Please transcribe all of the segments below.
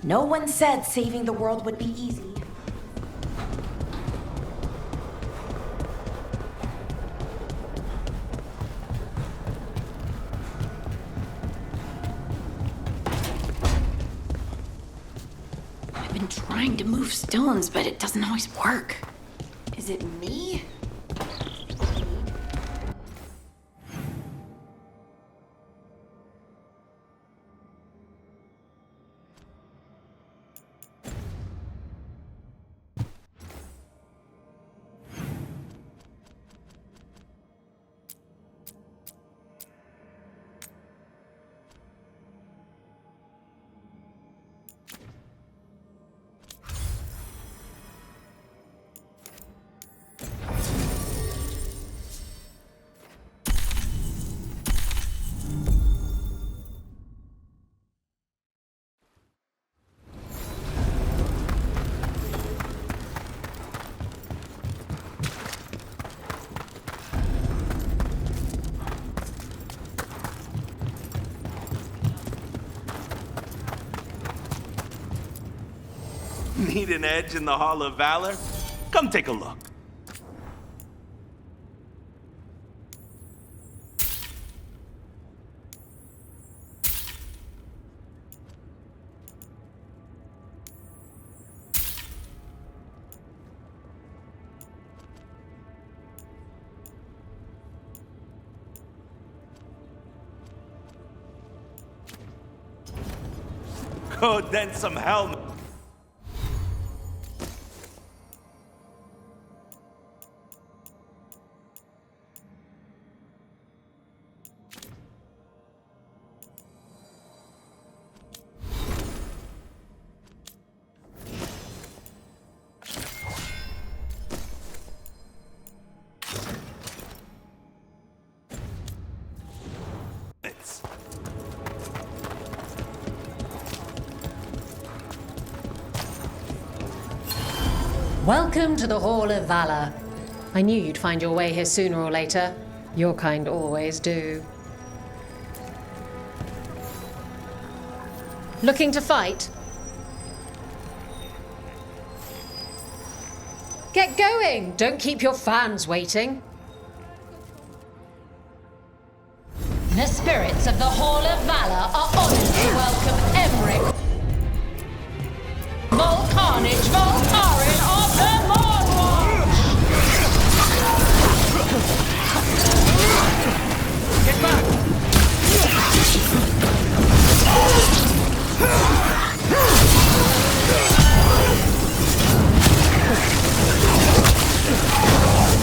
No one said saving the world would be easy. I've been trying to move stones, but it doesn't always work. Is it me? Need an edge in the Hall of Valor? Come take a look. Go dent some helmet. Welcome to the Hall of Valor. I knew you'd find your way here sooner or later. Your kind always do. Looking to fight? Get going! Don't keep your fans waiting. The spirits of the Hall of Valor are honored to welcome Emmerich, Volcarnage, Voltaren of the Mornwatch! Get back!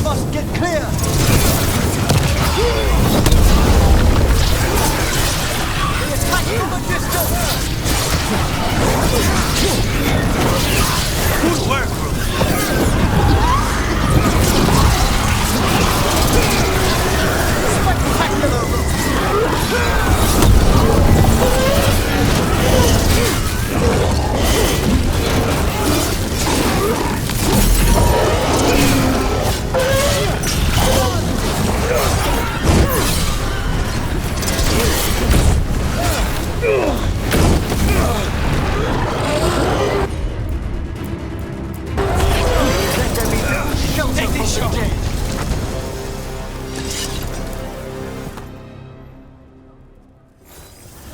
Must get clear! The attack from a distance! Good work, Rook. Spectacular, Rook!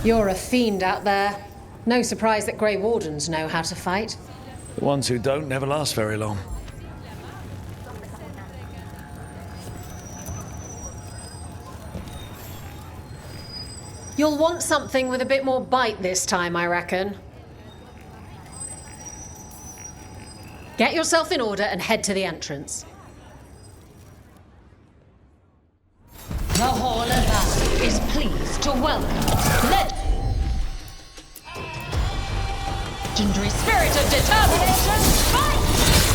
You're a fiend out there. No surprise that Grey Wardens know how to fight. The ones who don't never last very long. You'll want something with a bit more bite this time, I reckon. Get yourself in order and head to the entrance. The Hall of Valor is pleased to welcome legendary spirit of determination, fight!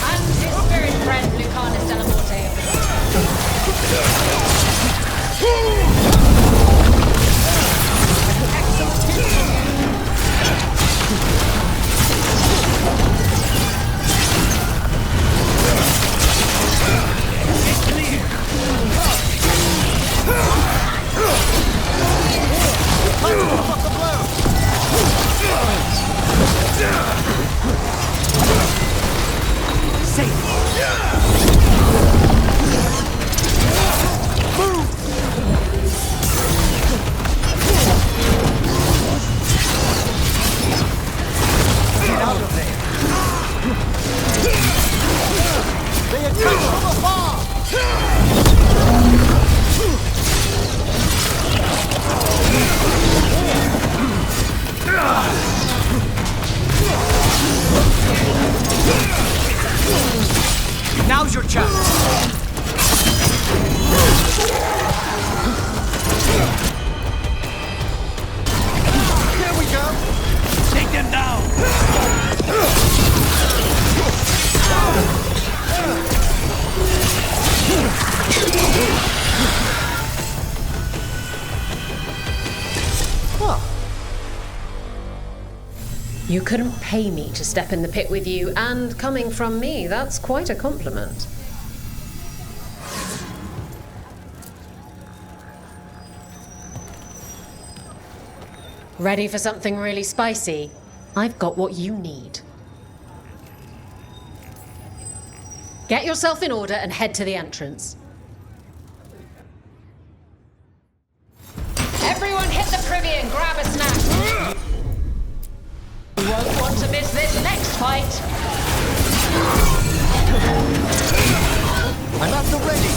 And his spirit friend, Lucanus de la Morte. Time to fuck the blow! Now's your chance! Here we go! Take them down! You couldn't pay me to step in the pit with you, and coming from me, that's quite a compliment. Ready for something really spicy? I've got what you need. Get yourself in order and head to the entrance. Everyone hit the privy and grab a snack. You won't want to miss this next fight. I'm at the ready!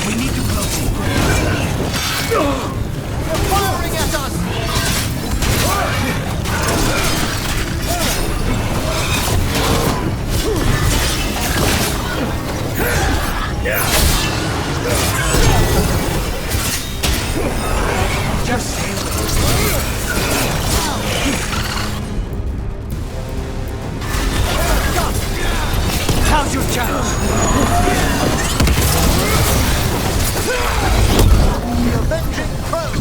We need to close it. They're firing at us! Just say how's your challenge? The avenging crow!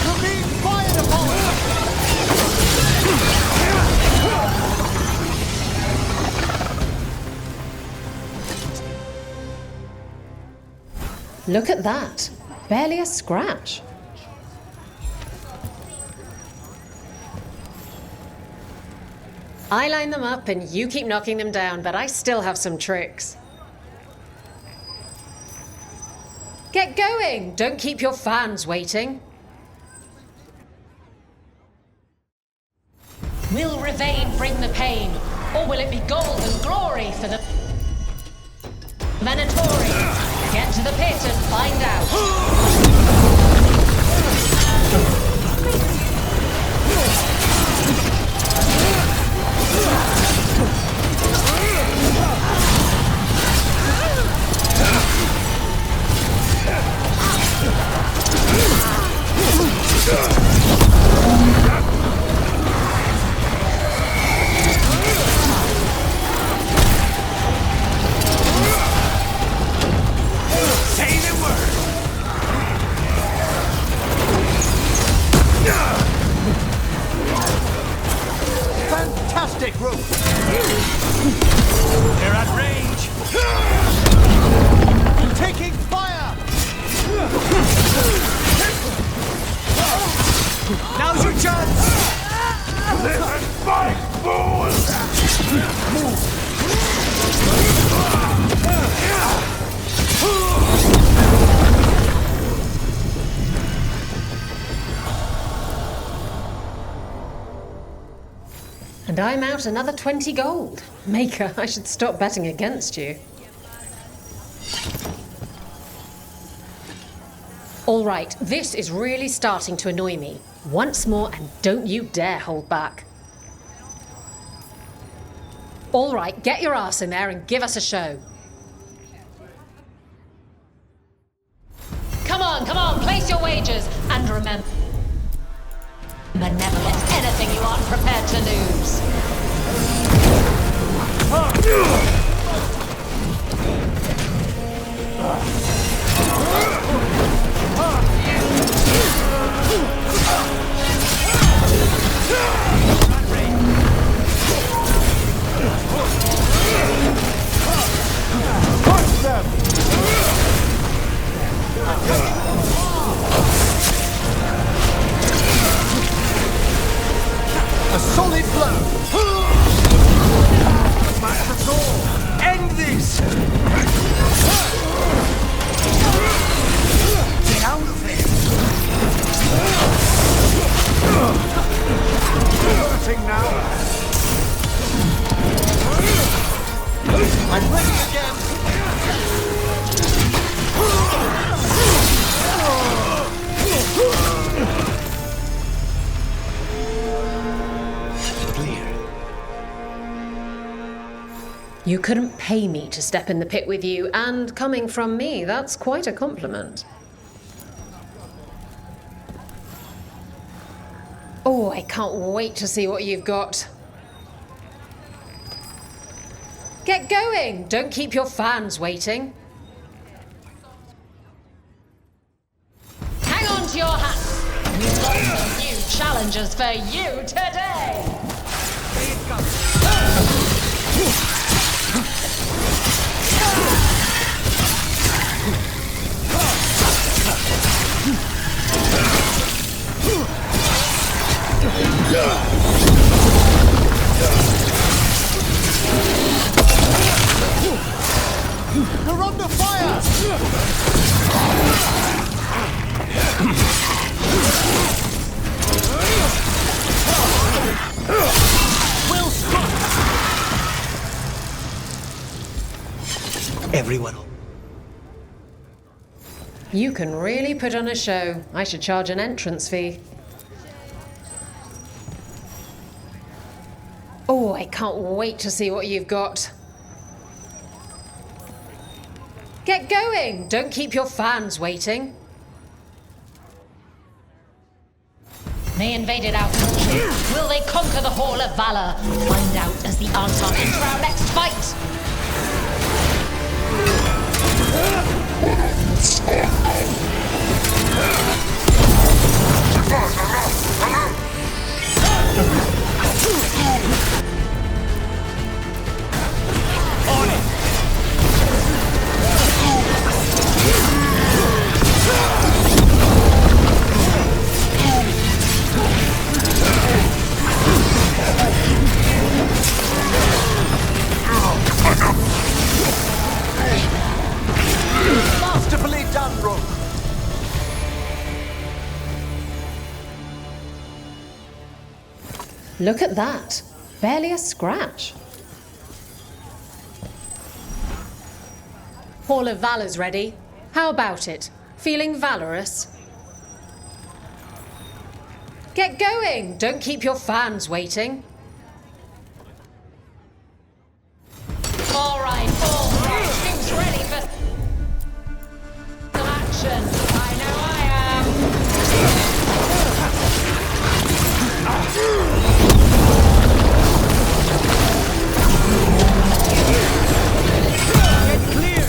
You're being fired upon! Look at that. Barely a scratch. I line them up and you keep knocking them down, but I still have some tricks. Get going! Don't keep your fans waiting. Will Ravain bring the pain? Or will it be gold and glory for the Venatori? Get to the pit and find out. Say the word! Fantastic, Rook! They're at range! Taking fire! Now's your chance! Live and fight, fools! And I'm out another 20 gold. Maker, I should stop betting against you. All right, this is really starting to annoy me. Once more, and don't you dare hold back. All right, get your ass in there and give us a show. Come on, place your wagers. And remember, never let anything you aren't prepared to lose. Punch them! A solid blow! outmatched us all! End this! Get out of there! Hurting now! I'm ready again! You couldn't pay me to step in the pit with you, and coming from me, that's quite a compliment. Oh, I can't wait to see what you've got. Get going! Don't keep your fans waiting. Hang on to your hats! We've got some new challengers for you today! You're under fire! Well struck! Everyone. You can really put on a show. I should charge an entrance fee. Oh, I can't wait to see what you've got. Get going! Don't keep your fans waiting. They invaded our country. Will they conquer the Hall of Valor? Find out as the Archon enter our next fight! On it! Masterfully done, Rook! Look at that. Barely a scratch. Hall of Valor's ready. How about it? Feeling valorous? Get going! Don't keep your fans waiting. All right, who's ready for some action? I know I Get clear!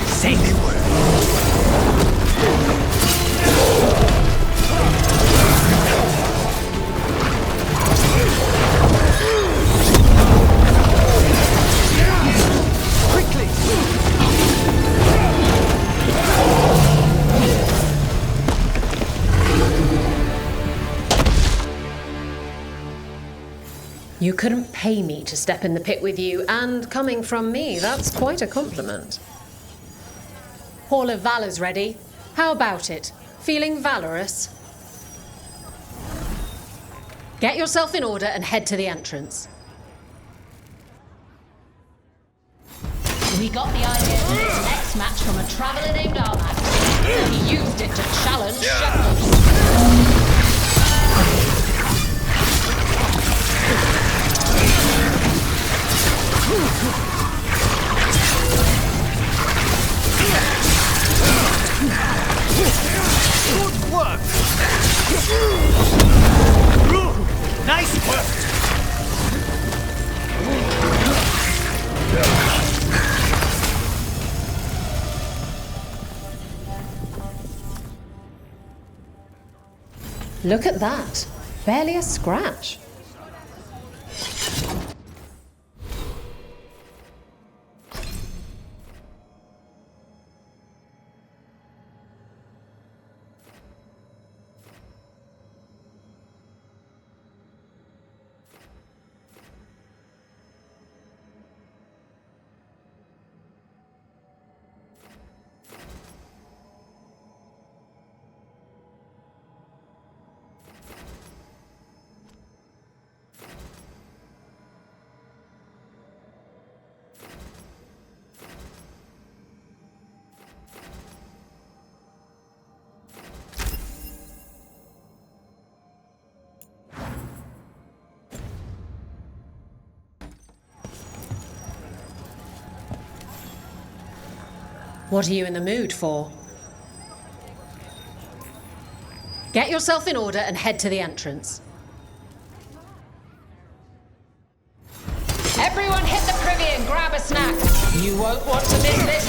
Say they were. Quickly! You couldn't pay me to step in the pit with you, and coming from me, that's quite a compliment. Hall of Valor's ready. How about it? Feeling valorous? Get yourself in order and head to the entrance. We got the idea for this next match from a traveller named Armac. He used it to challenge shepherds. Good work! Rook! Nice work! Look at that. Barely a scratch. What are you in the mood for? Get yourself in order and head to the entrance. Everyone hit the privy and grab a snack. You won't want to miss this.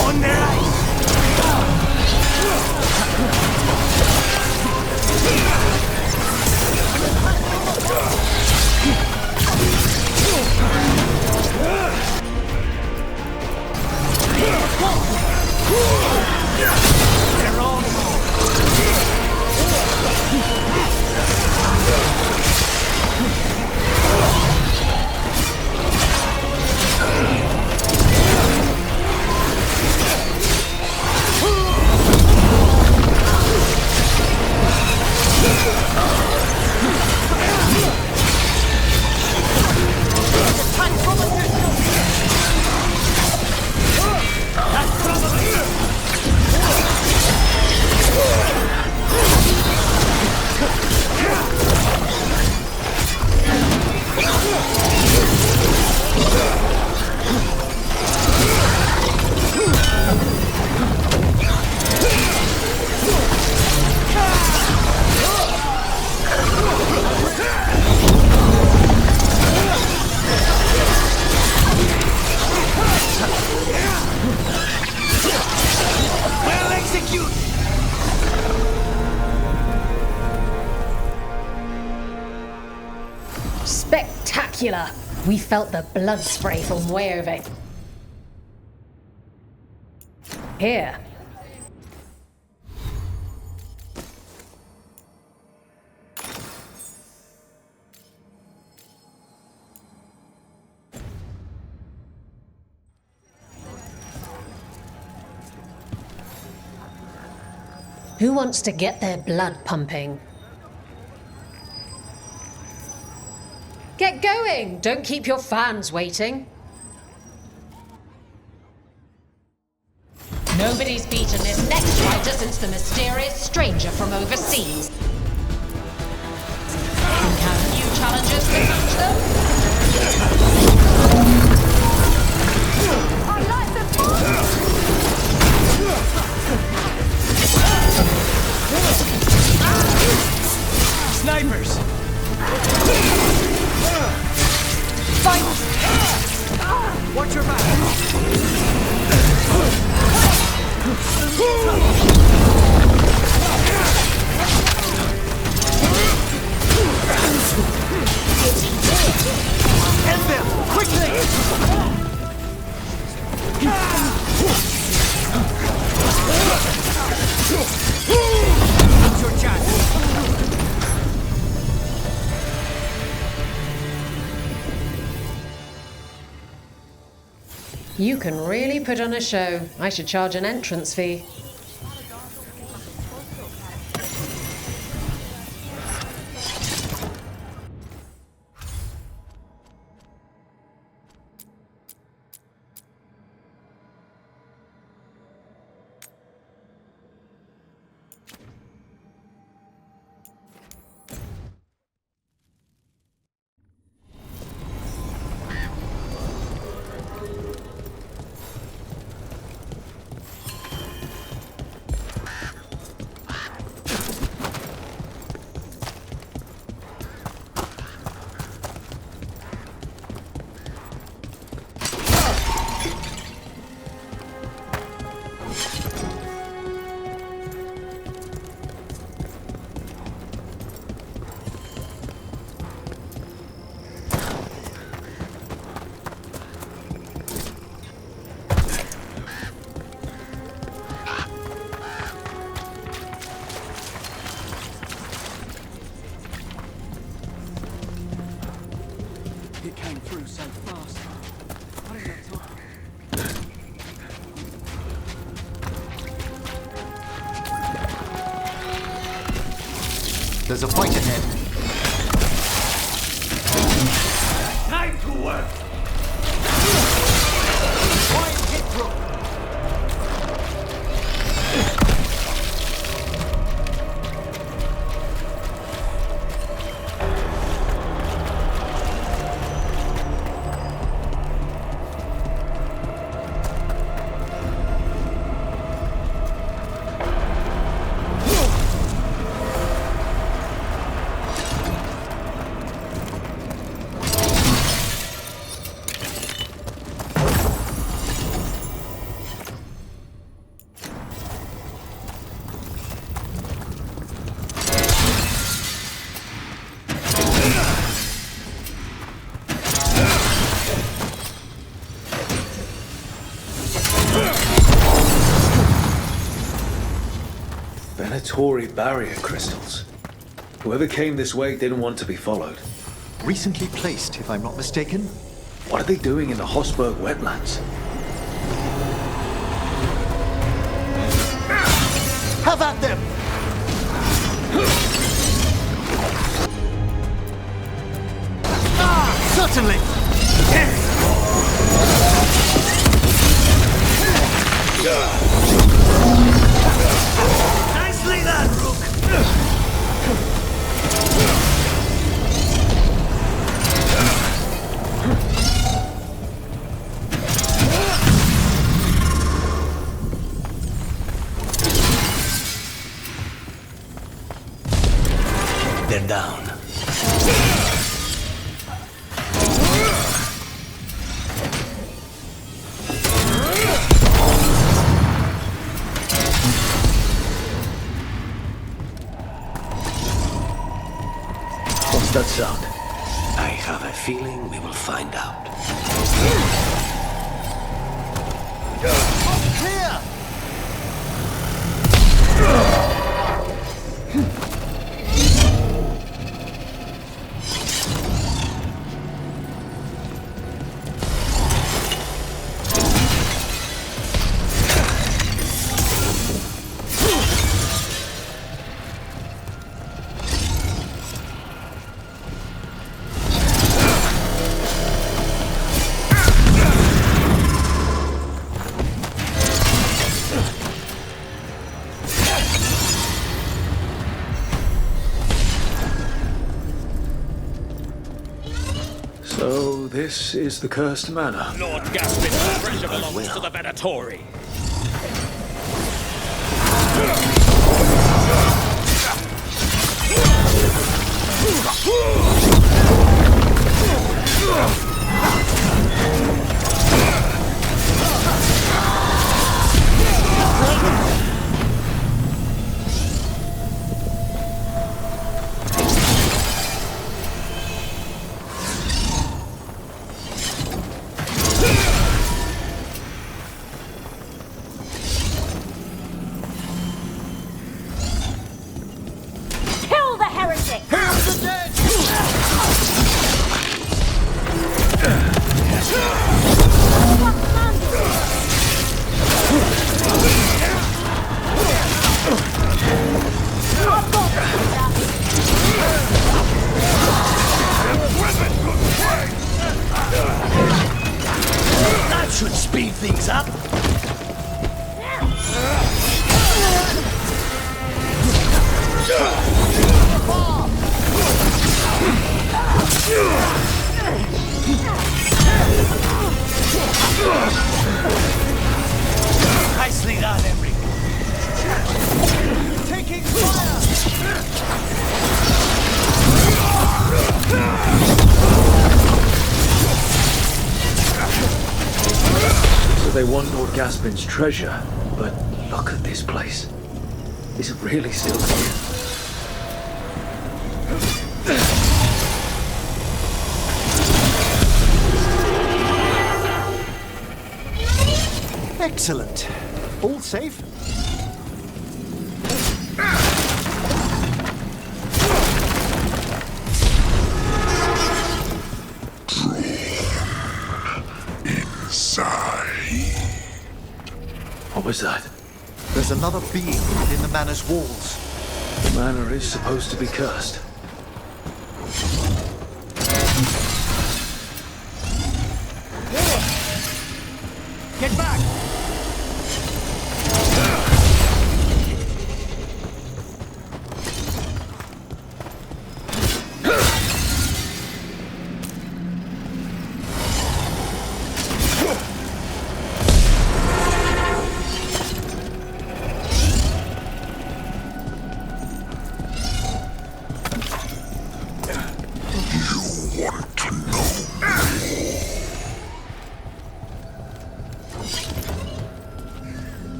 On their eyes! They're all Spectacular! We felt the blood spray from way over here. Who wants to get their blood pumping? Get going! Don't keep your fans waiting. Nobody's beaten this next fighter since the mysterious stranger from overseas. Think how new challengers can match them? snipers! Fight! Watch your back! End them! Quickly! That's your chance! You can really put on a show. I should charge an entrance fee. It came through so fast. What is it talking? There's a fight ahead. Time to work! Quiet hit, Rook! Venatori barrier crystals. Whoever came this way didn't want to be followed. Recently placed, if I'm not mistaken. What are they doing in the Hosberg wetlands? Have at them! Certainly! Nicely done, Rook! They're down. What's that sound? I have a feeling we will find out. Clear! So this is the cursed manor. Lord Gaspin's treasure belongs to the Venatori. Kill the heretic! That should speed things up. Nicely done, Emery. Taking fire! So they want Lord Gaspin's treasure, but look at this place. Is it really still here? Excellent. All safe? What was that? There's another being within the manor's walls. The manor is supposed to be cursed. Get back!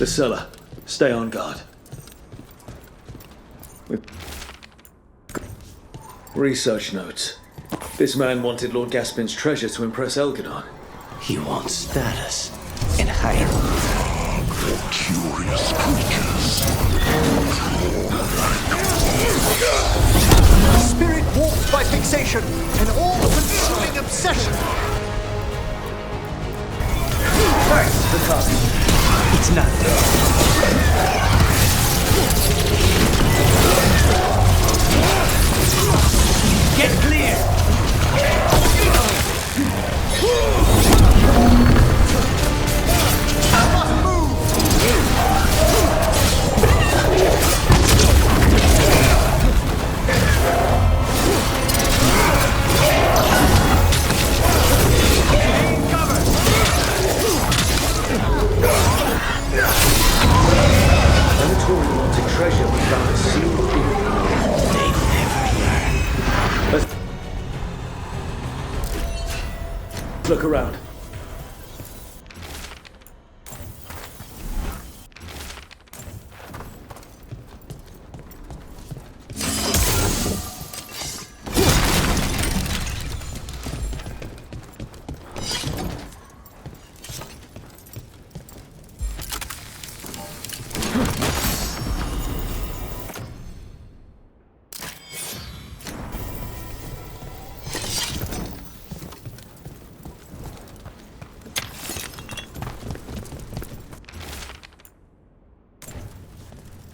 The cellar. Stay on guard. Research notes. This man wanted Lord Gaspin's treasure to impress Elgadon. He wants status and hierarchy. Curious creatures. Spirit walks by fixation, an all-consuming obsession. Thanks for coming. It's not Get clear! I must move! Gain cover! Venatori wanted treasure we found a sealed deal. They never learn. Let's look around.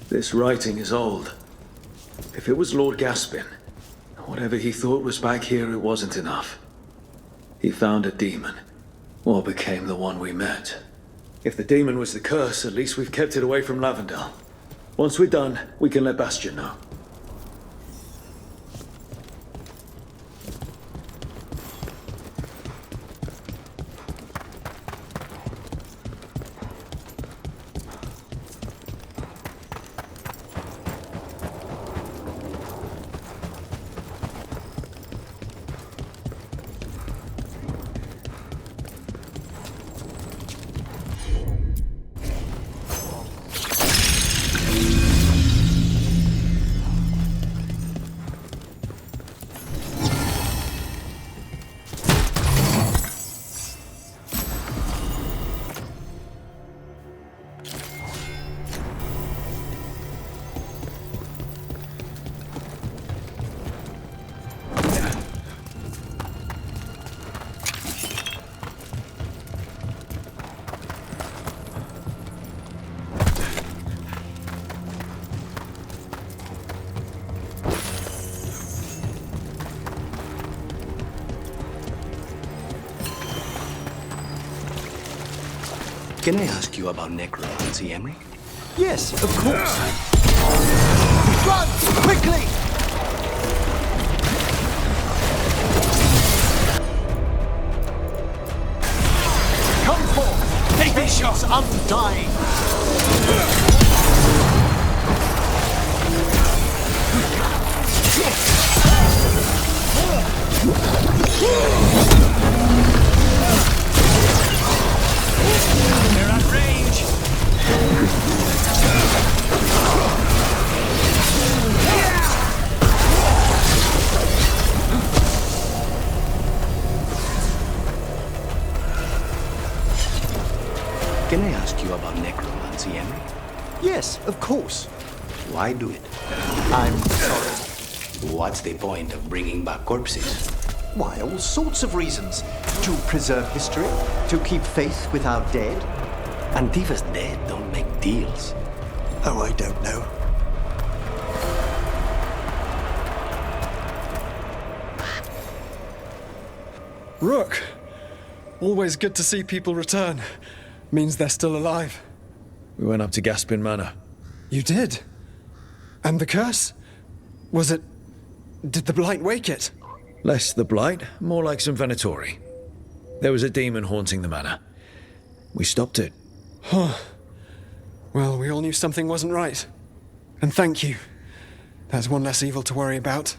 This writing is old. If it was Lord Gaspin, whatever he thought was back here, it wasn't enough. He found a demon, or became the one we met. If the demon was the curse, at least we've kept it away from Lavendel. Once we're done, we can let Bastion know. Can I ask you about necromancy, Emery? Yes, of course. Run! Quickly! Come forth! Take this shot! It's undying! They're at range! Can I ask you about necromancy, Emery? Yes, of course. Why do it? I'm sorry. What's the point of bringing back corpses? Why, all sorts of reasons. To preserve history, to keep faith with our dead. Antifa's dead don't make deals. Oh, I don't know. Rook! Always good to see people return. Means they're still alive. We went up to Gaspin Manor. You did? And the curse? Was it... Did the blight wake it? Less the blight, more like some Venatori. There was a demon haunting the manor. We stopped it. Huh. Well, we all knew something wasn't right. And thank you. There's one less evil to worry about.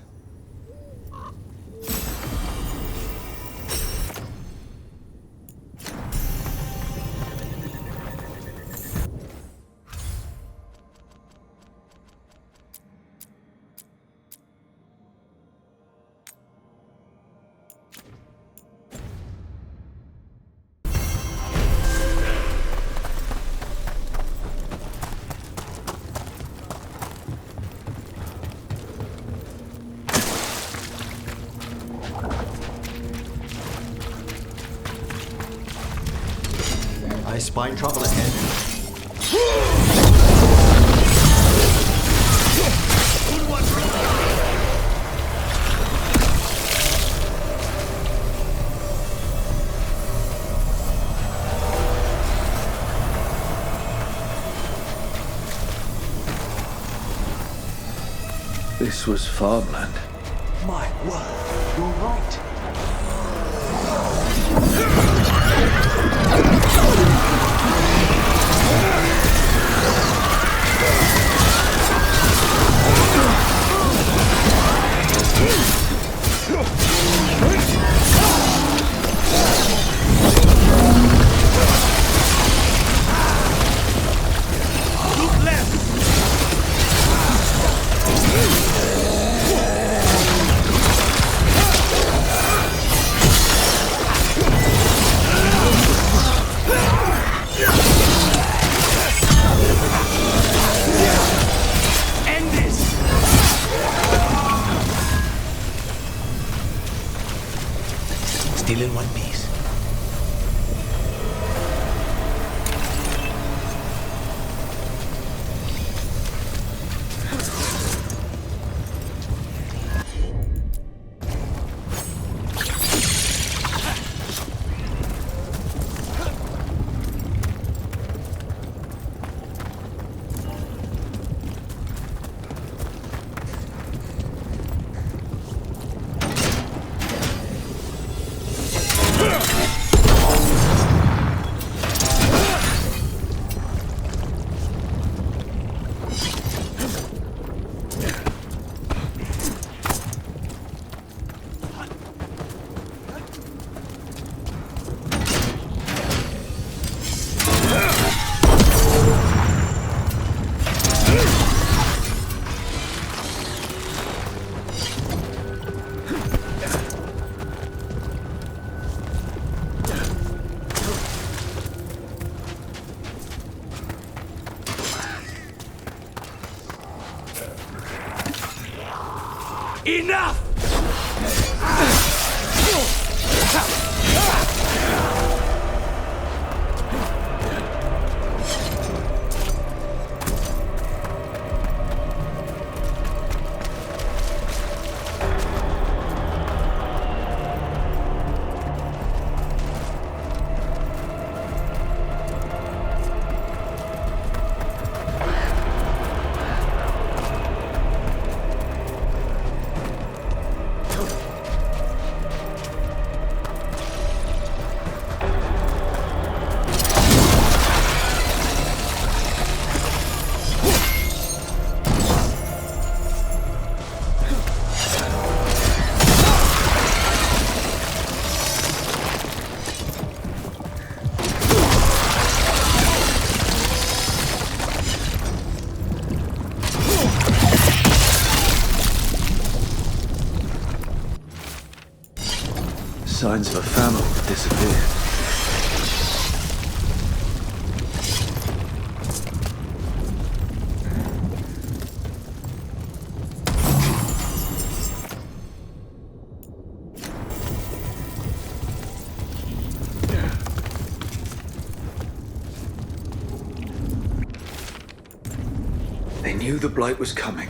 I spy trouble ahead. This was farmland. My word, you're right. Still in one piece. Enough! Signs of a famine have disappeared. They knew the Blight was coming.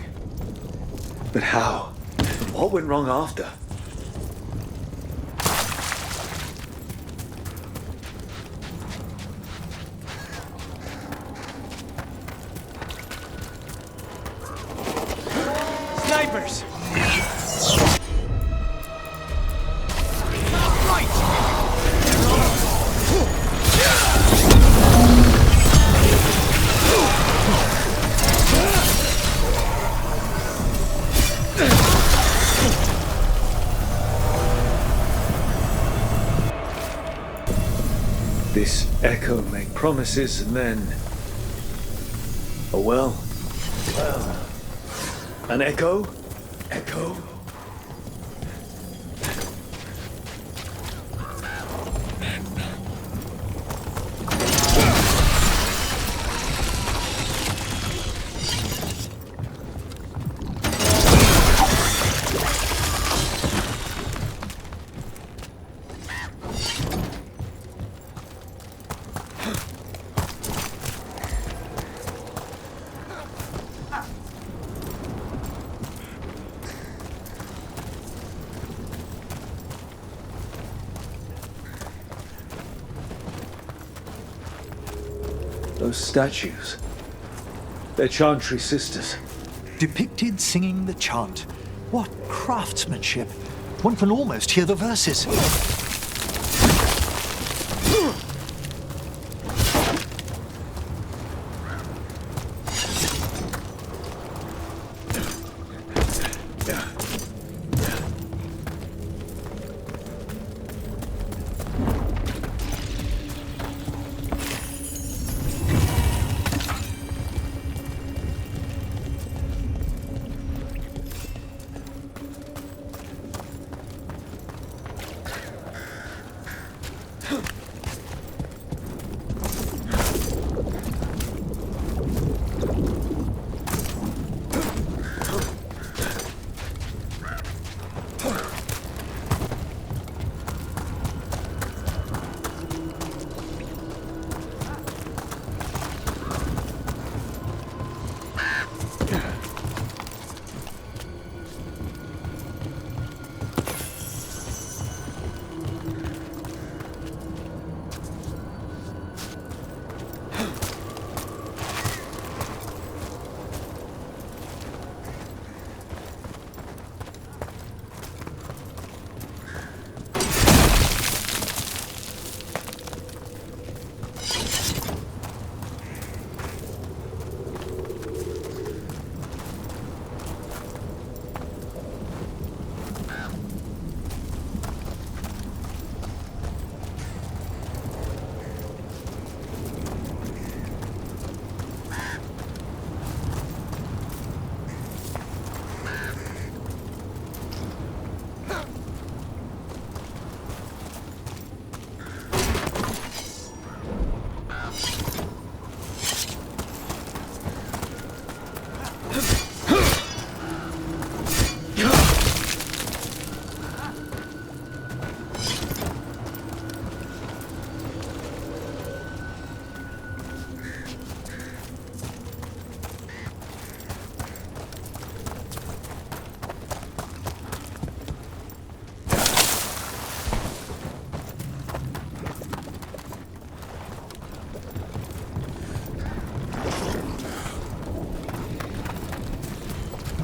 But how? And what went wrong after? Snipers! This echo make promises and then... oh well. An echo? Echo? Those statues. They're Chantry sisters. Depicted singing the chant. What craftsmanship! One can almost hear the verses.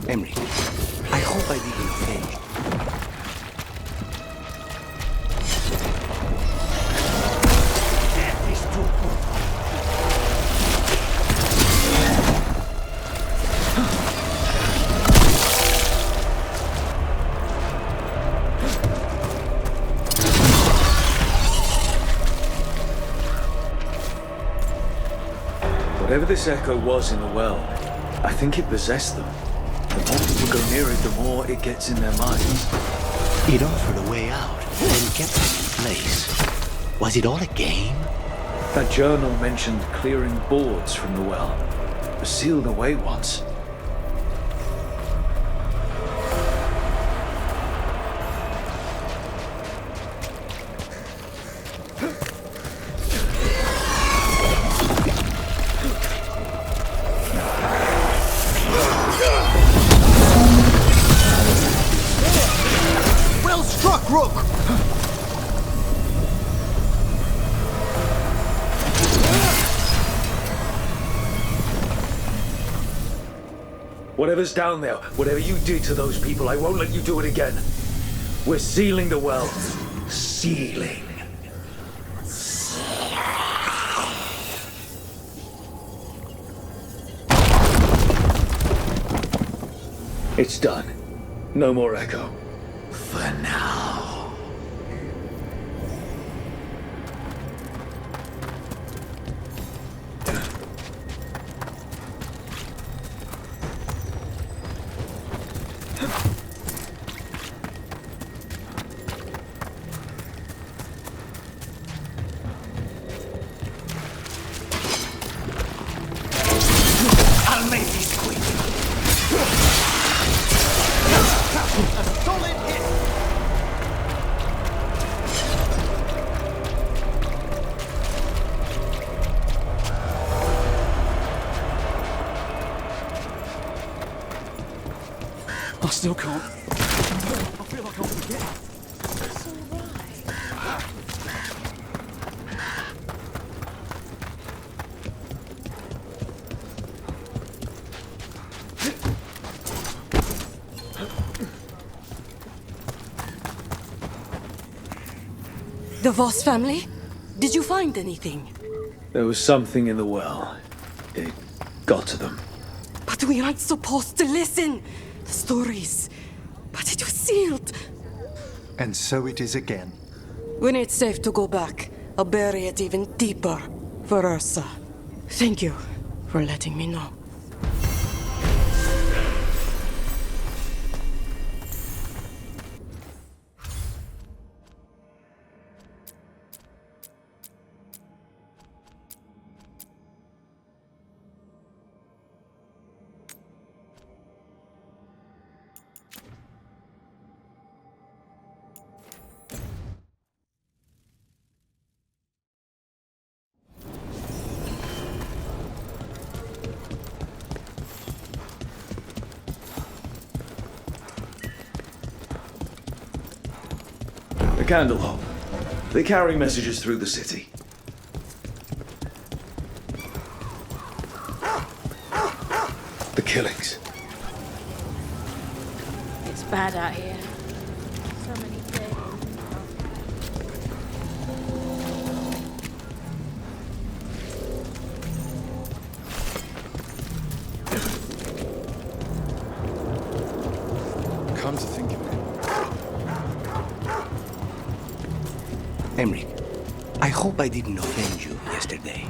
Emery, I hope I did you okay. Death is too good. Whatever this echo was in the well, I think it possessed them. The more people go near it, the more it gets in their minds. It offered a way out, then kept it in place. Was it all a game? That journal mentioned clearing boards from the well. It was sealed away once. Well struck, Rook! Whatever's down there, whatever you did to those people, I won't let you do it again. We're sealing the well. Sealing. It's done. No more echo. For now. I'll make this quick. A solid hit! I still can't. I feel like I'll forget. The Voss family? Did you find anything? There was something in the well. It got to them. But we aren't supposed to listen. The stories. But it was sealed. And so it is again. When it's safe to go back, I'll bury it even deeper for Ursa. Thank you for letting me know. The Candlehob. They carry messages through the city. The killings. It's bad out here. So many things. Come to think of it. Emric, I hope I didn't offend you yesterday.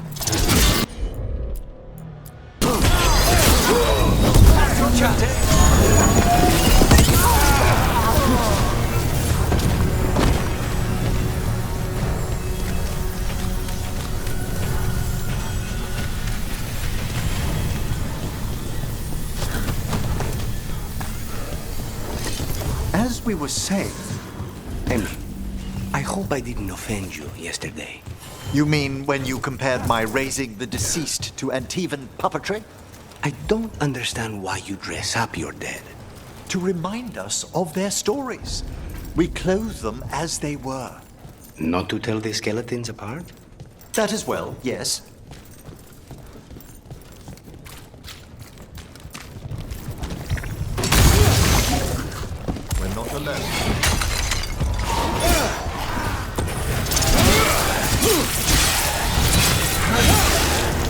As we were saying... Emric, I hope I didn't offend you yesterday. You mean when you compared my raising the deceased to Antivan puppetry? I don't understand why you dress up your dead. To remind us of their stories. We clothe them as they were. Not to tell the skeletons apart? That as well, yes. We're not alone.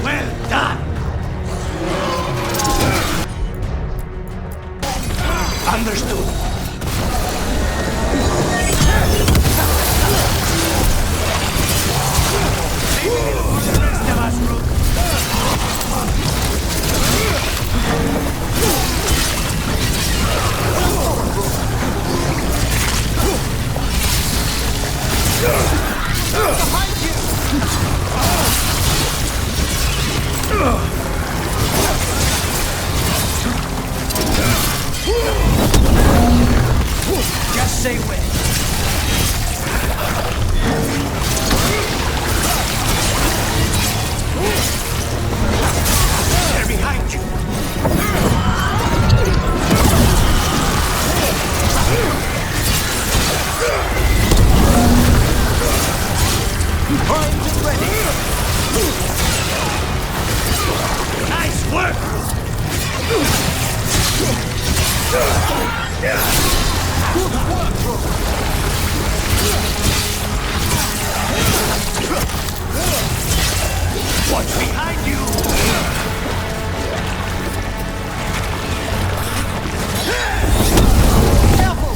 Well done! Understood. Just say when. They're behind you. Primed and ready. Nice work. Good work, Rook. Watch behind you. Careful.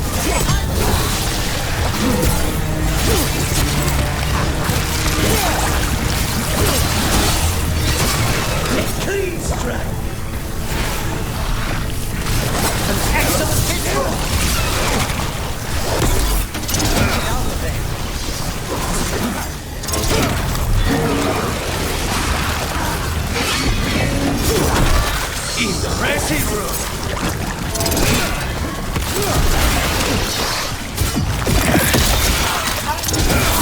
Clean strike. An excellent hit. Impressive, Rook.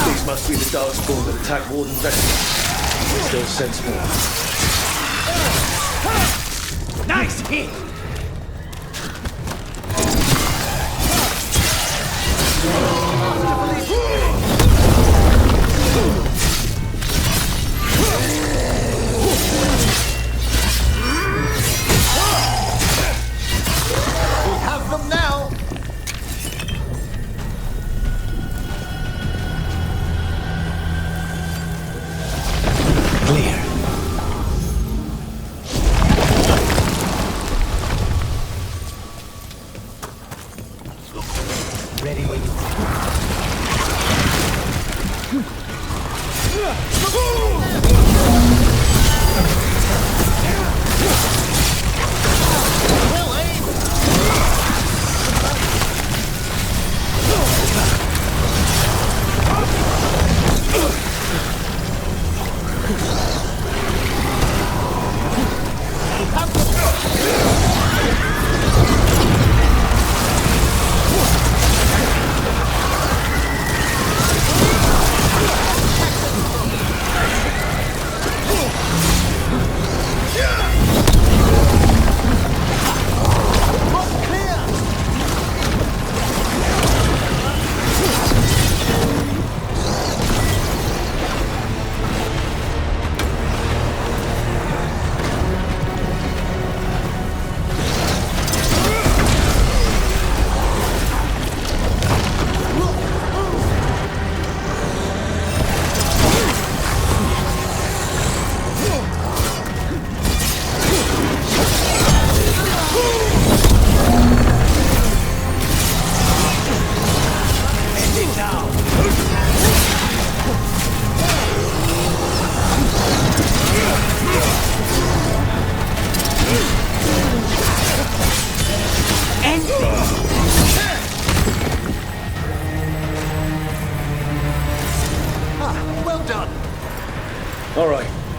These must be the Darkspawn that attacked Warden Vessel. Still sensible. Nice hit. We have them now!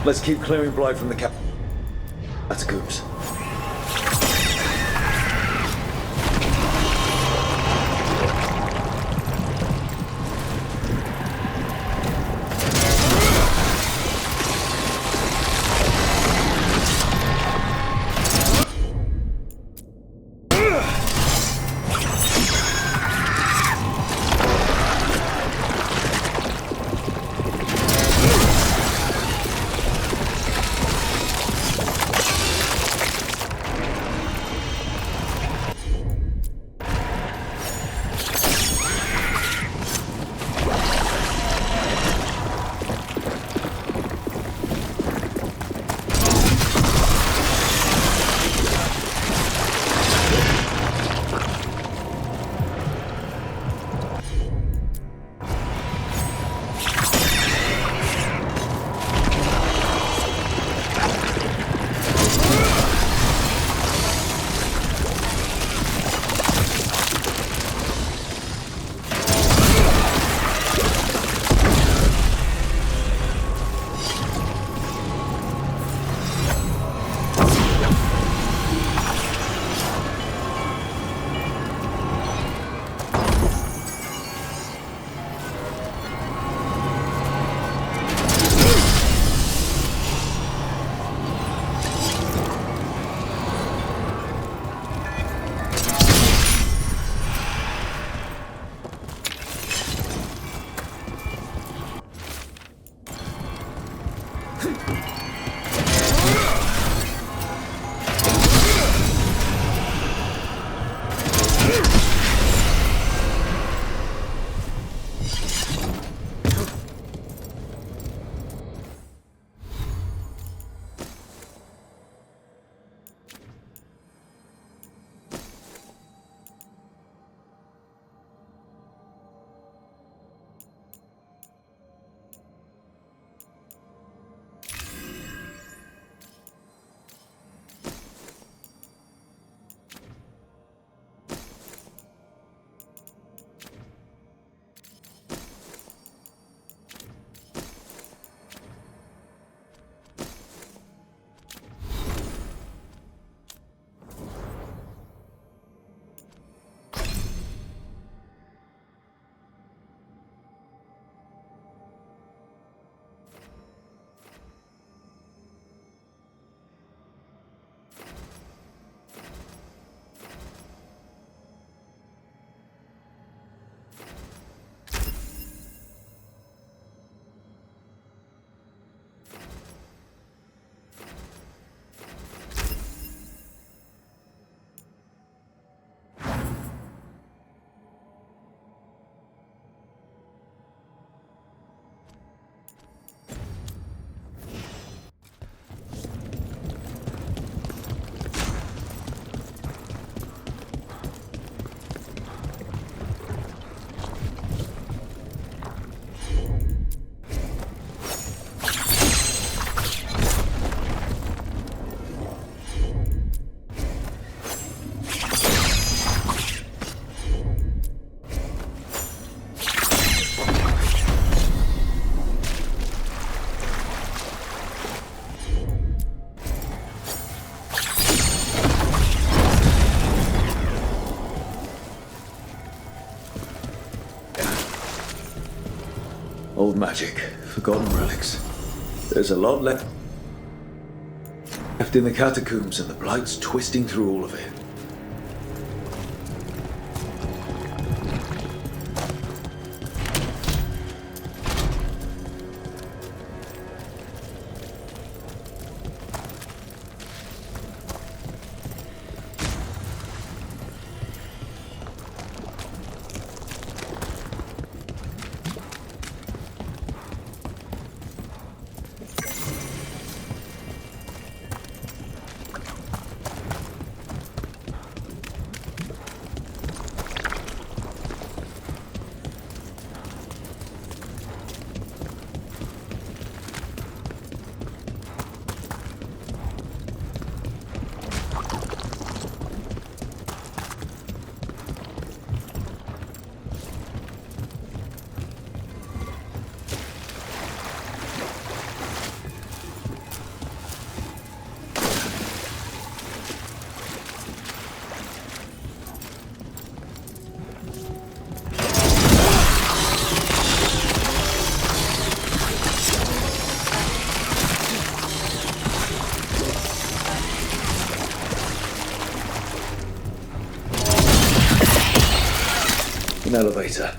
Let's keep clearing blight from the catacombs. Old magic, forgotten relics. There's a lot left in the catacombs, and the blight's twisting through all of it. An elevator.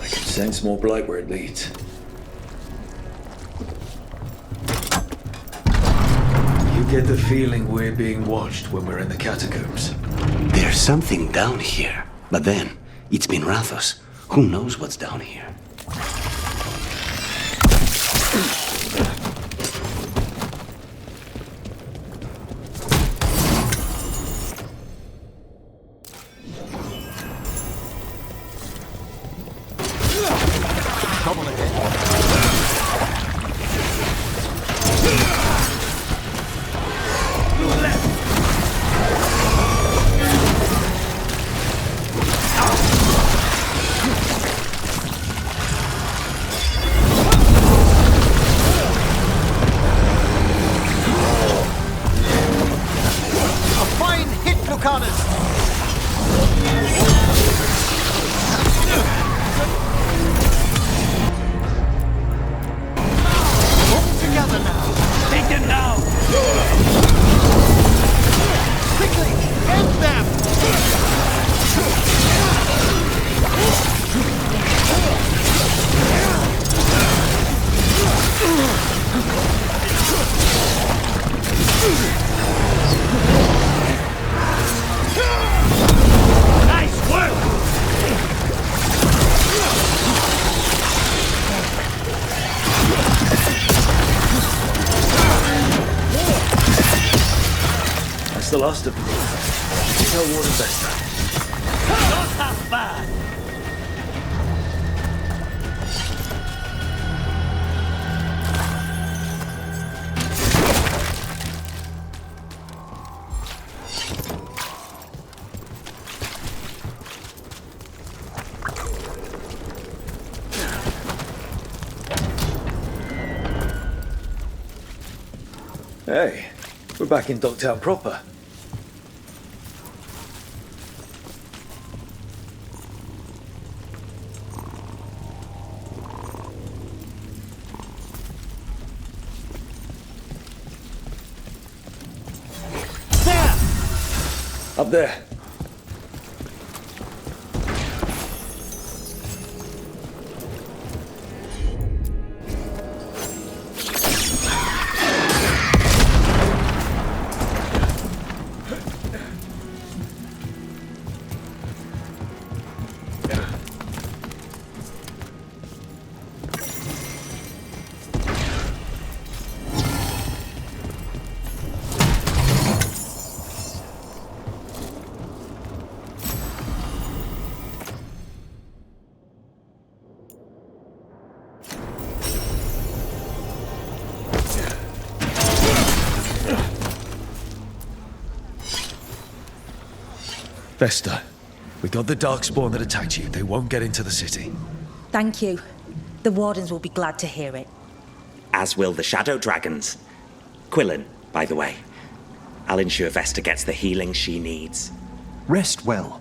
I can sense more blight where it leads. You get the feeling we're being watched when we're in the catacombs. There's something down here. But then, it's been Rathos. Who knows what's down here? That's the last of them. Tell Warden Vesta. Not half bad. Hey, we're back in Dogtown proper. Up there. Vesta, we got the Darkspawn that attacked you. They won't get into the city. Thank you. The Wardens will be glad to hear it. As will the Shadow Dragons. Quillen, by the way. I'll ensure Vesta gets the healing she needs. Rest well.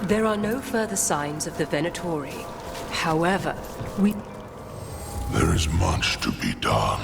There are no further signs of the Venatori. However, There is much to be done.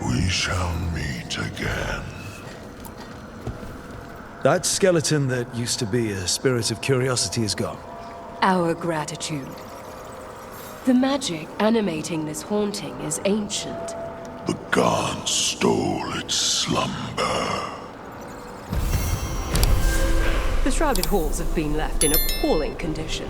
We shall meet again. That skeleton that used to be a spirit of curiosity is gone. our gratitude. The magic animating this haunting is ancient. The gods stole its slumber. The shrouded halls have been left in appalling condition.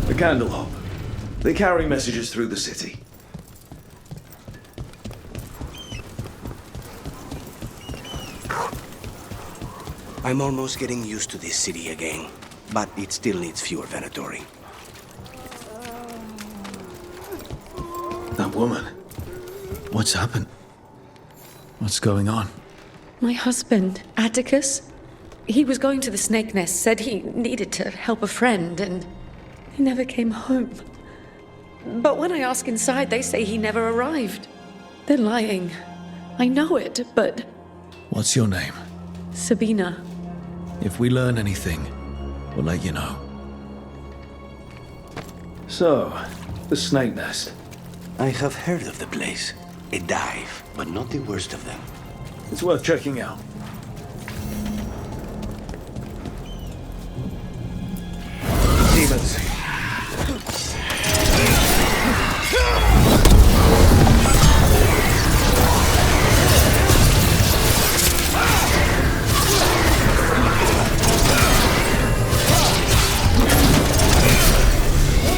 The Candlehop. They carry messages through the city. I'm almost getting used to this city again, but it still needs fewer Venatori. That woman. What's happened? What's going on? My husband, Atticus, he was going to the Snake Nest, said he needed to help a friend, and he never came home. But when I ask inside, they say he never arrived. They're lying. I know it, but... What's your name? Sabina. If we learn anything, we'll let you know. So, the Snake Nest. I have heard of the place. A dive, but not the worst of them. It's worth checking out. Demons.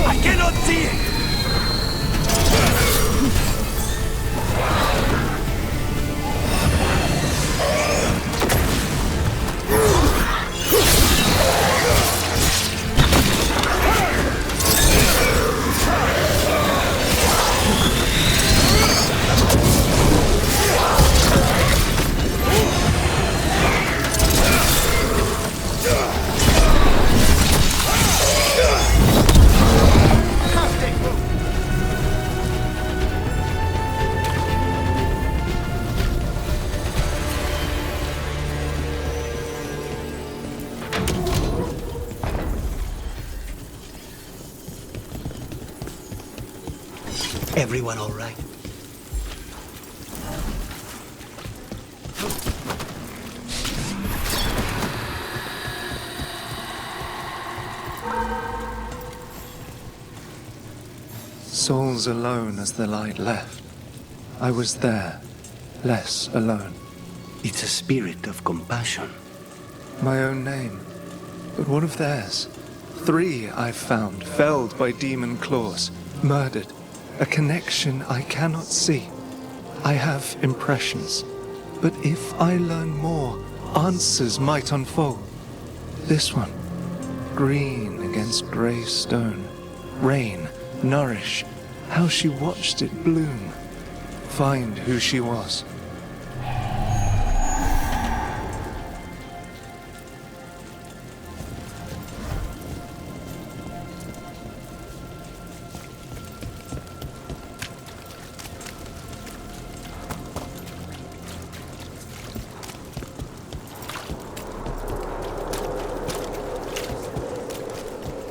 I cannot see it! Everyone all right? Souls alone as the light left. I was there, less alone. It's a spirit of compassion. My own name, but one of theirs. 3 I've found, felled by demon claws, murdered. A connection I cannot see. I have impressions, but if I learn more, answers might unfold. This one, green against grey stone, rain, nourish, how she watched it bloom. Find who she was.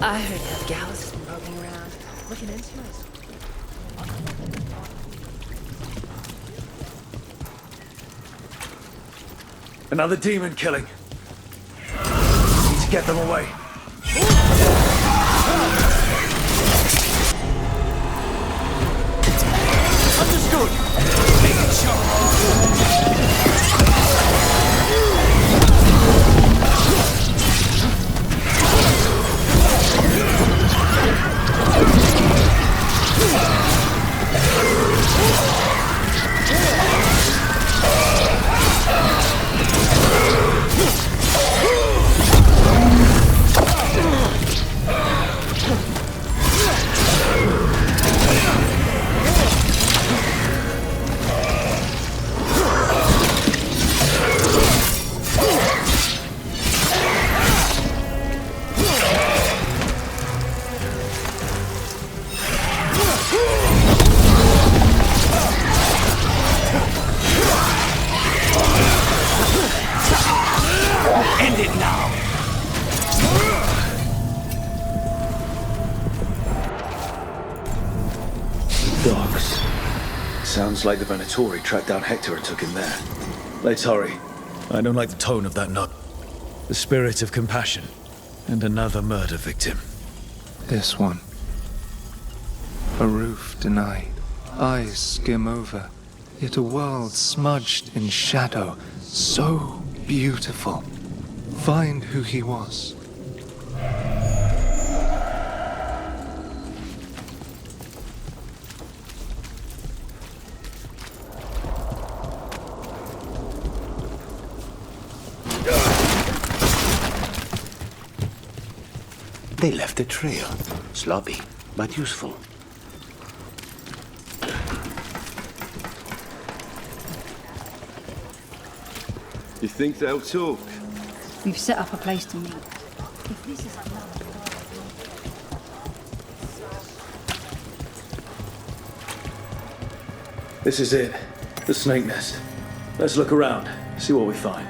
I heard that Gallus has been poking around, looking into us. Another demon killing. Need to get them away. Understood. Making sure. End it now! Dogs. Sounds like the Venatori tracked down Hector and took him there. Let's hurry. I don't like the tone of that nut. The spirit of compassion. And another murder victim. This one. A roof denied. Eyes skim over. Yet a world smudged in shadow. So beautiful. Find who he was. They left a trail. Sloppy, but useful. You think they'll talk? We've set up a place to meet. If this is another... This is it. The snake nest. Let's look around, see what we find.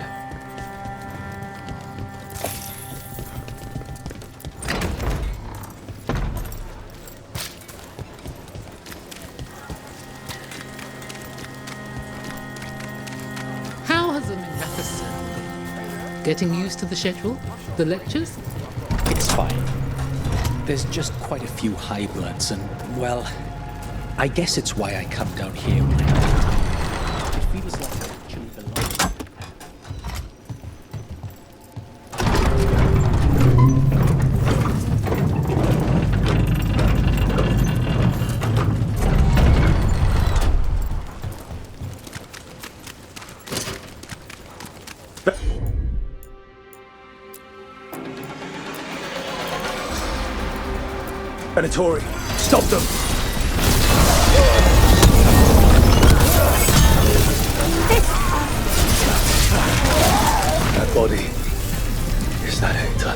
How has the Magnificent been? Getting used to the schedule? The lectures? It's fine. There's just quite a few high bloods, and, well, I guess it's why I come down here when I have time. It feels like I actually belong. Venatori, stop them! That body. Is that Hector?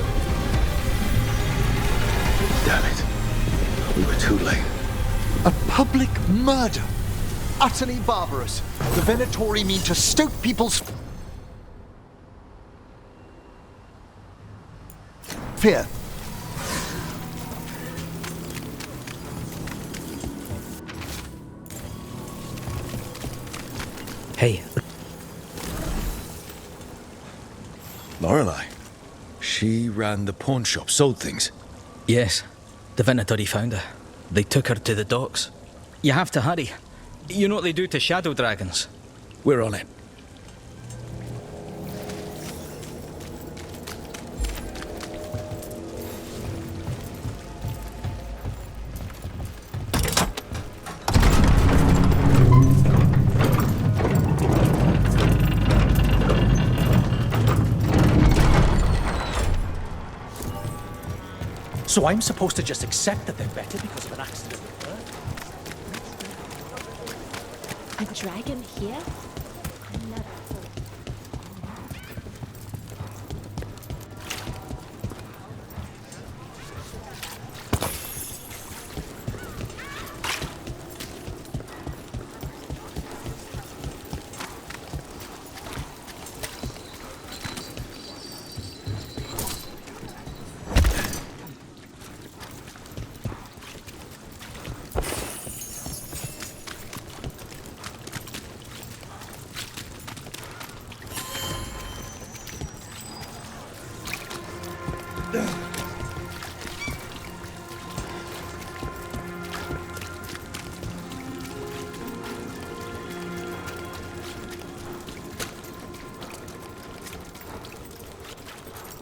Damn it. We were too late. A public murder. Utterly barbarous. The Venatori mean to stoke people's fear. Hey. Lorelei. She ran the pawn shop, sold things. Yes, the Venatori found her. They took her to the docks. You have to hurry. You know what they do to shadow dragons? We're on it. So I'm supposed to just accept that they're better because of an accident at birth? A dragon here?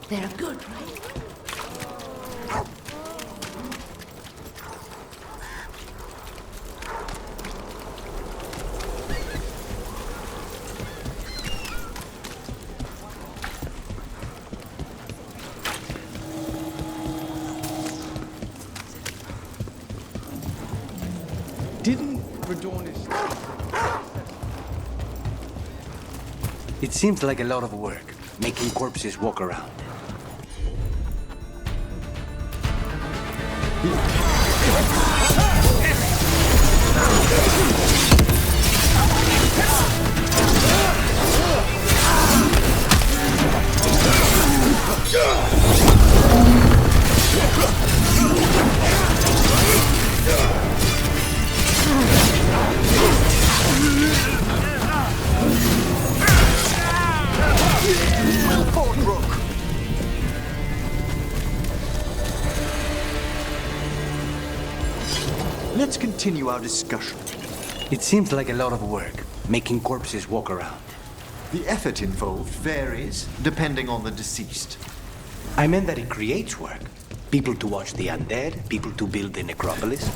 They're good, right? Didn't Redonis... It seems like a lot of work, making corpses walk around. Well fought, Rook. Let's continue our discussion. It seems like a lot of work, making corpses walk around. The effort involved varies depending on the deceased. I meant that it creates work. People to watch the undead, people to build the necropolis,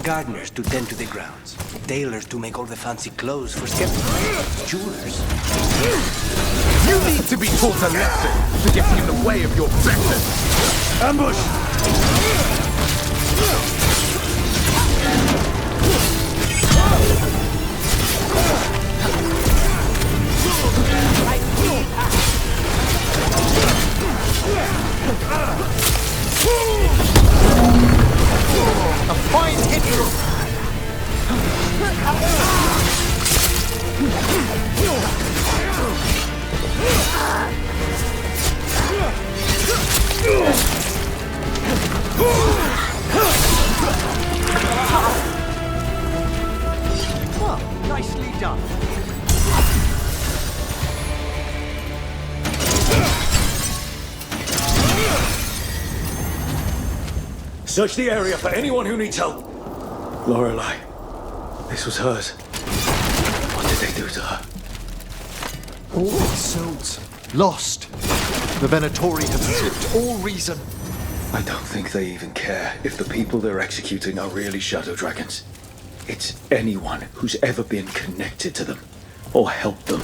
gardeners to tend to the grounds, tailors to make all the fancy clothes for skeptics, jewelers. You need to be taught a lesson for getting in the way of your betters. Ambush! A fine hit, Rook. Well, nicely done. Search the area for anyone who needs help. Lorelei. This was hers. What did they do to her? All its souls lost. The Venatori have stripped all reason. I don't think they even care if the people they're executing are really shadow dragons. It's anyone who's ever been connected to them or helped them.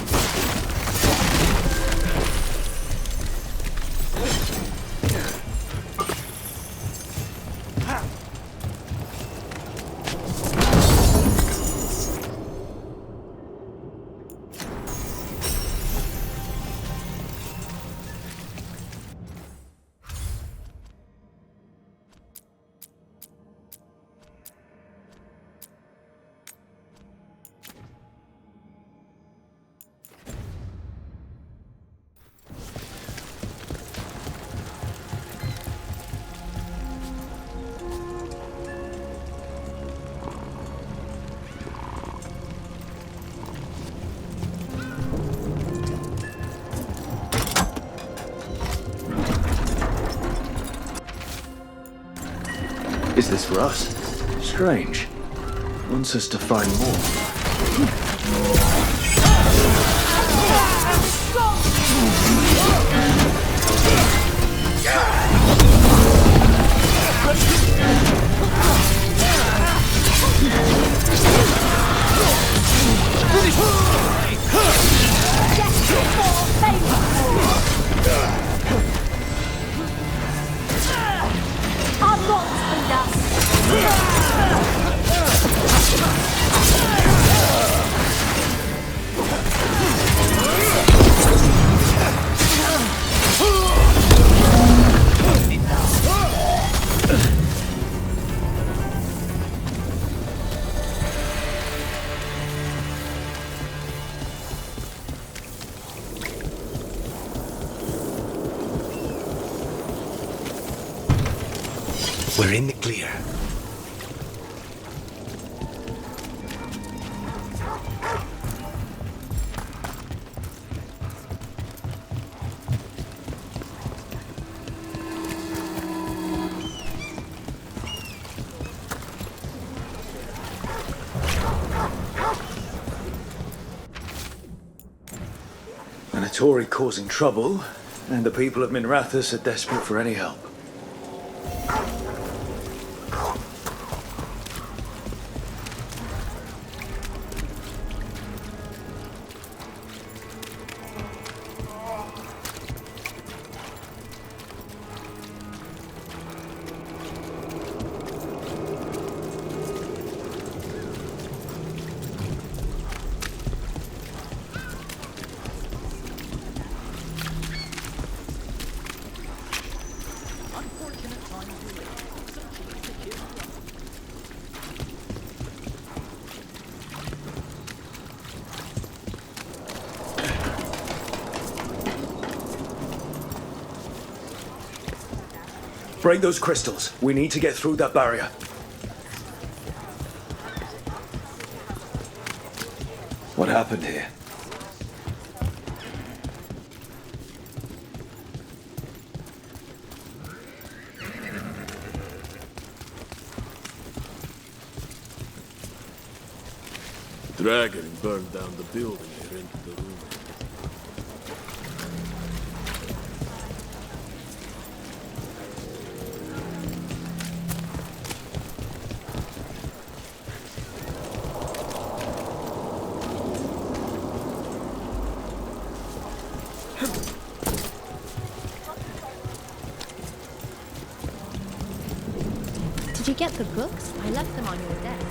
Is this for us? Strange. Wants us to find more. Unleash We're in the clear. An Tory causing trouble, and the people of Minrathous are desperate for any help. Break those crystals. We need to get through that barrier. What happened here? Dragon burned down the building here into the room. Did you get the books? I left them on your desk.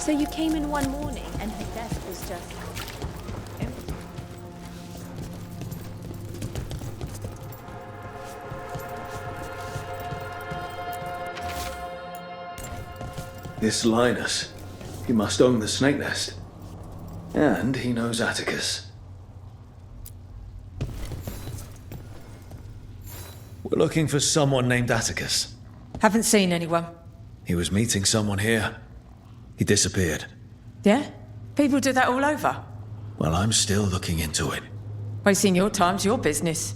So you came in one morning and her desk was just empty. This Linus, he must own the snake nest. And he knows Atticus. We're looking for someone named Atticus. Haven't seen anyone. He was meeting someone here. He disappeared. Yeah? People do that all over. Well, I'm still looking into it. Wasting your time's your business.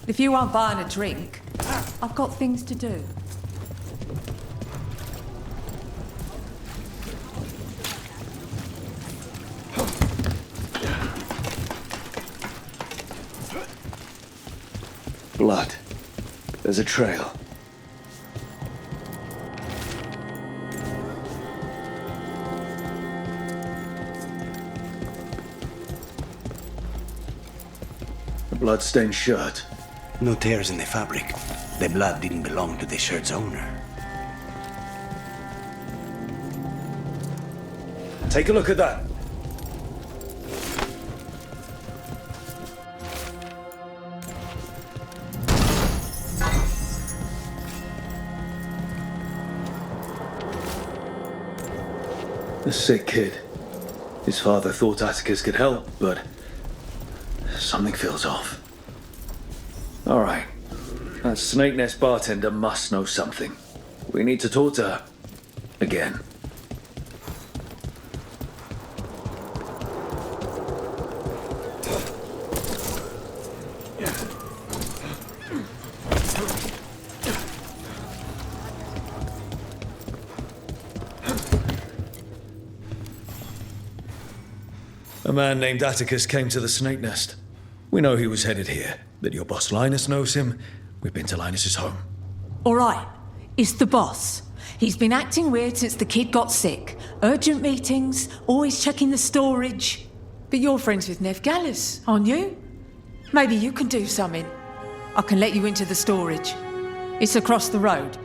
If you aren't buying a drink, I've got things to do. Blood. There's a trail. A blood-stained shirt. No tears in the fabric. The blood didn't belong to the shirt's owner. Take a look at that. A sick kid. His father thought Atticus could help, but something feels off. All right. That Snake Nest bartender must know something. We need to talk to her. Again. A man named Atticus came to the Snake Nest. We know he was headed here, that your boss Linus knows him. We've been to Linus's home. All right, it's the boss. He's been acting weird since the kid got sick. Urgent meetings, always checking the storage. But you're friends with Nev Gallus, aren't you? Maybe you can do something. I can let you into the storage. It's across the road.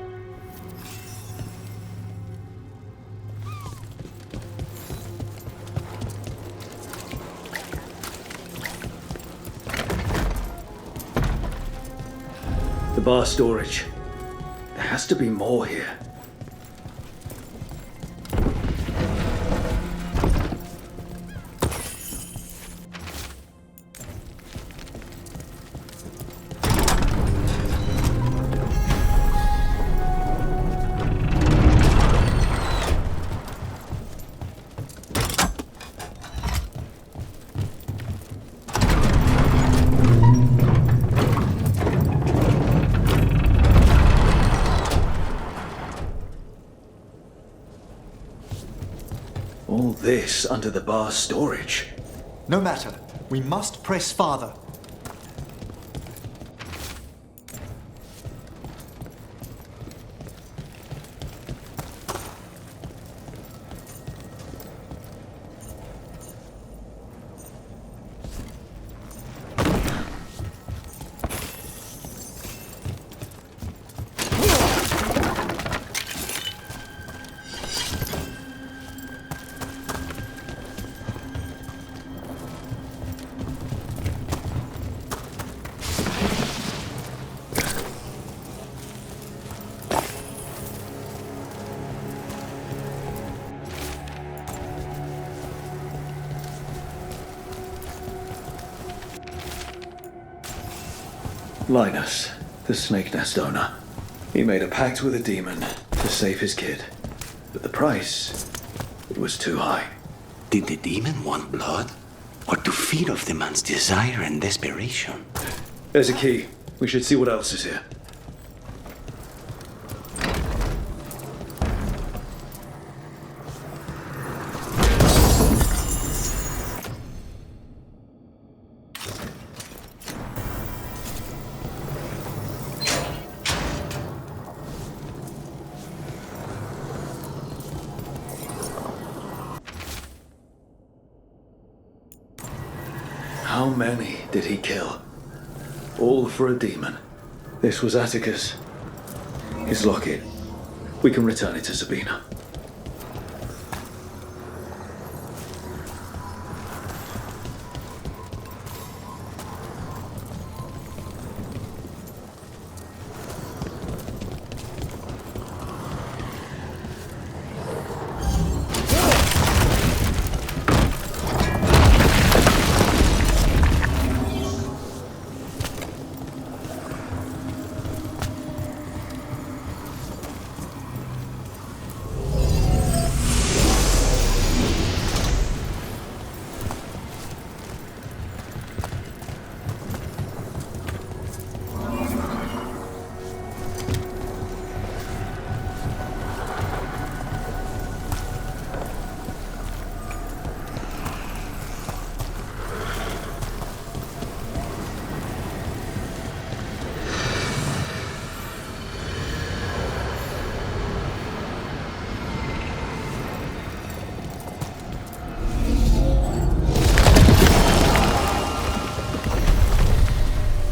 The The bar storage. There has to be more here. All this under the bar storage. No matter. We must press farther. Linus, the snake nest owner. He made a pact with a demon to save his kid. But the price, it was too high. Did the demon want blood? Or to feed off the man's desire and desperation? There's a key. We should see what else is here. How many did he kill? All for a demon. This was Atticus. His locket. We can return it to Sabina.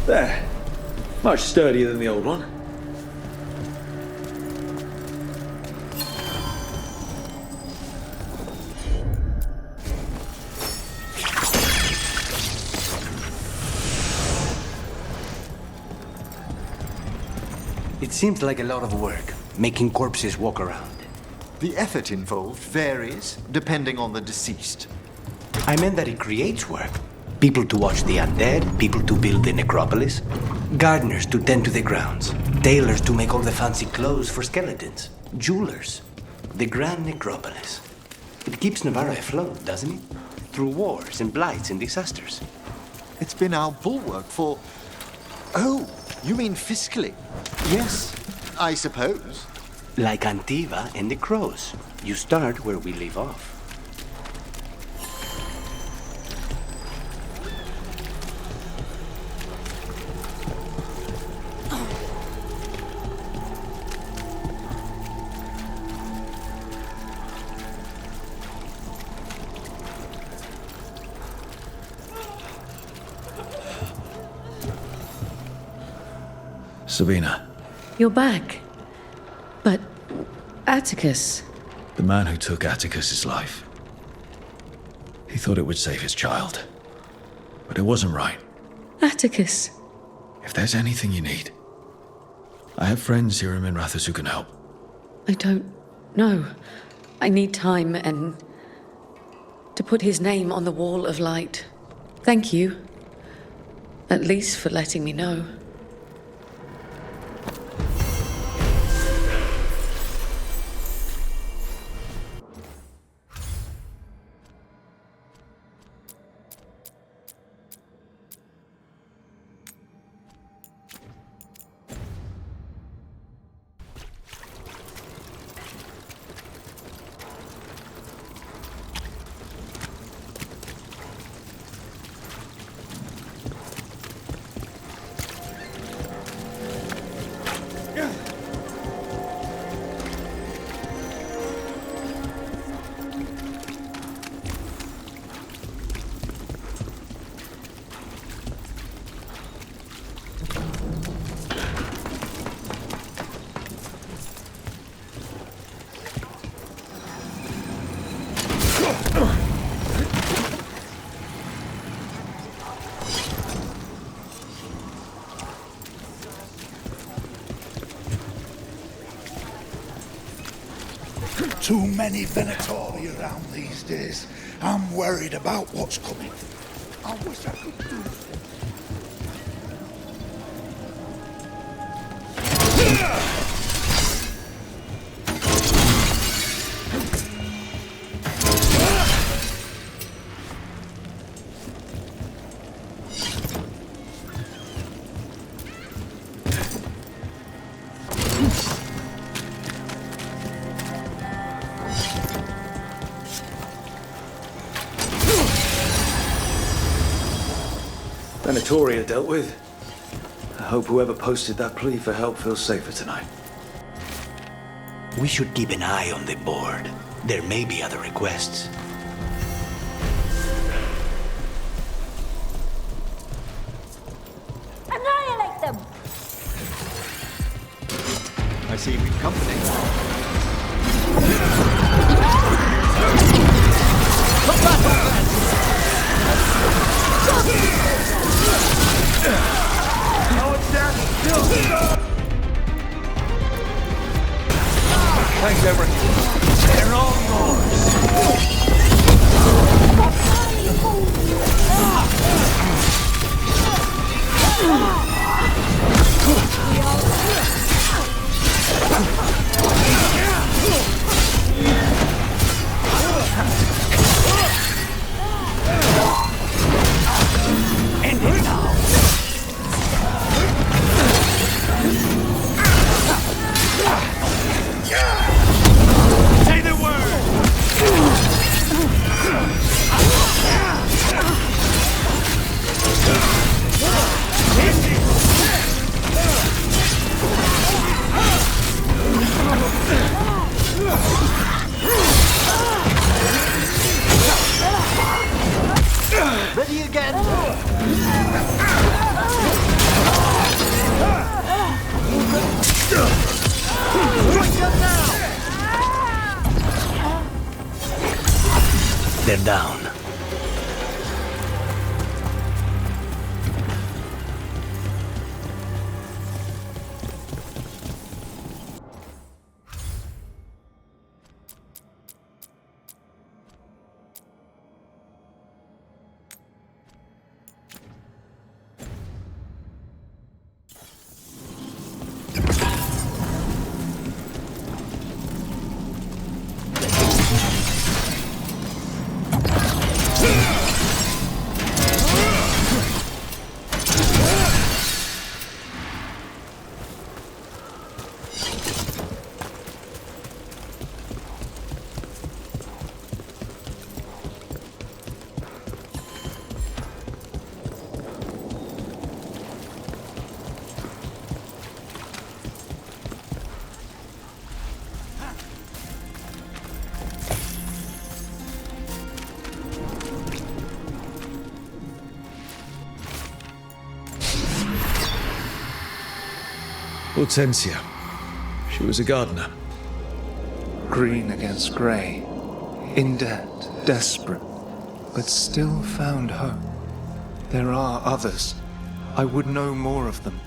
There. Much sturdier than the old one. It seems like a lot of work, making corpses walk around. The effort involved varies, depending on the deceased. I meant that it creates work. People to watch the undead, people to build the necropolis, gardeners to tend to the grounds, tailors to make all the fancy clothes for skeletons, jewelers. The grand necropolis. It keeps Navarra afloat, doesn't it? Through wars and blights and disasters. It's been our bulwark for... Oh, you mean fiscally? Yes, I suppose. Like Antiva and the crows. You start where we leave off. Sabina. You're back. But Atticus... The man who took Atticus's life. He thought it would save his child. But it wasn't right. Atticus. If there's anything you need, I have friends here in Minrathous who can help. I don't know. I need time and to put his name on the wall of light. Thank you. At least for letting me know. Too many Venatori around these days. I'm worried about what's coming. I wish I could do Venatoria dealt with. I hope whoever posted that plea for help feels safer tonight. We should keep an eye on the board. There may be other requests. Annihilate them! I see we've company. Come back on that! Now it's down. Thanks, everyone. They're all yours. End it now. Say the word! Ready again? They're down. Hortensia. She was a gardener. Green against grey. In debt, desperate, but still found hope. There are others. I would know more of them.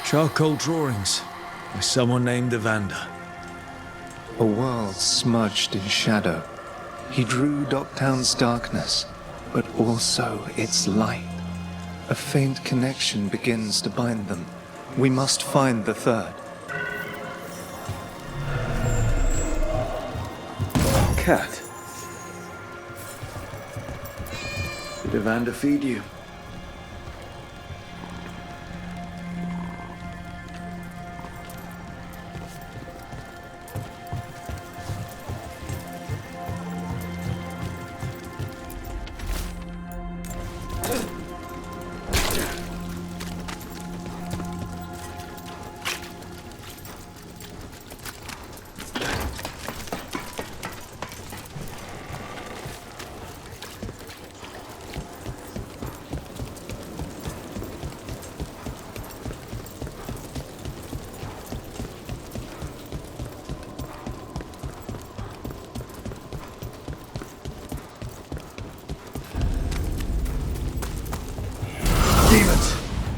Charcoal drawings by someone named Evander. A world smudged in shadow. He drew Docktown's darkness, but also its light. A faint connection begins to bind them. We must find the third. Cat. Did Evander feed you?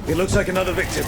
It looks like another victim.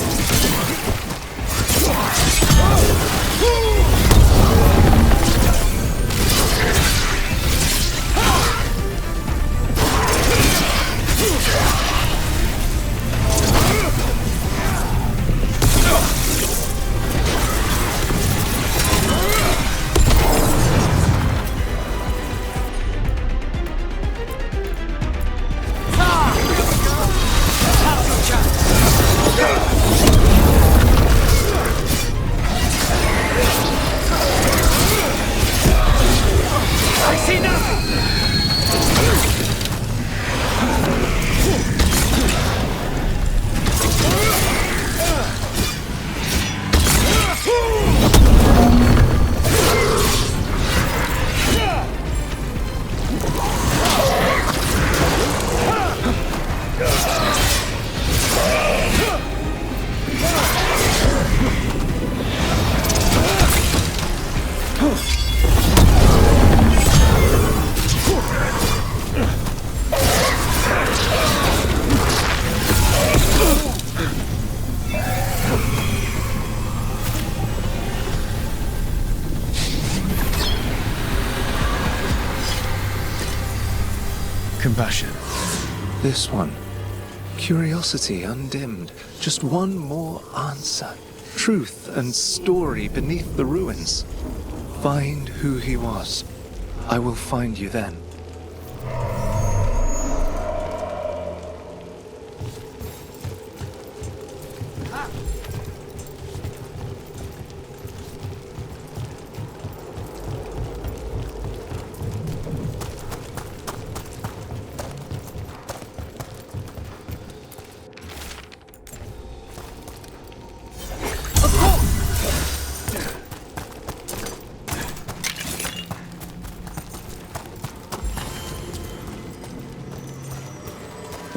Compassion. This one. Curiosity undimmed. Just one more answer. Truth and story beneath the ruins. Find who he was. I will find you then.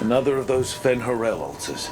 Another of those Fen'Harel altars.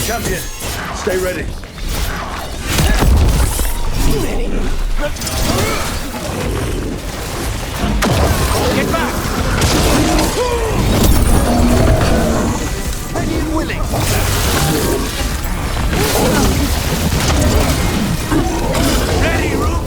Champion, stay ready. Get back! Ready and willing. Ready, Rook!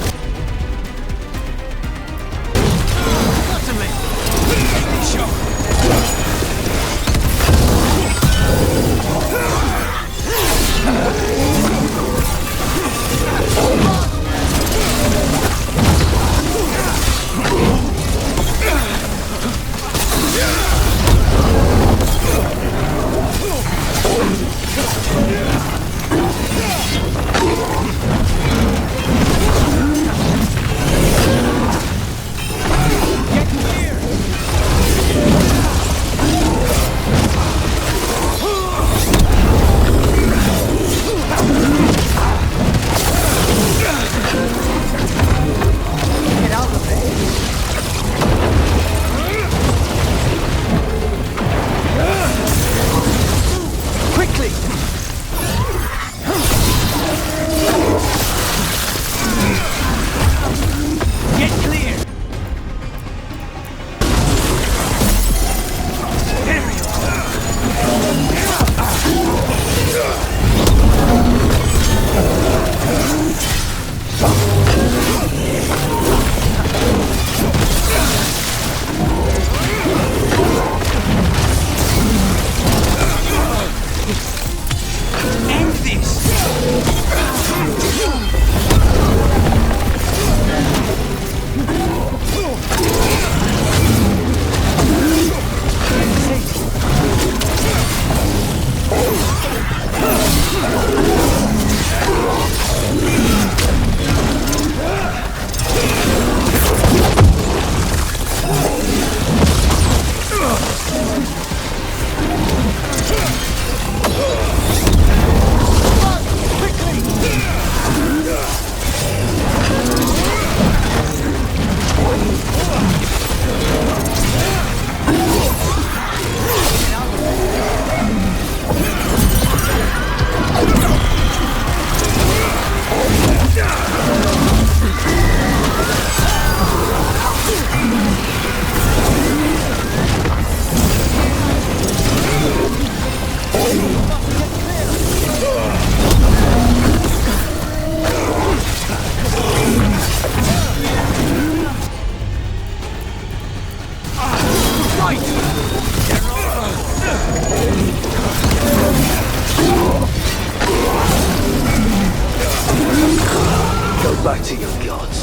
Go back to your gods.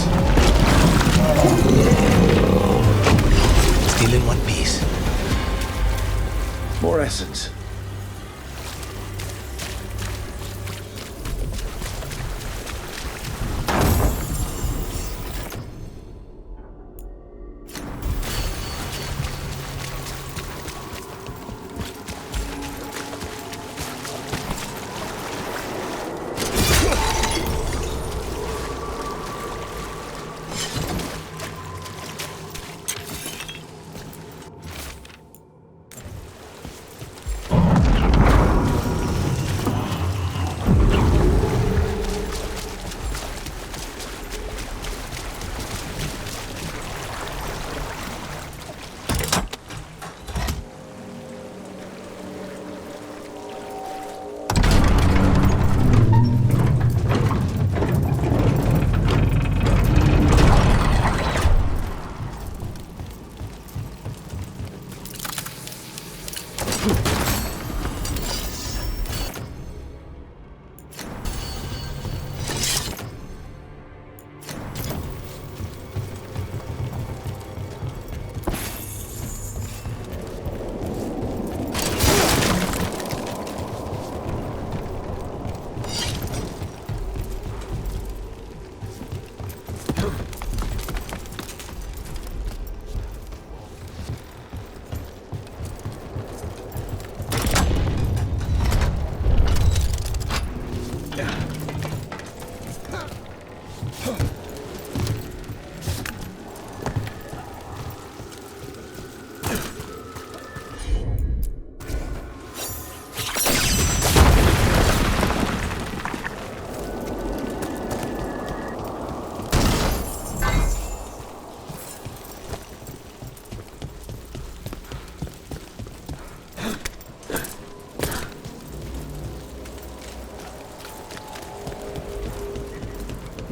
Still in one piece. More essence.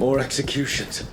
More executions.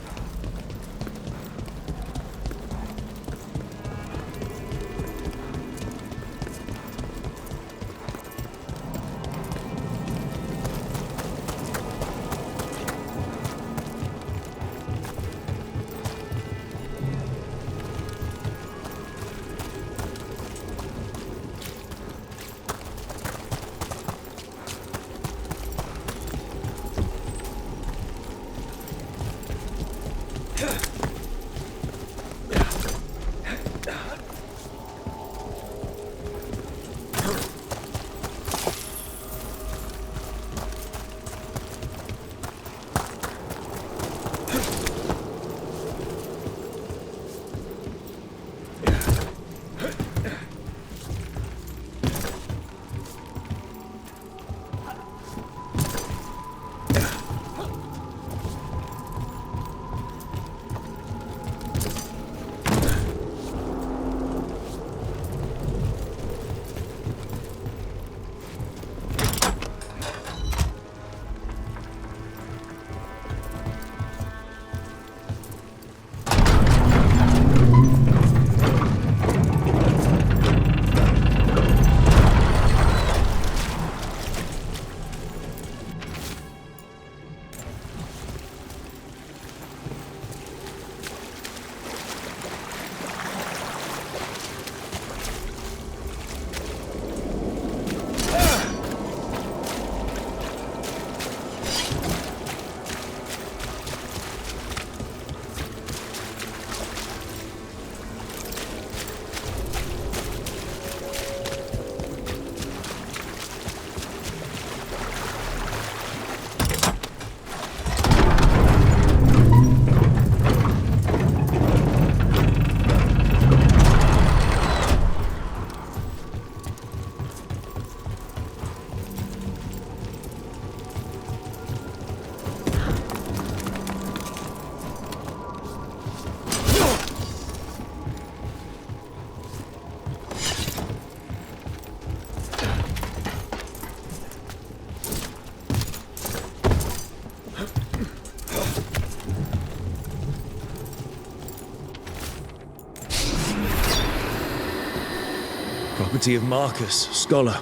Property of Marcus, scholar.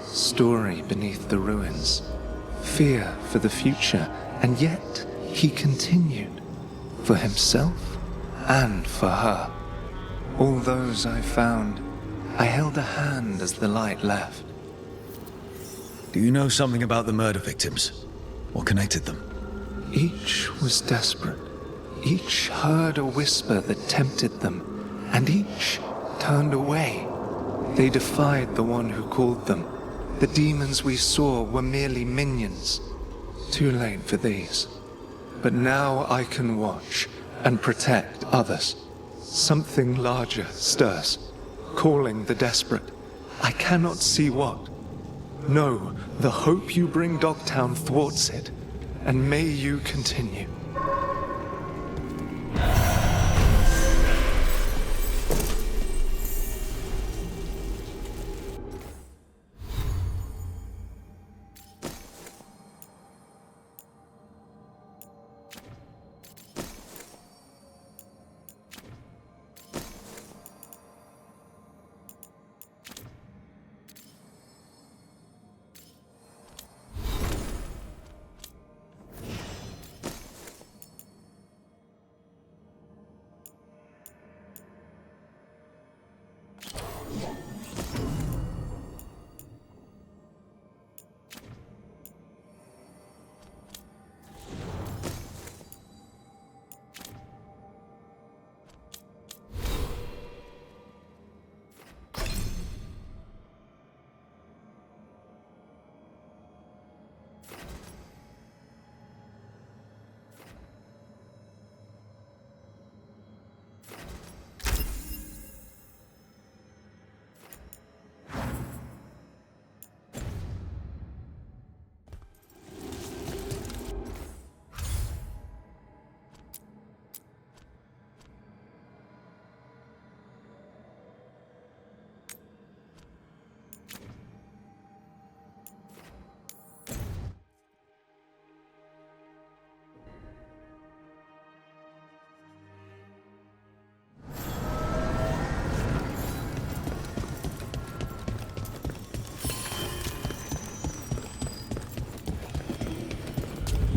Story beneath the ruins. Fear for the future, and yet he continued. For himself and for her. All those I found, I held a hand as the light left. Do you know something about the murder victims? What connected them? Each was desperate. Each heard a whisper that tempted them, and each turned away. They defied the one who called them. The demons we saw were merely minions. Too late for these. But now I can watch and protect others. Something larger stirs, calling the desperate. I cannot see what. No, the hope you bring Dogtown thwarts it, and may you continue.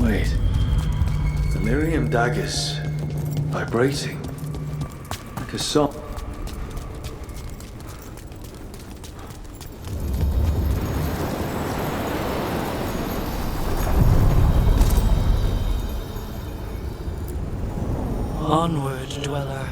Wait. Delirium daggers. Vibrating. Like a song. Onward, dweller.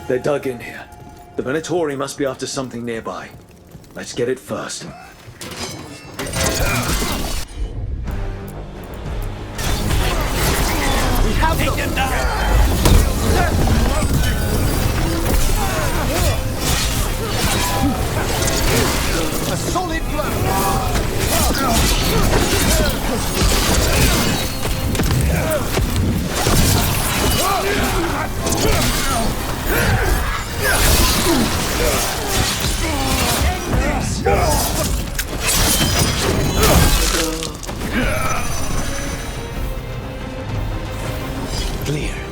They're dug in here. The Venatori must be after something nearby. Let's get it first. We have them down! A solid blow! Clear.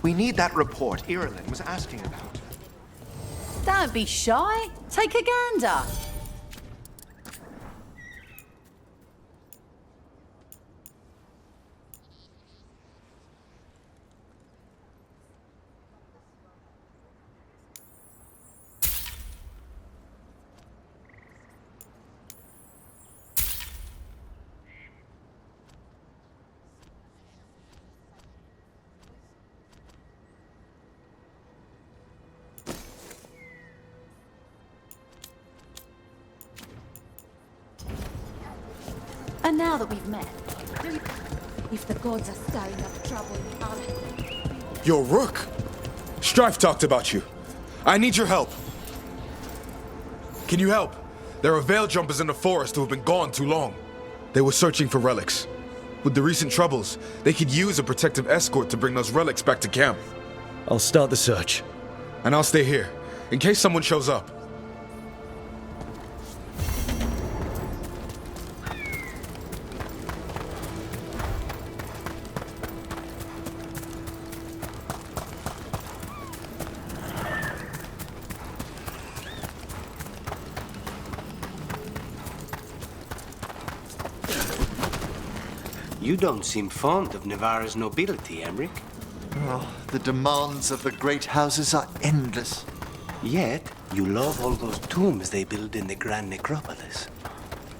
We need that report Irilyn was asking about. Don't be shy. Take a gander. And now that we've met, if the gods are stirring up trouble, Yo, Rook! Strife talked about you. I need your help. can you help? There are veil jumpers in the forest who have been gone too long. They were searching for relics. With the recent troubles, they could use a protective escort to bring those relics back to camp. I'll start the search. And I'll stay here, in case someone shows up. You don't seem fond of Navarra's nobility, Emmerich. Oh, the demands of the great houses are endless. Yet, you love all those tombs they build in the Grand Necropolis.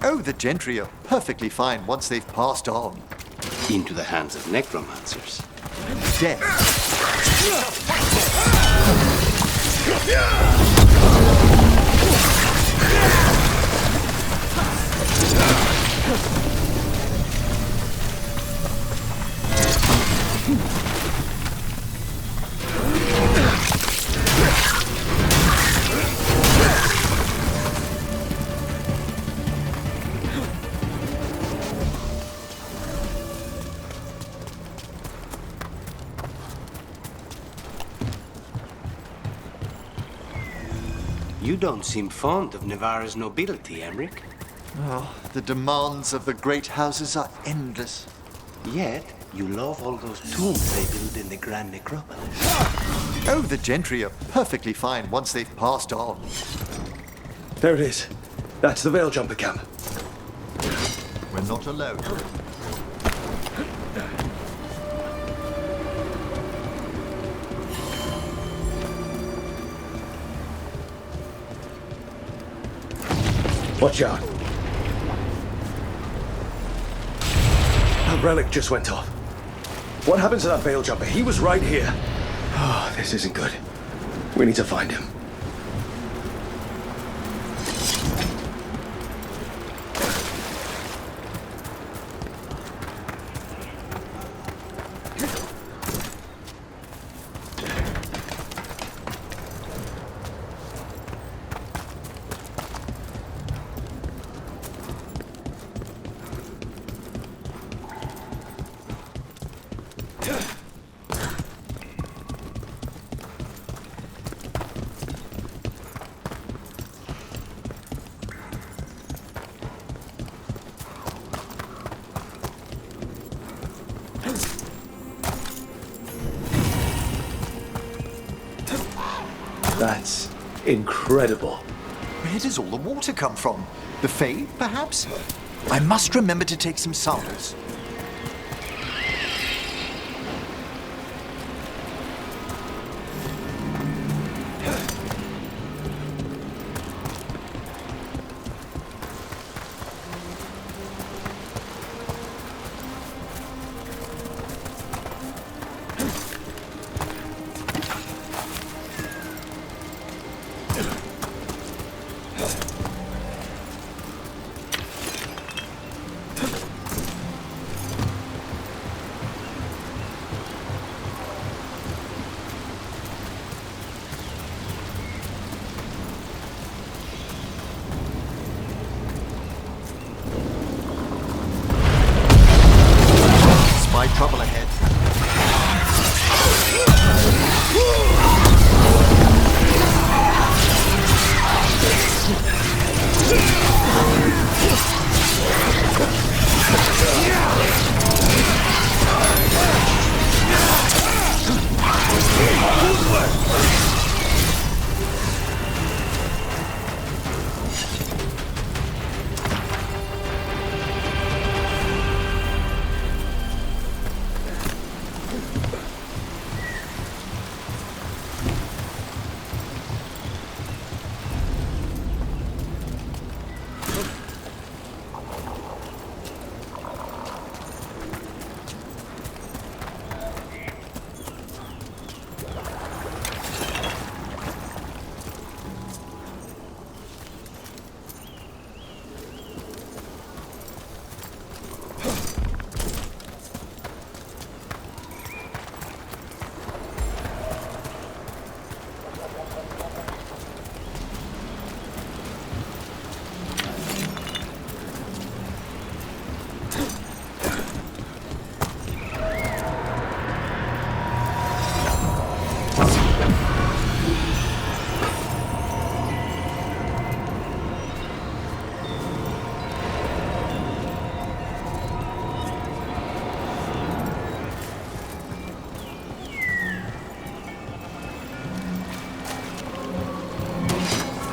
Oh, the gentry are perfectly fine once they've passed on. Into the hands of necromancers. Death. You don't seem fond of Navarra's nobility, Emmerich. Oh, the demands of the great houses are endless. Yet, you love all those tombs they build in the Grand Necropolis. Oh, the gentry are perfectly fine once they've passed on. There it is. That's the veil jumper camp. We're not alone. Watch out. That relic just went off. What happened to that veil jumper? He was right here. Oh, this isn't good. We need to find him. That's incredible. Where does all the water come from? The Fae, perhaps? I must remember to take some samples.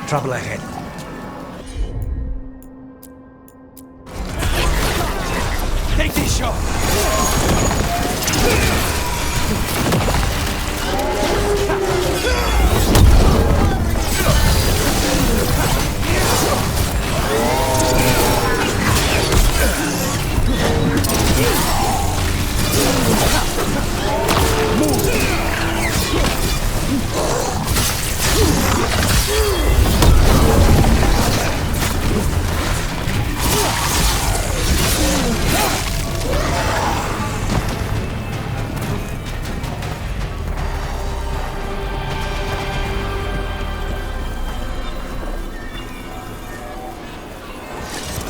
Trouble ahead. Take this shot!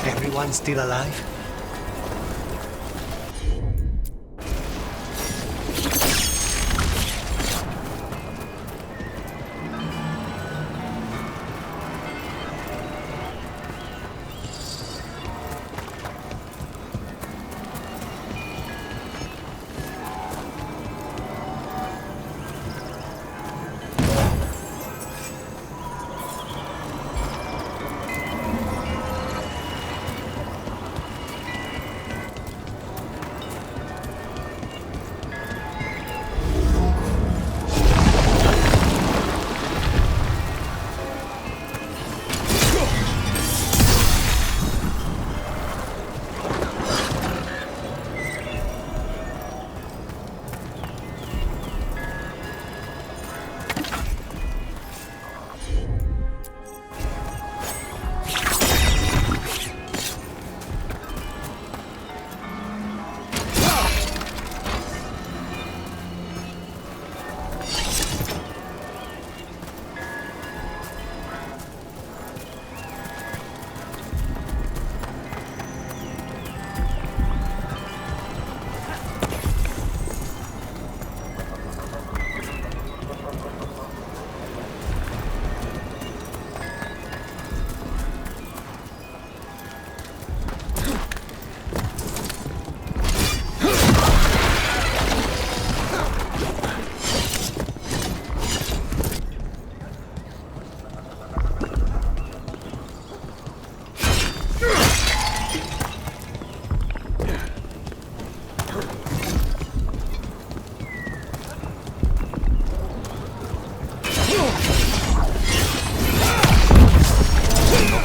Everyone still alive?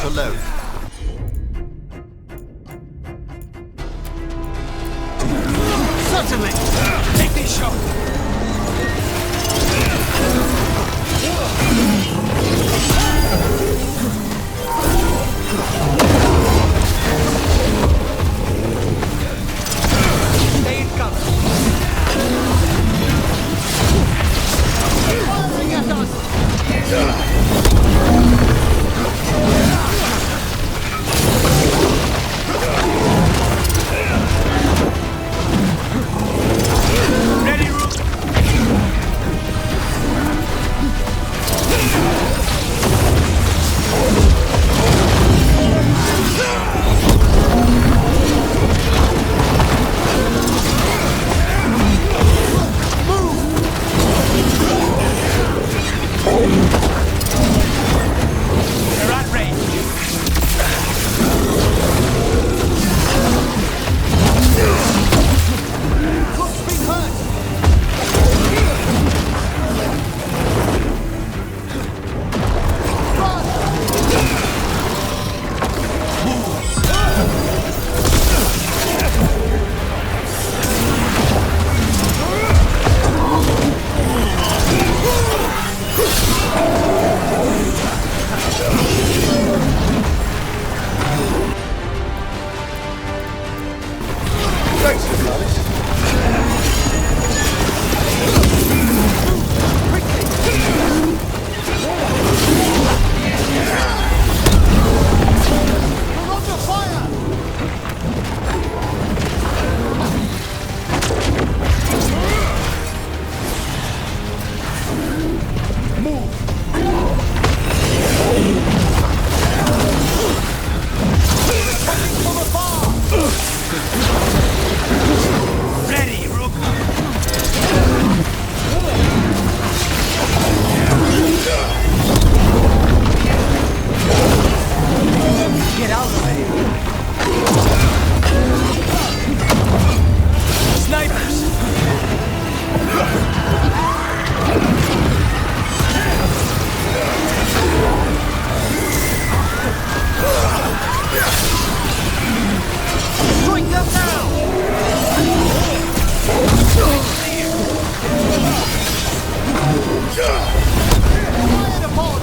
Alone. Certainly! Take this shot! Stay in cover! Bring at us! Ready, Rook? out of there! Snipers! Strike them now! Fire upon!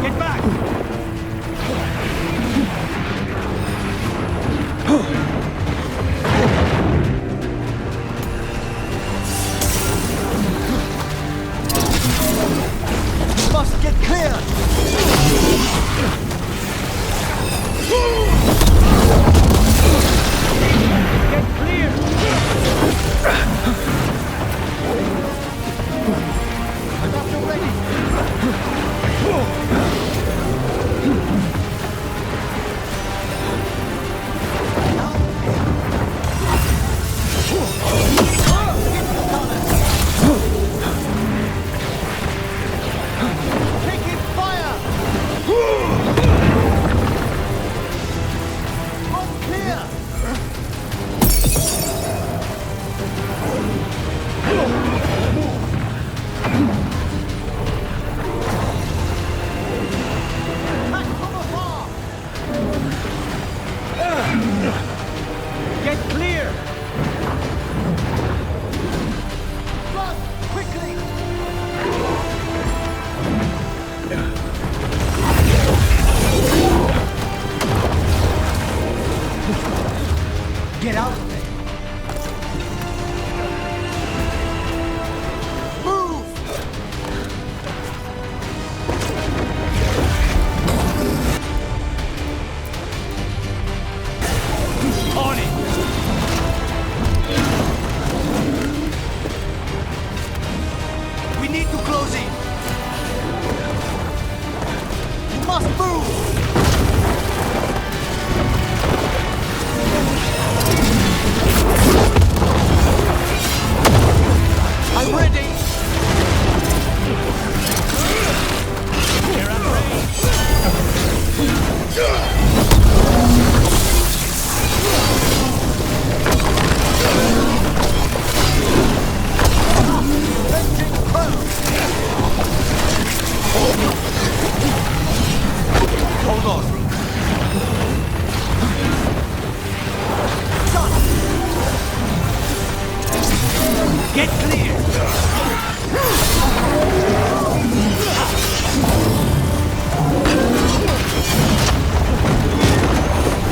Get back! Must get clear! Get clear! I'm not ready! Taking fire! Run clear! Attack from afar! Get clear! Run quickly! Get out of there! Move! On it! We need to close in! We must move! I'm ready! Here I'm Hold on, Rook. Get clear!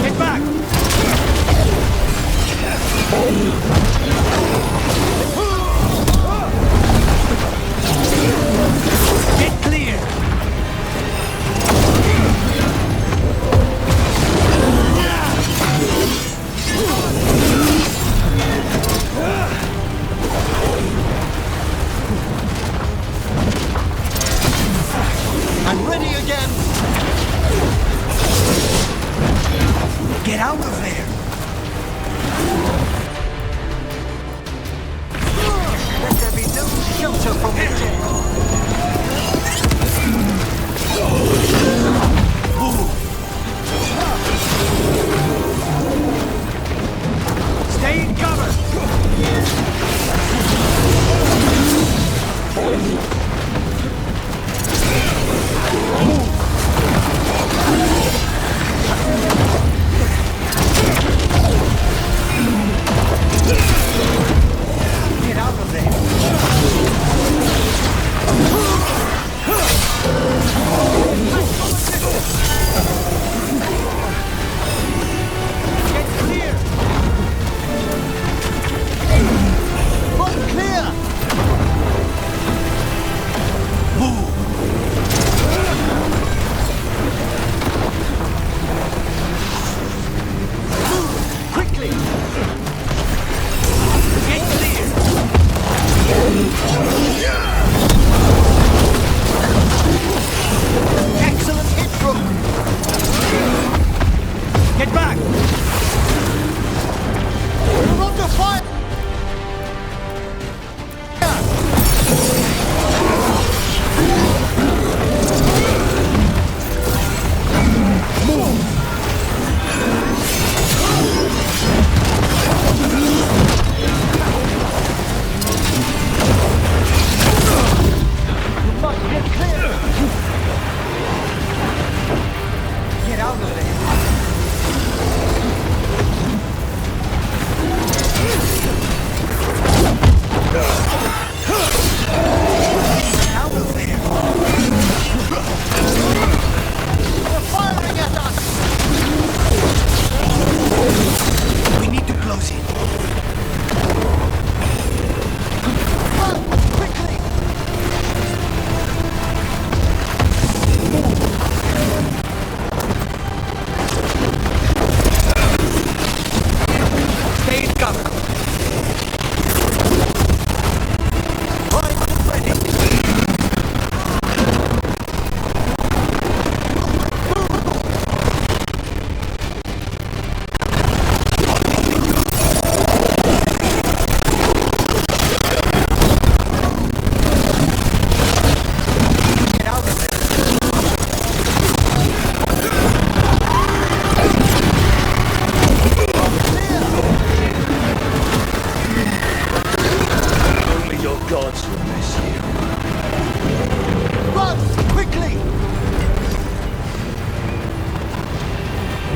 Get back! Get clear! I'm ready again! Get out of there! Let there be no shelter from the dead! Stay in cover! Move!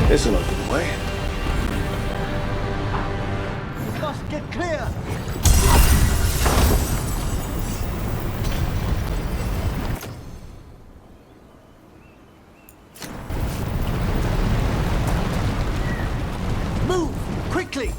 This'll open the way. We must get clear! Move! Quickly!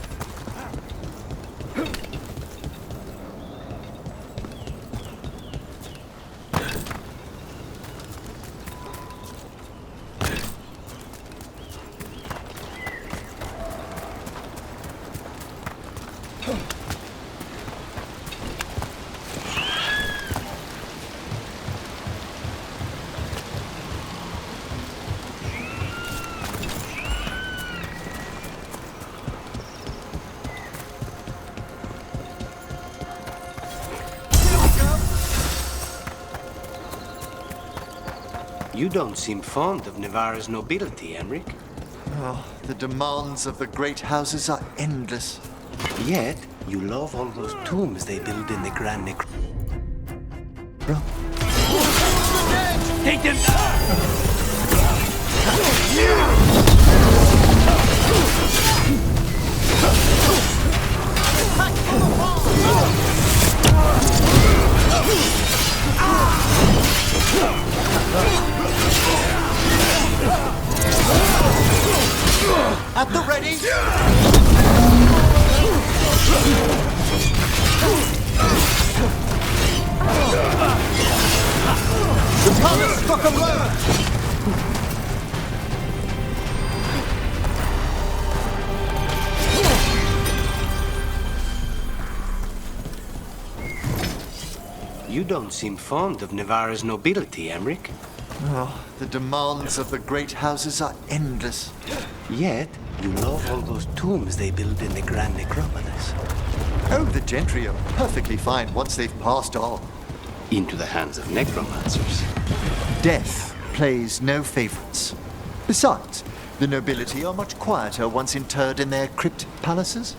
You don't seem fond of Navarra's nobility, Emric. Oh, the demands of the great houses are endless. Yet, you love all those tombs they build in the Grand Necro. Take them down! At the ready! The palace struck a blow! You don't seem fond of Navarra's nobility, Emric. Oh, the demands of the great houses are endless. Yet, you love all those tombs they build in the Grand Necropolis. Oh, the gentry are perfectly fine once they've passed on. Into the hands of necromancers. Death plays no favorites. Besides, the nobility are much quieter once interred in their crypt palaces.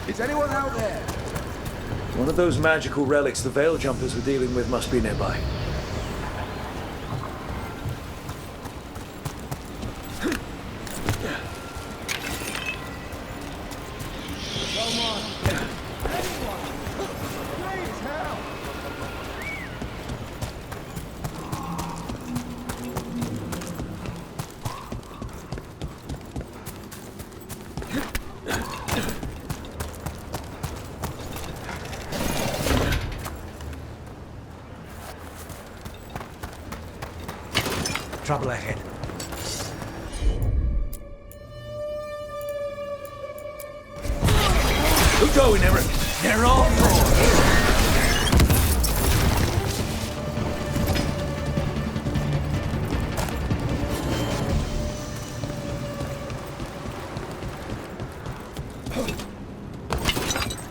Is anyone out there? One of those magical relics the Veil Jumpers were dealing with must be nearby. Come on. Anyone? Please help. Trouble ahead. Who's going, Eric? They're all yours.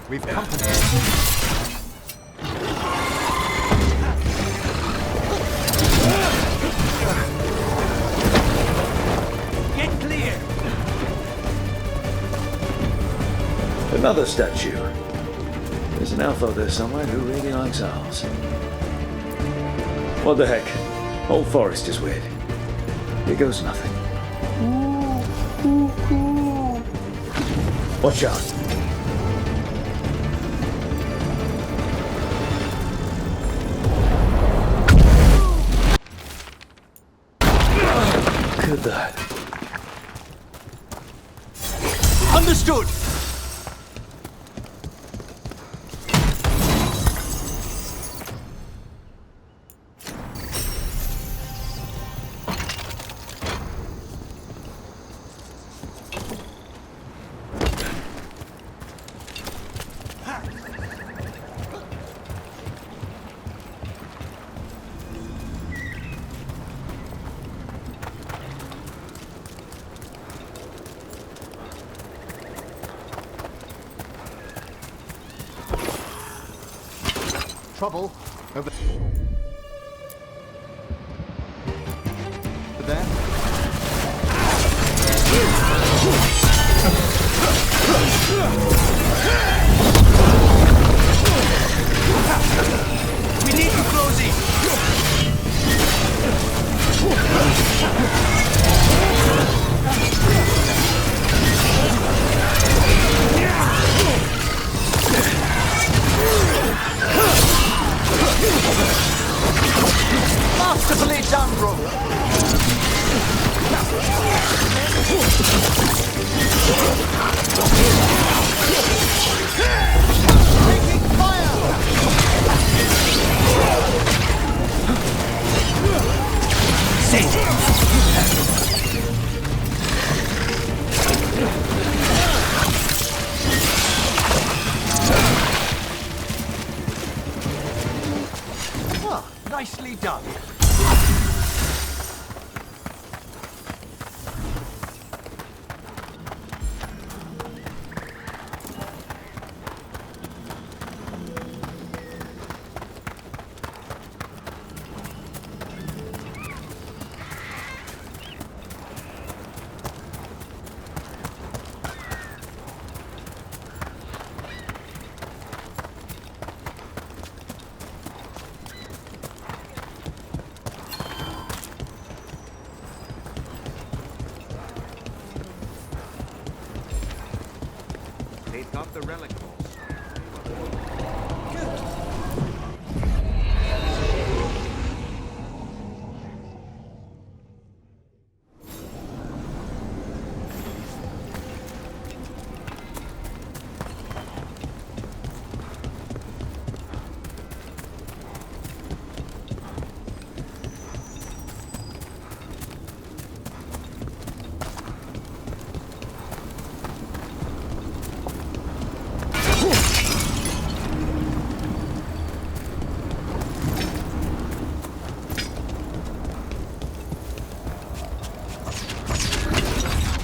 We've company. Get clear. Another statue. There's an elf out there somewhere who really likes owls. What the heck? Whole forest is weird. Here goes nothing. Watch out. Look at that. Understood! trouble over there. We need to close it! Masterfully done, Rook! Taking fire! Oh, nicely done. They've got the relic balls.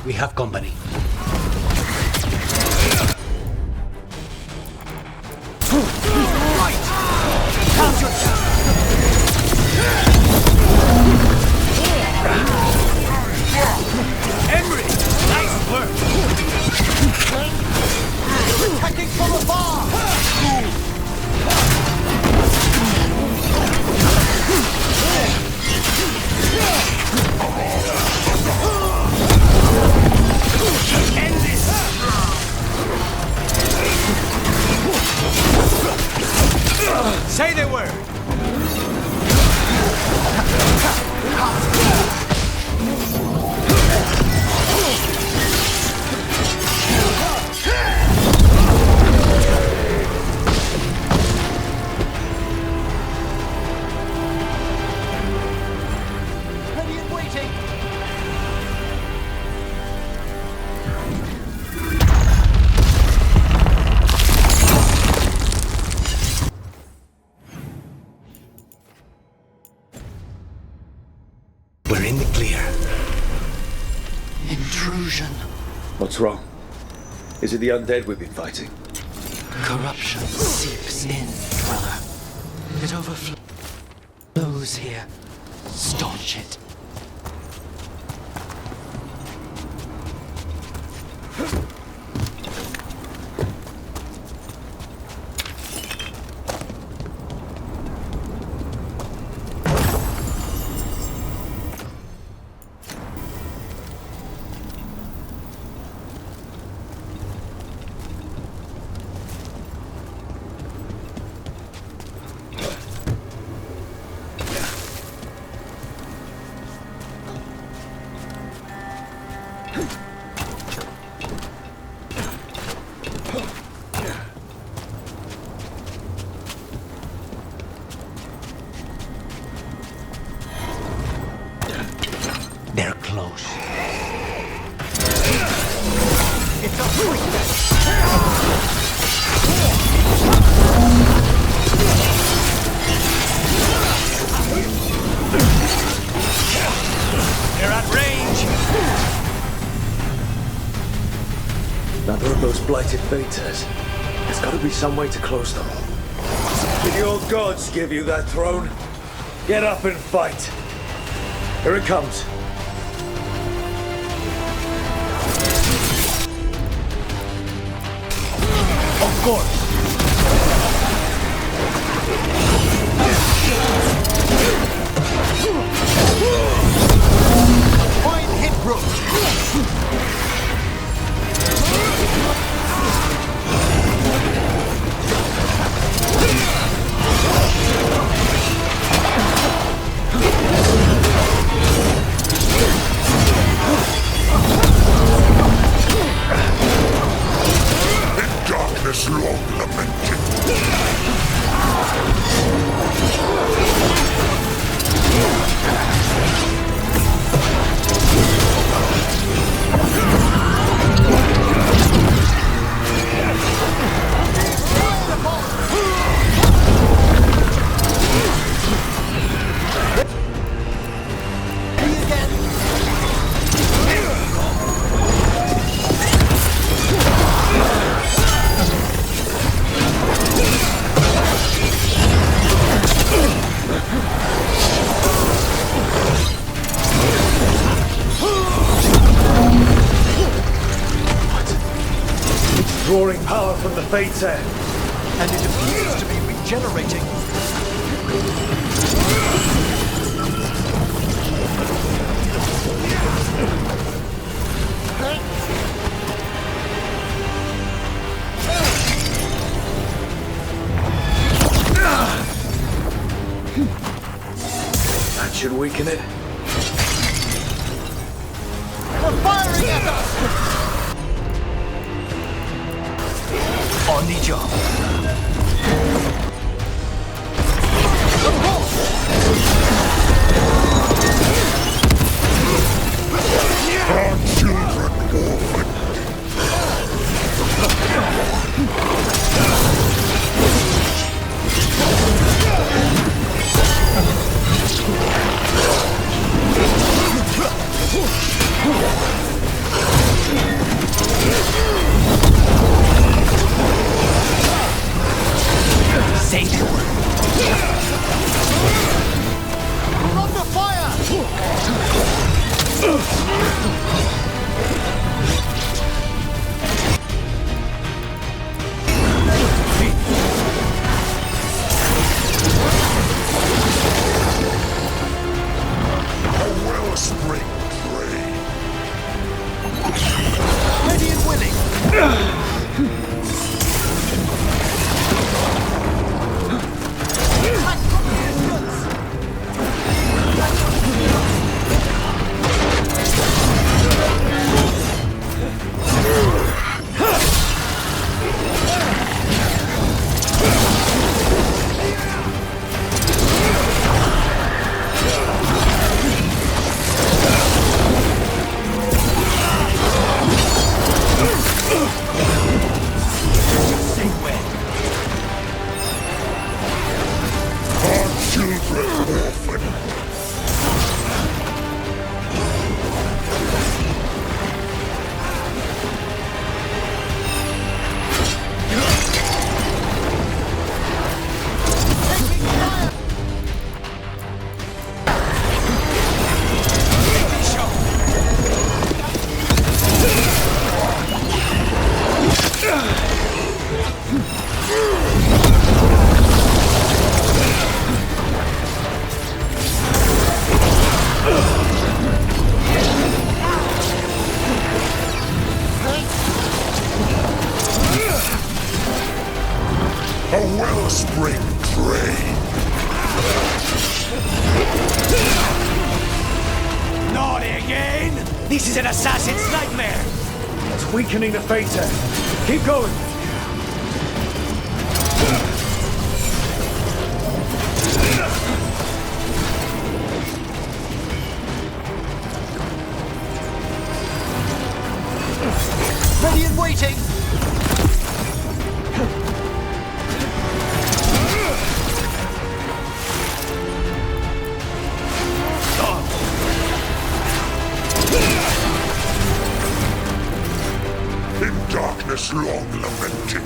We have company. Right! Count your Henry! Nice work! Attacking from afar! End this! Say the word! Ready and waiting! We're in the clear. Intrusion. What's wrong? Is it the undead we've been fighting? Corruption seeps in, Dweller. It overflows here. Staunch it. They're close. It's a They're at range! Another of those blighted fates. There's got to be some way to close them. Did your gods give you that throne? Get up and fight. Here it comes. Of course. Fine hit, Rook. Darkness long lamented. Drawing power from the Fate's end. And it appears to be regenerating. That should weaken it. They're firing at us! On the job. Our children orphaned. Safe. We're under fire! A wellspring prey. Ready and willing. A wellspring prey. Naughty again! This is an assassin's nightmare! It's weakening the Fate's end. Keep going! Ready and waiting! In darkness long lamented.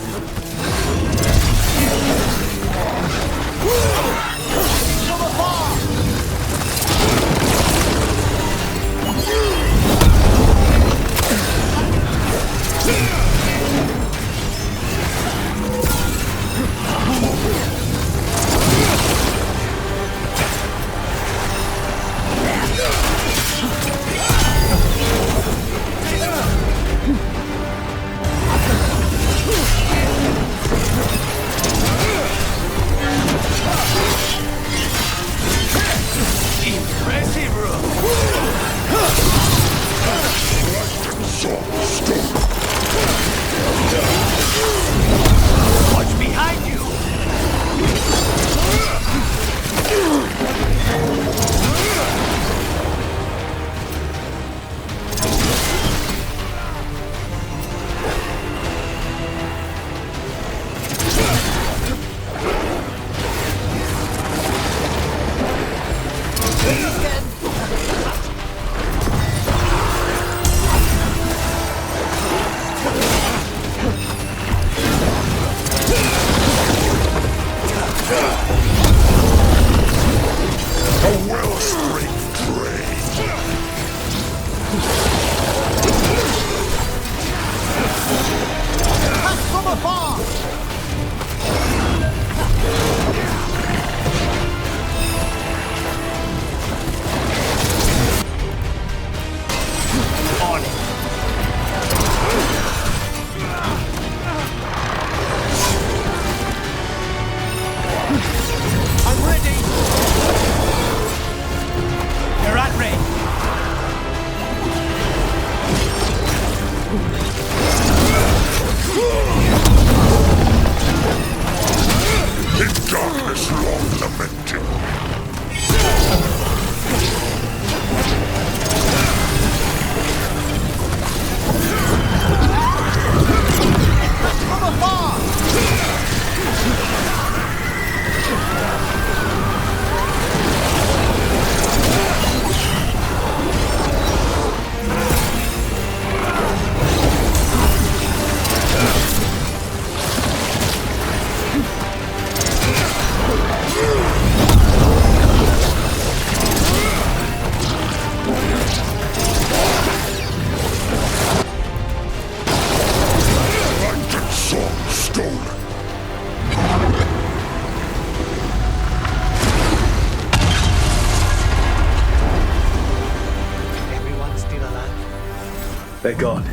They're gone.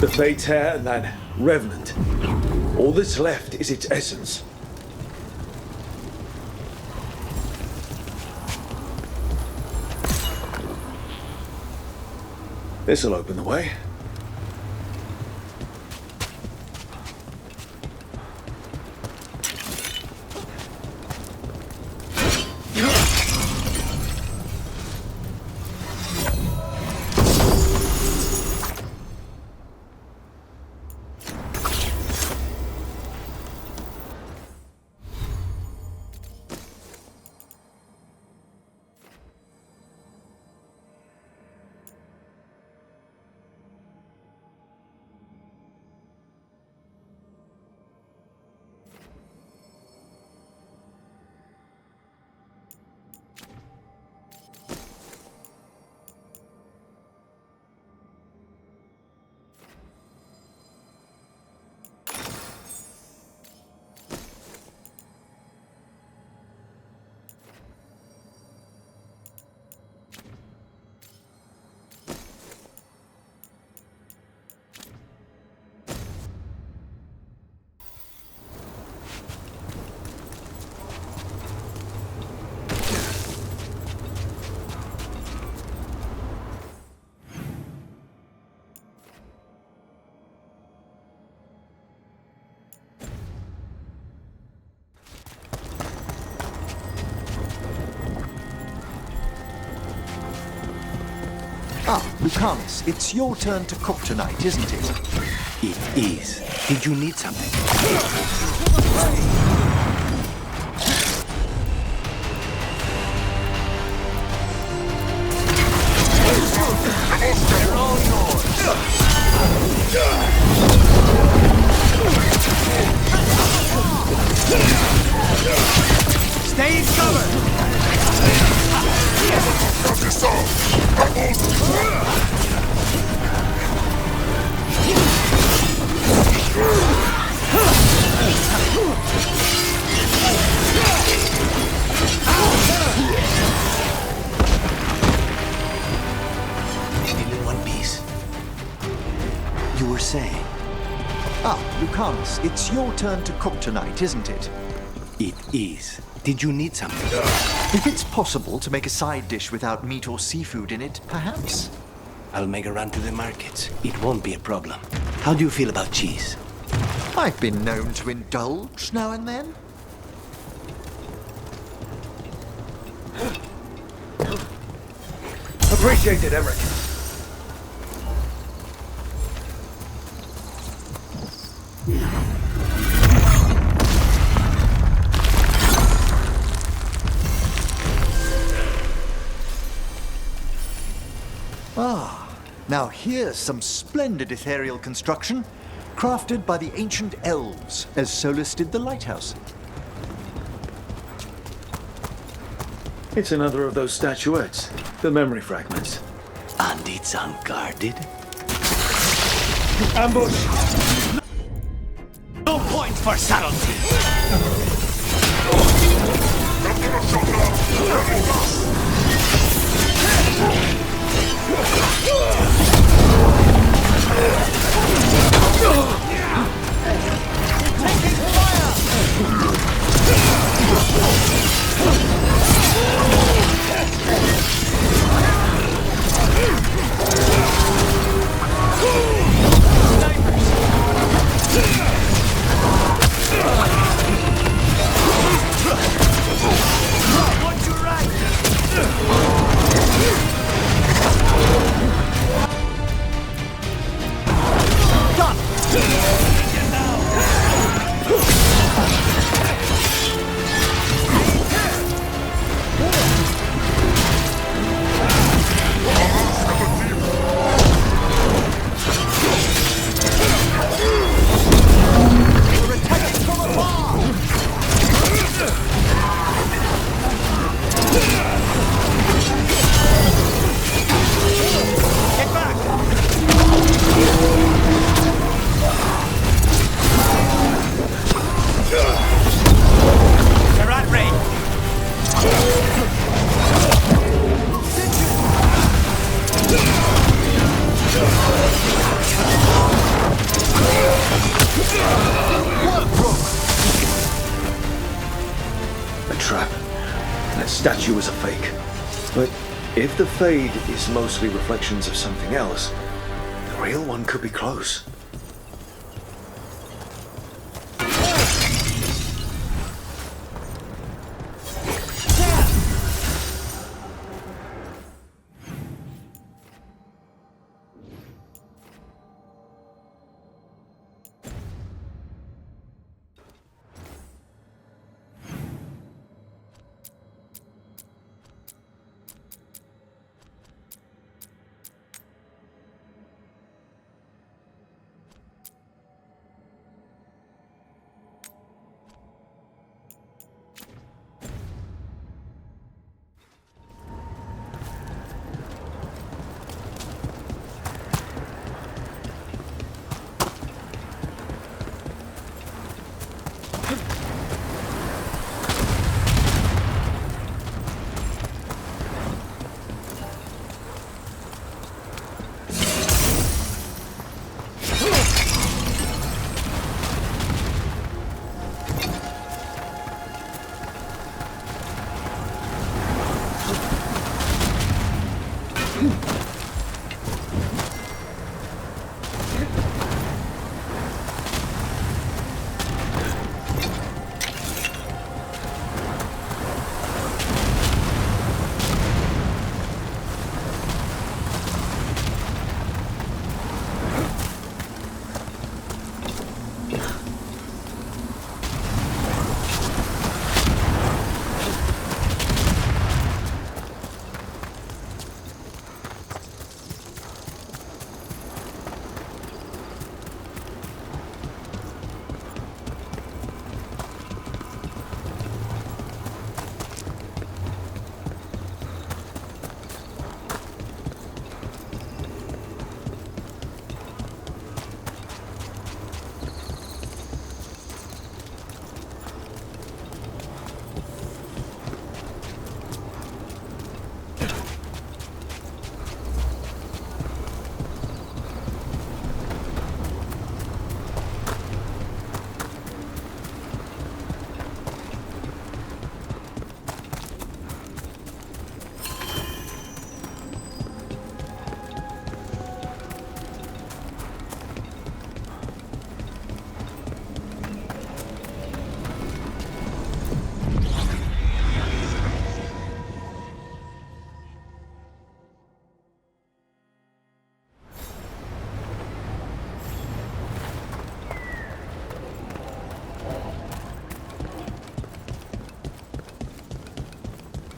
The Fate's hair and that revenant. All that's left is its essence. This'll open the way. Lucanus, it's your turn to cook tonight, isn't it? It is. Did you need something? They're all yours! Stay in cover! Still in one piece. You were saying? Lucanus, it's your turn to cook tonight, isn't it? It is. Did you need something? If it's possible to make a side dish without meat or seafood in it, perhaps? I'll make a run to the markets. It won't be a problem. How do you feel about cheese? I've been known to indulge now and then. Appreciate it, Emmerich. Now here's some splendid ethereal construction, crafted by the ancient elves, as Solas did the lighthouse. It's another of those statuettes, the memory fragments. And it's unguarded? Ambush! No point for subtlety! What's your right? statue was a fake. But if the Fade is mostly reflections of something else, the real one could be close.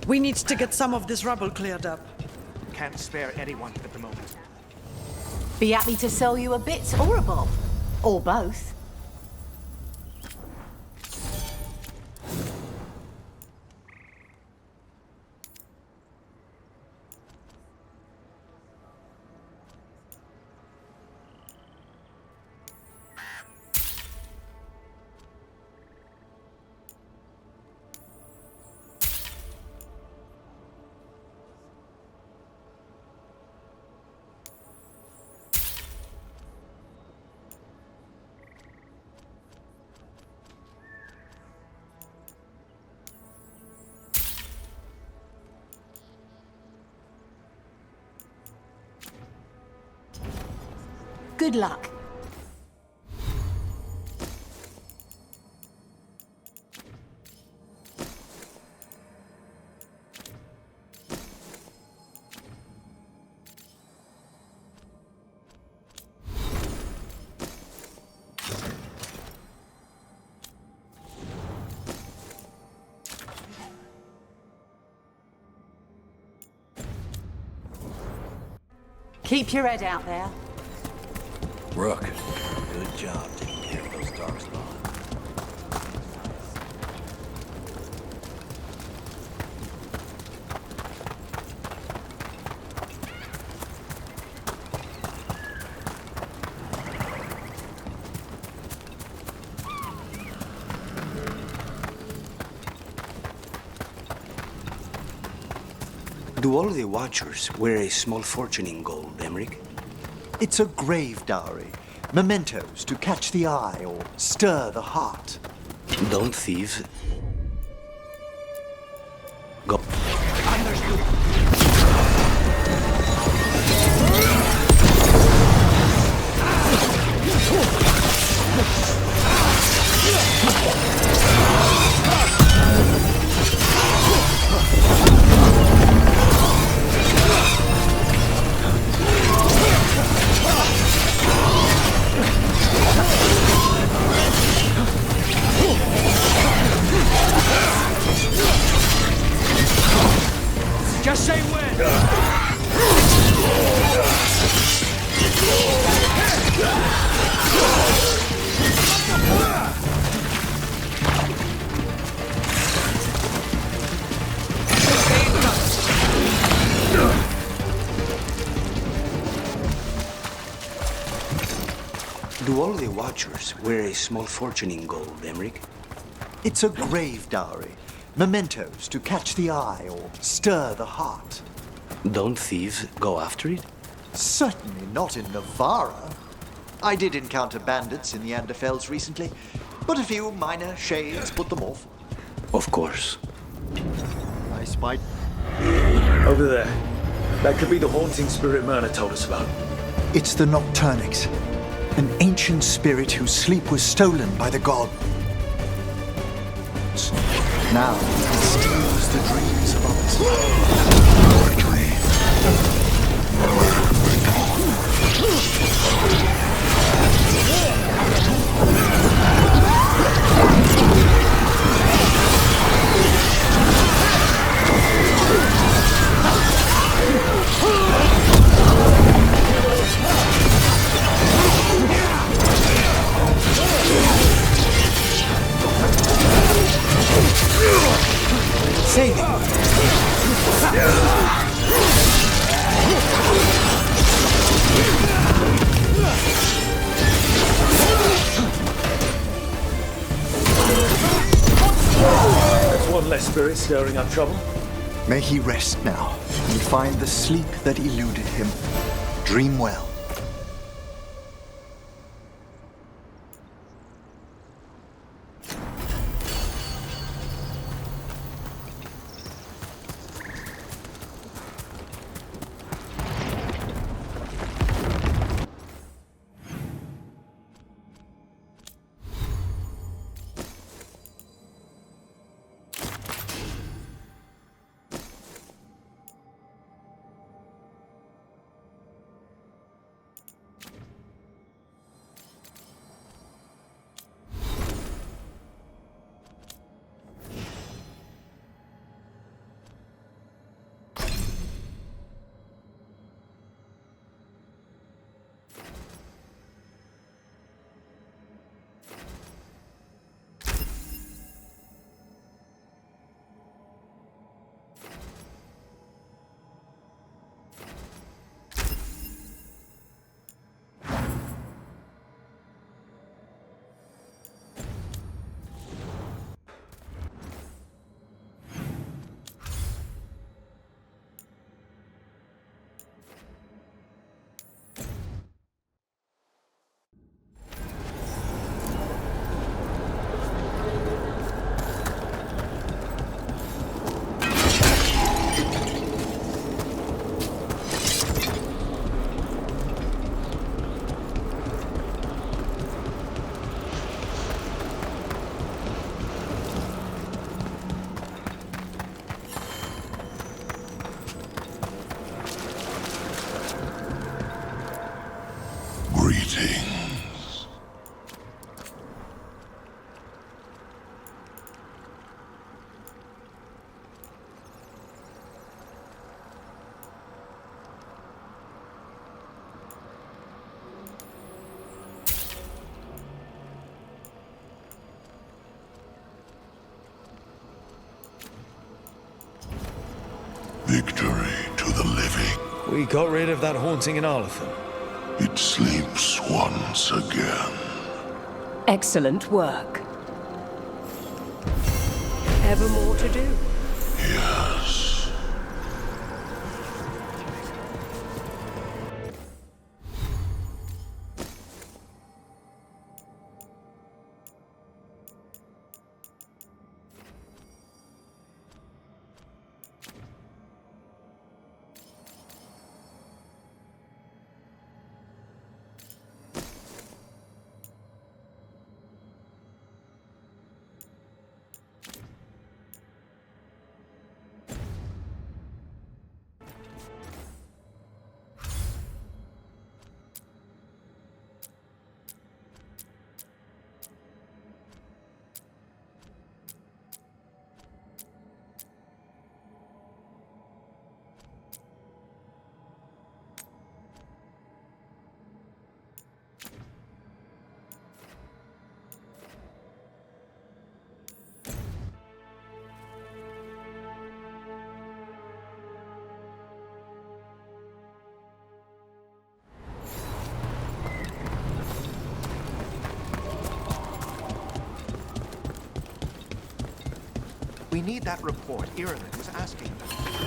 We need to get some of this rubble cleared up. Can't spare anyone at the moment. Be happy to sell you a bit or a bob. Or both. Good luck. Keep your head out there. Rook, good job taking care of those darkspawn. Do all the Watchers wear a small fortune in gold, Emmerich? It's a grave dowry. Mementos to catch the eye or stir the heart. Don't thieves go. Do all the Watchers wear a small fortune in gold, Emmerich? It's a grave dowry. Mementos to catch the eye or stir the heart. Don't thieves go after it? Certainly not in Navarra. I did encounter bandits in the Anderfels recently, but a few minor shades put them off. Of course. I spied... Over there. That could be the haunting spirit Myrna told us about. It's the Nocturnix, an ancient spirit whose sleep was stolen by the god. Now it steals the dreams of others. Save him! That's one less spirit stirring up trouble. May he rest now and find the sleep that eluded him. Dream well. Greetings. Victory to the living. We got rid of that haunting in Arlington. It sleeps once again. Excellent work. Ever more to do? Yes. We need that report Ireland was asking about.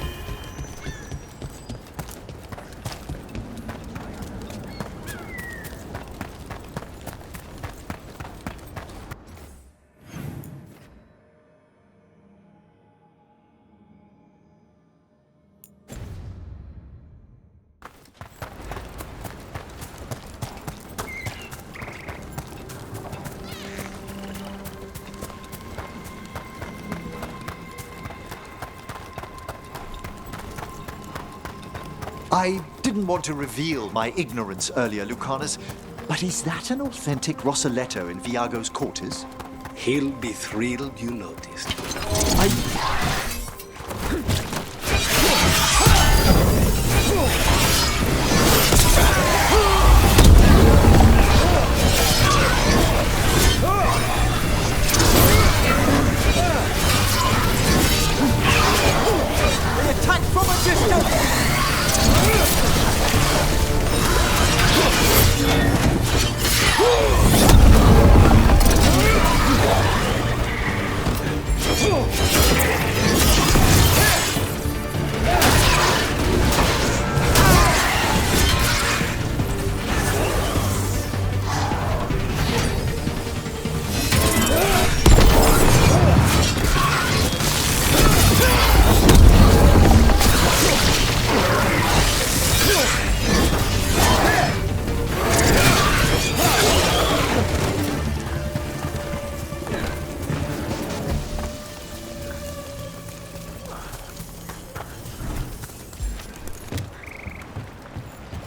I didn't want to reveal my ignorance earlier, Lucanus, but is that an authentic Rossoletto in Viago's quarters? He'll be thrilled you noticed. Attack from a distance!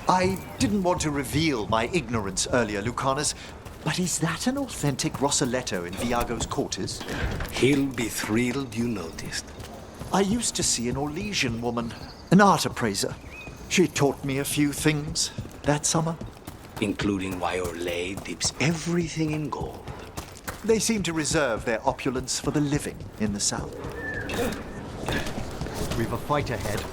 I didn't want to reveal my ignorance earlier, Lucanus, but is that an authentic Rossoletto in Viago's quarters? He'll be thrilled you noticed. I used to see an Orlesian woman, an art appraiser. She taught me a few things that summer. Including why Orlais dips everything in gold. They seem to reserve their opulence for the living in the south. We've a fight ahead.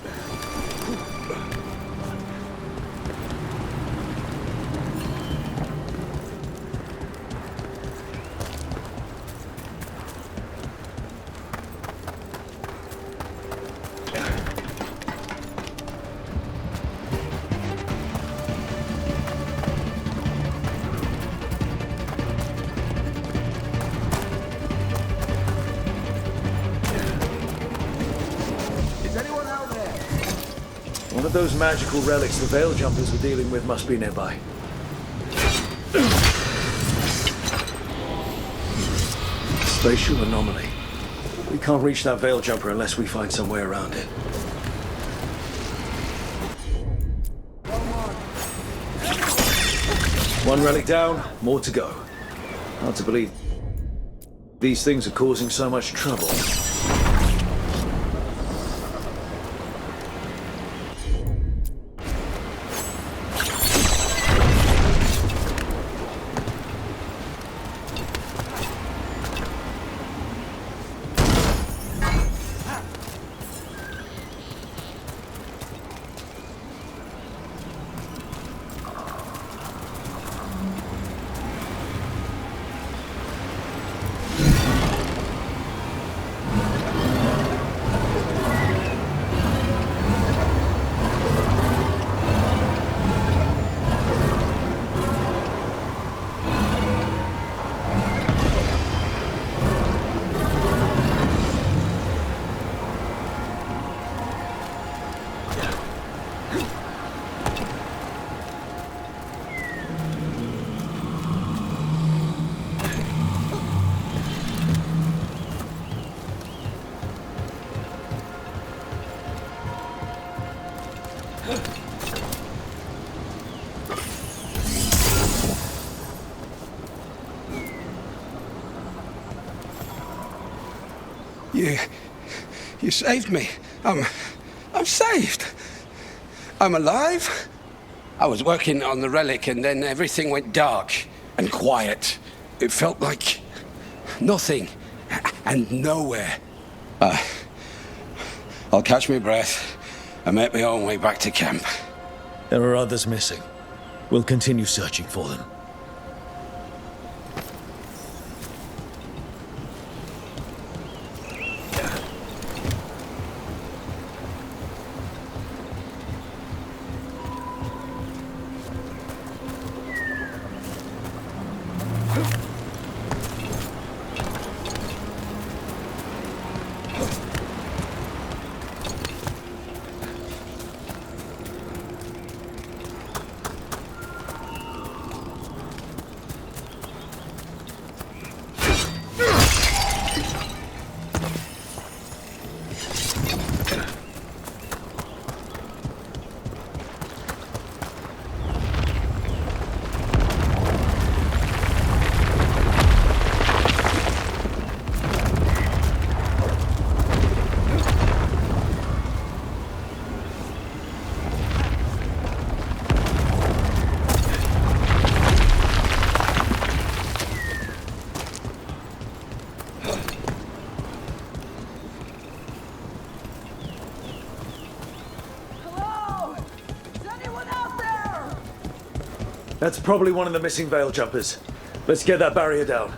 One of those magical relics the Veil Jumpers were dealing with must be nearby. Spatial anomaly. We can't reach that Veil Jumper unless we find some way around it. One relic down, more to go. Hard to believe these things are causing so much trouble. You saved me. I'm saved. I'm alive. I was working on the relic and then everything went dark and quiet. It felt like nothing and nowhere. I'll catch my breath and make my own way back to camp. There are others missing. We'll continue searching for them. That's probably one of the missing veil jumpers. Let's get that barrier down.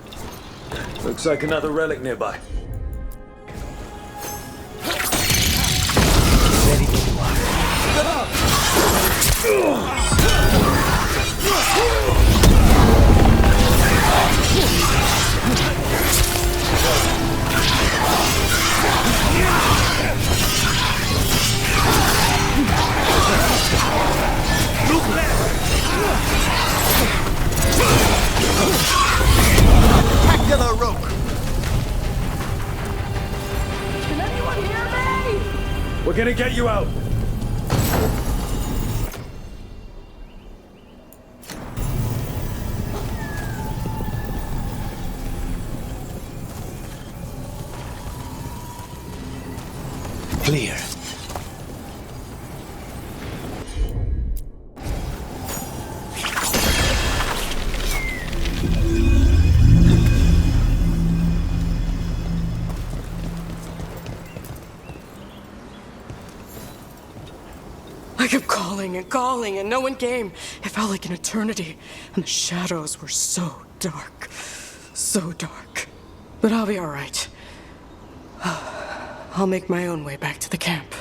Looks like another relic nearby. Ready when you are. Spectacular Rook! Can anyone hear me? We're gonna get you out! Clear. I kept calling and no one came. It felt like an eternity, and the shadows were so dark. So dark. But I'll be all right. I'll make my own way back to the camp.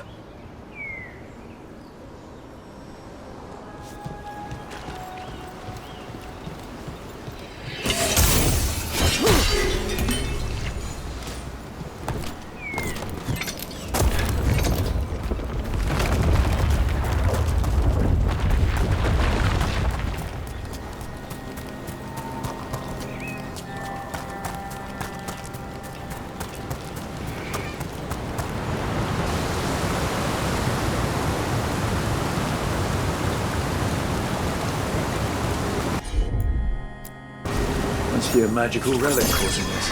Must be a magical relic causing this.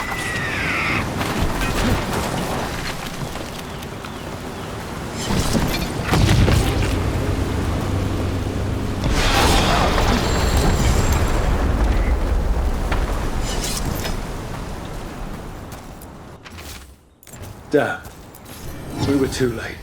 Damn. We were too late.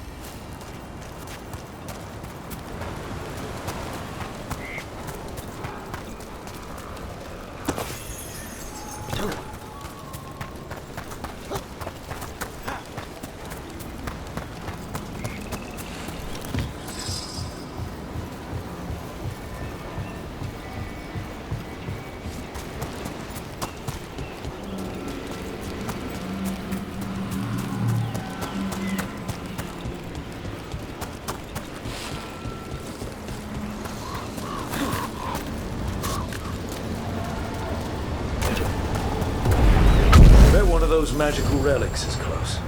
One of those magical relics is close.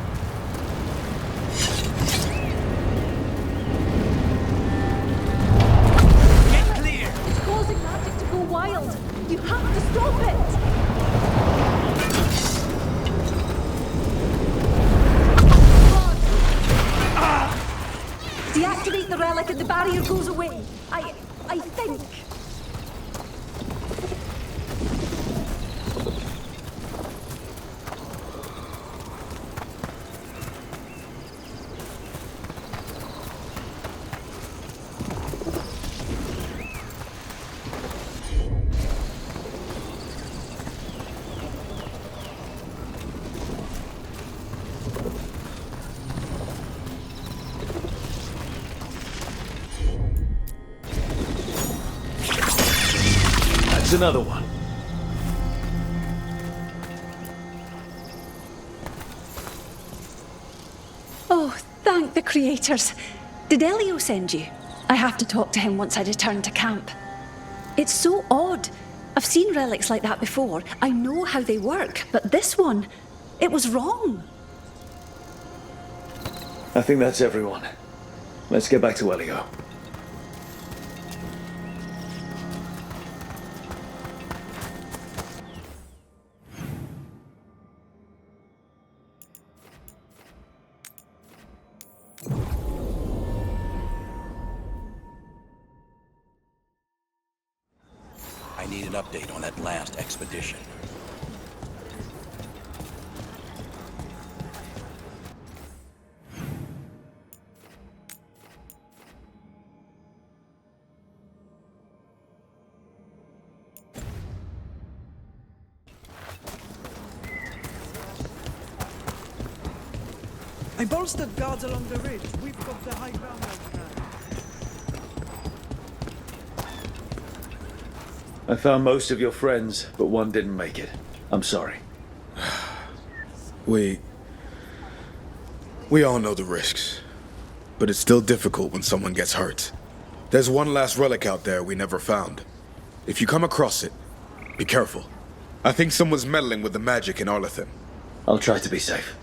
Get clear! It's causing magic to go wild. You have to stop it! Deactivate the relic and the barrier goes away. I think. That's another one. Oh, thank the creators. Did Elio send you? I have to talk to him once I return to camp. It's so odd. I've seen relics like that before. I know how they work, but this one, it was wrong. I think that's everyone. Let's get back to Elio. I need an update on that last expedition. I bolstered guards along the ridge. We've got the high ground now. I found most of your friends, but one didn't make it. I'm sorry. We all know the risks, but it's still difficult when someone gets hurt. There's one last relic out there we never found. If you come across it, be careful. I think someone's meddling with the magic in Arlethan. I'll try to be safe.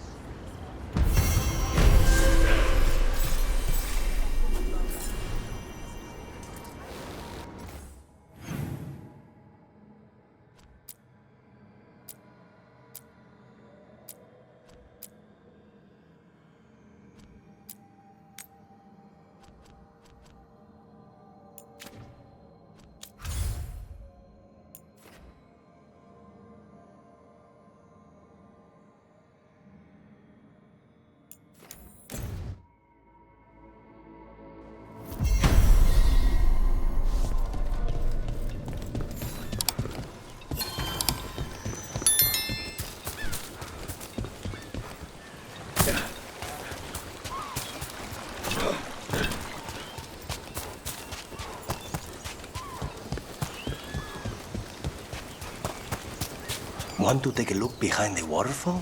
Want to take a look behind the waterfall?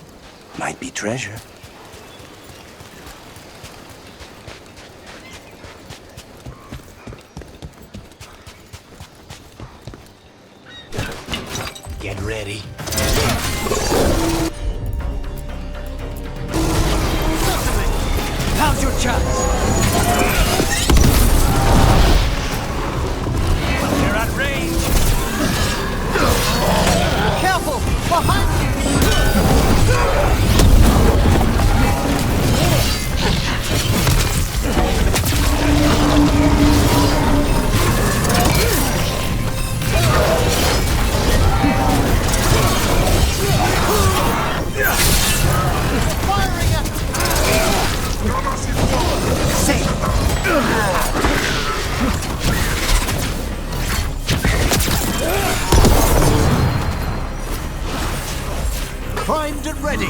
Might be treasure. Get ready. Now's your chance! They're at range! Careful! Behind you! Firing at safe! Primed and ready.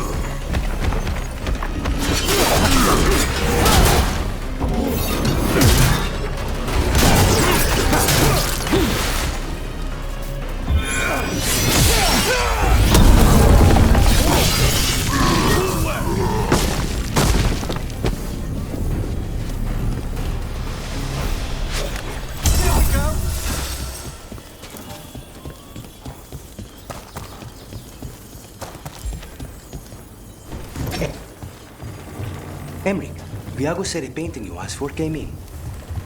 Emric, Viago said a painting you asked for came in.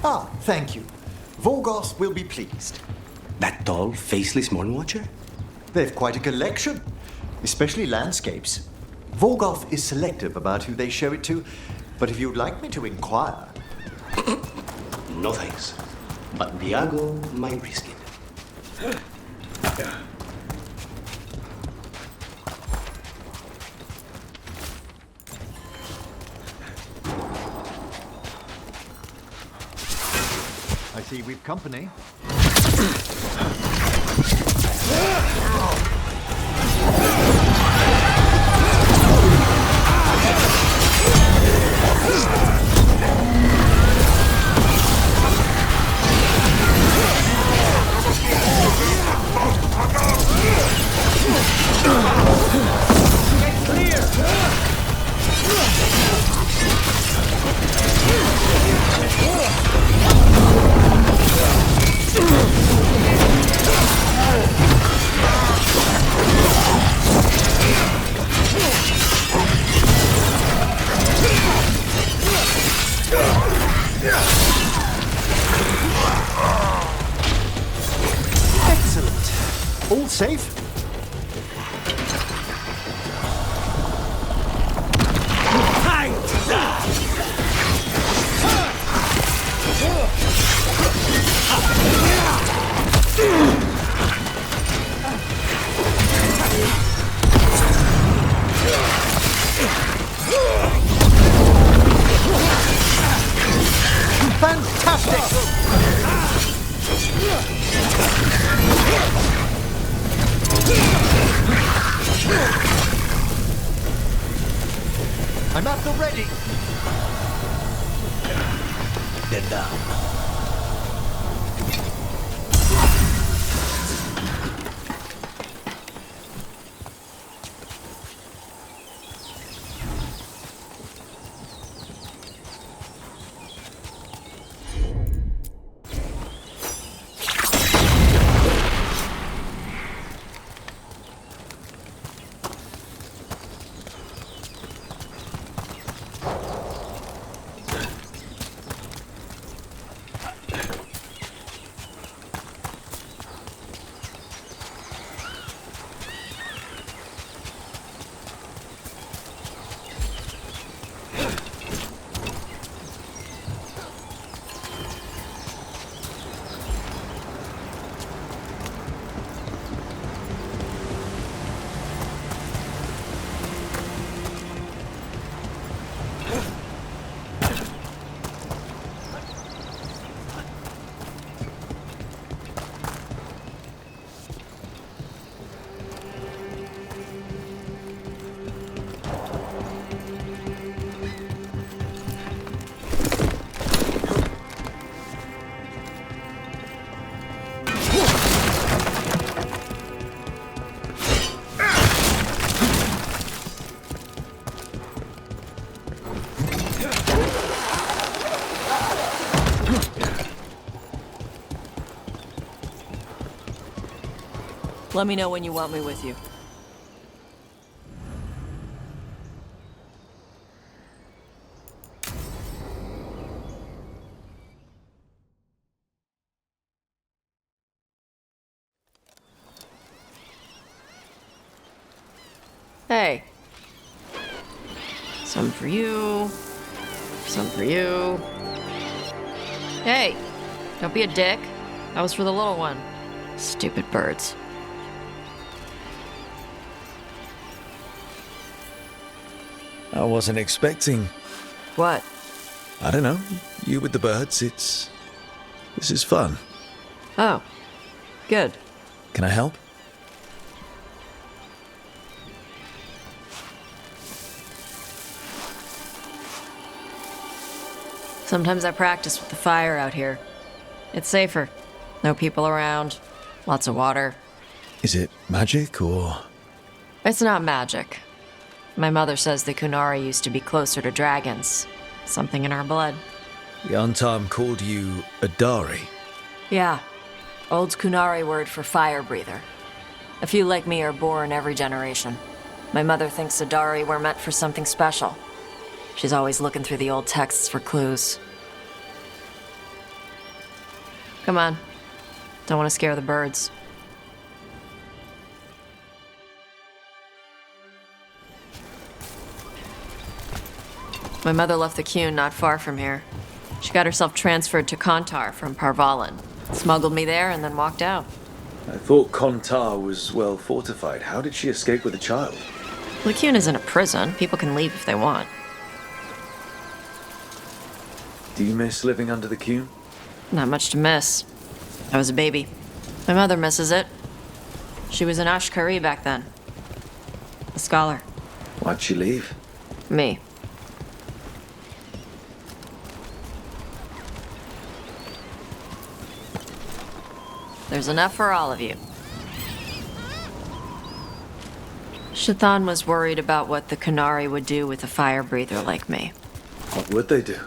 Ah, thank you. Volgoth will be pleased. That tall, faceless Mornwatcher? They've quite a collection, especially landscapes. Volgoth is selective about who they show it to, but if you'd like me to inquire... No thanks. But Viago might risk it. I see we've company. Excellent. All safe? Fantastic! I'm at the ready. They're down. Let me know when you want me with you. Hey. Some for you. Some for you. Hey, don't be a dick. That was for the little one. Stupid birds. I wasn't expecting... What? I don't know. You with the birds, this is fun. Oh. Good. Can I help? Sometimes I practice with the fire out here. It's safer. No people around. Lots of water. Is it magic, or...? It's not magic. My mother says the Kunari used to be closer to dragons. Something in our blood. The Untarm called you a Dari. Yeah. Old Kunari word for fire breather. A few like me are born every generation. My mother thinks the Dari were meant for something special. She's always looking through the old texts for clues. Come on. Don't want to scare the birds. My mother left the Qun not far from here. She got herself transferred to Kontar from Parvalan. Smuggled me there and then walked out. I thought Kontar was well fortified. How did she escape with a child? The Qun isn't a prison. People can leave if they want. Do you miss living under the Qun? Not much to miss. I was a baby. My mother misses it. She was an Ashkari back then. A scholar. Why'd she leave? Me. There's enough for all of you. Shathan was worried about what the Kunari would do with a fire breather like me. What would they do?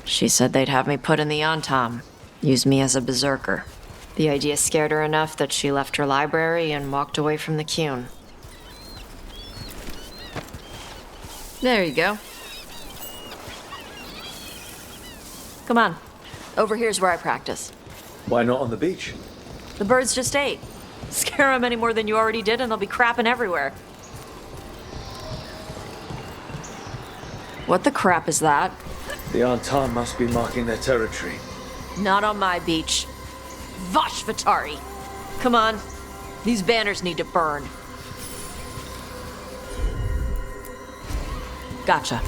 She said they'd have me put in the Yantam, use me as a berserker. The idea scared her enough that she left her library and walked away from the Qun. There you go. Come on. Over here's where I practice. Why not on the beach? The birds just ate. Scare them any more than you already did and they'll be crapping everywhere. What the crap is that? The Antan must be marking their territory. Not on my beach. Vashvatari! Come on. These banners need to burn. Gotcha.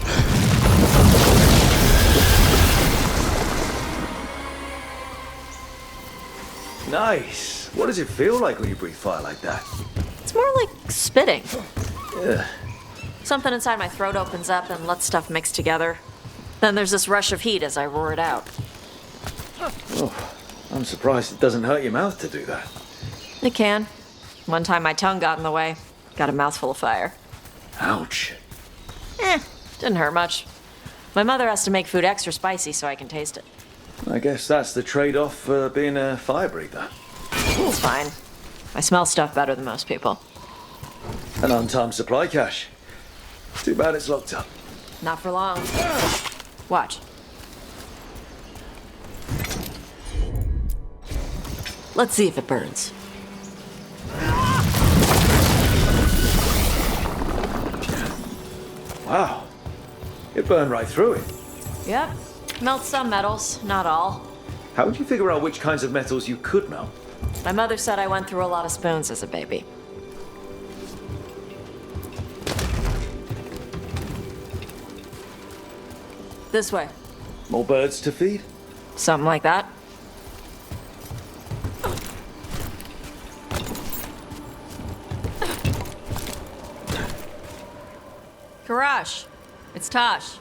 Nice. What does it feel like when you breathe fire like that? It's more like spitting. Yeah. Something inside my throat opens up and lets stuff mix together. Then there's this rush of heat as I roar it out. Oh, I'm surprised it doesn't hurt your mouth to do that. It can. One time my tongue got in the way. Got a mouthful of fire. Ouch. Didn't hurt much. My mother has to make food extra spicy so I can taste it. I guess that's the trade-off for being a fire breather. It's fine. I smell stuff better than most people. An untimed supply cache. Too bad it's locked up. Not for long. Watch. Let's see if it burns. Wow. It burned right through it. Yep. Melts some metals, not all. How would you figure out which kinds of metals you could melt? My mother said I went through a lot of spoons as a baby. This way. More birds to feed? Something like that. Karash, it's Tosh.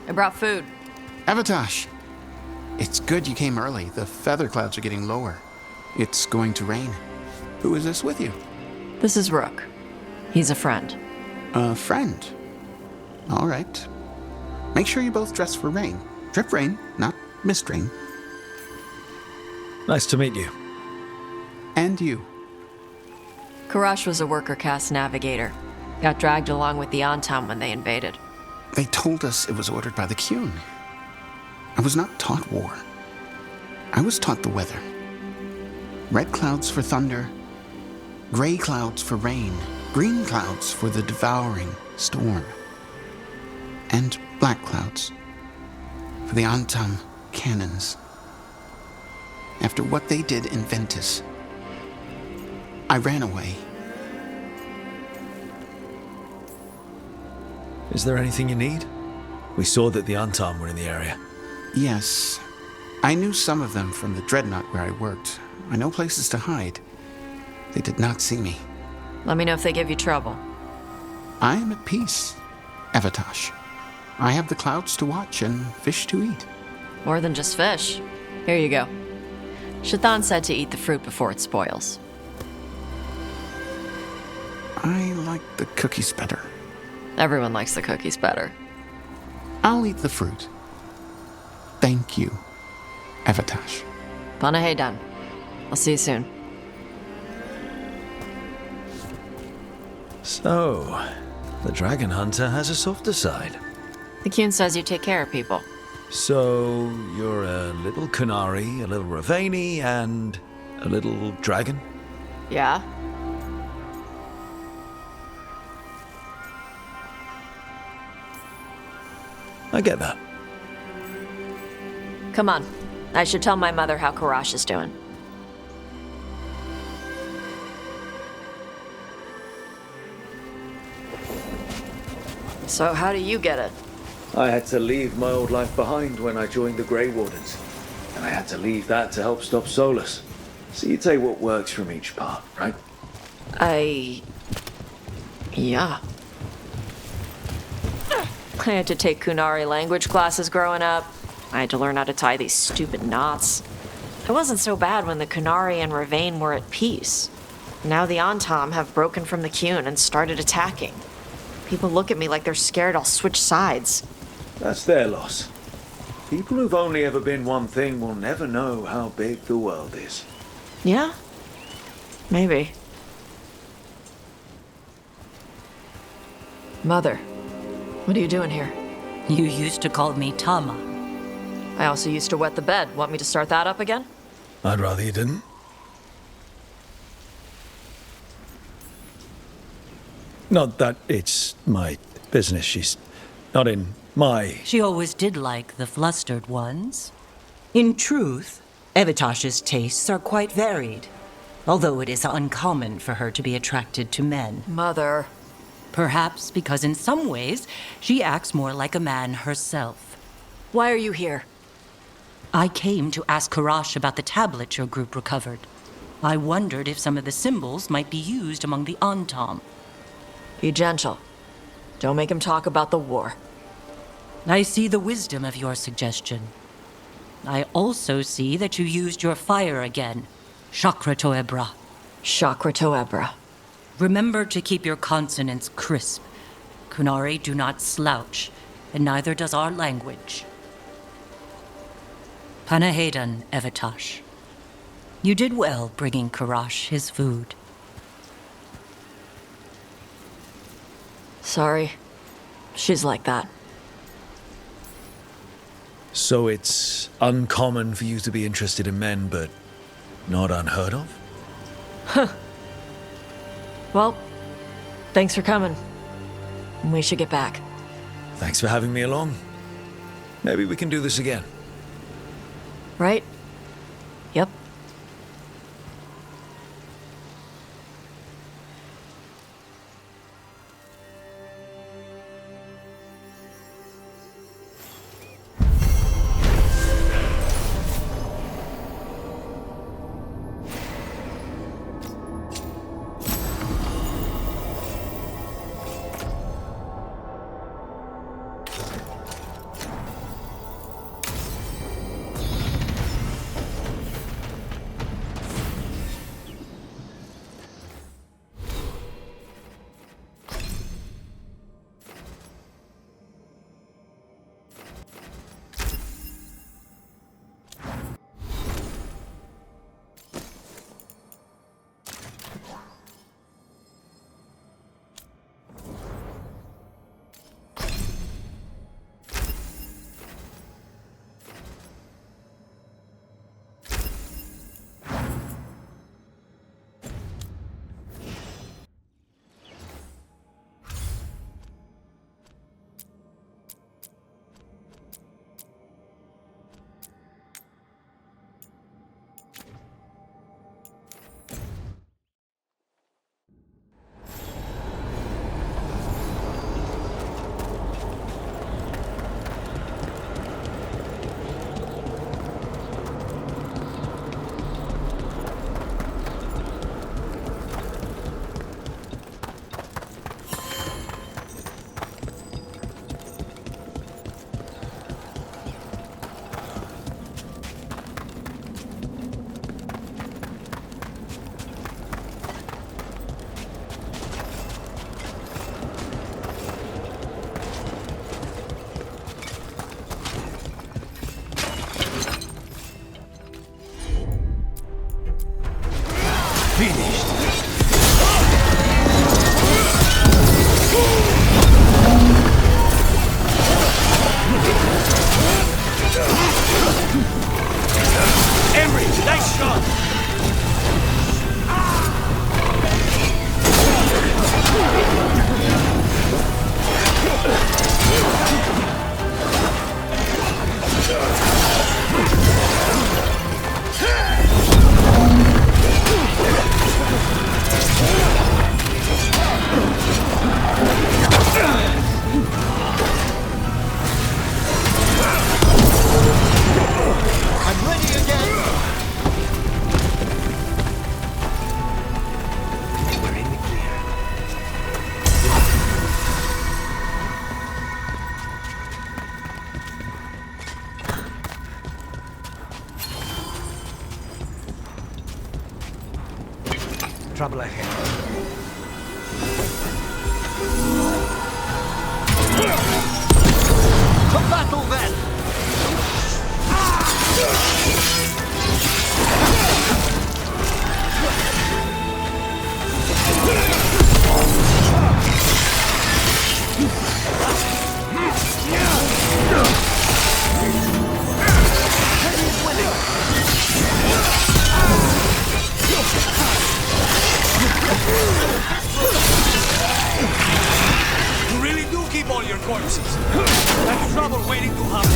I brought food. Avatosh, it's good you came early. The feather clouds are getting lower. It's going to rain. Who is this with you? This is Rook. He's a friend. A friend? All right. Make sure you both dress for rain. Drip rain, not mist rain. Nice to meet you. And you. Karash was a worker caste navigator. Got dragged along with the Antam when they invaded. They told us it was ordered by the Qun. I was not taught war. I was taught the weather. Red clouds for thunder, gray clouds for rain, green clouds for the devouring storm, and black clouds for the Antam cannons. After what they did in Ventus, I ran away. Is there anything you need? We saw that the Antam were in the area. Yes. I knew some of them from the Dreadnought where I worked. I know places to hide. They did not see me. Let me know if they give you trouble. I am at peace, Avatosh. I have the clouds to watch and fish to eat. More than just fish. Here you go. Shathan said to eat the fruit before it spoils. I like the cookies better. Everyone likes the cookies better. I'll eat the fruit. Thank you, Avatosh. Panaheydan. I'll see you soon. So, the dragon hunter has a softer side. The Qun says you take care of people. So, you're a little Kunari, a little Ravani, and a little dragon? Yeah? I get that. Come on. I should tell my mother how Karash is doing. So how do you get it? I had to leave my old life behind when I joined the Grey Wardens. And I had to leave that to help stop Solas. So you take what works from each part, right? Yeah. I had to take Kunari language classes growing up. I had to learn how to tie these stupid knots. It wasn't so bad when the Kunari and Ravane were at peace. Now the Antam have broken from the Qun and started attacking. People look at me like they're scared I'll switch sides. That's their loss. People who've only ever been one thing will never know how big the world is. Yeah? Maybe. Mother, what are you doing here? You used to call me Tama. I also used to wet the bed. Want me to start that up again? I'd rather you didn't. Not that it's my business. She's not in my... She always did like the flustered ones. In truth, Avatosh's tastes are quite varied, although it is uncommon for her to be attracted to men. Mother. Perhaps because in some ways, she acts more like a man herself. Why are you here? I came to ask Karash about the tablet your group recovered. I wondered if some of the symbols might be used among the Antam. Be gentle. Don't make him talk about the war. I see the wisdom of your suggestion. I also see that you used your fire again. Chakra Toebra. Chakra Toebra. Remember to keep your consonants crisp. Kunari do not slouch, and neither does our language. Panahedan, Evitash. You did well bringing Karash his food. Sorry. She's like that. So it's uncommon for you to be interested in men, but not unheard of? Huh. Well, thanks for coming. We should get back. Thanks for having me along. Maybe we can do this again. Right? Yep. Trouble ahead. To battle then! You really do keep all your corpses. That's trouble waiting to happen.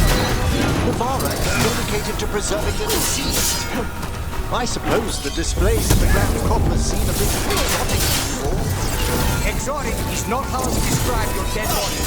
Navarra is dedicated to preserving the deceased. I suppose the displays in the Grand Acropolis seem a bit exotic. Exotic is not how to describe your dead body.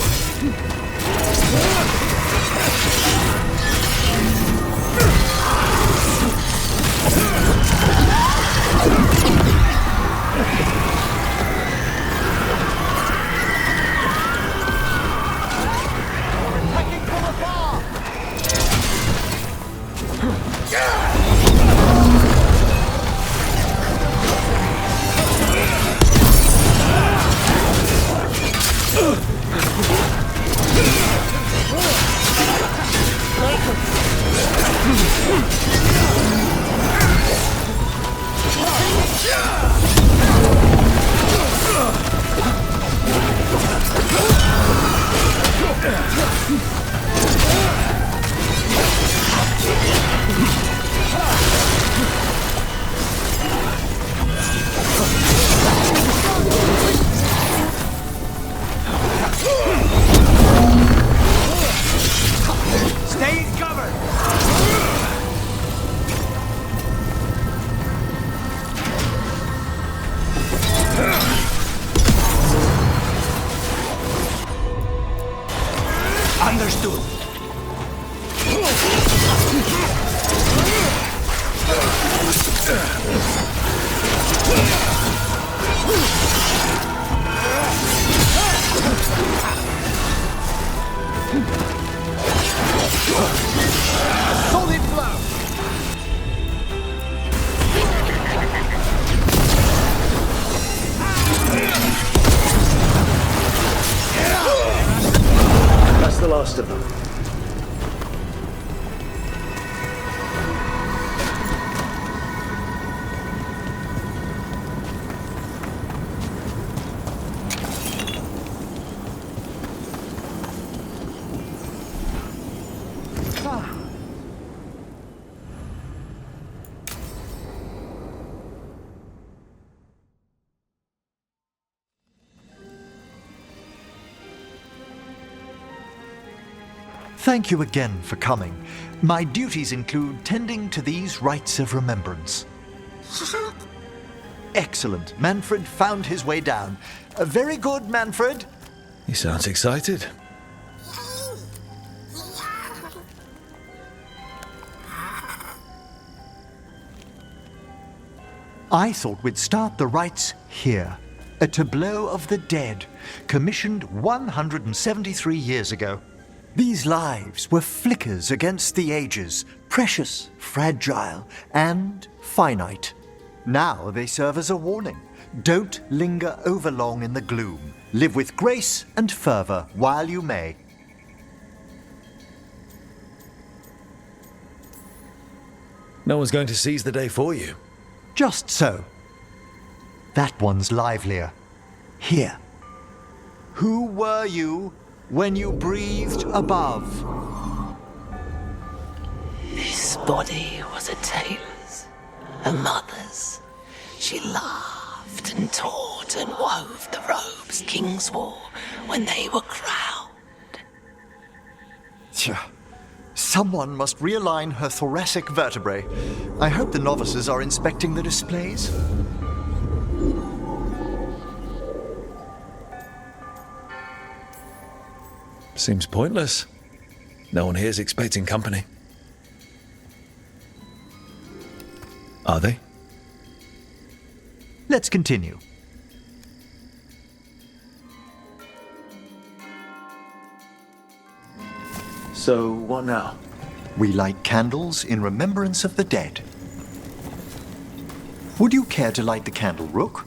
last of them. Thank you again for coming. My duties include tending to these rites of remembrance. Excellent. Manfred found his way down. Very good, Manfred. He sounds excited. I thought we'd start the rites here. A tableau of the dead, commissioned 173 years ago. These lives were flickers against the ages, precious, fragile, and finite. Now they serve as a warning. Don't linger overlong in the gloom. Live with grace and fervor while you may. No one's going to seize the day for you. Just so. That one's livelier. Here. Who were you when you breathed above? This body was a tailor's, a mother's. She laughed and taught and wove the robes kings wore when they were crowned. Someone must realign her thoracic vertebrae. I hope the novices are inspecting the displays. Seems pointless. No one here's expecting company. Are they? Let's continue. So, what now? We light candles in remembrance of the dead. Would you care to light the candle, Rook?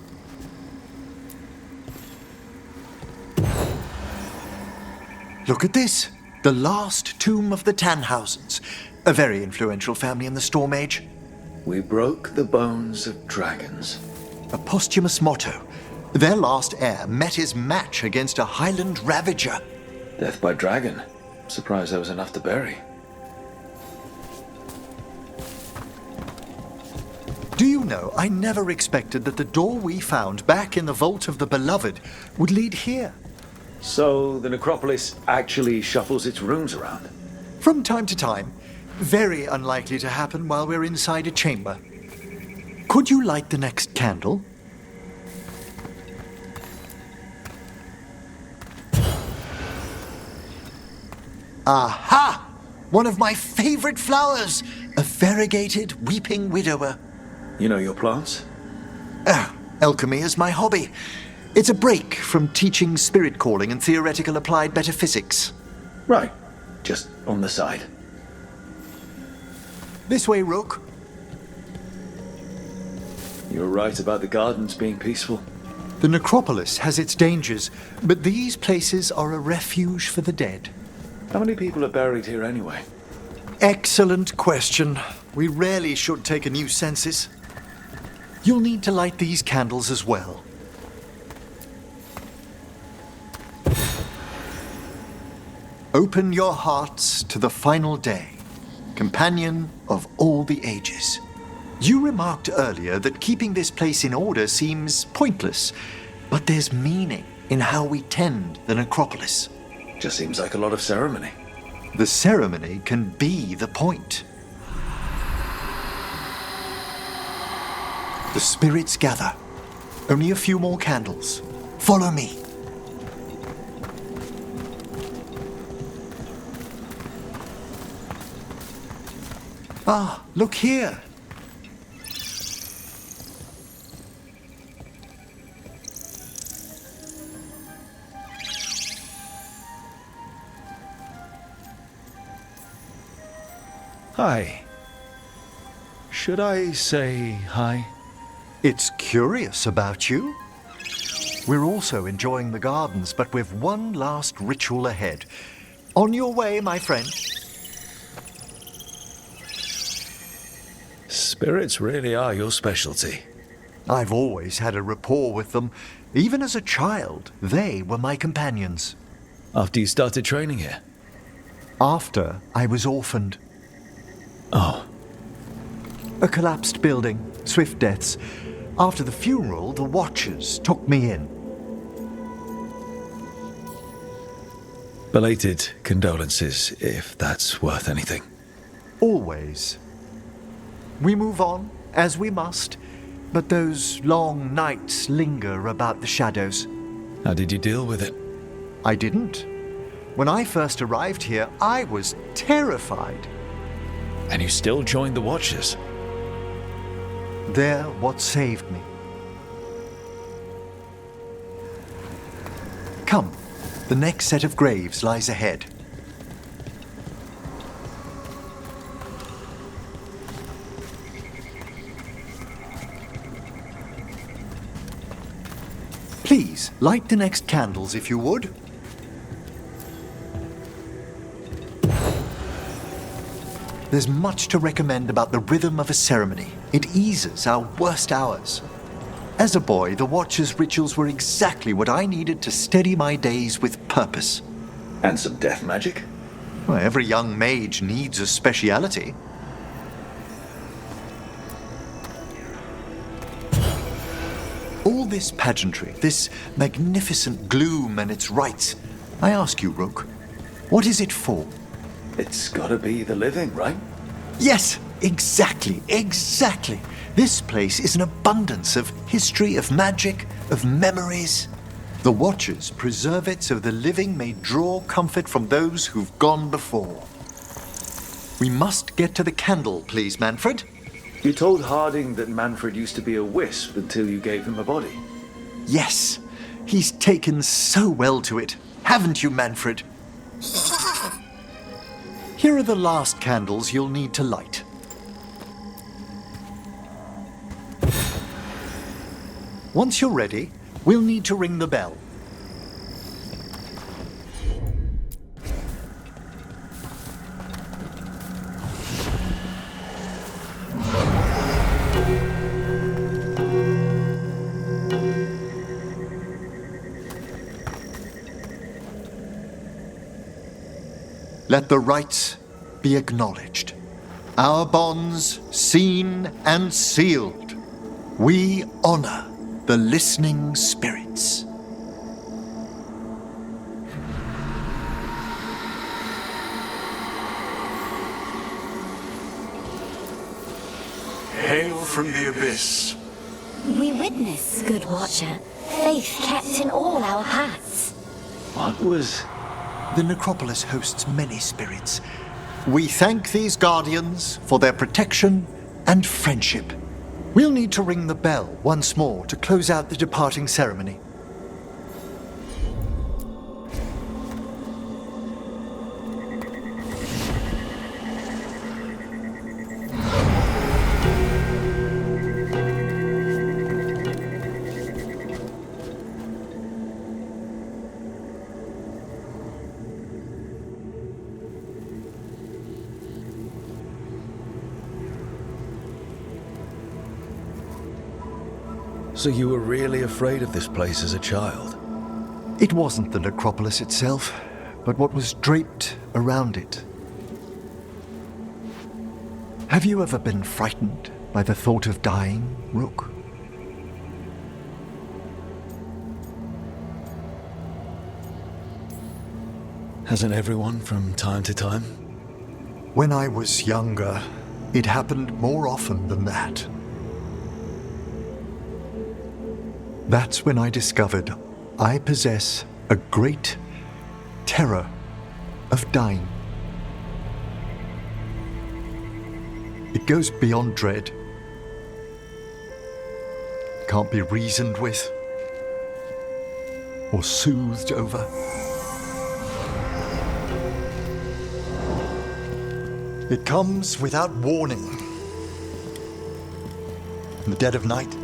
Look at this. The last tomb of the Tannhausens. A very influential family in the Storm Age. We broke the bones of dragons. A posthumous motto. Their last heir met his match against a Highland Ravager. Death by dragon. Surprised there was enough to bury. Do you know, I never expected that the door we found back in the Vault of the Beloved would lead here. So, the necropolis actually shuffles its rooms around? From time to time. Very unlikely to happen while we're inside a chamber. Could you light the next candle? Aha! One of my favorite flowers! A variegated weeping widower. You know your plants? Alchemy is my hobby. It's a break from teaching spirit calling and theoretical applied metaphysics. Right. Just on the side. This way, Rook. You're right about the gardens being peaceful. The necropolis has its dangers, but these places are a refuge for the dead. How many people are buried here anyway? Excellent question. We rarely should take a new census. You'll need to light these candles as well. Open your hearts to the final day, companion of all the ages. You remarked earlier that keeping this place in order seems pointless, but there's meaning in how we tend the necropolis. Just seems like a lot of ceremony. The ceremony can be the point. The spirits gather. Only a few more candles. Follow me. Ah, look here. Hi. Should I say hi? It's curious about you. We're also enjoying the gardens, but we've one last ritual ahead. On your way, my friend. Spirits really are your specialty. I've always had a rapport with them. Even as a child, they were my companions. After you started training here? After I was orphaned. Oh. A collapsed building, swift deaths. After the funeral, the Watchers took me in. Belated condolences, if that's worth anything. Always. We move on, as we must, but those long nights linger about the shadows. How did you deal with it? I didn't. When I first arrived here, I was terrified. And you still joined the Watchers? They're what saved me. Come, the next set of graves lies ahead. Please, light the next candles if you would. There's much to recommend about the rhythm of a ceremony. It eases our worst hours. As a boy, the Watcher's rituals were exactly what I needed to steady my days with purpose. And some death magic? Well, every young mage needs a speciality. All this pageantry, this magnificent gloom and its rites, I ask you, Rook, what is it for? It's gotta be the living, right? Yes, exactly. This place is an abundance of history, of magic, of memories. The Watchers preserve it so the living may draw comfort from those who've gone before. We must get to the candle, please, Manfred. You told Harding that Manfred used to be a wisp until you gave him a body. Yes, he's taken so well to it. Haven't you, Manfred? Here are the last candles you'll need to light. Once you're ready, we'll need to ring the bell. Let the rites be acknowledged. Our bonds seen and sealed. We honor the listening spirits. Hail from the abyss. We witness, good Watcher, faith kept in all our hearts. What was... The necropolis hosts many spirits. We thank these guardians for their protection and friendship. We'll need to ring the bell once more to close out the departing ceremony. So you were really afraid of this place as a child? It wasn't the necropolis itself, but what was draped around it. Have you ever been frightened by the thought of dying, Rook? Hasn't everyone from time to time? When I was younger, it happened more often than that. That's when I discovered I possess a great terror of dying. It goes beyond dread. Can't be reasoned with or soothed over. It comes without warning. In the dead of night,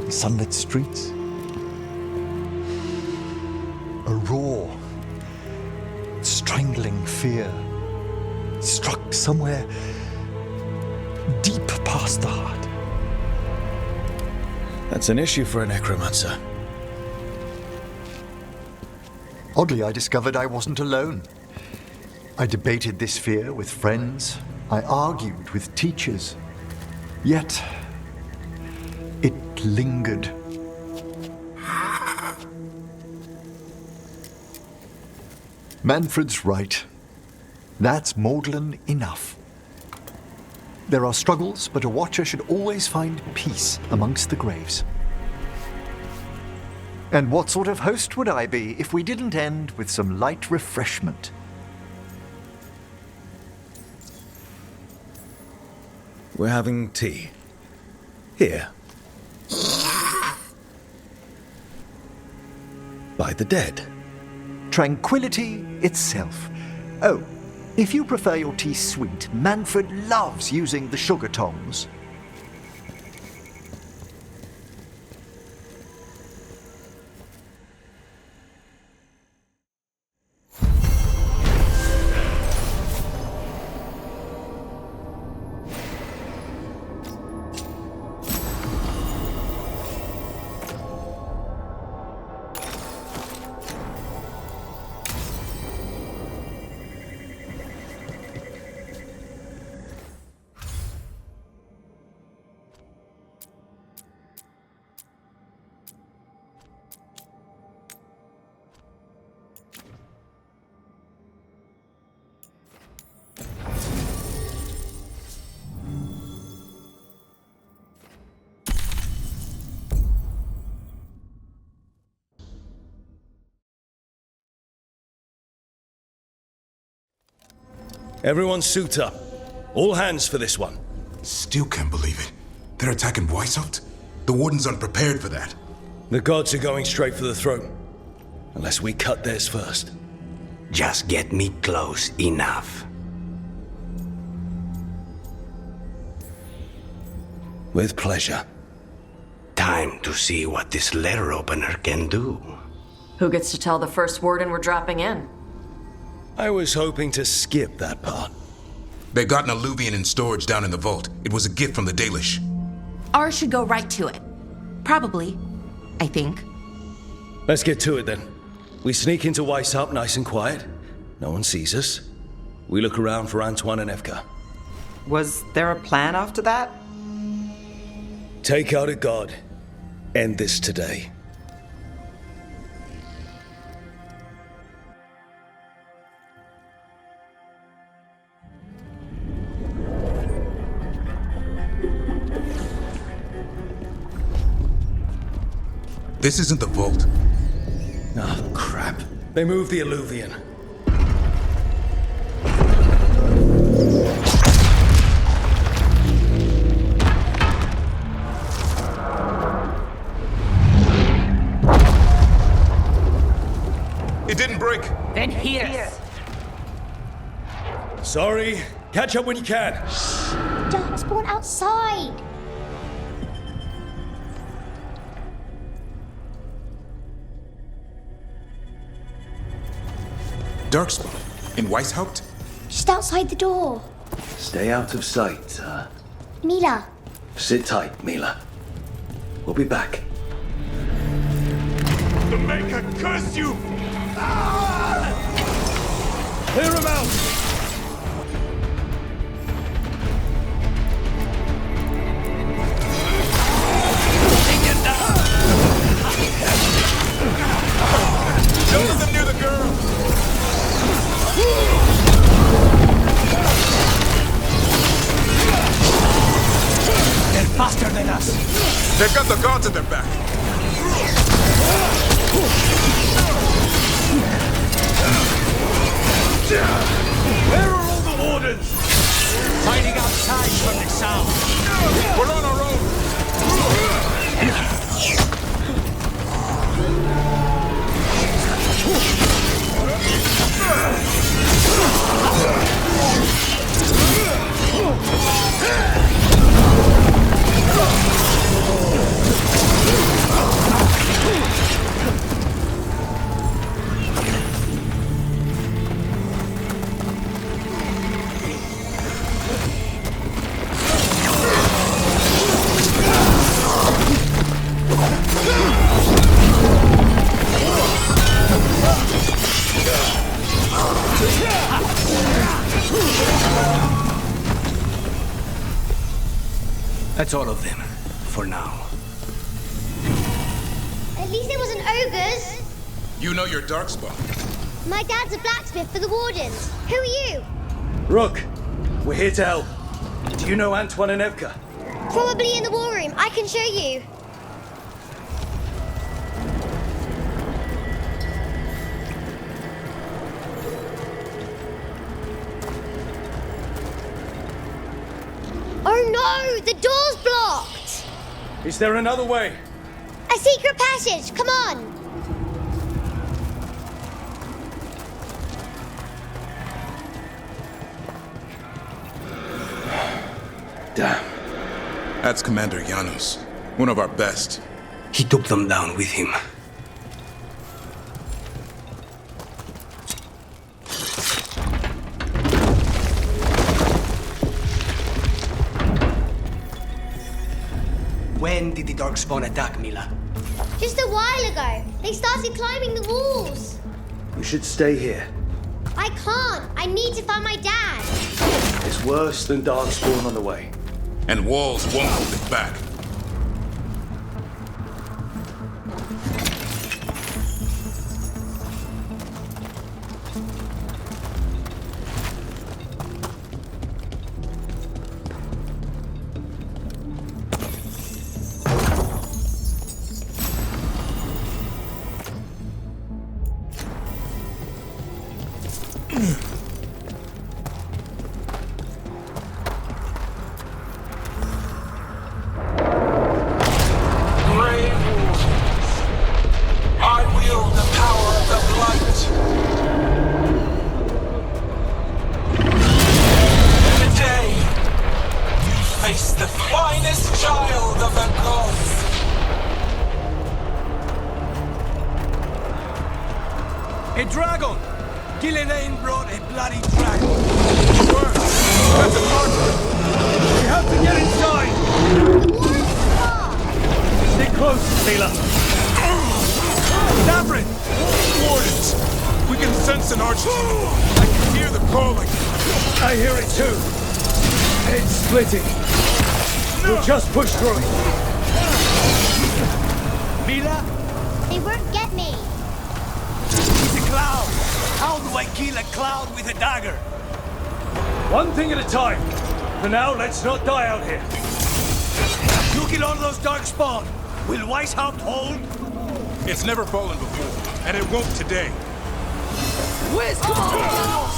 sunlit streets, a roar fear struck somewhere deep past the heart. That's an issue for a necromancer. Oddly, I discovered I wasn't alone. I debated this fear with friends. I argued with teachers. Yet, it lingered. Manfred's right. That's maudlin enough. There are struggles, but a watcher should always find peace amongst the graves. And what sort of host would I be if we didn't end with some light refreshment? We're having tea. Here. By the dead. Tranquility itself. Oh, if you prefer your tea sweet, Manfred loves using the sugar tongs. Everyone suit up. All hands for this one. Still can't believe it. They're attacking Weishaupt? The Warden's unprepared for that. The gods are going straight for the throne. Unless we cut theirs first. Just get me close enough. With pleasure. Time to see what this letter opener can do. Who gets to tell the first warden we're dropping in? I was hoping to skip that part. They got an alluvian in storage down in the vault. It was a gift from the Dalish. Ours should go right to it. Probably. I think. Let's get to it then. We sneak into Weishaupt nice and quiet. No one sees us. We look around for Antoine and Evka. Was there a plan after that? Take out a god. End this today. This isn't the vault. Oh, crap. They moved the alluvian. It didn't break. Then here. Sorry. Catch up when you can. Darkspawn outside. Darkspawn? In Weishaupt? Just outside the door. Stay out of sight. Mila. Sit tight, Mila. We'll be back. The Maker curse you! Ah! Clear him out! Don't let them near the girl! They're faster than us. They've got the gods at their back. Where are all the wardens? Hiding outside from the sound. We're on our own. That's all of them, for now. At least it wasn't ogres. You know your darkspawn. My dad's a blacksmith for the Wardens. Who are you? Rook, we're here to help. Do you know Antoine and Evka? Probably in the war room. I can show you. Oh no! The door's blocked! Is there another way? A secret passage! Come on! Damn. That's Commander Janos, one of our best. He took them down with him. When did the Darkspawn attack, Mila? Just a while ago. They started climbing the walls. You should stay here. I can't. I need to find my dad. It's worse than Darkspawn on the way. And walls won't hold it back. A dragon! Gillian brought a bloody dragon. Worse, that's a partner. We have to get inside. Stay close, Mila. Davrin! Wardens! We can sense an arch. I can hear the crawling. I hear it too. It's splitting. We'll just push through it. Mila? They won't get me. He's a cloud. How do I kill a cloud with a dagger? One thing at a time. For now, let's not die out here. You kill all those darkspawn. Will Weishaupt hold? It's never fallen before, and it won't today. Whiz, come on!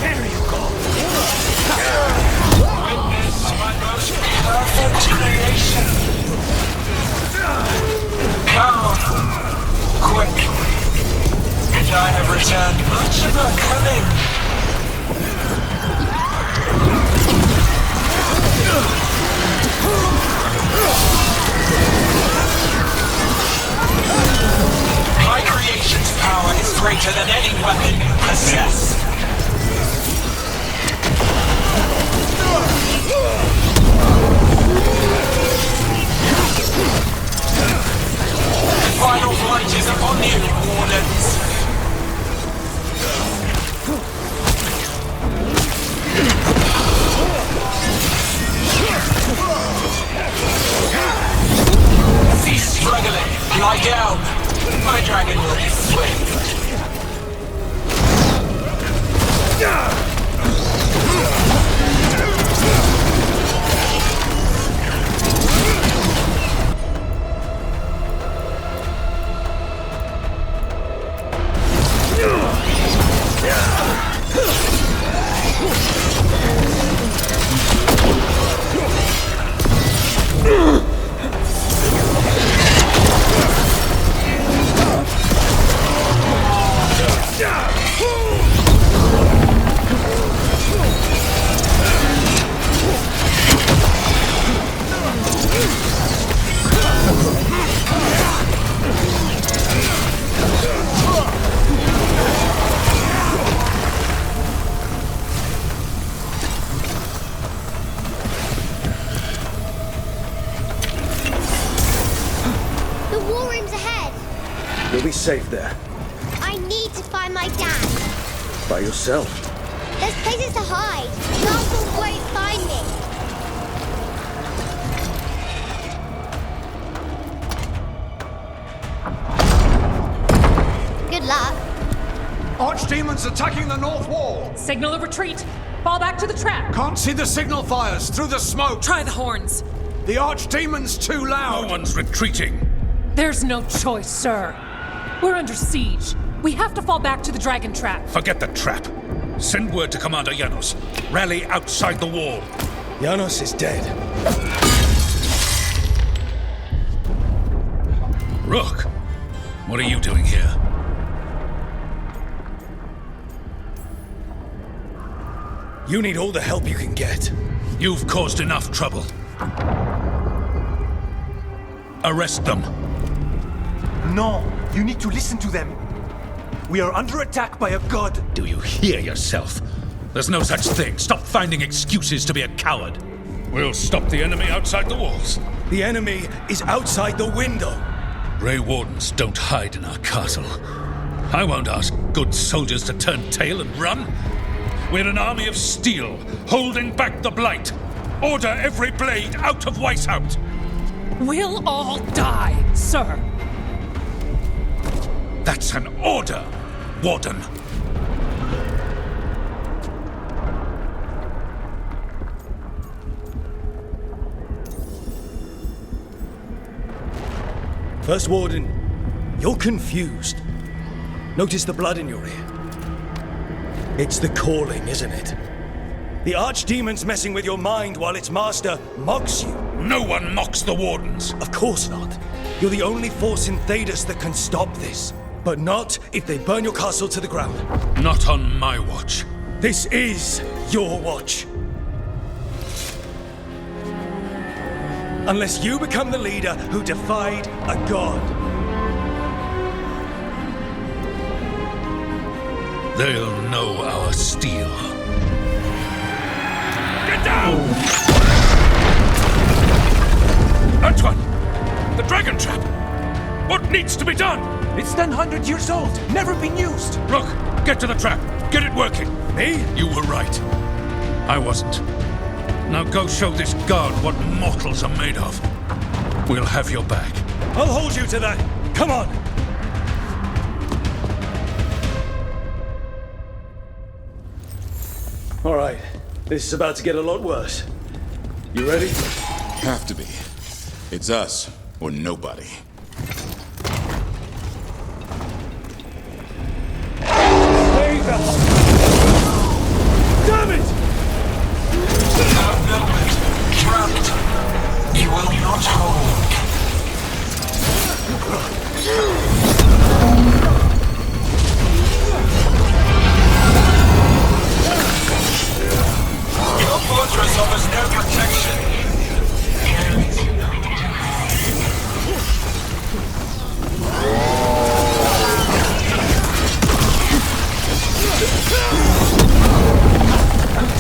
There you go! Witness my most perfect creation. Come, quick, and I have returned much of our coming. My creation's power is greater than any weapon you possess. Final flight is upon you, Wardens. Cease struggling. Lie down. My dragon will be swift. You'll be safe there. I need to find my dad. By yourself. There's places to hide. Castles won't find me. Good luck. Archdemons attacking the north wall! Signal a retreat! Fall back to the trap! Can't see the signal fires through the smoke! Try the horns! The Archdemon's too loud! No one's retreating! There's no choice, sir. We're under siege. We have to fall back to the dragon trap. Forget the trap. Send word to Commander Janos. Rally outside the wall. Janos is dead. Rook, what are you doing here? You need all the help you can get. You've caused enough trouble. Arrest them. No, you need to listen to them. We are under attack by a god. Do you hear yourself? There's no such thing. Stop finding excuses to be a coward. We'll stop the enemy outside the walls. The enemy is outside the window. Grey Wardens don't hide in our castle. I won't ask good soldiers to turn tail and run. We're an army of steel, holding back the blight. Order every blade out of Weishaupt. We'll all die, sir. That's an order, Warden. First Warden, you're confused. Notice the blood in your ear. It's the calling, isn't it? The Archdemon's messing with your mind while its master mocks you. No one mocks the Wardens. Of course not. You're the only force in Thedas that can stop this. But not if they burn your castle to the ground. Not on my watch. This is your watch. Unless you become the leader who defied a god. They'll know our steel. Get down! Antoine! The dragon trap! What needs to be done? It's 100 years old, never been used. Rook, get to the trap. Get it working. Me? You were right. I wasn't. Now go show this guard what mortals are made of. We'll have your back. I'll hold you to that. Come on! All right, this is about to get a lot worse. You ready? Have to be. It's us or nobody. Damn it! Outnumbered, trapped. You will not hold. Your fortress offers no protection.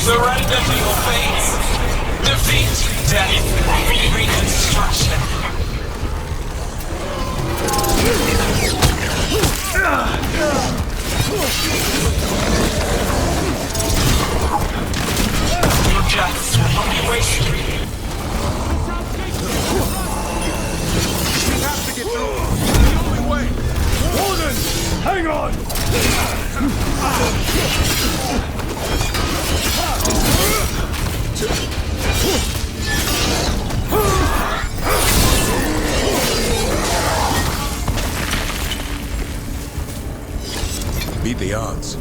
Surrender to your fate. Defeat, death, reconstruction. Your deaths will not be wasted. We have to get through. It's the only way. Warden, hang on! Beat the odds.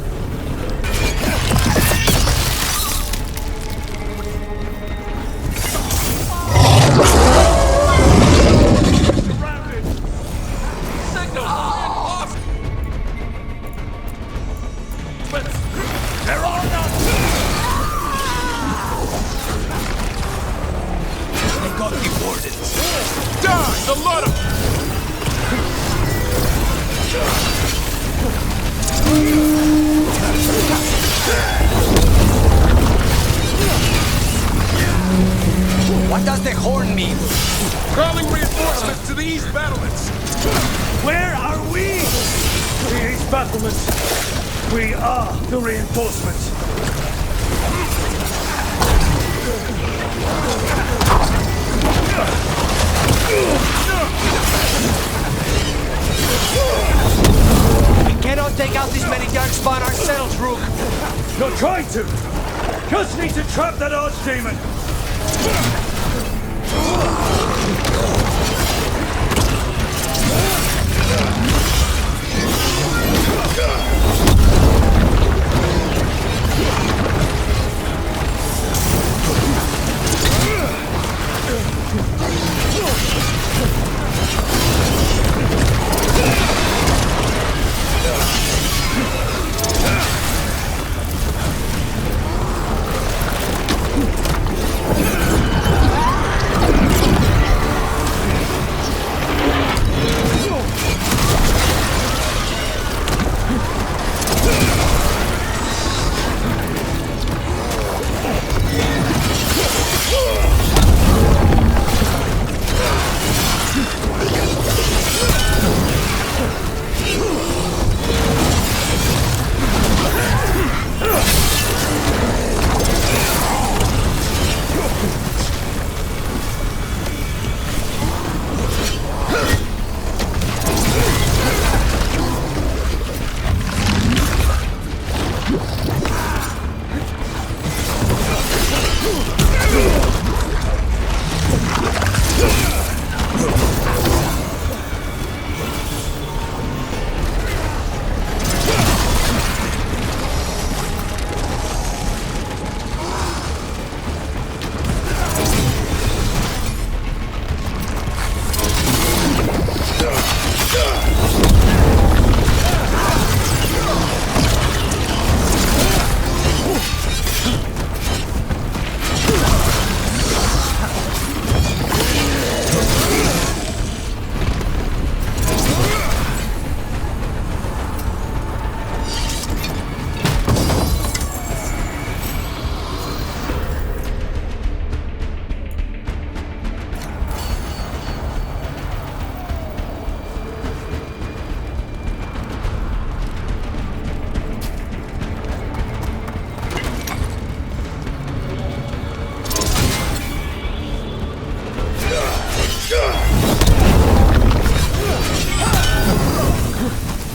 There are none! They got the Wardens. Die! The lot of them! What does the horn mean? Calling reinforcements to the east battlements! Where are we? The east battlements. We are the reinforcements. We cannot take out this many darkspawn ourselves, Rook. Not trying to! Just need to trap that archdemon!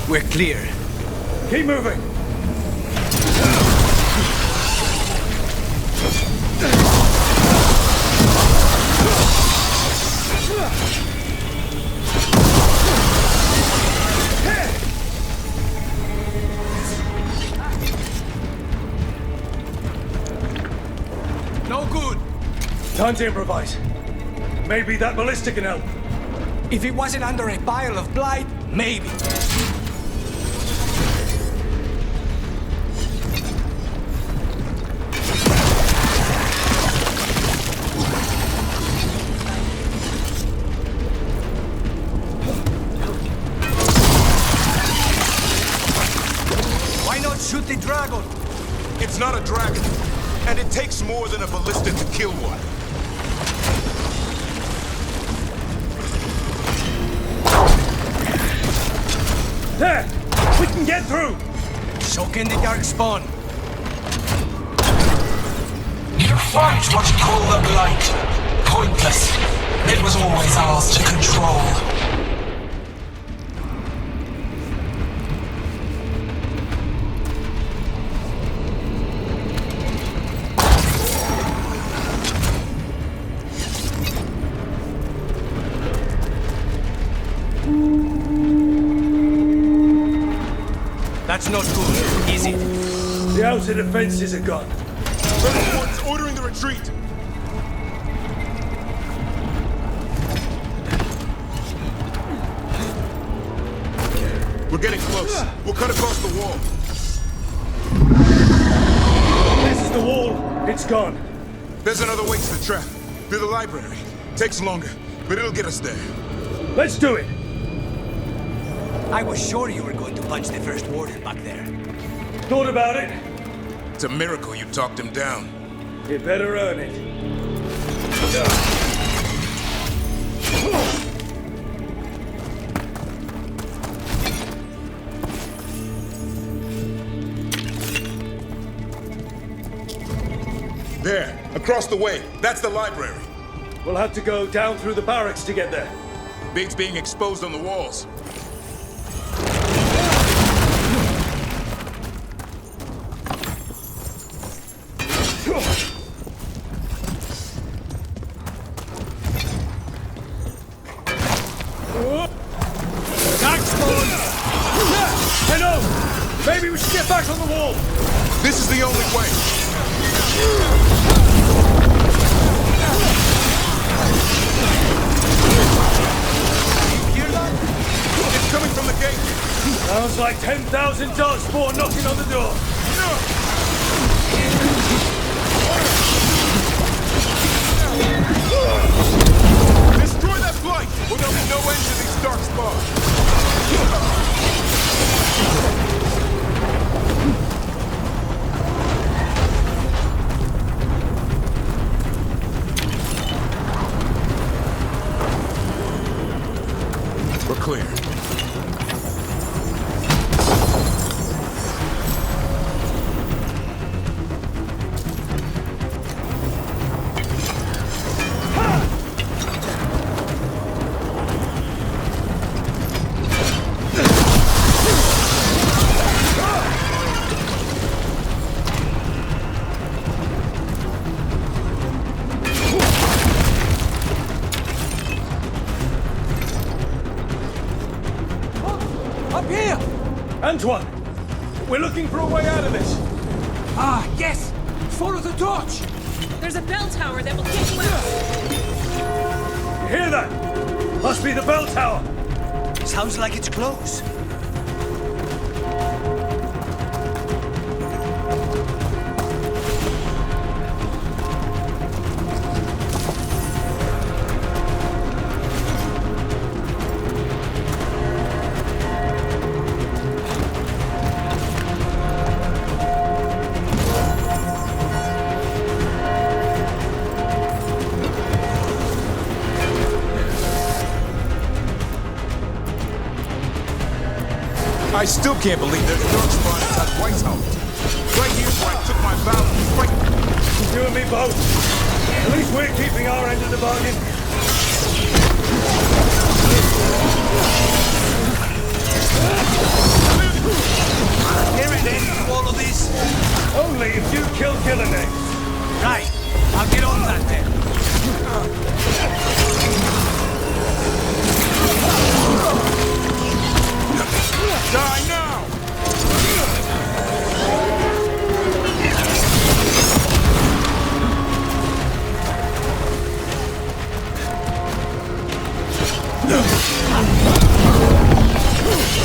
We're clear. Keep moving! No good. Time to improvise. Maybe that ballista can help. If it wasn't under a pile of blight, maybe. Why not shoot the dragon? It's not a dragon, and it takes more than a ballista to kill one. There! We can get through! So can the darkspawn. You fight what you call the blight. Pointless. It was always ours to control. That's not good, is it? The outer defenses are gone. Rebel one's ordering the retreat. We're getting close. We'll cut across the wall. This is the wall. It's gone. There's another way to the trap. Through the library. Takes longer, but it'll get us there. Let's do it! I was sure you were going to punch the first warden back there. Thought about it. It's a miracle you talked him down. You better earn it. There, across the way. That's the library. We'll have to go down through the barracks to get there. Big's being exposed on the walls. I know! Maybe we should get back on the wall! This is the only way! You hear that? It's coming from the gate! Sounds like 10,000 Darkspawn knocking on the door! Destroy that blight, or there'll be no end to these Darkspawn! We're clear. Antoine! We're looking for a way out of this! Ah, yes! Follow the torch! There's a bell tower that will get you out! You hear that? Must be the bell tower! Sounds like it's close. I still can't believe there's Darkspawn inside White's house. Right here's where I took my vow to fight. You and me both. At least we're keeping our end of the bargain. Here it ends to all of this. Only if you kill Gillenay. Right. I'll get on that then. Die now!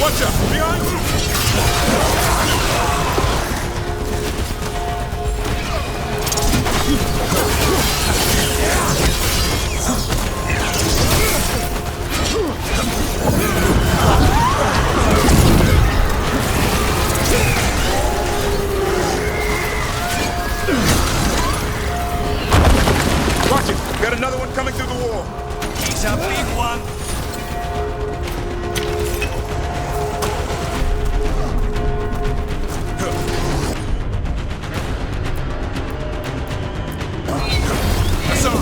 Watch out! Behind you! Watch it! Got another one coming through the wall. He's a big one. That's on.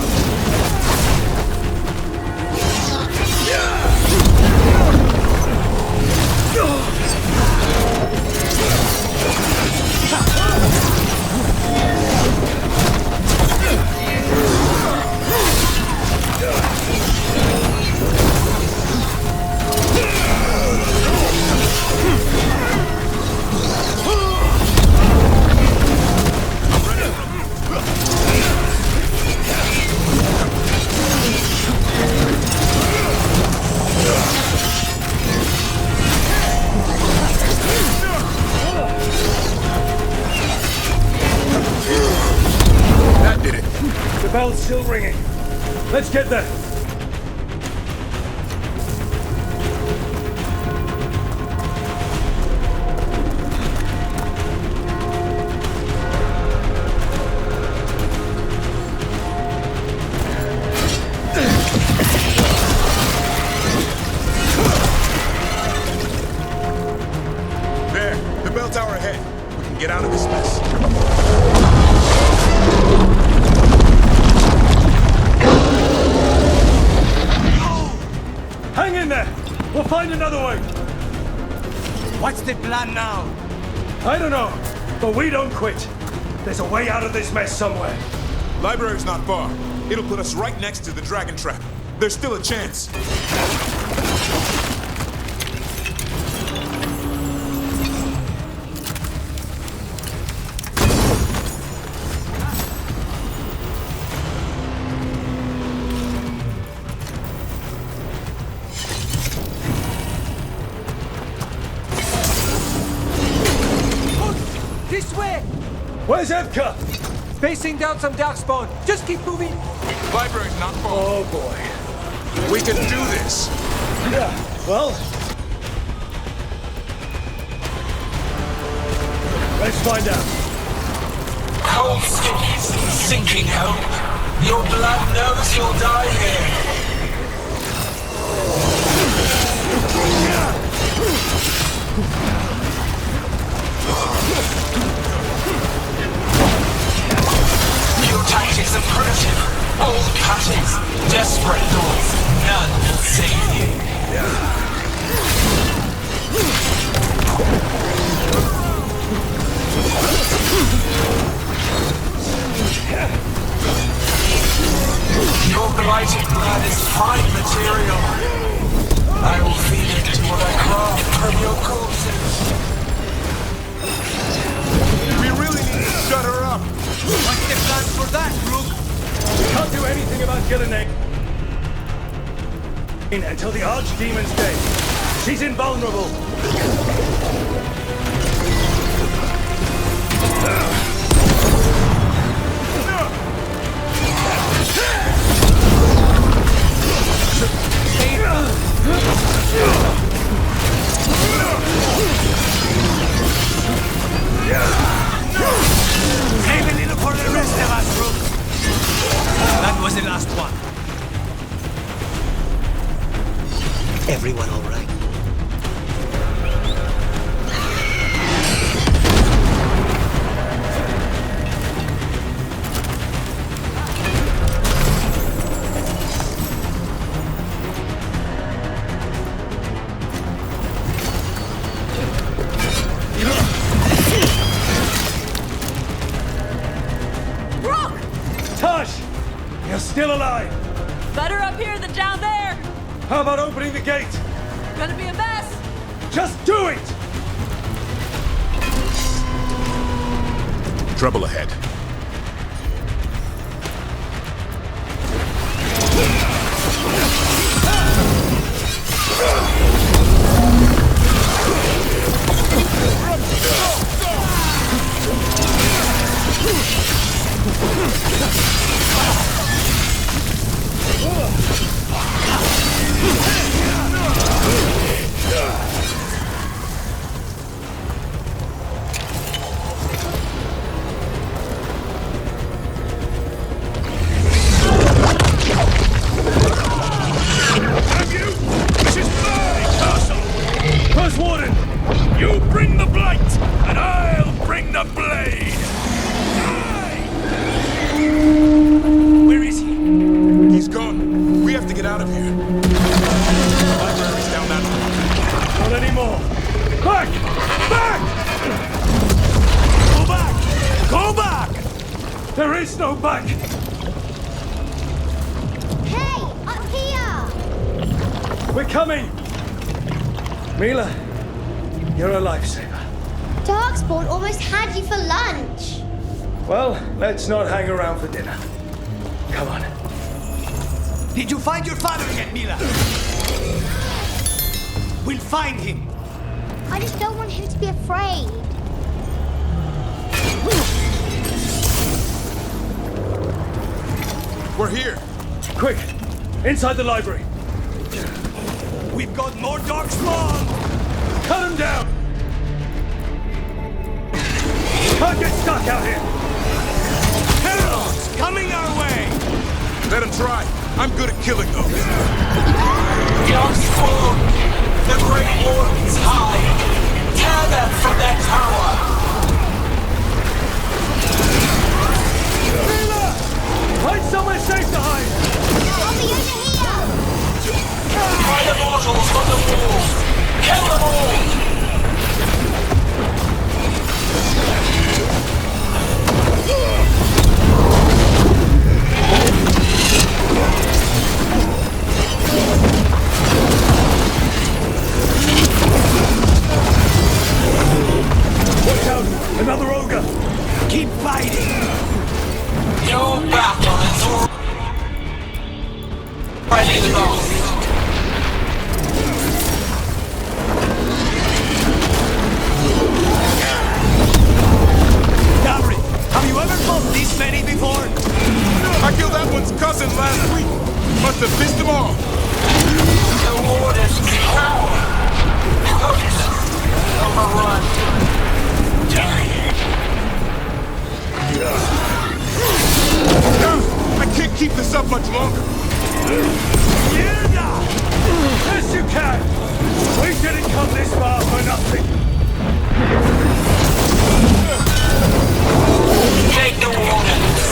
That did it. The bell's still ringing. Let's get there. There, the bell tower ahead. We can get out of this mess. What's the plan now? I don't know, but we don't quit. There's a way out of this mess somewhere. Library's not far. It'll put us right next to the dragon trap. There's still a chance. This way! Where's Evka? Facing down some darkspawn. Just keep moving. Library's not far. Oh boy. We can do this. Yeah, well. Let's find out. Cold skins, sinking hope. Your blood knows you'll die here. Your tactics are primitive. Old patterns, desperate thoughts. None will save you. Your blighted blood is fine material. I will feed it to what I craft from your corpses. We really need to shut her up. What's the plan for that, Rook? We can't do anything about Gillinek until the Archdemon's dead. She's invulnerable. Save a little for the rest of us, Rook. That was the last one. Everyone all right? Tosh! You're still alive! Better up here than down there! How about opening the gate? Gonna be a mess! Just do it! Trouble ahead. You bring the blight, and I'll bring the blade! Where is he? He's gone. We have to get out of here. The library's down that way. Not anymore. Back! Back! Go back! Go back! There is no back! Hey, up here! We're coming! Mila, you're a lifesaver. Darkspawn almost had you for lunch. Well, let's not hang around for dinner. Come on. Did you find your father yet, Mila? We'll find him. I just don't want him to be afraid. We're here. Quick, inside the library. We've got more darkspawn! Cut him down! Can't get stuck out here! Heralds coming our way! Let him try. I'm good at killing those. Darkspawn! The Great Wardens hide! Tear them from their tower! Mila! Find somewhere safe to hide! I'll be over here! Find the mortals on the walls! Kill them all! is lost. Gabri, have you ever fought this many before? I killed that one's cousin last week. Must have pissed him off. The Warden's cower. Notice. Number 1. I can't keep this up much longer. Yes, you can! We didn't come this far for nothing! Take the Wardens,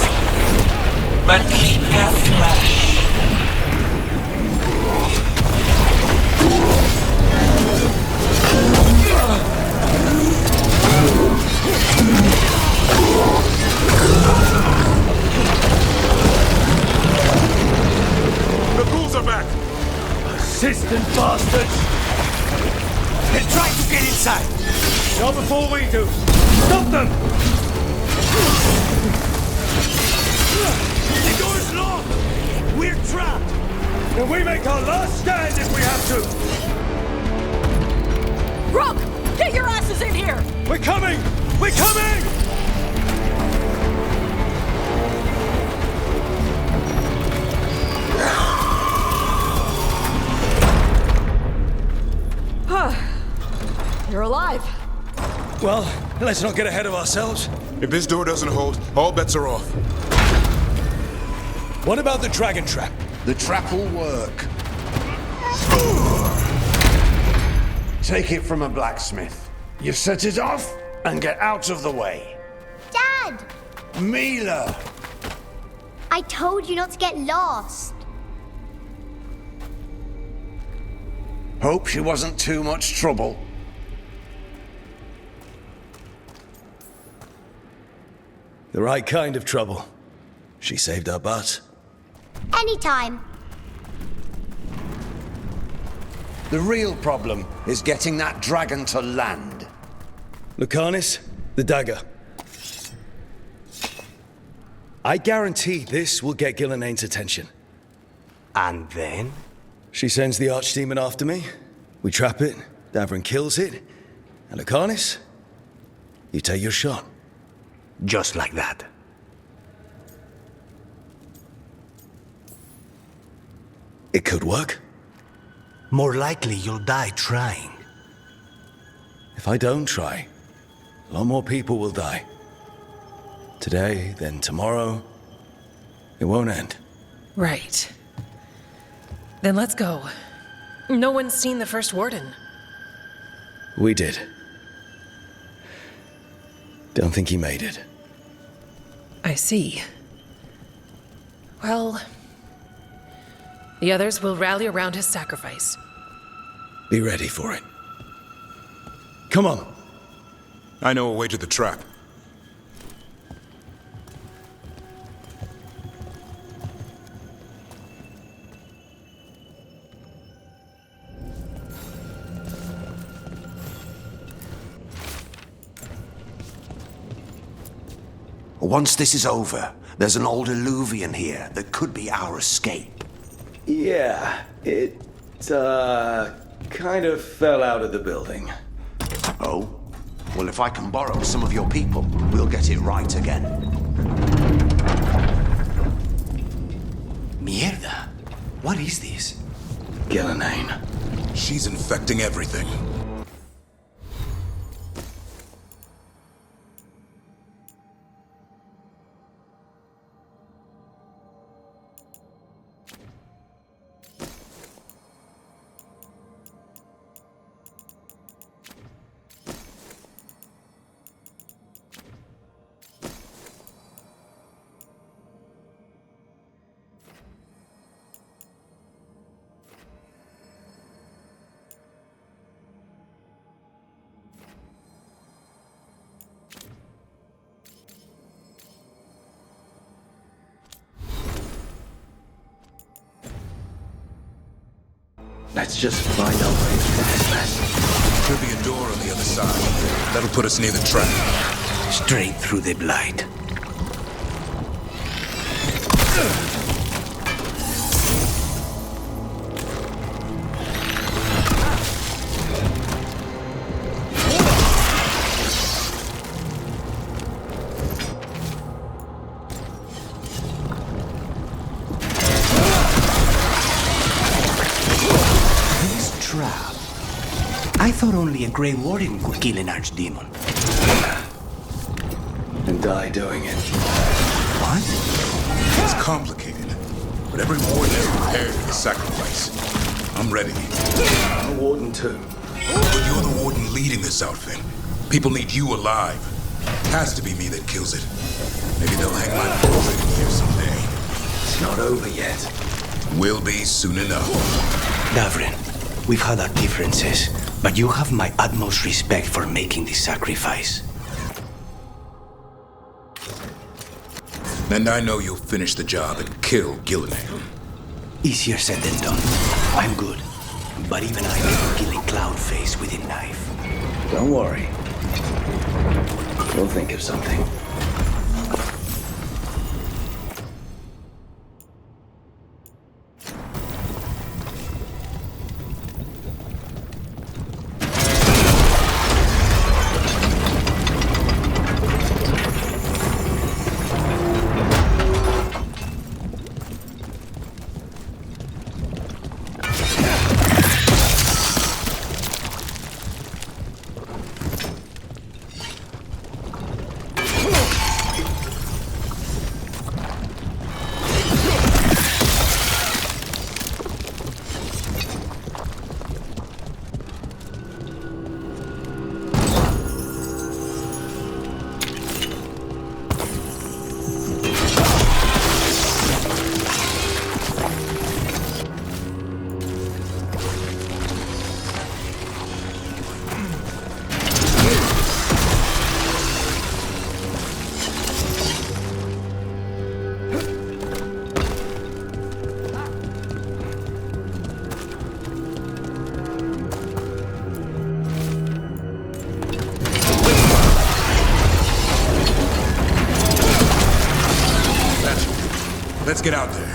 but keep their flesh. The ghouls are back! Persistent bastards! They're trying to get inside! Not before we do! Stop them! The door's locked! We're trapped! And we make our last stand if we have to! Rook! Get your asses in here! We're coming! We're coming! You're alive. Well, let's not get ahead of ourselves. If this door doesn't hold, all bets are off. What about the dragon trap? The trap will work. Take it from a blacksmith. You set it off and get out of the way. Dad! Mila! I told you not to get lost. Hope she wasn't too much trouble. The right kind of trouble. She saved our butts. Anytime. The real problem is getting that dragon to land. Lucanis, the dagger. I guarantee this will get Gillenaine's attention. And then? She sends the archdemon after me. We trap it, Davrin kills it. And Lucanis, you take your shot. Just like that. It could work. More likely you'll die trying. If I don't try, a lot more people will die. Today, then tomorrow. It won't end. Right. Then let's go. No one's seen the first warden. We did. Don't think he made it. I see. Well, the others will rally around his sacrifice. Be ready for it. Come on. I know a way to the trap. Once this is over, there's an old Illuvian here that could be our escape. Yeah, it, kind of fell out of the building. Oh? Well, if I can borrow some of your people, we'll get it right again. Mierda. What is this? Gillenaine. She's infecting everything. Let's just find our way through this mess. Could be a door on the other side. That'll put us near the trap. Straight through the blight. trap. I thought only a Grey Warden could kill an archdemon. And die doing it. What? It's complicated, but every warden is prepared for the sacrifice. I'm ready. I'm a warden too. But you're the warden leading this outfit. People need you alive. Has to be me that kills it. Maybe they'll hang my portrait in here someday. It's not over yet. Will be soon enough. Davrin, we've had our differences, but you have my utmost respect for making this sacrifice. And I know you'll finish the job and kill Gillinan. Easier said than done. I'm good. But even I never kill a cloudface with a knife. Don't worry. We'll think of something. Let's get out there.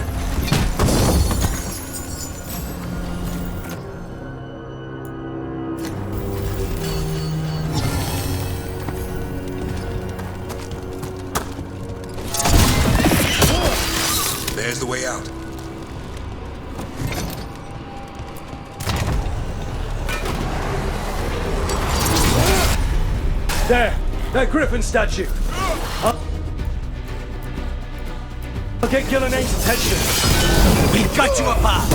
There's the way out. There! That griffin statue! I'll get Gillinan's attention! We've got you apart!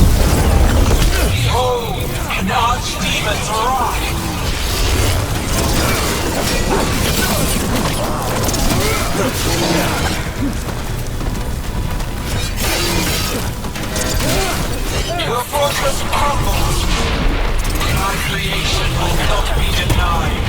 Behold, an archdemon's wrath! Your fortress crumbles! My creation will not be denied!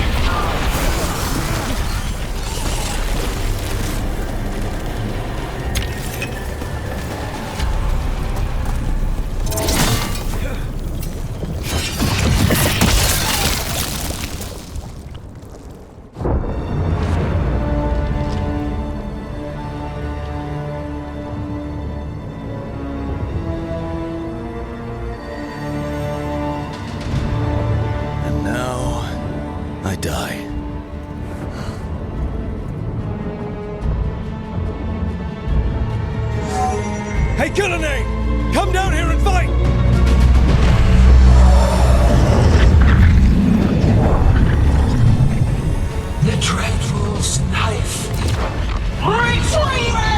Hey, Gillinan! Come down here and fight! The Dreadful's knife. Retrieve it!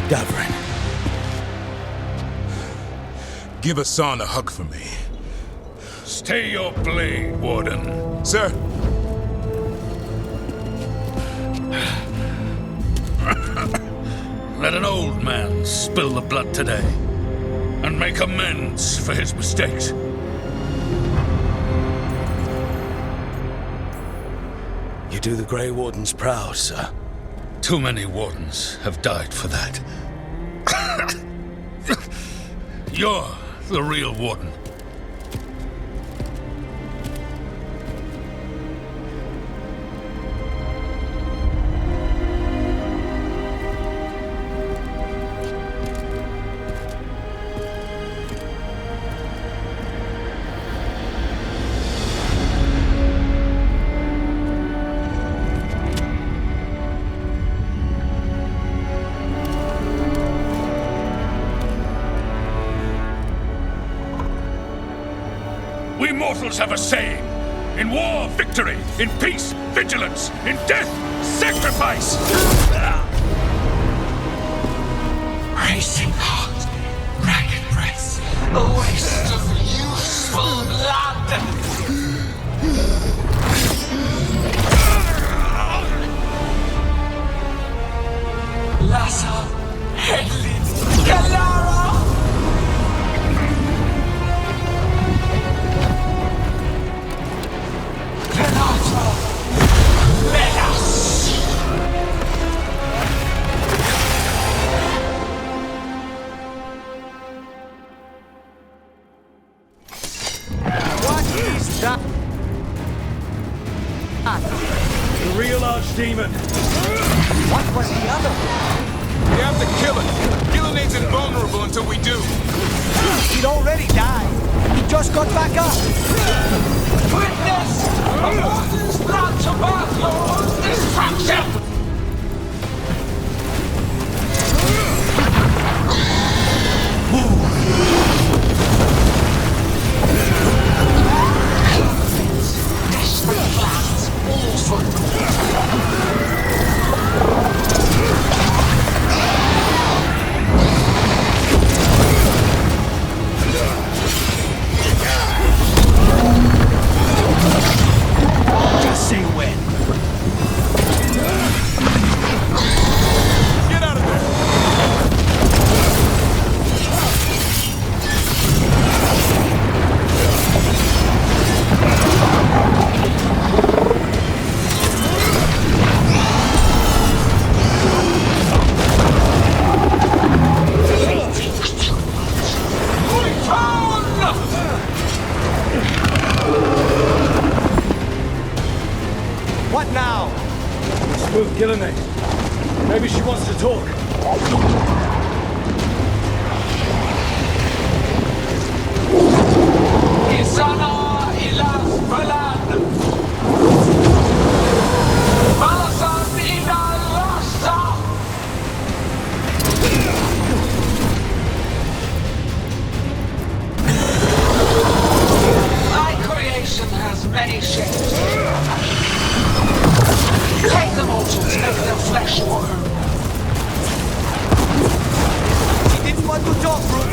Davrin. Give Hassan a hug for me. Stay your blade, Warden. Sir. Let an old man spill the blood today and make amends for his mistakes. You do the Grey Wardens proud, sir. Too many wardens have died for that. You're the real warden. We mortals have a saying. In war, victory. In peace, vigilance. In death, sacrifice. Racing heart, ragged breath, a waste of useful blood. Lassa, Headlid, Galara! The real archdemon. What was the other? We have to kill it. Gillenad's invulnerable until we do. He'd already died. He just got back up. Witness! A warden's blood to birth your own destruction! Desperate plans, awful. Just say when. Get out of there! What now? Spook Gillenade. Maybe she wants to talk. Isana ilas Balan. Malasan ina Rasta. My creation has many shapes. Take the mortals, make their flesh warm. He didn't want to talk, Rook.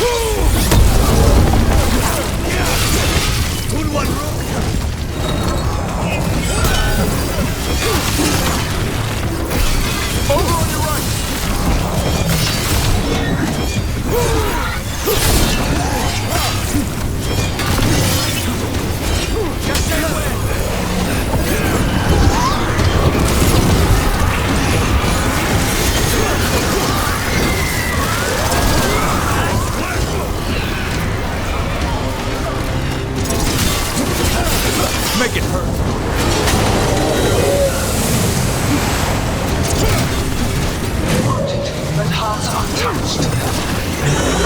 Good one, Rook. Over on your right! Just stay away! Make it hurt! But hearts untouched.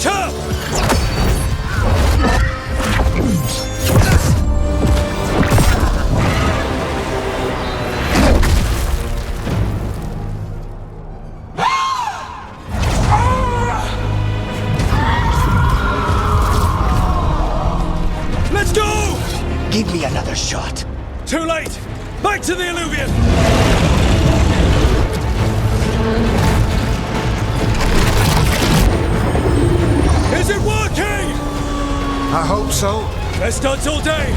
Watcher! Let's go! Give me another shot. Too late! Back to the alluvion! Is it working? I hope so. Best stunts all day!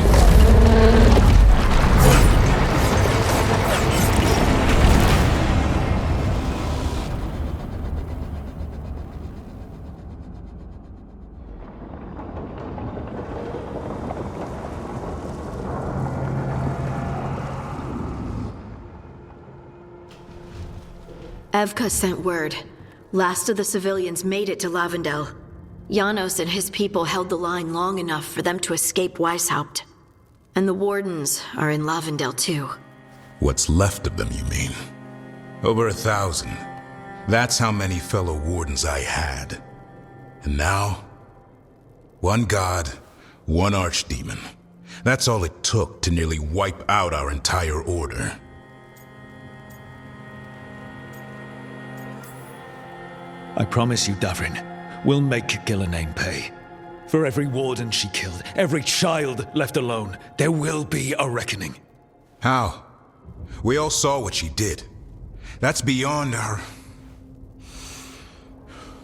Evka sent word. Last of the civilians made it to Lavendel. Janos and his people held the line long enough for them to escape Weishaupt. And the wardens are in Lavendel too. What's left of them, you mean? Over 1,000. That's how many fellow wardens I had. And now, one god, one archdemon. That's all it took to nearly wipe out our entire order. I promise you, Davrin, we'll make Gillenane pay. For every warden she killed, every child left alone, there will be a reckoning. How? We all saw what she did. That's beyond our...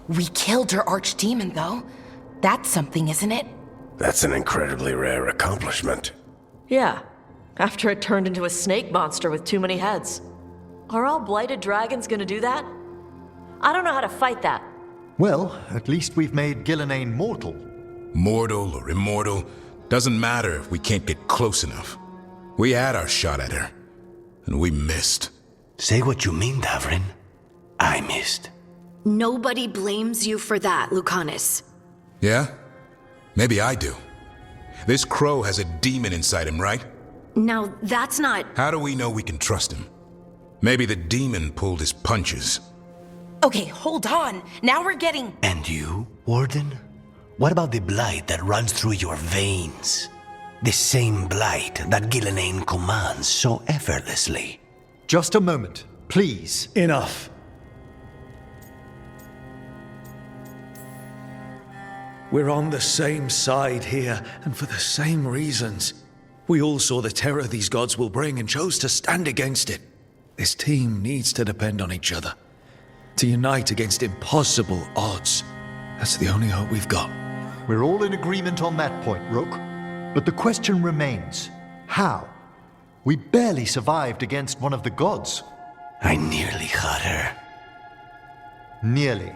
We killed her archdemon, though. That's something, isn't it? That's an incredibly rare accomplishment. Yeah, after it turned into a snake monster with too many heads. Are all blighted dragons gonna do that? I don't know how to fight that. Well, at least we've made Gillenane mortal. Mortal or immortal, doesn't matter if we can't get close enough. We had our shot at her, and we missed. Say what you mean, Davrin. I missed. Nobody blames you for that, Lucanus. Yeah? Maybe I do. This crow has a demon inside him, right? Now, that's not... How do we know we can trust him? Maybe the demon pulled his punches. Okay, hold on. Now we're getting... And you, Warden? What about the blight that runs through your veins? The same blight that Gillenane commands so effortlessly. Just a moment, please. Enough. We're on the same side here, and for the same reasons. We all saw the terror these gods will bring and chose to stand against it. This team needs to depend on each other. To unite against impossible odds. That's the only hope we've got. We're all in agreement on that point, Rook. But the question remains, how? We barely survived against one of the gods. I nearly had her. Nearly.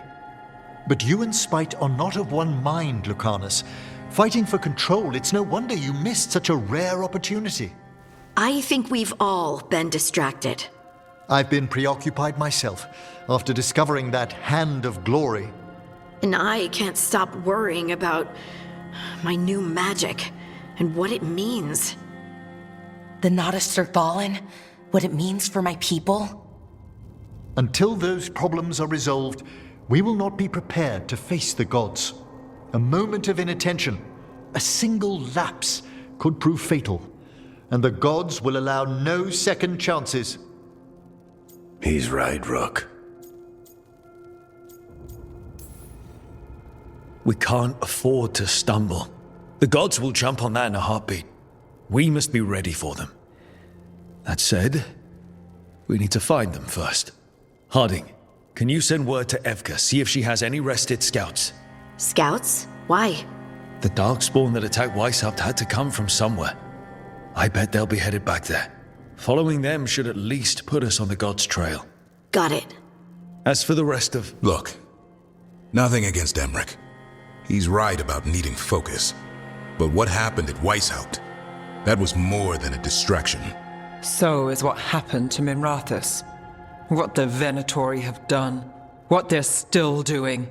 But you and Spite are not of one mind, Lucanus. Fighting for control, it's no wonder you missed such a rare opportunity. I think we've all been distracted. I've been preoccupied myself after discovering that hand of glory. And I can't stop worrying about my new magic and what it means. The Nodists are fallen? What it means for my people? Until those problems are resolved, we will not be prepared to face the gods. A moment of inattention, a single lapse, could prove fatal, and the gods will allow no second chances. He's right, Rook. We can't afford to stumble. The gods will jump on that in a heartbeat. We must be ready for them. That said, we need to find them first. Harding, can you send word to Evka, see if she has any rested scouts? Scouts? Why? The Darkspawn that attacked Weishaupt had to come from somewhere. I bet they'll be headed back there. Following them should at least put us on the gods' trail. Got it. As for the rest of... Look, nothing against Emmerich. He's right about needing focus. But what happened at Weishaupt? That was more than a distraction. So is what happened to Minrathous. What the Venatori have done. What they're still doing.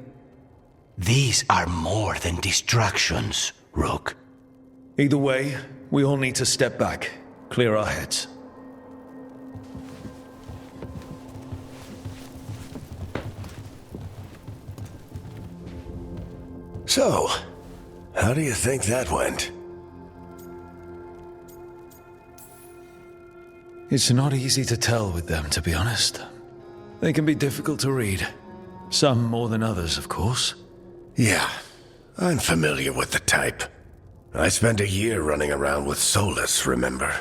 These are more than distractions, Rook. Either way, we all need to step back, clear our heads. So, how do you think that went? It's not easy to tell with them, to be honest. They can be difficult to read. Some more than others, of course. Yeah, I'm familiar with the type. I spent a year running around with Solas, remember?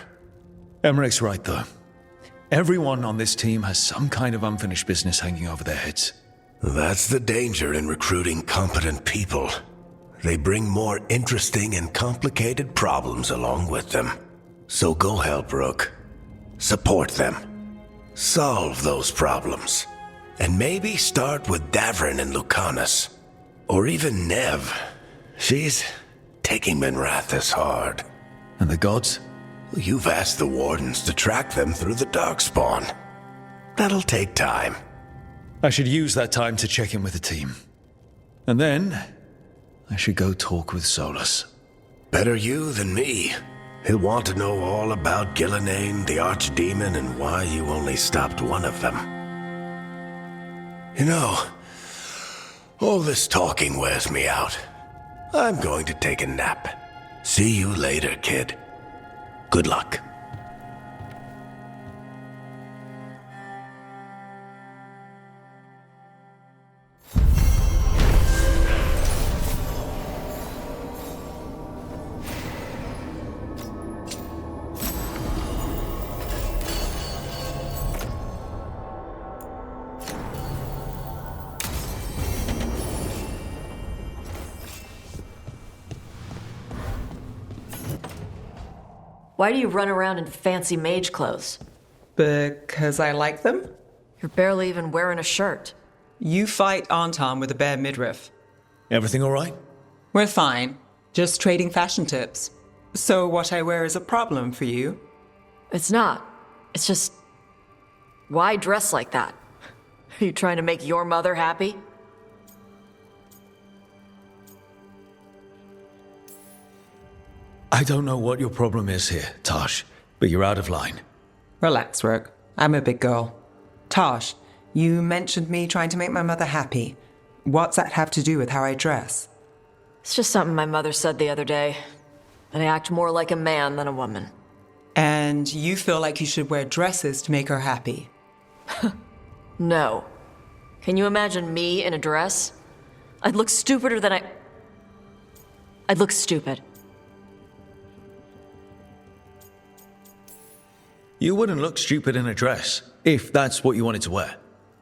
Emmerich's right, though. Everyone on this team has some kind of unfinished business hanging over their heads. That's the danger in recruiting competent people. They bring more interesting and complicated problems along with them. So go help Rook. Support them. Solve those problems. And maybe start with Davrin and Lucanus. Or even Nev. She's taking Minrathous hard. And the gods? You've asked the Wardens to track them through the Darkspawn. That'll take time. I should use that time to check in with the team. And then, I should go talk with Solas. Better you than me. He'll want to know all about Gillenane, the Archdemon, and why you only stopped one of them. You know, all this talking wears me out. I'm going to take a nap. See you later, kid. Good luck. Why do you run around in fancy mage clothes? Because I like them? You're barely even wearing a shirt. You fight Anton with a bare midriff. Everything all right? We're fine. Just trading fashion tips. So what I wear is a problem for you? It's not. It's just... Why dress like that? Are you trying to make your mother happy? I don't know what your problem is here, Tosh, but you're out of line. Relax, Rook. I'm a big girl. Tosh, you mentioned me trying to make my mother happy. What's that have to do with how I dress? It's just something my mother said the other day. That I act more like a man than a woman. And you feel like you should wear dresses to make her happy? No. Can you imagine me in a dress? I'd look stupider than I'd look stupid. You wouldn't look stupid in a dress, if that's what you wanted to wear.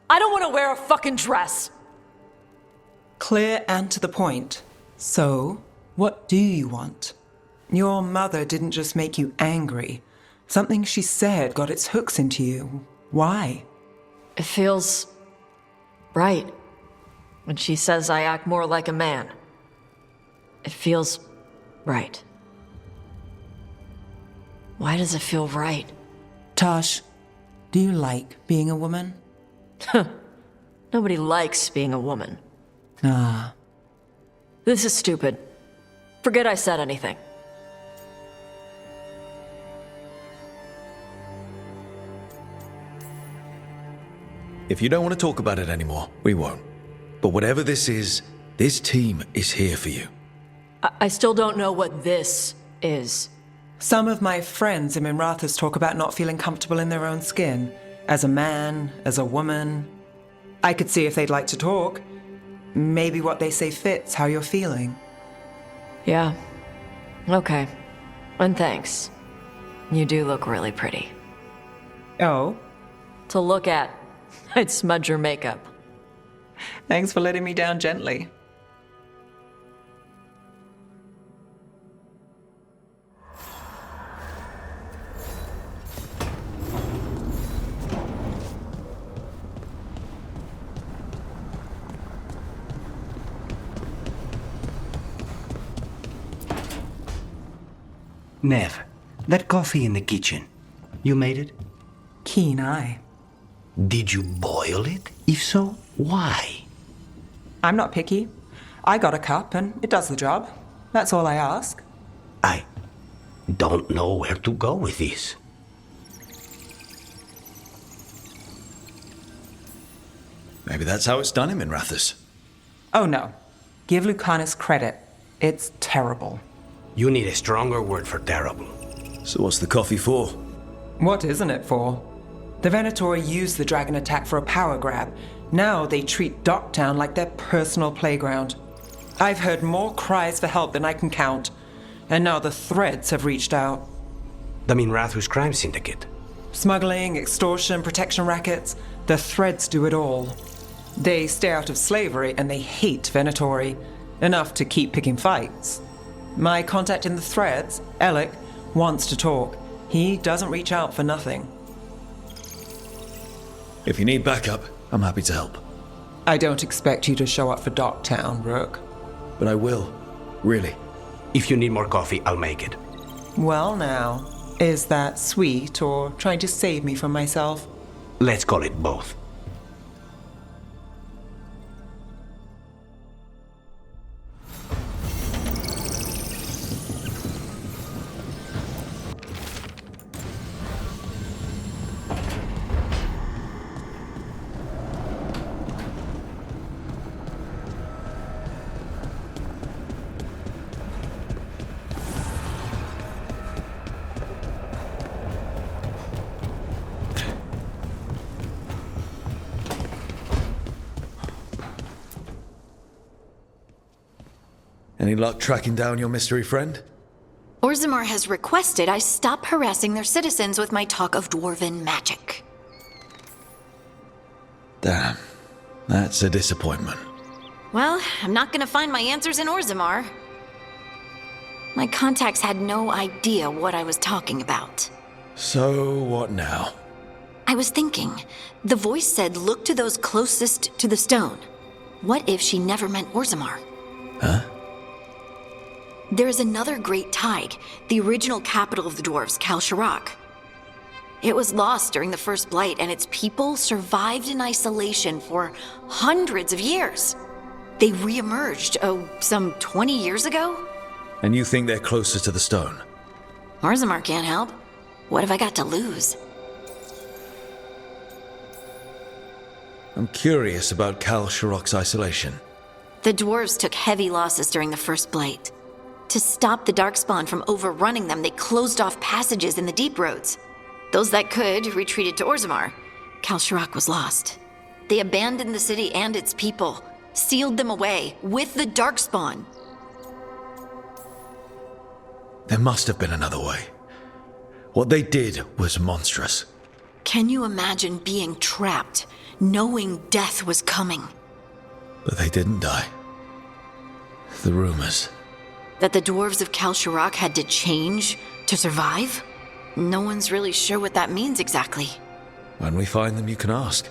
I don't want to wear a fucking dress! Clear and to the point. So, what do you want? Your mother didn't just make you angry. Something she said got its hooks into you. Why? It feels... right. When she says I act more like a man. It feels... right. Why does it feel right? Tosh, do you like being a woman? Nobody likes being a woman. Ah. This is stupid. Forget I said anything. If you don't want to talk about it anymore, we won't. But whatever this is, this team is here for you. I still don't know what this is. Some of my friends in Minrathous talk about not feeling comfortable in their own skin. As a man, as a woman. I could see if they'd like to talk. Maybe what they say fits how you're feeling. Yeah. Okay. And thanks. You do look really pretty. Oh? To look at, I'd smudge your makeup. Thanks for letting me down gently. Nev, that coffee in the kitchen, you made it? Keen eye. Did you boil it? If so, why? I'm not picky. I got a cup and it does the job. That's all I ask. I don't know where to go with this. Maybe that's how it's done in Minrathous. Oh no. Give Lucanus credit. It's terrible. You need a stronger word for terrible. So what's the coffee for? What isn't it for? The Venatori used the dragon attack for a power grab. Now they treat Docktown like their personal playground. I've heard more cries for help than I can count. And now the Threads have reached out. The Minrathu's crime syndicate. Smuggling, extortion, protection rackets. The Threads do it all. They stay out of slavery and they hate Venatori. Enough to keep picking fights. My contact in the Threads, Alec, wants to talk. He doesn't reach out for nothing. If you need backup, I'm happy to help. I don't expect you to show up for Docktown, Rook. But I will. Really. If you need more coffee, I'll make it. Well now, is that sweet or trying to save me from myself? Let's call it both. Any luck tracking down your mystery friend? Orzammar has requested I stop harassing their citizens with my talk of dwarven magic. Damn. That's a disappointment. Well, I'm not gonna find my answers in Orzammar. My contacts had no idea what I was talking about. So, what now? I was thinking, the voice said look to those closest to the stone. What if she never meant Orzammar? Huh? There is another great tide, the original capital of the dwarves, Kalsharak. It was lost during the First Blight, and its people survived in isolation for hundreds of years. They re-emerged, some 20 years ago? And you think they're closer to the stone? Orzammar can't help. What have I got to lose? I'm curious about Kalsharak's isolation. The dwarves took heavy losses during the First Blight. To stop the Darkspawn from overrunning them, they closed off passages in the deep roads. Those that could retreated to Orzammar. Kalsharak was lost. They abandoned the city and its people, sealed them away with the Darkspawn. There must have been another way. What they did was monstrous. Can you imagine being trapped, knowing death was coming? But they didn't die. The rumors. That the dwarves of Kalsharak had to change to survive? No one's really sure what that means exactly. When we find them, you can ask.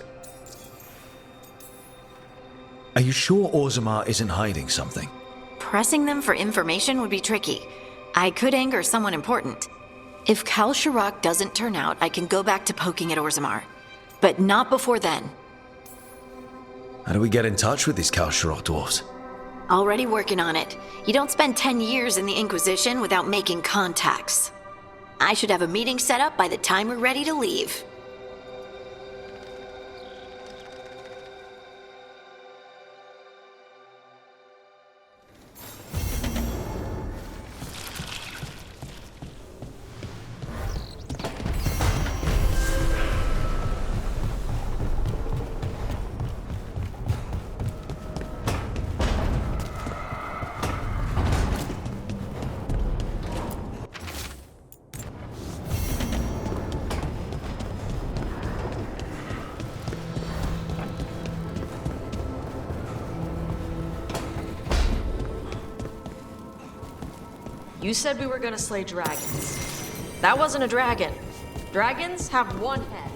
Are you sure Orzammar isn't hiding something? Pressing them for information would be tricky. I could anger someone important. If Kalsharak doesn't turn out, I can go back to poking at Orzammar. But not before then. How do we get in touch with these Kalsharak dwarves? Already working on it. You don't spend 10 years in the Inquisition without making contacts. I should have a meeting set up by the time we're ready to leave. You said we were gonna slay dragons. That wasn't a dragon. Dragons have one head.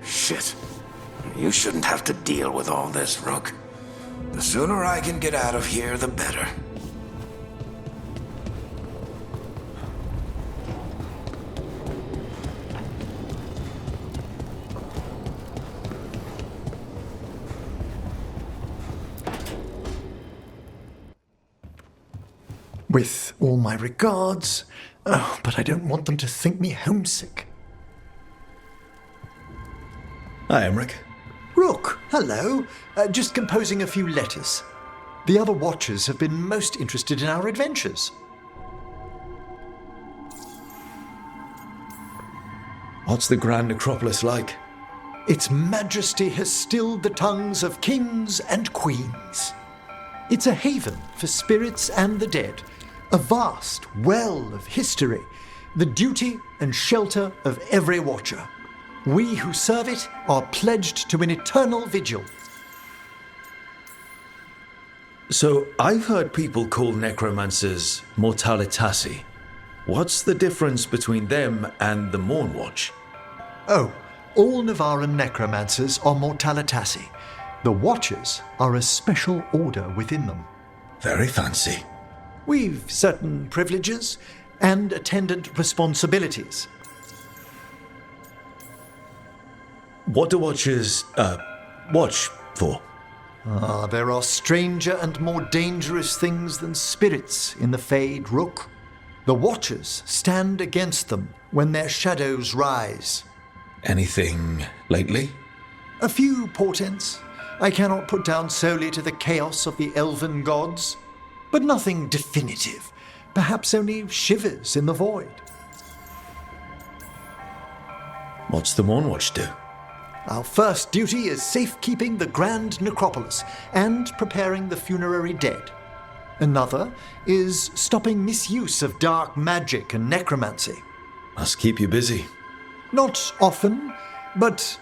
Shit. You shouldn't have to deal with all this, Rook. The sooner I can get out of here, the better. With all my regards. Oh, but I don't want them to think me homesick. Hi, Emmerich. Rook, hello. Just composing a few letters. The other Watchers have been most interested in our adventures. What's the Grand Necropolis like? Its majesty has stilled the tongues of kings and queens. It's a haven for spirits and the dead, a vast well of history, the duty and shelter of every Watcher. We who serve it are pledged to an eternal vigil. So, I've heard people call necromancers mortalitasi. What's the difference between them and the Mornwatch? Oh, all Navaran necromancers are mortalitasi. The Watchers are a special order within them. Very fancy. We've certain privileges and attendant responsibilities. What do Watchers, watch for? There are stranger and more dangerous things than spirits in the Fade, Rook. The Watchers stand against them when their shadows rise. Anything lately? A few portents I cannot put down solely to the chaos of the elven gods, but nothing definitive. Perhaps only shivers in the void. What's the Mornwatch do? Our first duty is safekeeping the Grand Necropolis and preparing the funerary dead. Another is stopping misuse of dark magic and necromancy. Must keep you busy. Not often, but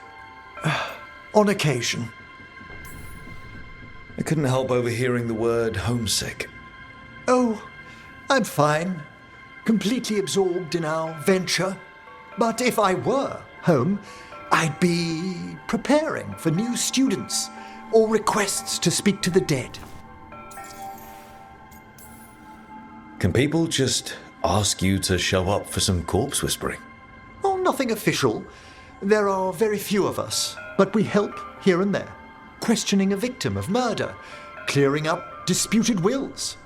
on occasion. I couldn't help overhearing the word homesick. Oh, I'm fine. Completely absorbed in our venture. But if I were home, I'd be preparing for new students or requests to speak to the dead. Can people just ask you to show up for some corpse whispering? Oh, nothing official. There are very few of us, but we help here and there. Questioning a victim of murder, clearing up disputed wills,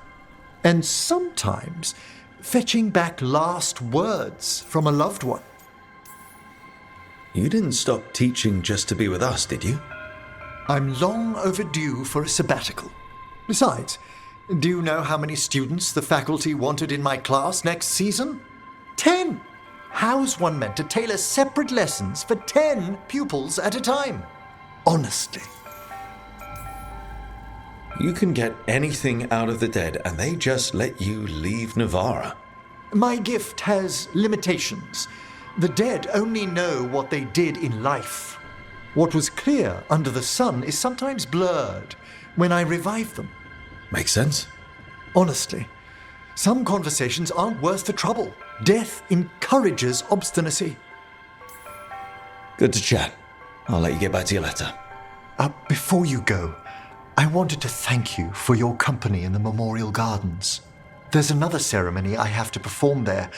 and sometimes fetching back last words from a loved one. You didn't stop teaching just to be with us, did you? I'm long overdue for a sabbatical. Besides, do you know how many students the faculty wanted in my class next season? 10! How's one meant to tailor separate lessons for 10 pupils at a time? Honestly. You can get anything out of the dead and they just let you leave Navarra. My gift has limitations. The dead only know what they did in life. What was clear under the sun is sometimes blurred when I revive them. Makes sense. Honestly, some conversations aren't worth the trouble. Death encourages obstinacy. Good to chat. I'll let you get back to your letter. Before you go, I wanted to thank you for your company in the Memorial Gardens. There's another ceremony I have to perform there.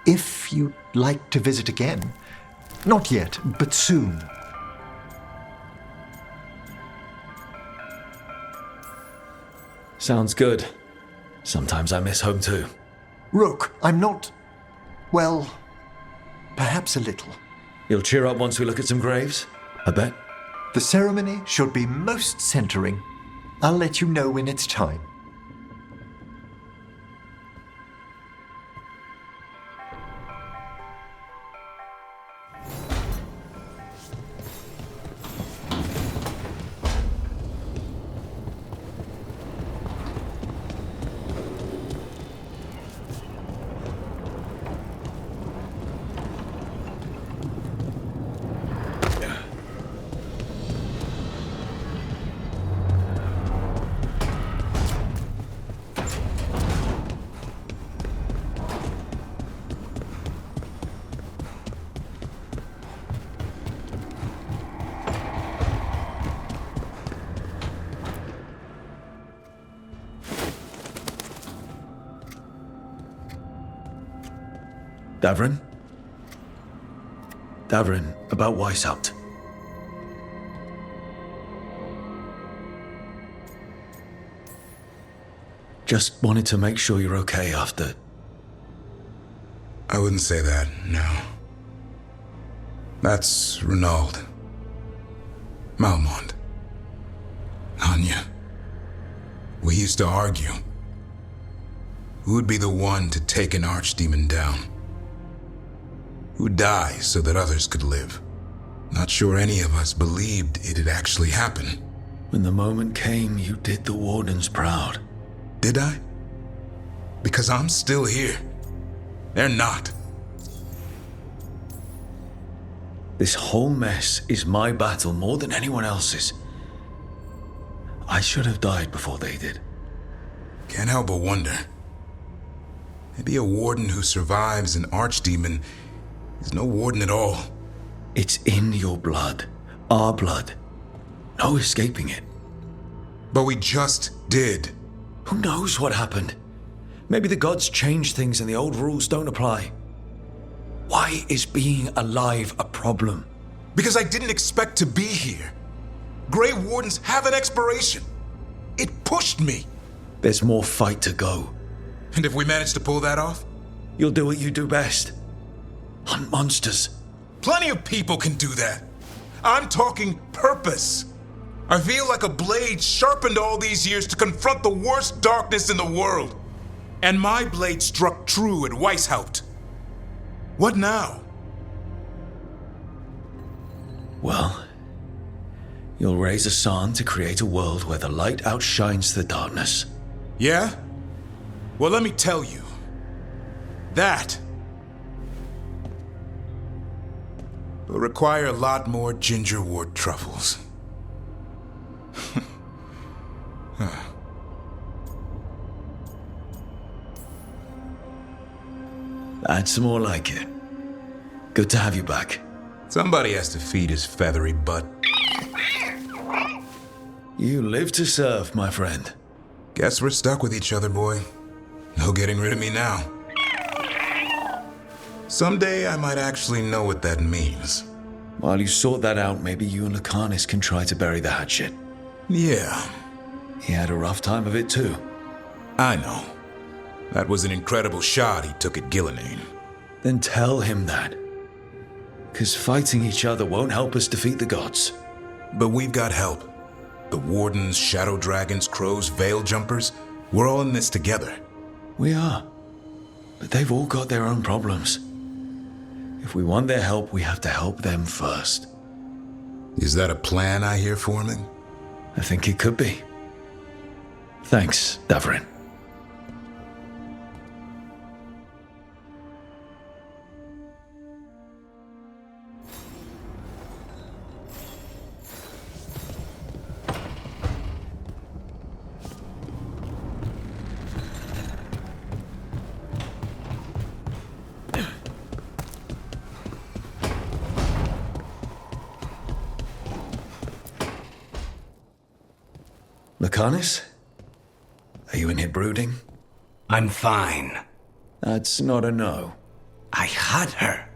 If you'd like to visit again. Not yet, but soon. Sounds good. Sometimes I miss home too. Rook, I'm not... well, perhaps a little. You'll cheer up once we look at some graves, I bet. The ceremony should be most centering. I'll let you know when it's time. Davrin? Davrin, about Weishaupt. Just wanted to make sure you're okay after. I wouldn't say that, no. That's Renaud. Malmont. Anya. We used to argue. Who would be the one to take an archdemon down? Who'd die so that others could live? Not sure any of us believed it'd actually happen. When the moment came, you did the Wardens proud. Did I? Because I'm still here. They're not. This whole mess is my battle more than anyone else's. I should have died before they did. Can't help but wonder. Maybe a warden who survives an archdemon is no warden at all. It's in your blood. Our blood. No escaping it. But we just did. Who knows what happened? Maybe the gods changed things and the old rules don't apply. Why is being alive a problem? Because I didn't expect to be here. Grey Wardens have an expiration. It pushed me. There's more fight to go. And if we manage to pull that off? You'll do what you do best. Hunt monsters. Plenty of people can do that. I'm talking purpose. I feel like a blade sharpened all these years to confront the worst darkness in the world. And my blade struck true at Weishaupt. What now? Well, you'll raise a San to create a world where the light outshines the darkness. Yeah? Well, let me tell you. That will require a lot more gingerwort truffles. That's more like it. Good to have you back. Somebody has to feed his feathery butt. You live to serve, my friend. Guess we're stuck with each other, boy. No getting rid of me now. Someday I might actually know what that means. While you sort that out, maybe you and Lucanus can try to bury the hatchet. Yeah. He had a rough time of it too. I know. That was an incredible shot he took at Gillenane. Then tell him that. 'Cause fighting each other won't help us defeat the gods. But we've got help. The Wardens, Shadow Dragons, Crows, Veil Jumpers, we're all in this together. We are. But they've all got their own problems. If we want their help, we have to help them first. Is that a plan I hear forming? I think it could be. Thanks, Davrin. Lucanus? Are you in here brooding? I'm fine. That's not a no. I had her.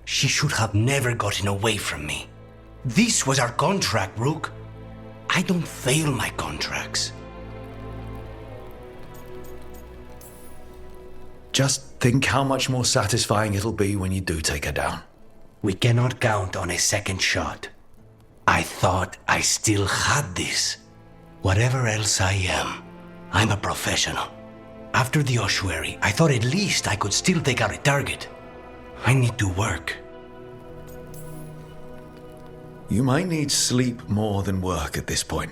She should have never gotten away from me. This was our contract, Rook. I don't fail my contracts. Just think how much more satisfying it'll be when you do take her down. We cannot count on a second shot. I thought I still had this. Whatever else I am, I'm a professional. After the ossuary, I thought at least I could still take out a target. I need to work. You might need sleep more than work at this point.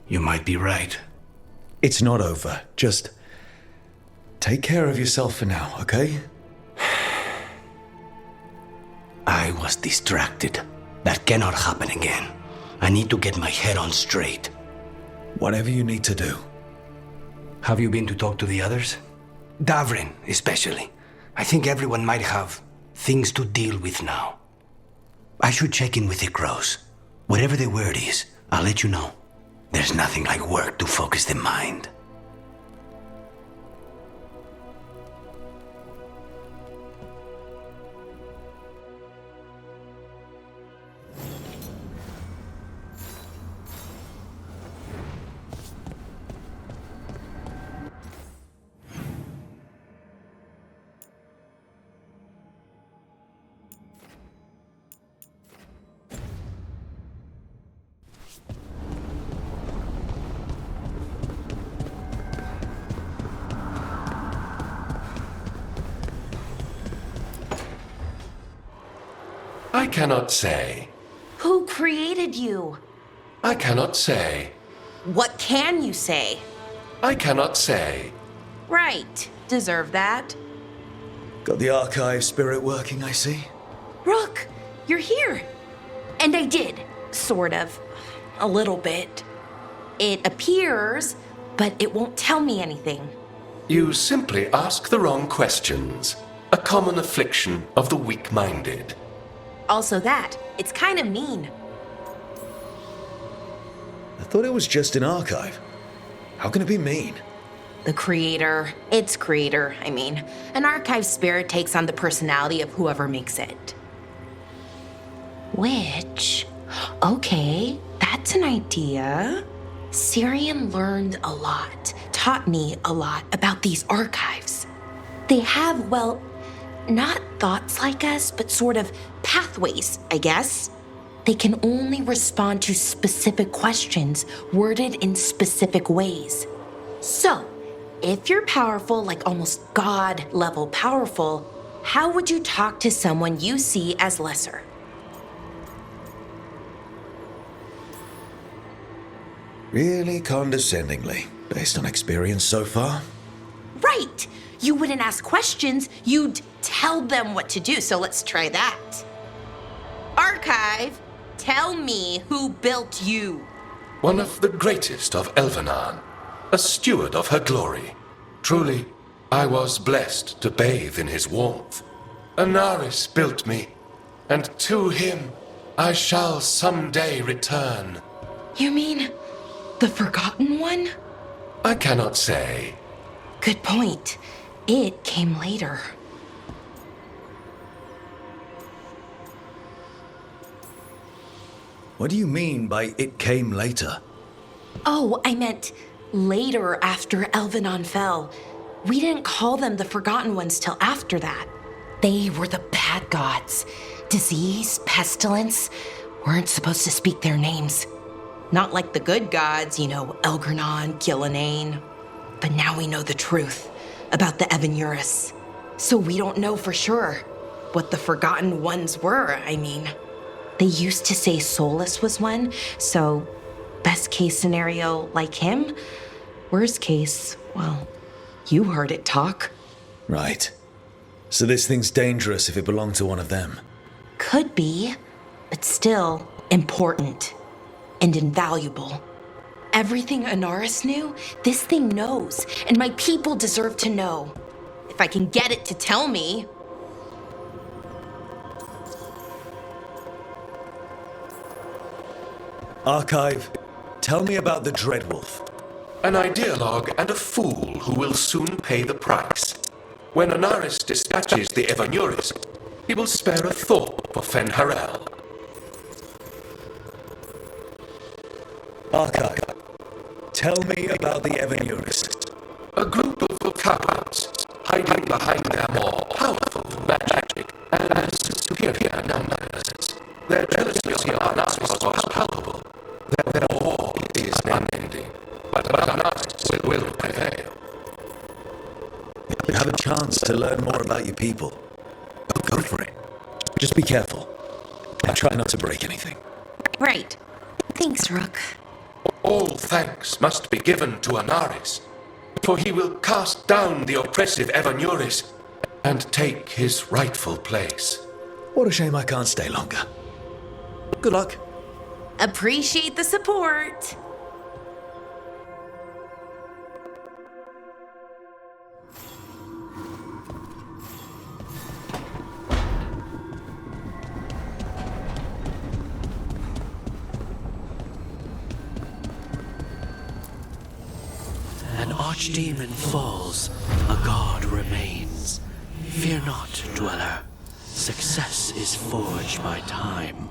You might be right. It's not over. Just take care of yourself for now, okay? I was distracted. That cannot happen again. I need to get my head on straight. Whatever you need to do. Have you been to talk to the others? Davrin, especially. I think everyone might have things to deal with now. I should check in with the crows. Whatever the word is, I'll let you know. There's nothing like work to focus the mind. I cannot say. Who created you? I cannot say. What can you say? I cannot say. Right. Deserve that. Got the archive spirit working, I see. Rook, you're here. And I did, sort of. A little bit. It appears, but it won't tell me anything. You simply ask the wrong questions. A common affliction of the weak-minded. Also that, it's kind of mean. I thought it was just an archive. How can it be mean? The creator, its creator, I mean. An archive spirit takes on the personality of whoever makes it. Which, okay, that's an idea. Syrian learned a lot, taught me a lot about these archives. They have, well, not thoughts like us, but sort of pathways, I guess. They can only respond to specific questions worded in specific ways. So, if you're powerful, like almost God-level powerful, how would you talk to someone you see as lesser? Really condescendingly, based on experience so far? Right! You wouldn't ask questions, you'd tell them what to do, so let's try that. Archive, tell me who built you. One of the greatest of Elvenan, a steward of her glory. Truly, I was blessed to bathe in his warmth. Anaris built me, and to him I shall someday return. You mean the Forgotten One? I cannot say. Good point. It came later. What do you mean by it came later? Oh, I meant later after Elvenon fell. We didn't call them the Forgotten Ones till after that. They were the bad gods. Disease, pestilence, weren't supposed to speak their names. Not like the good gods, you know, Elgernon, Gillinane. But now we know the truth about the Evanuris. So we don't know for sure what the Forgotten Ones were, I mean. They used to say Solas was one, so best case scenario, like him. Worst case, well, you heard it talk. Right. So this thing's dangerous if it belonged to one of them. Could be, but still important and invaluable. Everything Anaris knew, this thing knows, and my people deserve to know. If I can get it to tell me. Archive, tell me about the Dreadwolf. An ideologue and a fool who will soon pay the price. When Anaris dispatches the Evanuris, he will spare a thought for Fenharel. Archive, tell me about the Evanuris. A group of cowards hiding behind their more powerful magic and superior numbers. Their jealousy of Anaris was palpable. Their war is unending, but Anaris will prevail. You have a chance to learn more about your people. Go for it. Just be careful. And try not to break anything. Right. Thanks, Rook. All thanks must be given to Anaris, for he will cast down the oppressive Evanuris and take his rightful place. What a shame I can't stay longer. Good luck. Appreciate the support. An archdemon falls, a god remains. Fear not, dweller. Success is forged by time.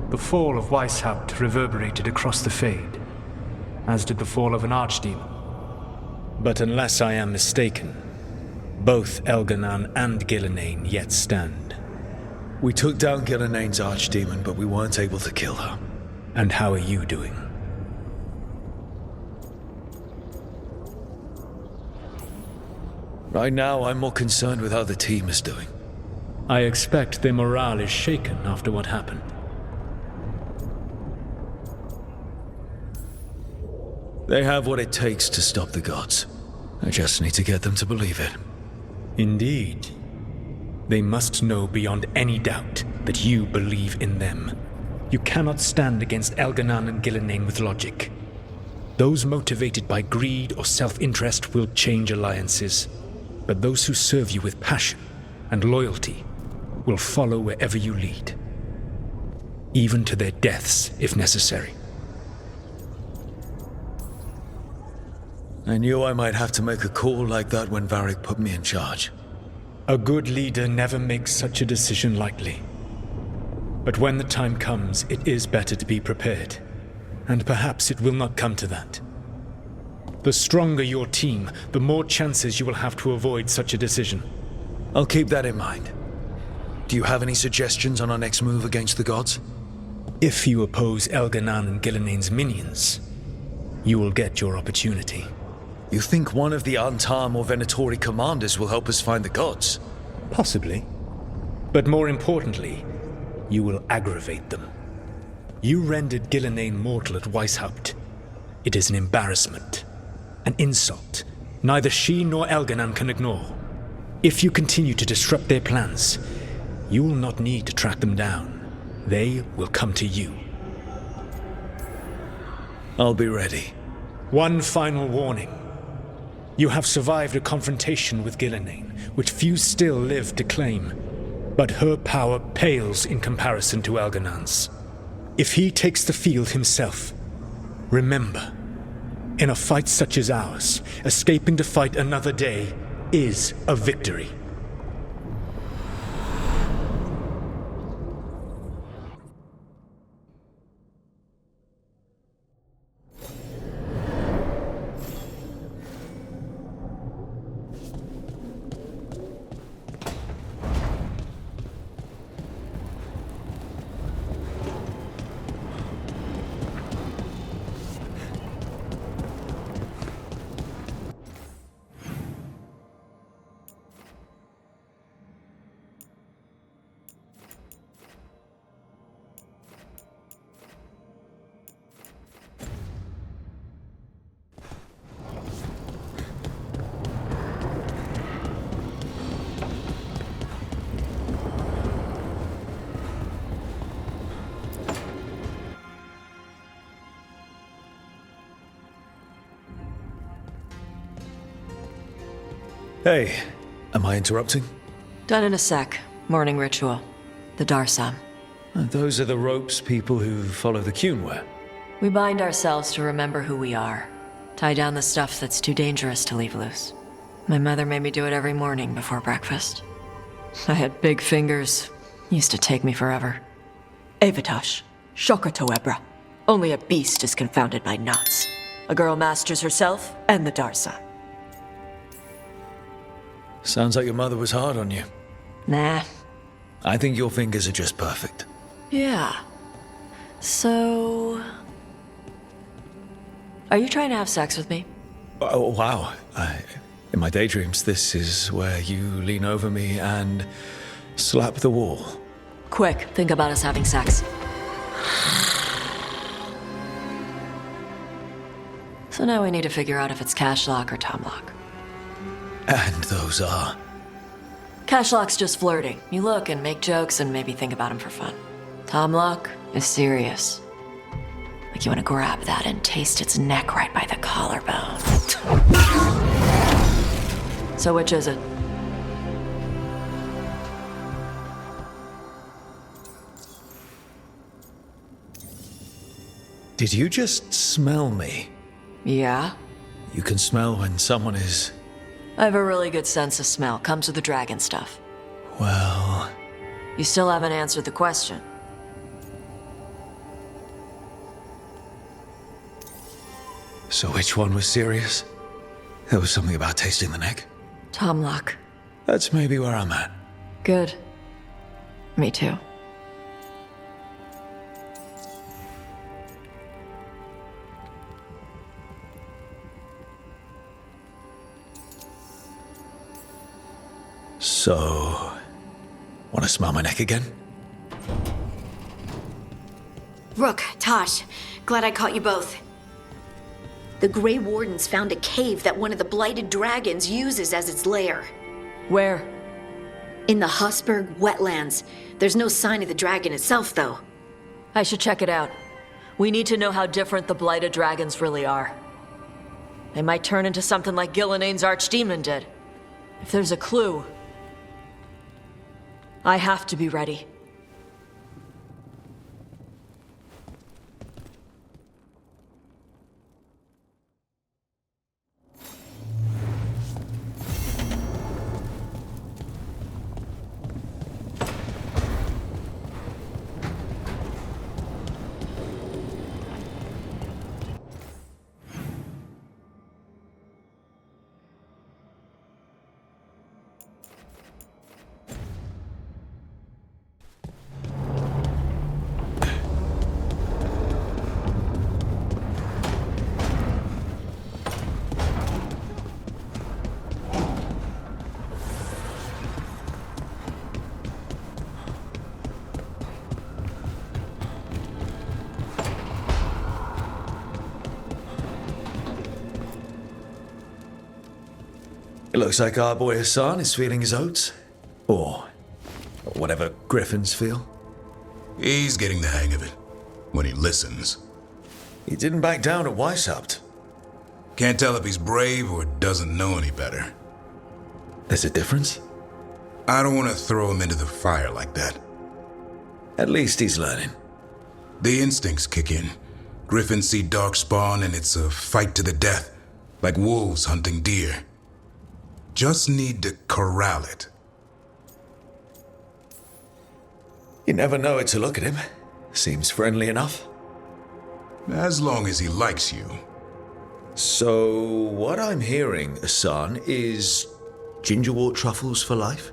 The fall of Weishaupt reverberated across the Fade, as did the fall of an archdemon. But unless I am mistaken, both Elganan and Gillenane yet stand. We took down Gillenane's archdemon, but we weren't able to kill her. And how are you doing? Right now, I'm more concerned with how the team is doing. I expect their morale is shaken after what happened. They have what it takes to stop the gods. I just need to get them to believe it. Indeed. They must know beyond any doubt that you believe in them. You cannot stand against Elganan and Gillenane with logic. Those motivated by greed or self-interest will change alliances, but those who serve you with passion and loyalty will follow wherever you lead, even to their deaths if necessary. I knew I might have to make a call like that when Varric put me in charge. A good leader never makes such a decision lightly. But when the time comes, it is better to be prepared. And perhaps it will not come to that. The stronger your team, the more chances you will have to avoid such a decision. I'll keep that in mind. Do you have any suggestions on our next move against the gods? If you oppose Elganan and Gillenane's minions, you will get your opportunity. You think one of the Antam or Venatori commanders will help us find the gods? Possibly. But more importantly, you will aggravate them. You rendered Gillenane mortal at Weishaupt. It is an embarrassment, an insult, neither she nor Elganan can ignore. If you continue to disrupt their plans, you will not need to track them down. They will come to you. I'll be ready. One final warning. You have survived a confrontation with Gillenane, which few still live to claim. But her power pales in comparison to Elganan's. If he takes the field himself, remember, in a fight such as ours, escaping to fight another day is a victory. Hey, am I interrupting? Done in a sec. Morning ritual. The Darsam. Those are the ropes people who follow the Cunware. We bind ourselves to remember who we are. Tie down the stuff that's too dangerous to leave loose. My mother made me do it every morning before breakfast. I had big fingers. Used to take me forever. Avatosh. Shokratoebra. Only a beast is confounded by knots. A girl masters herself and the Darsam. Sounds like your mother was hard on you. Nah. I think your fingers are just perfect. Yeah. So... Are you trying to have sex with me? Oh, wow. In my daydreams, this is where you lean over me and slap the wall. Quick, think about us having sex. So now we need to figure out if it's Cashlock or Tomlock. And those are? Cashlock's just flirting. You look and make jokes and maybe think about him for fun. Tomlock is serious. Like you want to grab that and taste its neck right by the collarbone. So which is it? Did you just smell me? Yeah? You can smell when someone is... I have a really good sense of smell. Comes with the dragon stuff. Well... You still haven't answered the question. So which one was serious? There was something about tasting the neck. Tomlock. That's maybe where I'm at. Good. Me too. So, want to smell my neck again? Rook, Tosh, glad I caught you both. The Grey Wardens found a cave that one of the Blighted Dragons uses as its lair. Where? In the Husberg wetlands. There's no sign of the dragon itself, though. I should check it out. We need to know how different the Blighted Dragons really are. They might turn into something like Gillenane's archdemon did. If there's a clue, I have to be ready. It looks like our boy Hassan is feeling his oats. Or whatever griffins feel. He's getting the hang of it. When he listens. He didn't back down at Weishaupt. Can't tell if he's brave or doesn't know any better. There's a difference? I don't want to throw him into the fire like that. At least he's learning. The instincts kick in. Griffins see darkspawn and it's a fight to the death. Like wolves hunting deer. Just need to corral it. You never know it to look at him. Seems friendly enough. As long as he likes you. So, what I'm hearing, Hassan, is gingerwort truffles for life?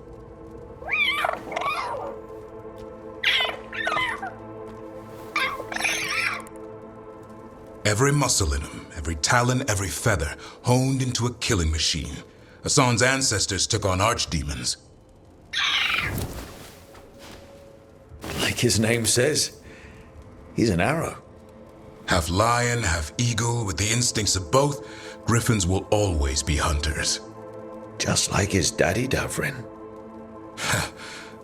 Every muscle in him, every talon, every feather, honed into a killing machine. Hassan's ancestors took on archdemons. Like his name says, he's an arrow. Half lion, half eagle, with the instincts of both, griffins will always be hunters. Just like his daddy, Davrin.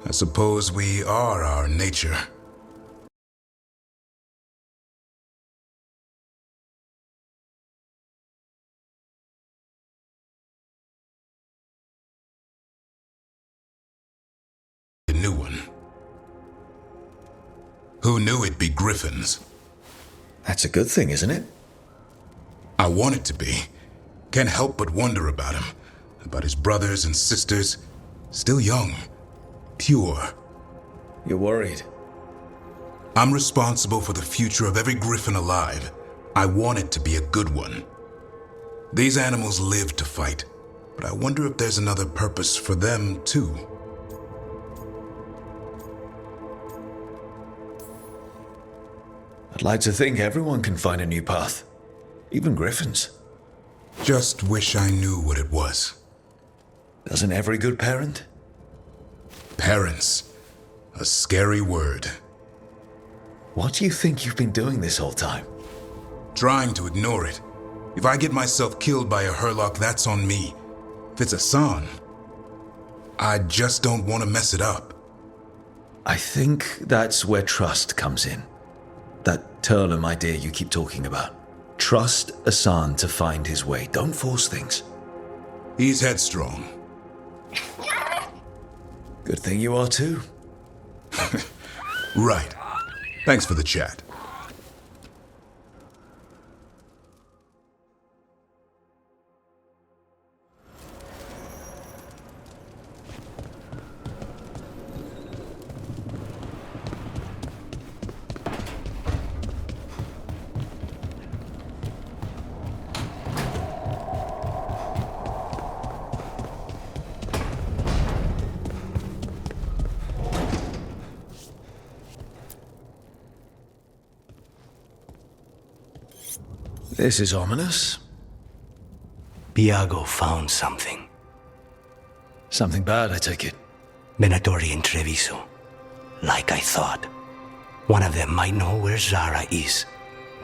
I suppose we are our nature. A new one. Who knew it'd be griffins? That's a good thing, isn't it? I want it to be. Can't help but wonder about him. About his brothers and sisters. Still young. Pure. You're worried? I'm responsible for the future of every griffin alive. I want it to be a good one. These animals live to fight, but I wonder if there's another purpose for them, too. I'd like to think everyone can find a new path. Even griffins. Just wish I knew what it was. Doesn't every good parent? Parents. A scary word. What do you think you've been doing this whole time? Trying to ignore it. If I get myself killed by a Herlock, that's on me. If it's Hassan, I just don't want to mess it up. I think that's where trust comes in. That Turlum idea you keep talking about. Trust Hassan to find his way. Don't force things. He's headstrong. Good thing you are too. Right. Thanks for the chat. This is ominous. Biago found something. Something bad, I take it. Venatori and Treviso. Like I thought. One of them might know where Zara is.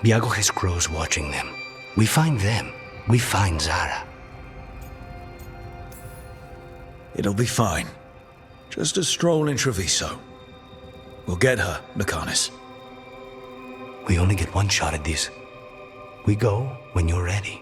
Biago has crows watching them. We find them. We find Zara. It'll be fine. Just a stroll in Treviso. We'll get her, Lucanus. We only get one shot at this. We go when you're ready.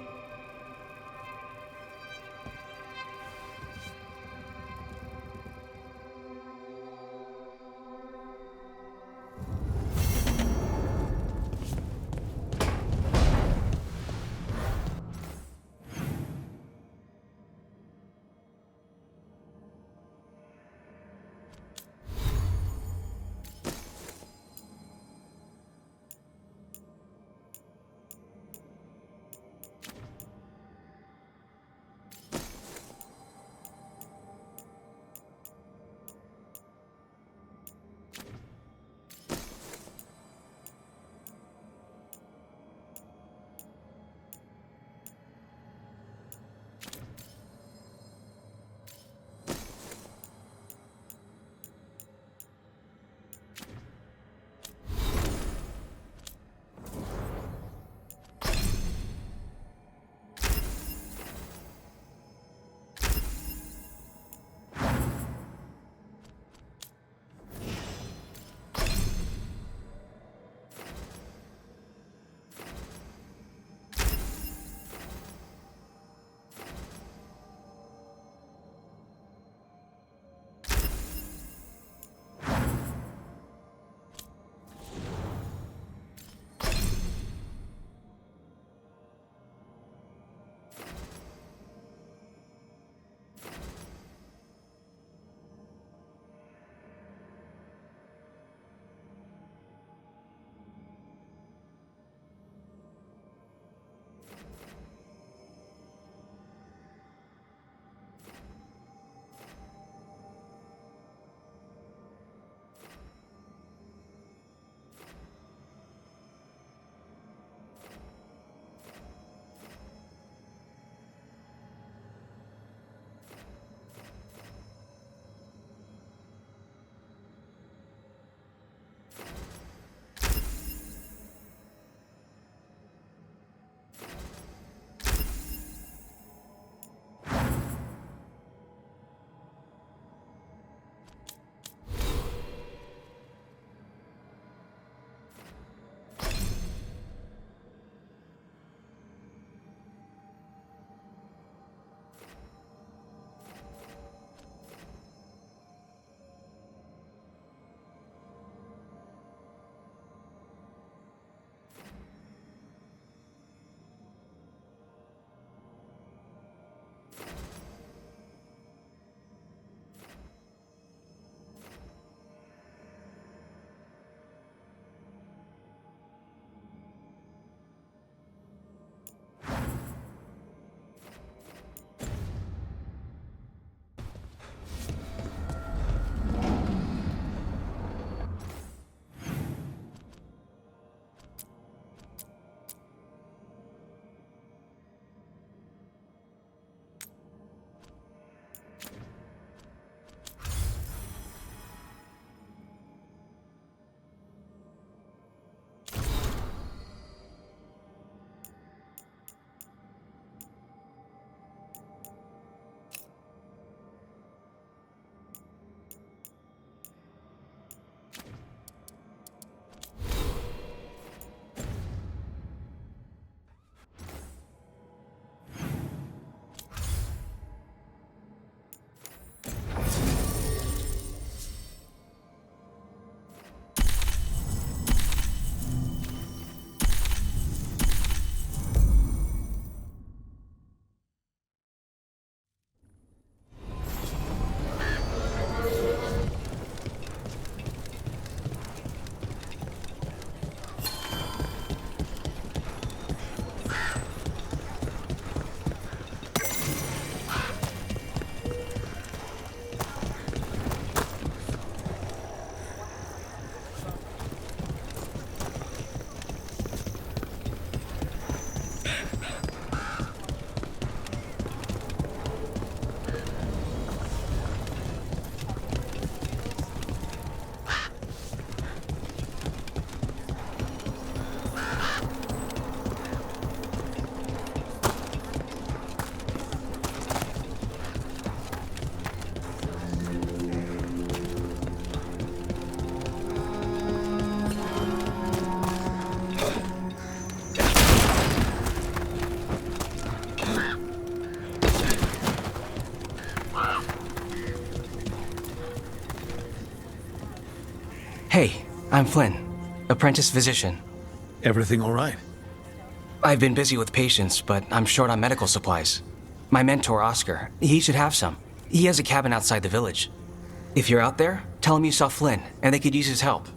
Hey, I'm Flynn, apprentice physician. Everything all right? I've been busy with patients, but I'm short on medical supplies. My mentor, Oscar, he should have some. He has a cabin outside the village. If you're out there, tell him you saw Flynn, and they could use his help.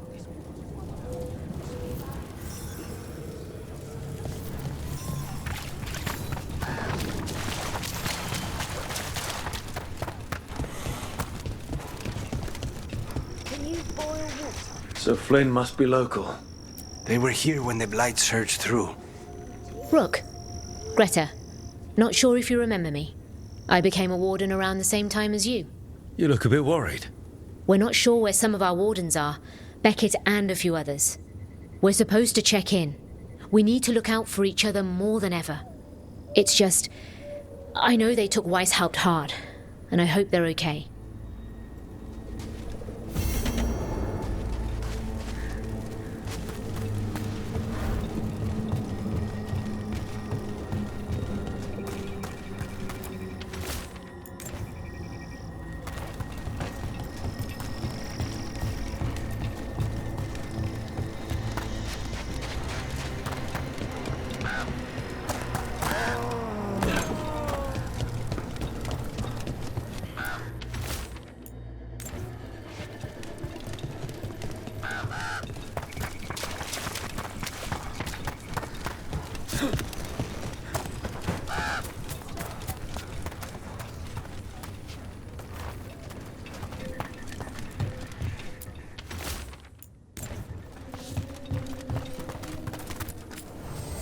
So Flynn must be local. They were here when the Blight surged through. Rook. Greta. Not sure if you remember me. I became a warden around the same time as you. You look a bit worried. We're not sure where some of our wardens are. Beckett and a few others. We're supposed to check in. We need to look out for each other more than ever. It's just... I know they took Weishaupt hard, and I hope they're okay.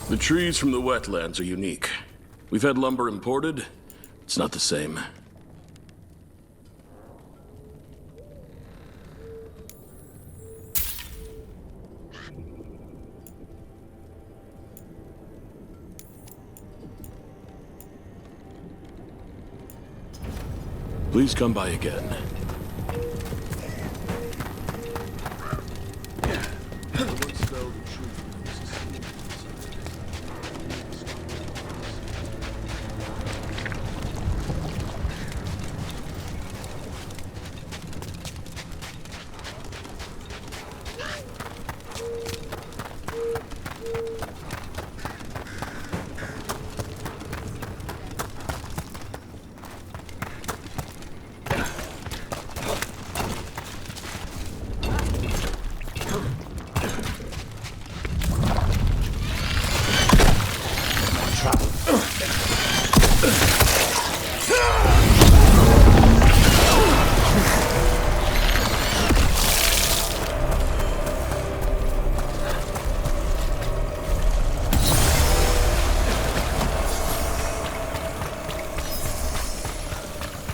The trees from the wetlands are unique. We've had lumber imported. It's not the same. Please come by again.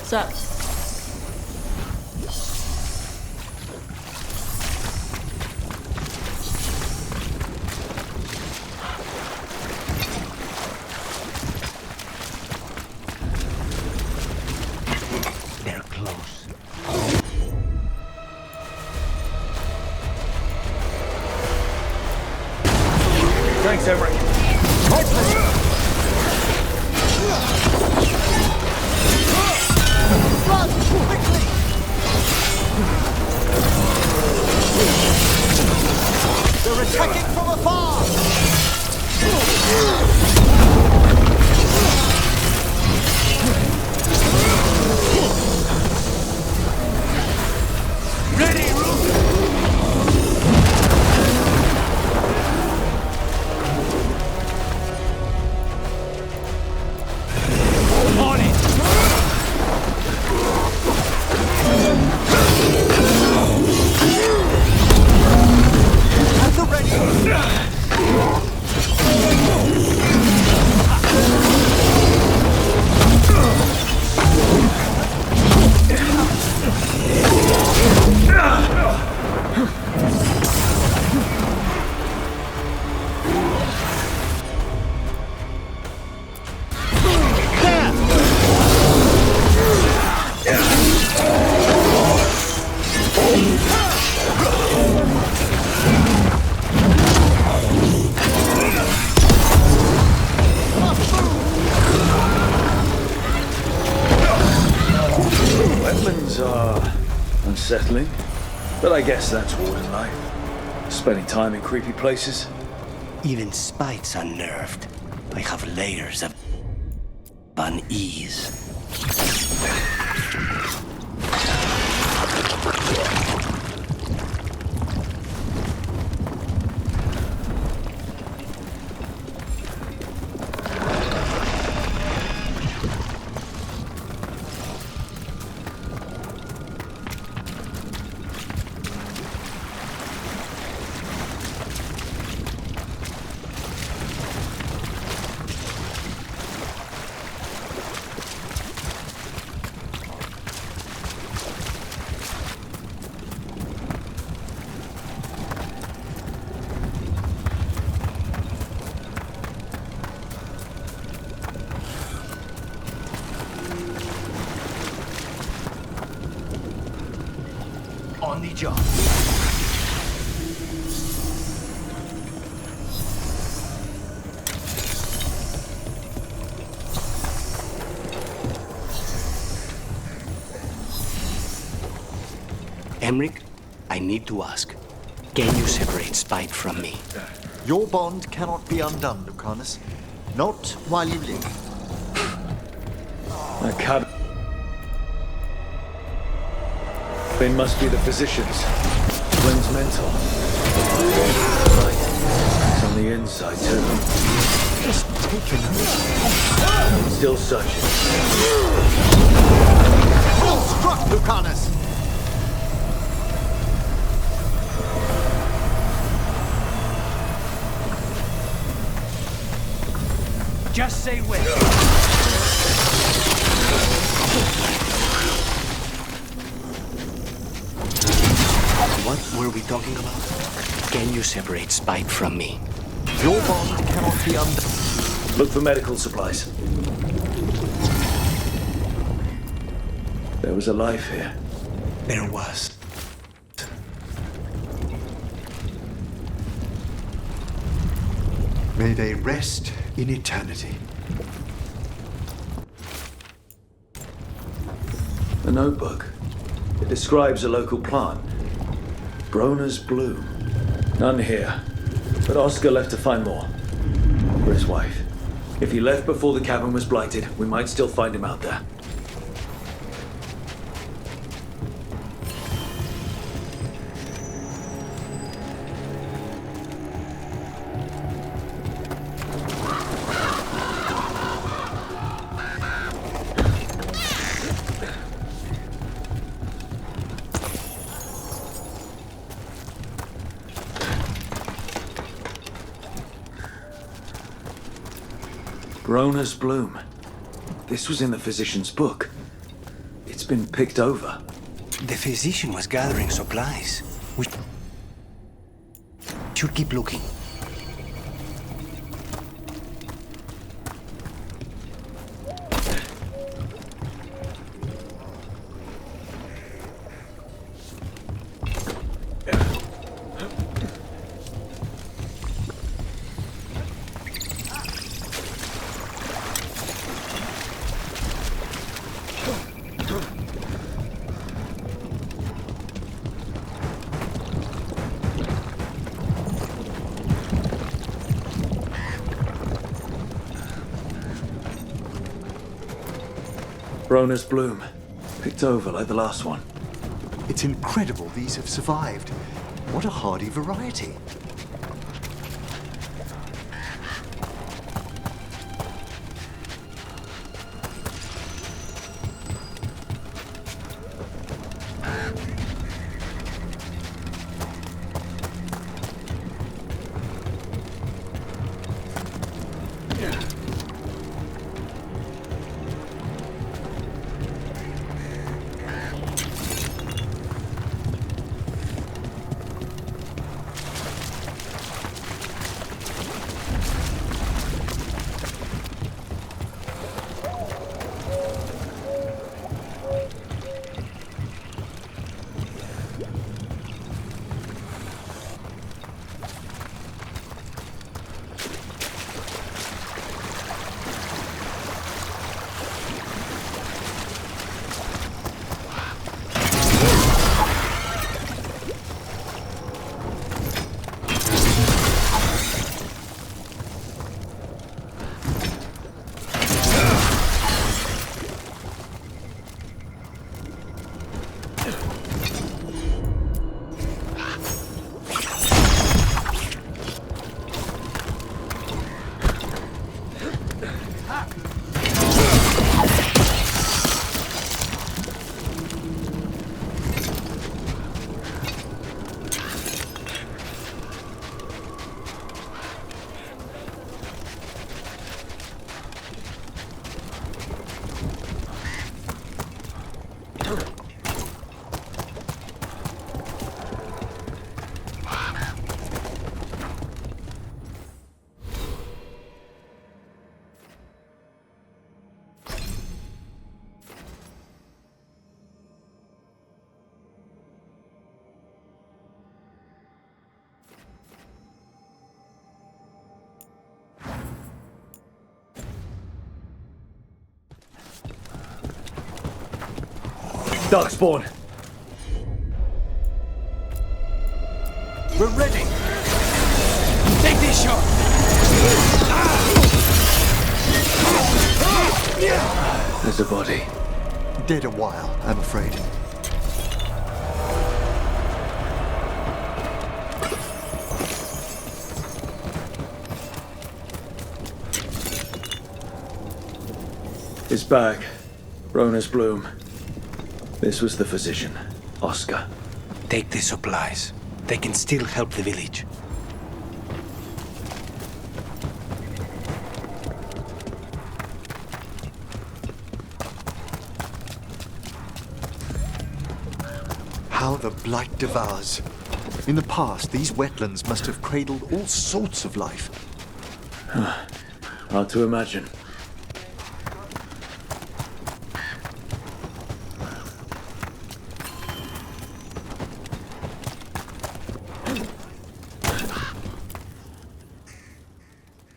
Sup? They're close. Thanks, Emmerich. Run, quickly! They're attacking from afar! Ready, Rook! On it! At the ready! But I guess that's warden life. Spending time in creepy places. Even spite's unnerved. I have layers of unease. On the job. Emric, I need to ask. Can you separate spite from me? Your bond cannot be undone, Lucanus. Not while you live. That cabin must be the physician's. Flynn's mentor. Right. It's on the inside, too. Just take a note. Still searching. Well struck, Lucanus! Just say when. What were we talking about? Can you separate spite from me? Your bond cannot be undone. Look for medical supplies. There was a life here. There was. May they rest in eternity. A notebook. It describes a local plant. Brona's bloom. None here. But Oscar left to find more. For his wife. If he left before the cabin was blighted, we might still find him out there. Brona's bloom. This was in the physician's book. It's been picked over. The physician was gathering supplies. We should keep looking. Brona's bloom. Picked over like the last one. It's incredible these have survived. What a hardy variety. Darkspawn! We're ready! Take this shot! There's a body. Dead a while, I'm afraid. His bag. Rona's bloom. This was the physician, Oscar. Take the supplies. They can still help the village. How the blight devours. In the past, these wetlands must have cradled all sorts of life. Hard to imagine.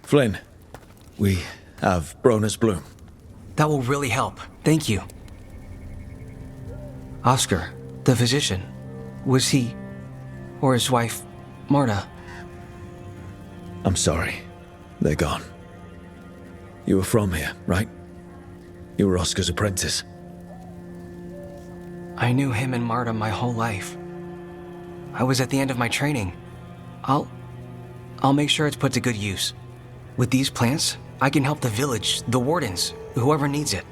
Flynn, we have Brona's bloom. That will really help. Thank you. Oscar, the physician, was he, or his wife, Marta? I'm sorry. They're gone. You were from here, right? You were Oscar's apprentice. I knew him and Marta my whole life. I was at the end of my training. I'll make sure it's put to good use. With these plants, I can help the village, the wardens, whoever needs it.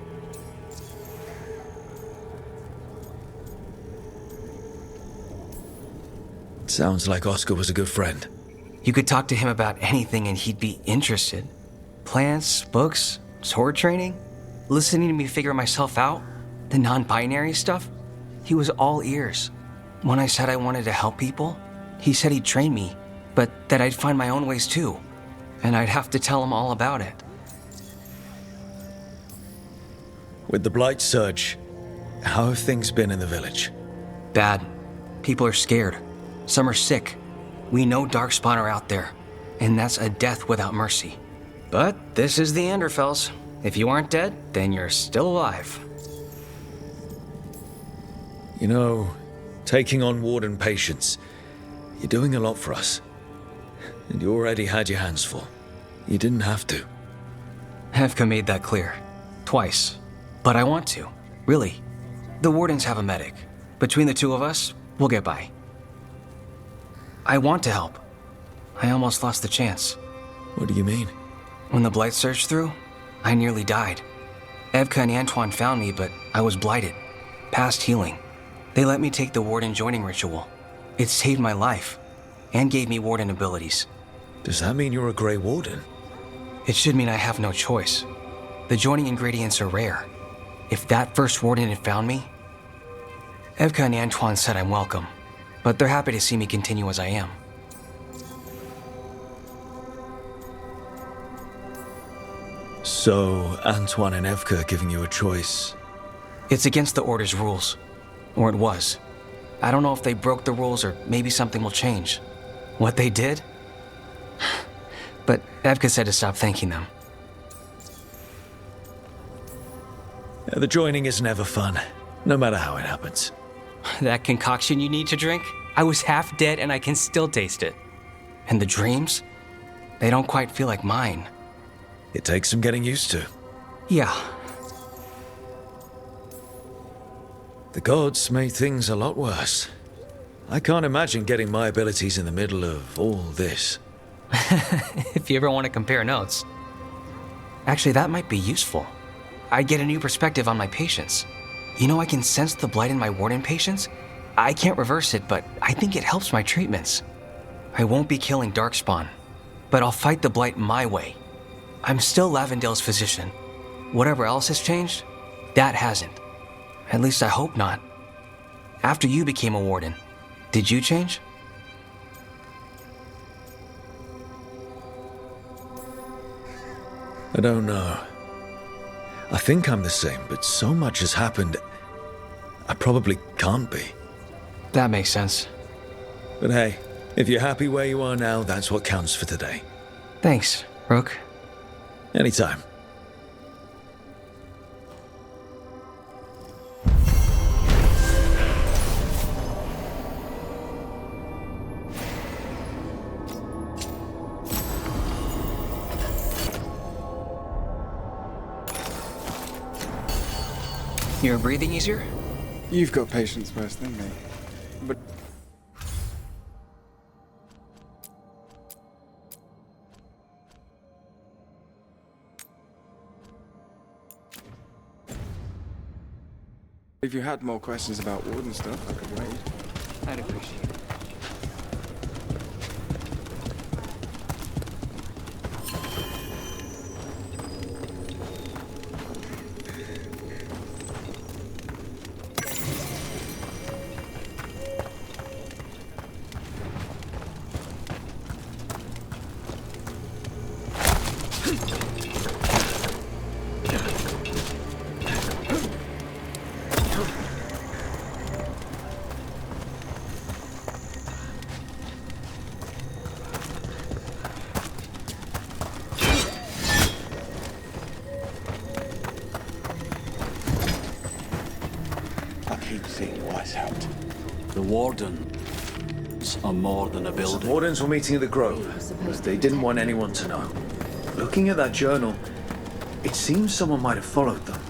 Sounds like Oscar was a good friend. You could talk to him about anything and he'd be interested. Plants, books, sword training, listening to me figure myself out, the non-binary stuff. He was all ears. When I said I wanted to help people, he said he'd train me, but that I'd find my own ways too. And I'd have to tell him all about it. With the Blight surge, how have things been in the village? Bad. People are scared. Some are sick. We know Darkspawn are out there, and that's a death without mercy. But this is the Anderfells. If you aren't dead, then you're still alive. You know, taking on Warden patients, you're doing a lot for us. And you already had your hands full. You didn't have to. Hevka made that clear. Twice. But I want to. Really. The Wardens have a medic. Between the two of us, we'll get by. I want to help. I almost lost the chance. What do you mean? When the Blight surged through, I nearly died. Evka and Antoine found me, but I was blighted. Past healing. They let me take the Warden joining ritual. It saved my life. And gave me Warden abilities. Does that mean you're a Grey Warden? It should mean I have no choice. The joining ingredients are rare. If that first Warden had found me... Evka and Antoine said I'm welcome, but they're happy to see me continue as I am. So, Antoine and Evka are giving you a choice? It's against the Order's rules. Or it was. I don't know if they broke the rules or maybe something will change. What they did? But Evka said to stop thanking them. The joining is never fun, no matter how it happens. That concoction you need to drink? I was half dead and I can still taste it. And the dreams? They don't quite feel like mine. It takes some getting used to. Yeah. The gods made things a lot worse. I can't imagine getting my abilities in the middle of all this. If you ever want to compare notes. Actually, that might be useful. I'd get a new perspective on my patients. You know, I can sense the blight in my Warden patients. I can't reverse it, but I think it helps my treatments. I won't be killing Darkspawn, but I'll fight the blight my way. I'm still Lavendale's physician. Whatever else has changed, that hasn't. At least I hope not. After you became a Warden, did you change? I don't know. I think I'm the same, but so much has happened, I probably can't be. That makes sense. But hey, if you're happy where you are now, that's what counts for today. Thanks, Rook. You're breathing easier? You've got patience worse than me. But if you had more questions about Warden stuff, I could wait. I'd appreciate it. The Wardens are more than a building. The Wardens were meeting at the Grove, but they didn't want anyone to know. Looking at that journal, it seems someone might have followed them.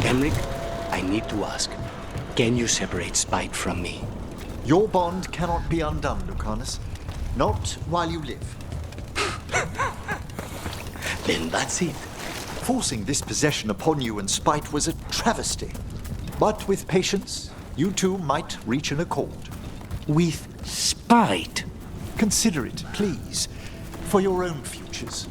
Henrik, I need to ask, can you separate spite from me? Your bond cannot be undone, Lucanus. Not while you live. Then that's it. Forcing this possession upon you and spite was a travesty. But with patience, you two might reach an accord. With spite? Consider it, please, for your own futures.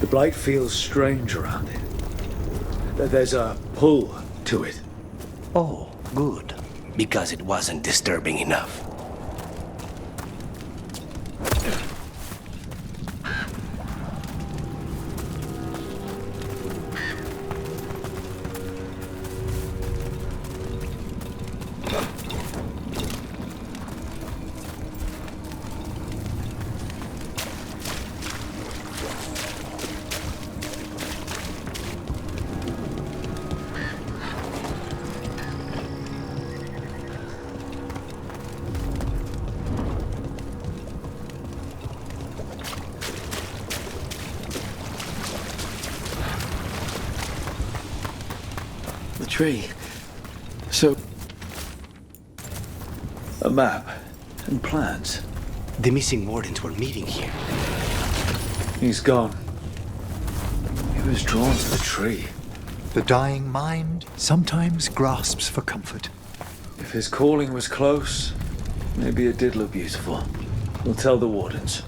The blight feels strange around it. There's a pull to it. Oh, good. Because it wasn't disturbing enough. Tree. So, a map and plans. The missing wardens were meeting here. He's gone. He was drawn to the tree. The dying mind sometimes grasps for comfort. If his calling was close, maybe it did look beautiful. We'll tell the wardens.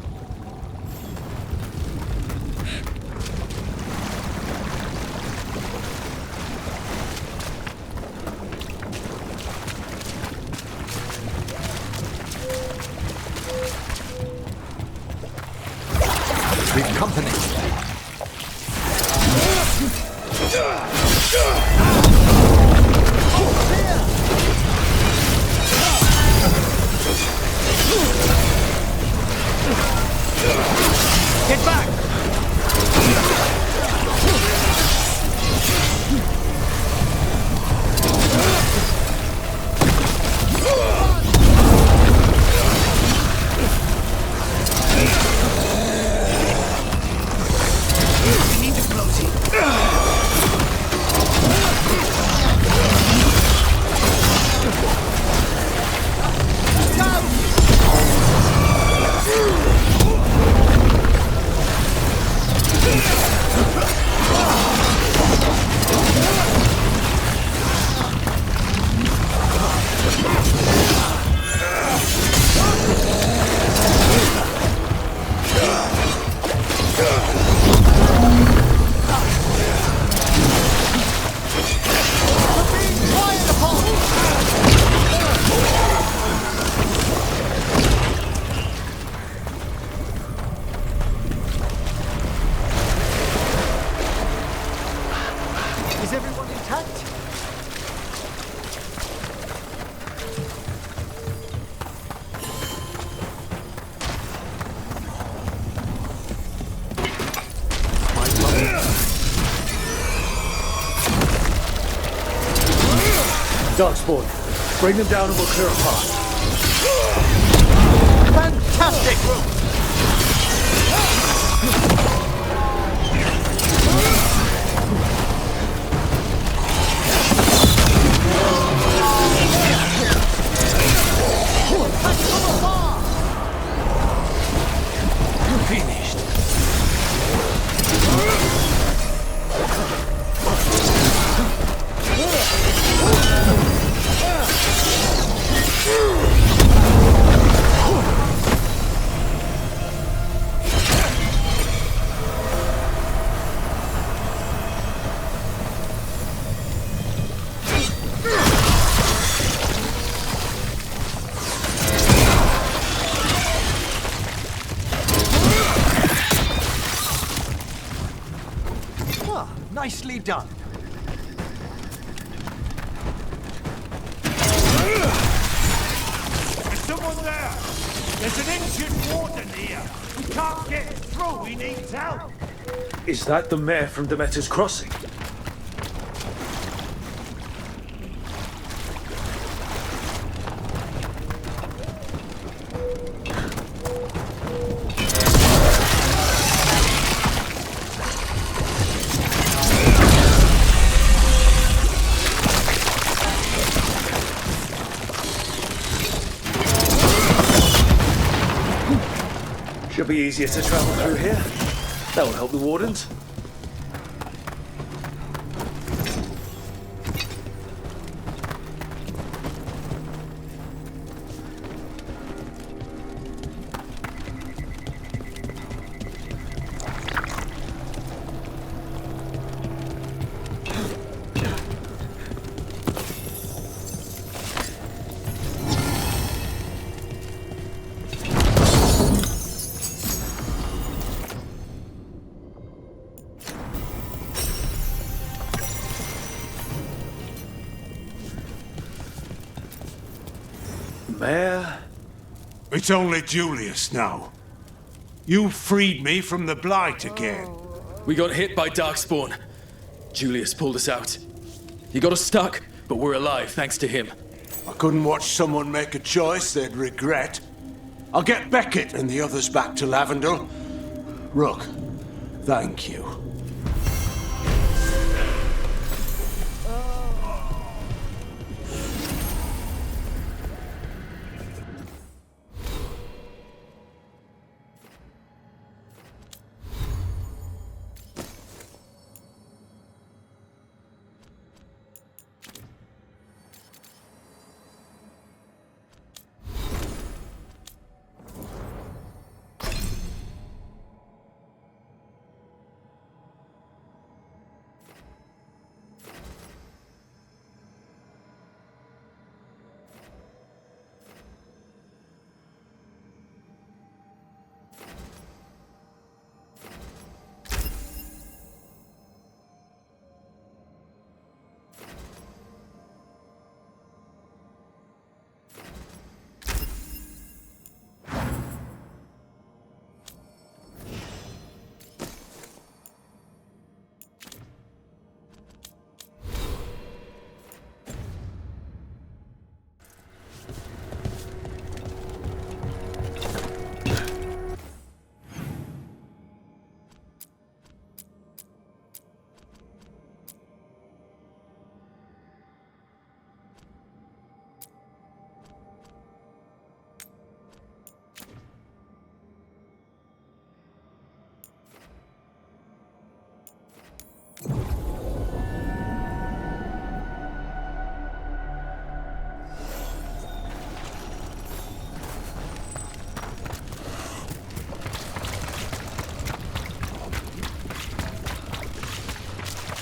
We've company. Get back! Darkspawn, bring them down and we'll clear a path. Fantastic, Rook! Finished. Nicely done. Is someone there? There's an ancient warden here. We can't get through. He needs help. Is that the mayor from Demeter's Crossing? Should be easier to travel through here. That will help the wardens. Mayor? It's only Julius now. You freed me from the Blight again. We got hit by Darkspawn. Julius pulled us out. He got us stuck, but we're alive thanks to him. I couldn't watch someone make a choice they'd regret. I'll get Beckett and the others back to Lavendel. Rook, thank you.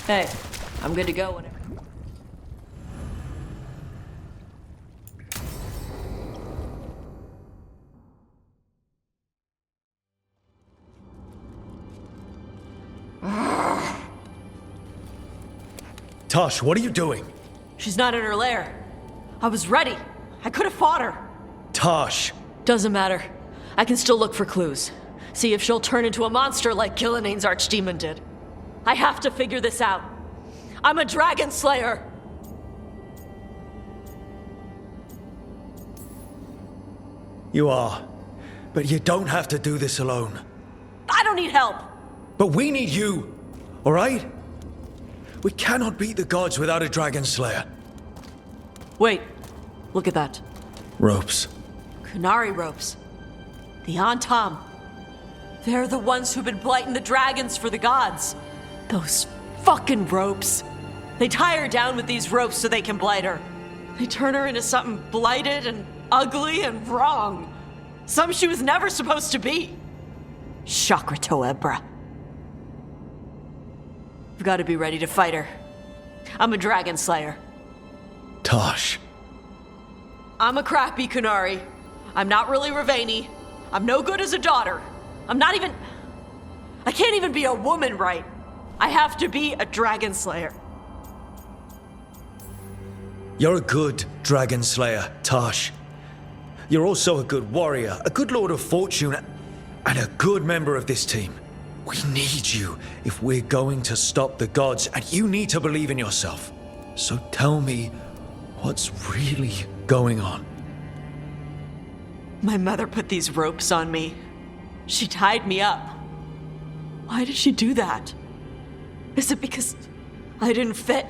Hey, I'm good to go whenever. Tosh, what are you doing? She's not in her lair. I was ready. I could have fought her. Tosh! Doesn't matter. I can still look for clues. See if she'll turn into a monster like Gillinea's archdemon did. I have to figure this out. I'm a dragon slayer. You are. But you don't have to do this alone. I don't need help! But we need you, all right? We cannot beat the gods without a dragon slayer. Wait, look at that. Ropes. Kunari ropes. The Antam. They're the ones who've been blighting the dragons for the gods. Those fucking ropes. They tie her down with these ropes so they can blight her. They turn her into something blighted and ugly and wrong. Something she was never supposed to be. Chakra Toebra. I've got to be ready to fight her. I'm a dragon slayer. Tosh. I'm a crappy Kunari. I'm not really Ravani. I'm no good as a daughter. I can't even be a woman right. I have to be a dragon slayer. You're a good dragon slayer, Tosh. You're also a good warrior, a good lord of fortune, and a good member of this team. We need you if we're going to stop the gods, and you need to believe in yourself. So tell me, what's really going on? My mother put these ropes on me. She tied me up. Why did she do that? Is it because I didn't fit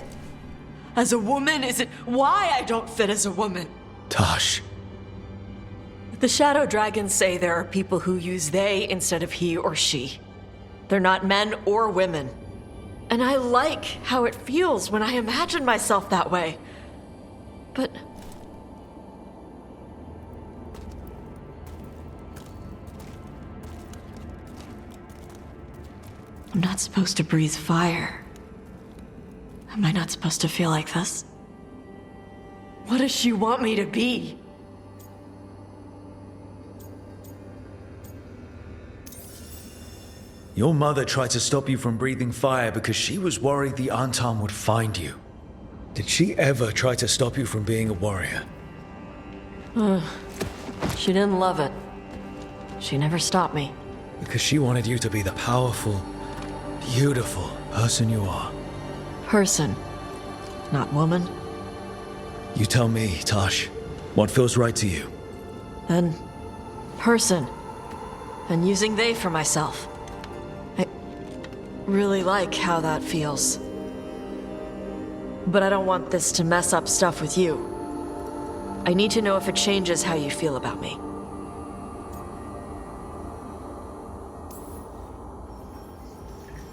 as a woman? Is it why I don't fit as a woman? Tosh. The Shadow Dragons say there are people who use they instead of he or she. They're not men or women. And I like how it feels when I imagine myself that way. But I'm not supposed to breathe fire. Am I not supposed to feel like this? What does she want me to be? Your mother tried to stop you from breathing fire because she was worried the Antam would find you. Did she ever try to stop you from being a warrior? She didn't love it. She never stopped me. Because she wanted you to be the powerful, beautiful person you are. Person, not woman. You tell me, Tosh, what feels right to you? Then, person. And using they for myself. I really like how that feels. But I don't want this to mess up stuff with you. I need to know if it changes how you feel about me.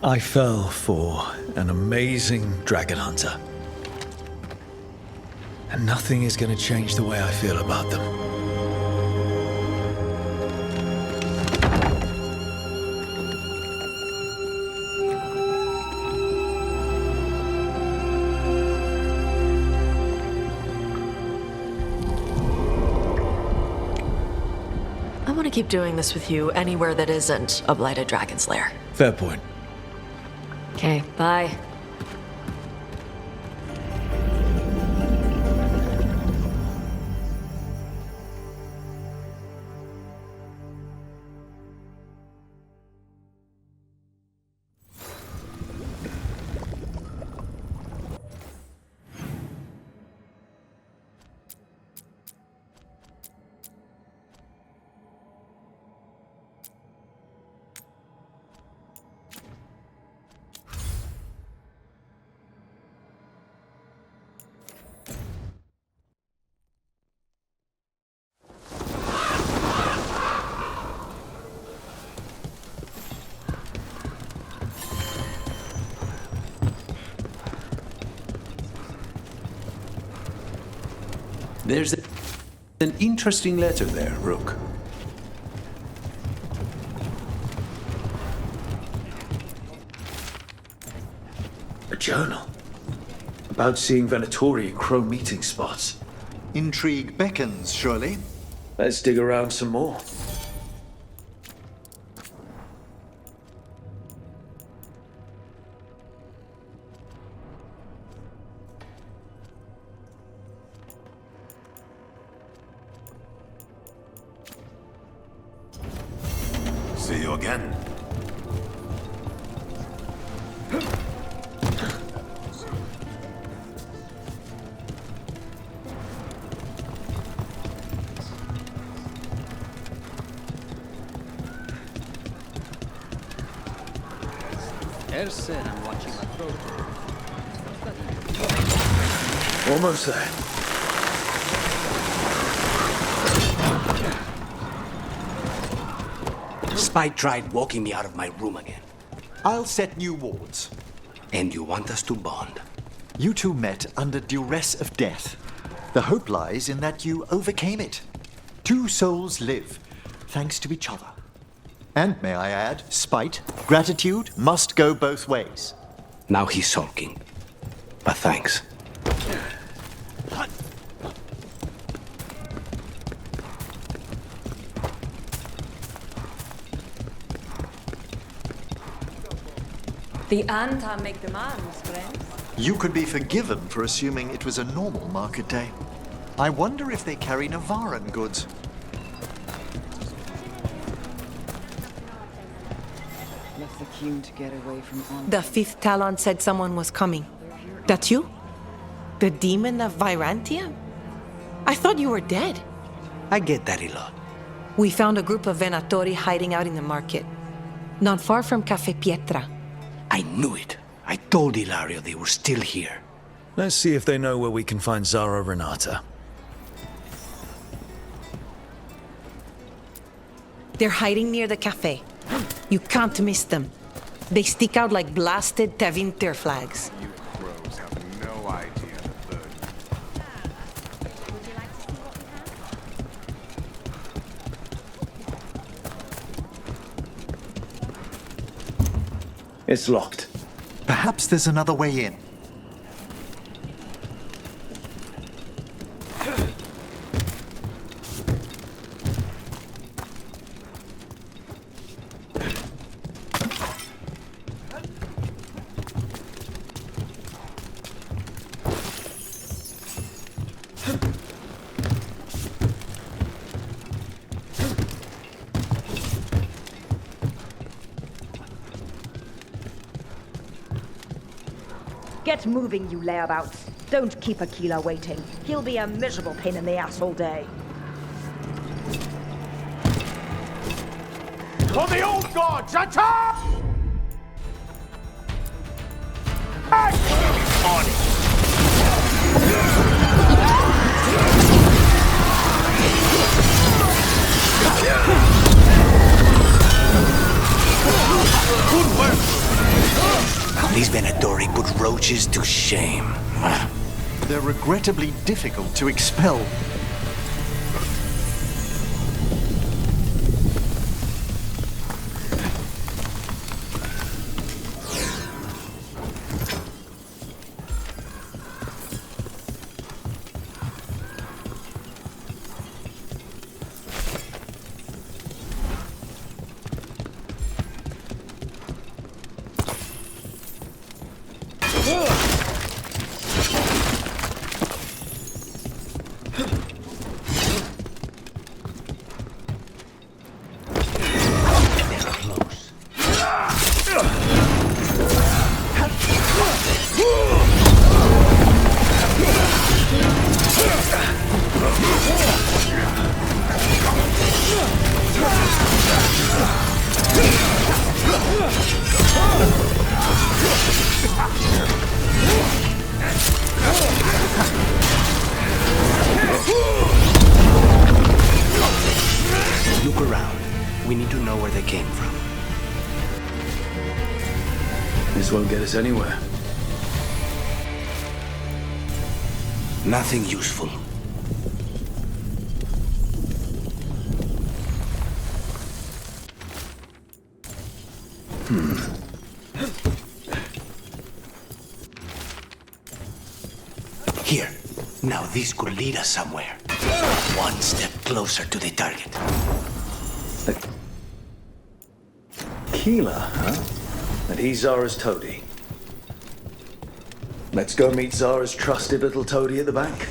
I fell for an amazing dragon hunter. And nothing is going to change the way I feel about them. I want to keep doing this with you anywhere that isn't a blighted dragon's lair. Fair point. Okay, bye. There's an interesting letter there, Rook. A journal? About seeing Venatori and Crow meeting spots. Intrigue beckons, surely? Let's dig around some more. See you again. Ers said I'm watching my throat. Almost there. Spite tried walking me out of my room again. I'll set new wards. And you want us to bond? You two met under duress of death. The hope lies in that you overcame it. Two souls live, thanks to each other. And may I add, spite, gratitude must go both ways. Now he's sulking. But thanks. The Anta make demands, friends. You could be forgiven for assuming it was a normal market day. I wonder if they carry Navaran goods. Left the queue to get away from The fifth Talon said someone was coming. That's you? The demon of Virantia? I thought you were dead. I get that a lot. We found a group of Venatori hiding out in the market. Not far from Cafe Pietra. I knew it. I told Ilario they were still here. Let's see if they know where we can find Zara Renata. They're hiding near the cafe. You can't miss them. They stick out like blasted Tevinter flags. You crows have no idea the bird. It's locked. Perhaps there's another way in. Get moving, you layabouts. Don't keep Aquila waiting. He'll be a miserable pain in the ass all day. For the old gods, attack! Good work! These Venatori put roaches to shame. They're regrettably difficult to expel. Look around. We need to know where they came from. This won't get us anywhere. Nothing useful. Here. Now this could lead us somewhere. One step closer to the target. Keeler, huh? And he's Zara's toady. Let's go meet Zara's trusted little toady at the bank.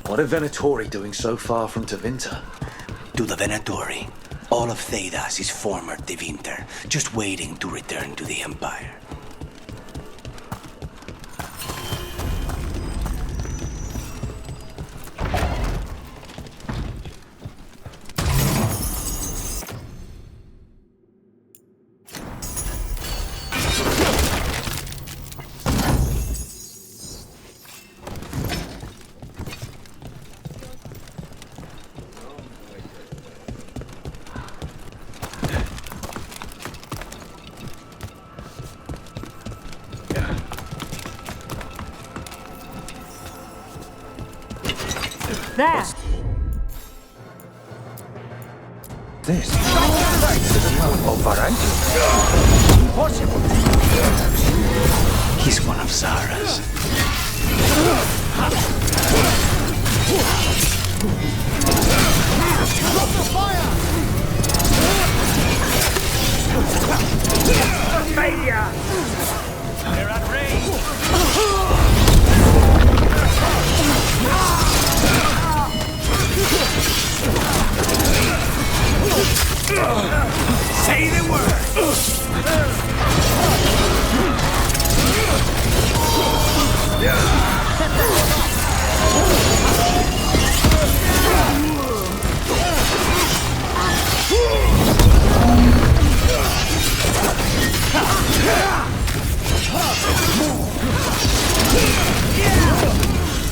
What are Venatori doing so far from Tevinter? To the Venatori, all of Thedas is former Tevinter, just waiting to return to the Empire. There! This? Oh, Varanti? Impossible! He's one of Zara's. Failure! They're at range! Say the word!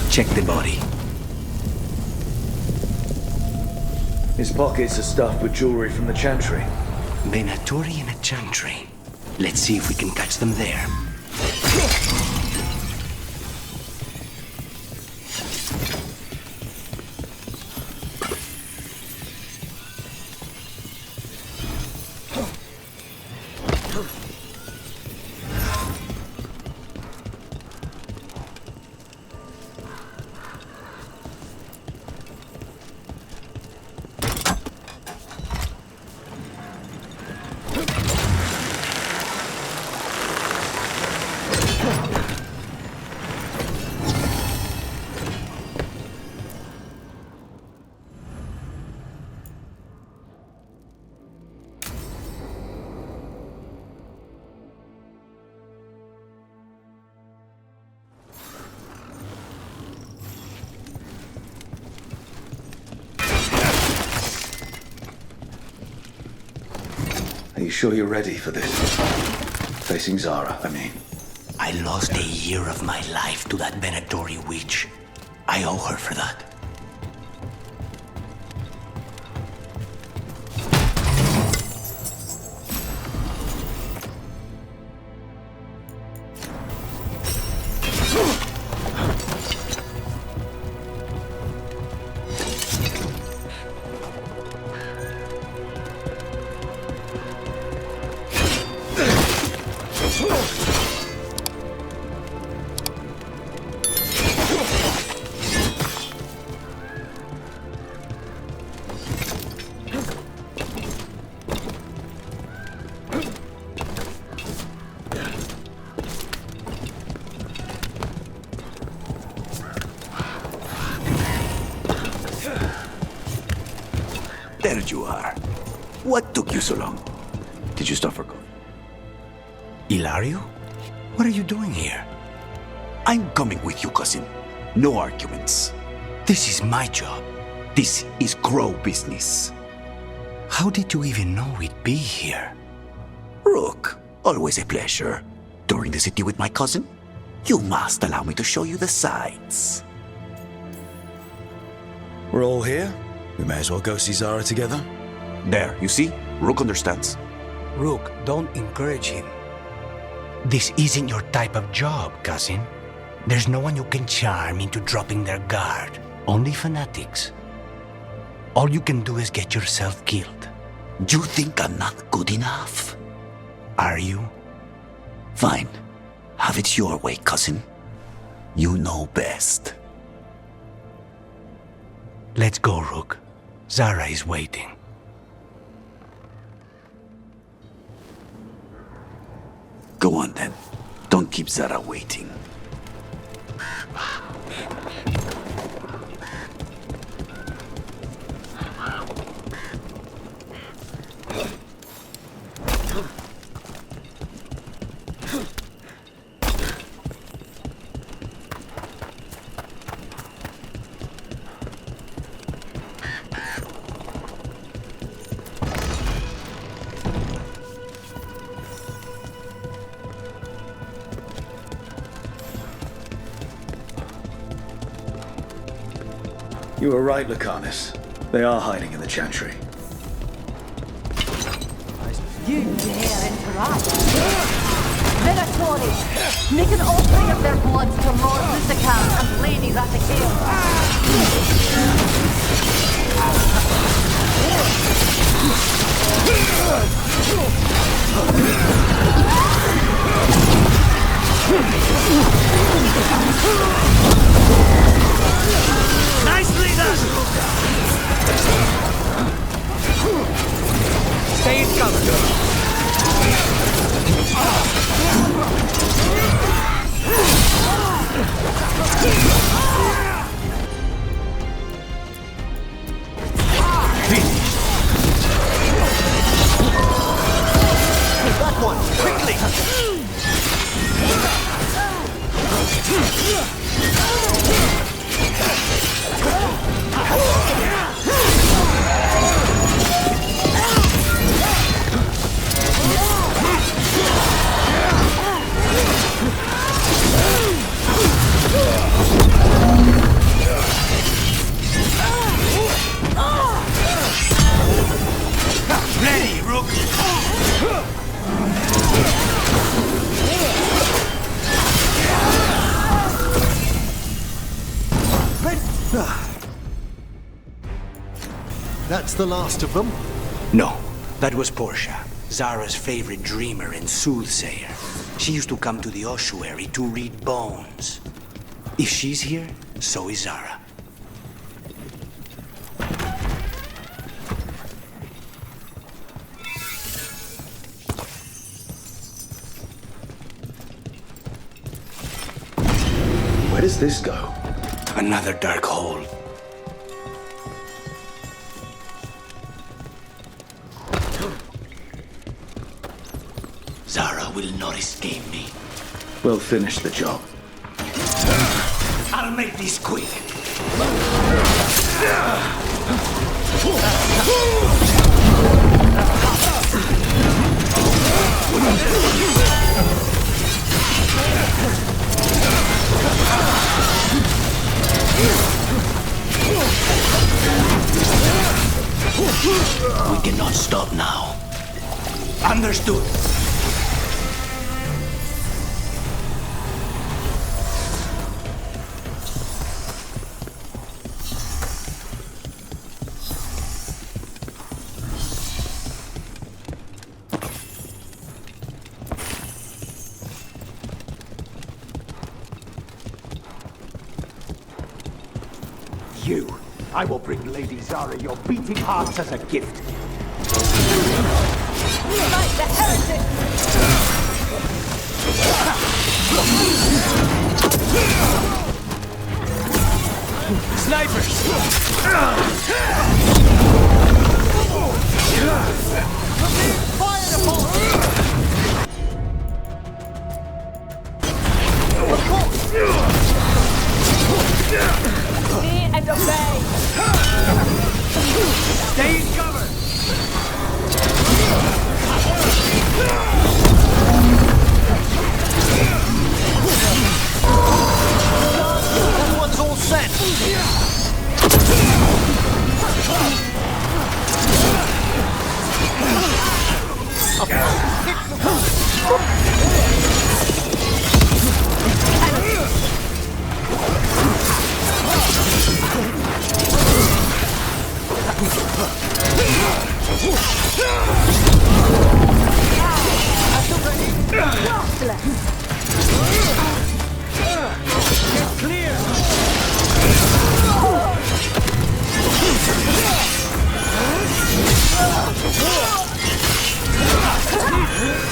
Check the body. His pockets are stuffed with jewelry from the Chantry. Venatori in a Chantry. Let's see if we can catch them there. Are you sure you're ready for this? Facing Zara, I mean. I lost a year of my life to that Venatori witch. I owe her for that. There you are. What took you so long? Did you stop for coffee? Ilario? What are you doing here? I'm coming with you, cousin. No arguments. This is my job. This is Crow business. How did you even know we'd be here? Rook, always a pleasure. Touring the city with my cousin? You must allow me to show you the sights. We're all here. We may as well go see Zara together. There, you see? Rook understands. Rook, don't encourage him. This isn't your type of job, cousin. There's no one you can charm into dropping their guard. Only fanatics. All you can do is get yourself killed. You think I'm not good enough? Are you? Fine. Have it your way, cousin. You know best. Let's go, Rook. Zara is waiting. Go on then. Don't keep Zara waiting. You were right, Lucanus. They are hiding in the Chantry. You dare interrupt? Venatori, make an offering of their blood to Lord Lucican and Lady Rathacale. Nicely done! Stay in cover. That one, quickly! Ready, Rook! That's the last of them? No, that was Portia, Zara's favorite dreamer and soothsayer. She used to come to the ossuary to read bones. If she's here, so is Zara. Where does this go? Another dark hole. Zara will not escape me. We'll finish the job. I'll make this quick. We cannot stop now. Understood. You. I will bring Lady Zara your beating hearts as a gift. Fight the heretic! Snipers! Fire the ball! See and obey! Stay in cover! That one's all set!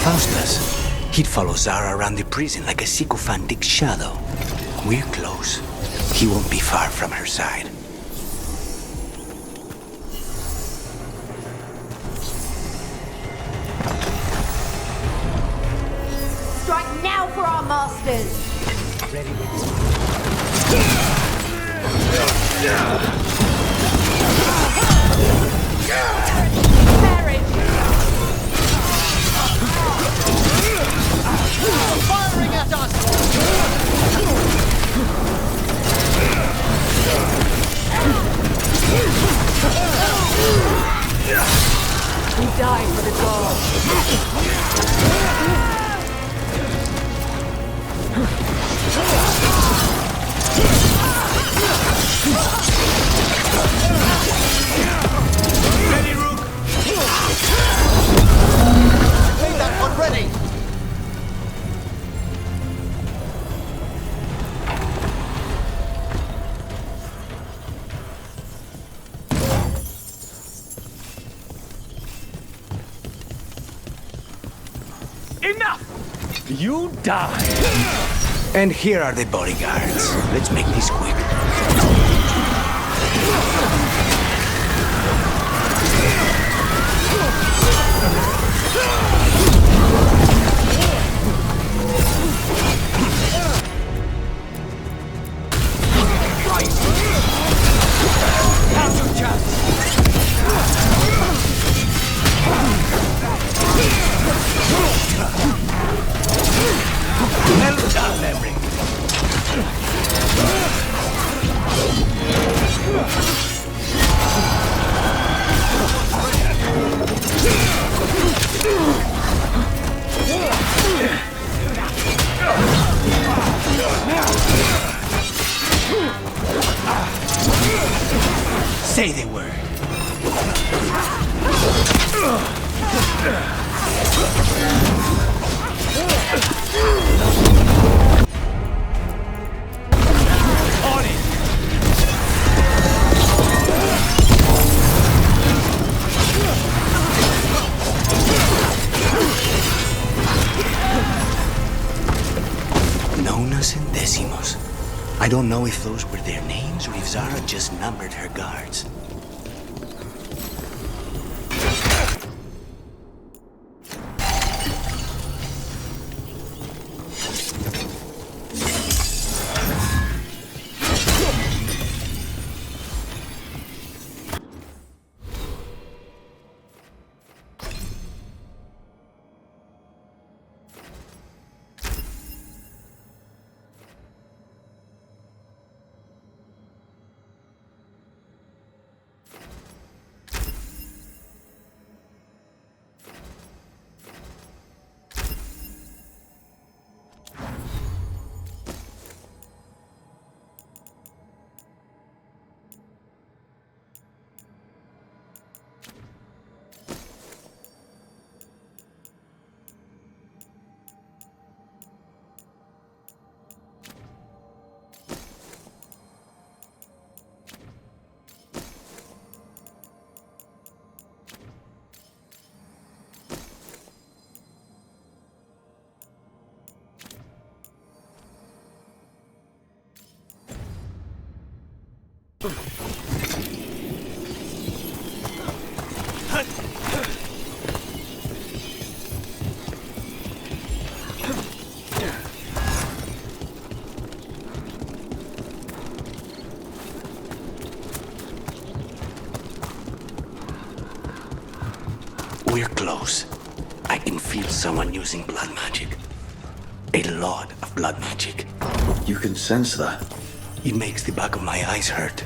Faustus. He'd follow Zara around the prison like a sycophantic shadow. We're close. He won't be far from her side. Strike masters. Ready with Firing at us! We die for the Ready, Rook! Made that one ready! Enough! You die! And here are the bodyguards. Let's make this quick. Well done, Maverick. Say the word. On it. Nonas and Decimos. I don't know if those were their names or if Zara just numbered her guards. We're close. I can feel someone using blood magic. A lot of blood magic. You can sense that? It makes the back of my eyes hurt.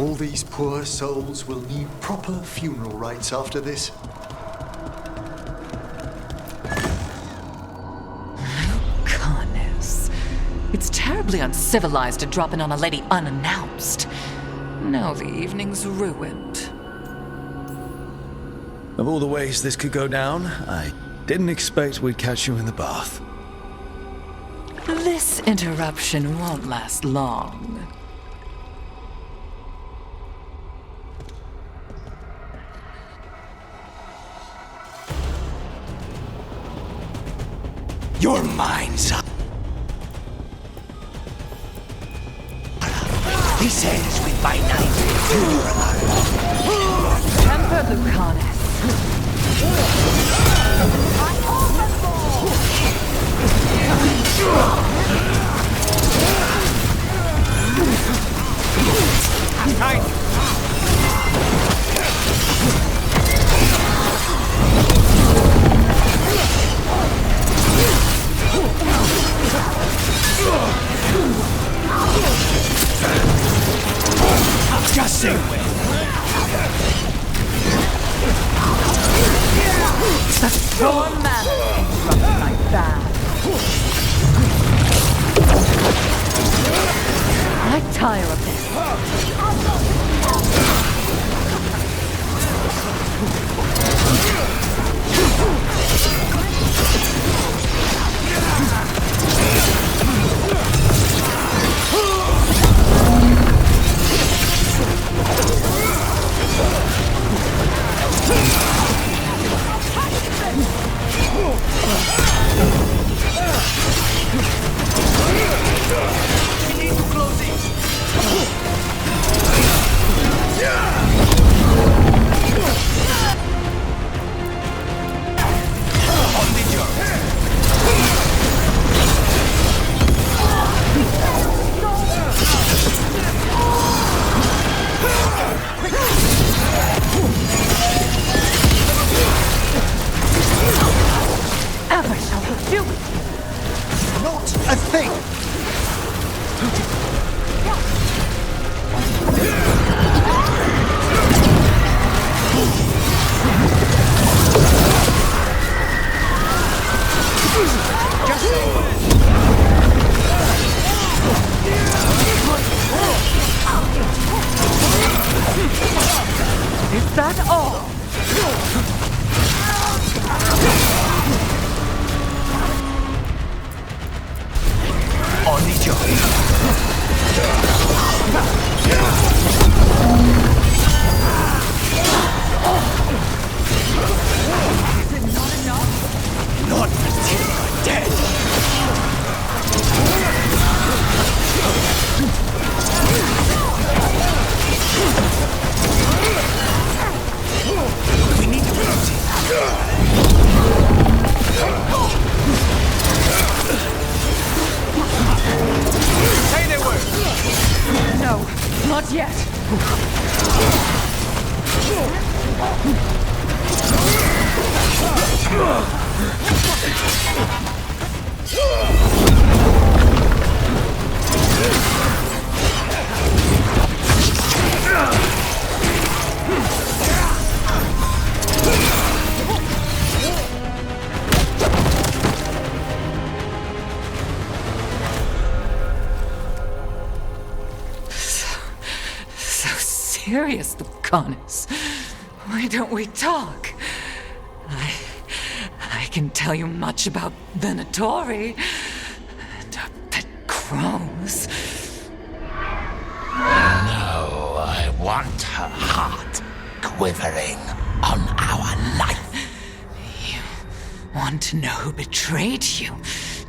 All these poor souls will need proper funeral rites after this. Lucanus. It's terribly uncivilized to drop in on a lady unannounced. Now the evening's ruined. Of all the ways this could go down, I didn't expect we'd catch you in the bath. This interruption won't last long. Your mind's up. This ends with my knife. Temper, Lucanus. Just say Such poor manners interrupting my bath. I tire of this. A thing! Is that all? On the job. Is it not enough? Not until you're dead. We need to close it. Say they were! No, not yet. Serious, Lucanus. Why don't we talk? I can tell you much about Venatori and our pet crows. No, I want her heart quivering on our life. You want to know who betrayed you,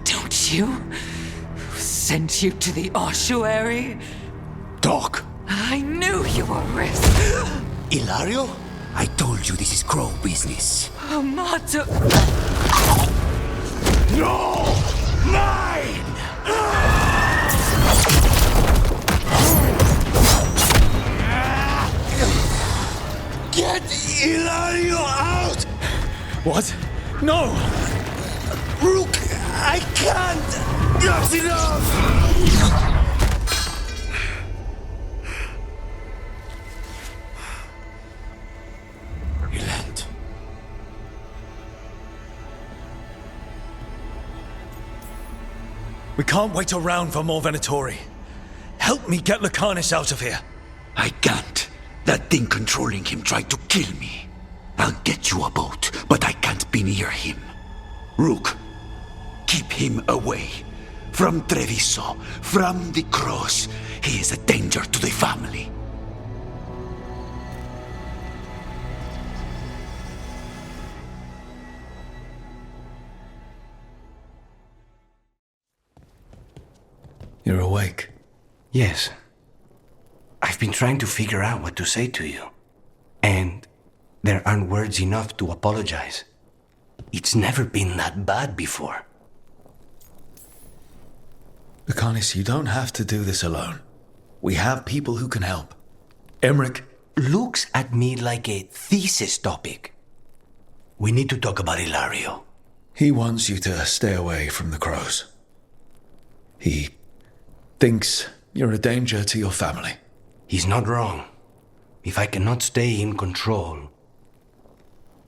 don't you? Who sent you to the ossuary? Doc. I knew you were risk. Ilario? I told you this is crow business. Amato. No! Mine! Get Ilario out! What? No! Rook, I can't! That's enough! We can't wait around for more Venatori. Help me get Lucanus out of here. I can't. That thing controlling him tried to kill me. I'll get you a boat, but I can't be near him. Rook, keep him away. From Treviso, from the cross. He is a danger to the family. You're awake? Yes. I've been trying to figure out what to say to you. And there aren't words enough to apologize. It's never been that bad before. Lucanus, you don't have to do this alone. We have people who can help. Emmerich looks at me like a thesis topic. We need to talk about Ilario. He wants you to stay away from the crows. He thinks you're a danger to your family. He's not wrong. If I cannot stay in control...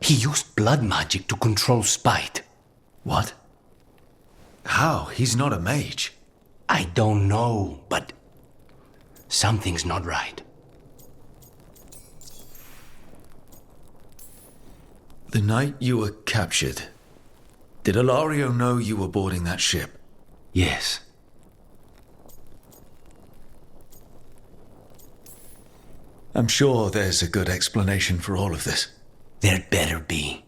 He used blood magic to control spite. What? How? He's not a mage. I don't know, but something's not right. The night you were captured, did Ilario know you were boarding that ship? Yes. I'm sure there's a good explanation for all of this. There better be.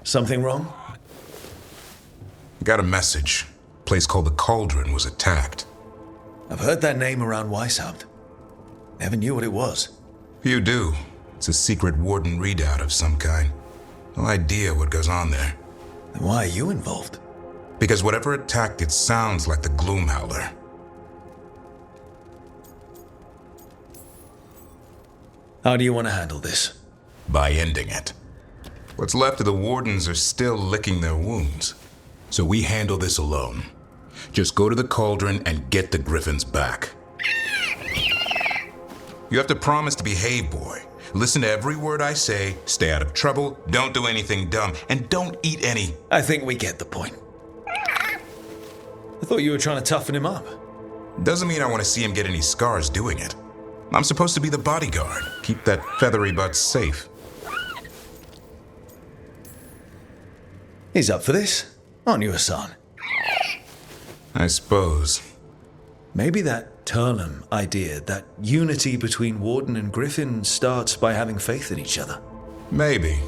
Something wrong? Got a message. Place called the Cauldron was attacked. I've heard that name around Weishaupt. Never knew what it was. You do. It's a secret warden readout of some kind. No idea what goes on there. Then why are you involved? Because whatever attacked it sounds like the Gloomhowler. How do you want to handle this? By ending it. What's left of the Wardens are still licking their wounds. So we handle this alone. Just go to the Cauldron and get the Griffins back. You have to promise to behave, boy. Listen to every word I say, stay out of trouble, don't do anything dumb, and don't eat any... I think we get the point. I thought you were trying to toughen him up. Doesn't mean I want to see him get any scars doing it. I'm supposed to be the bodyguard, keep that feathery butt safe. He's up for this, aren't you, Hassan? I suppose. Maybe that Turlum idea, that unity between Warden and Griffin starts by having faith in each other. Maybe.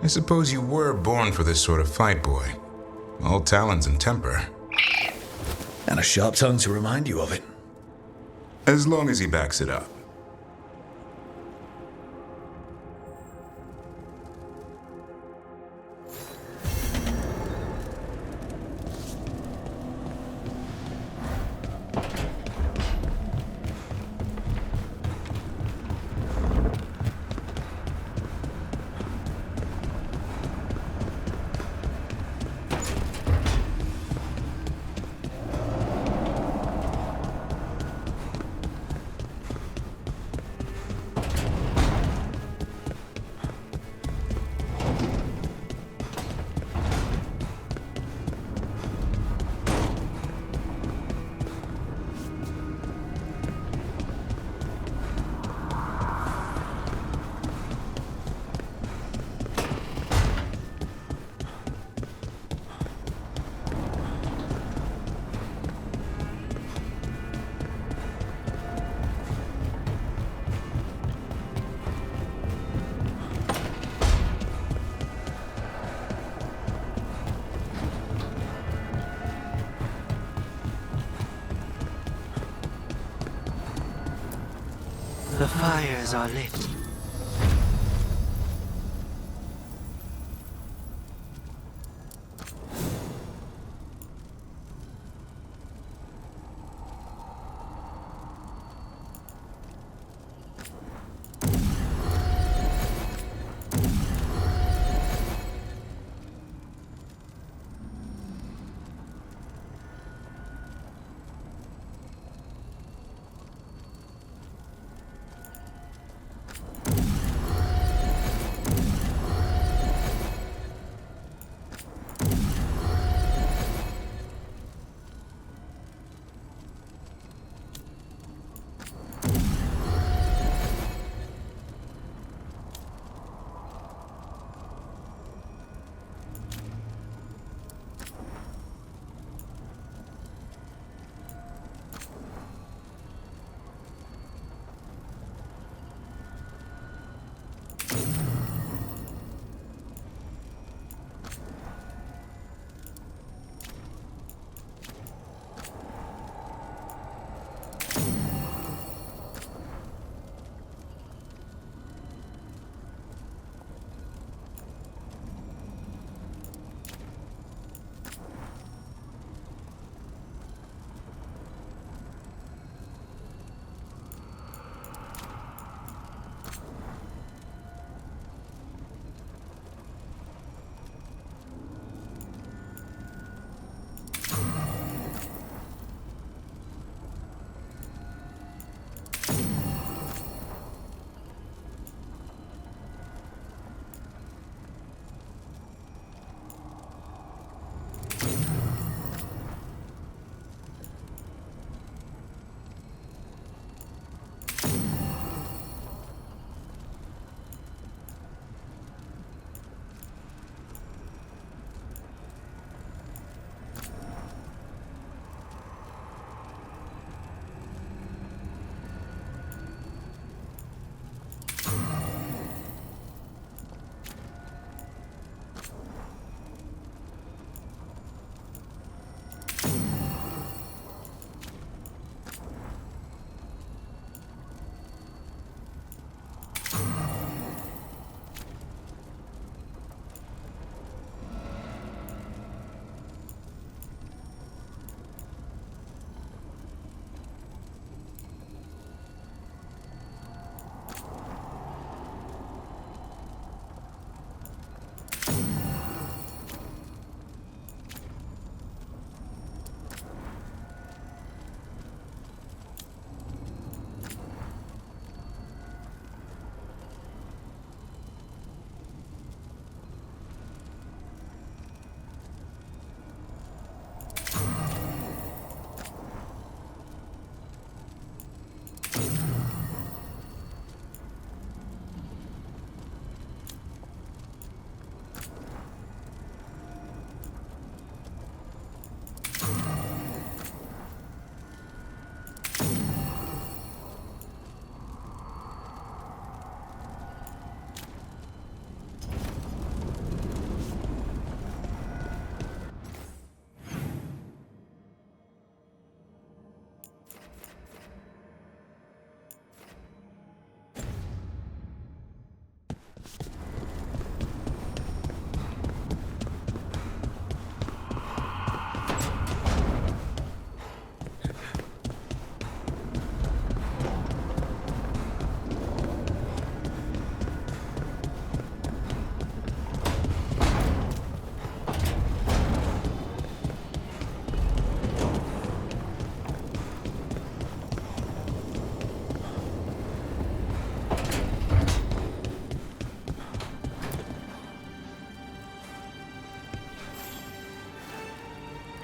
I suppose you were born for this sort of fight, boy. All talons and temper. And a sharp tongue to remind you of it. As long as he backs it up. the fires are lit.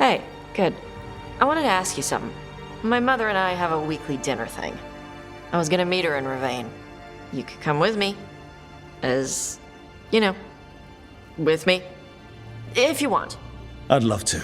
Hey, good. I wanted to ask you something. My mother and I have a weekly dinner thing. I was gonna meet her in Ravane. You could come with me. As, you know, with me. If you want. I'd love to.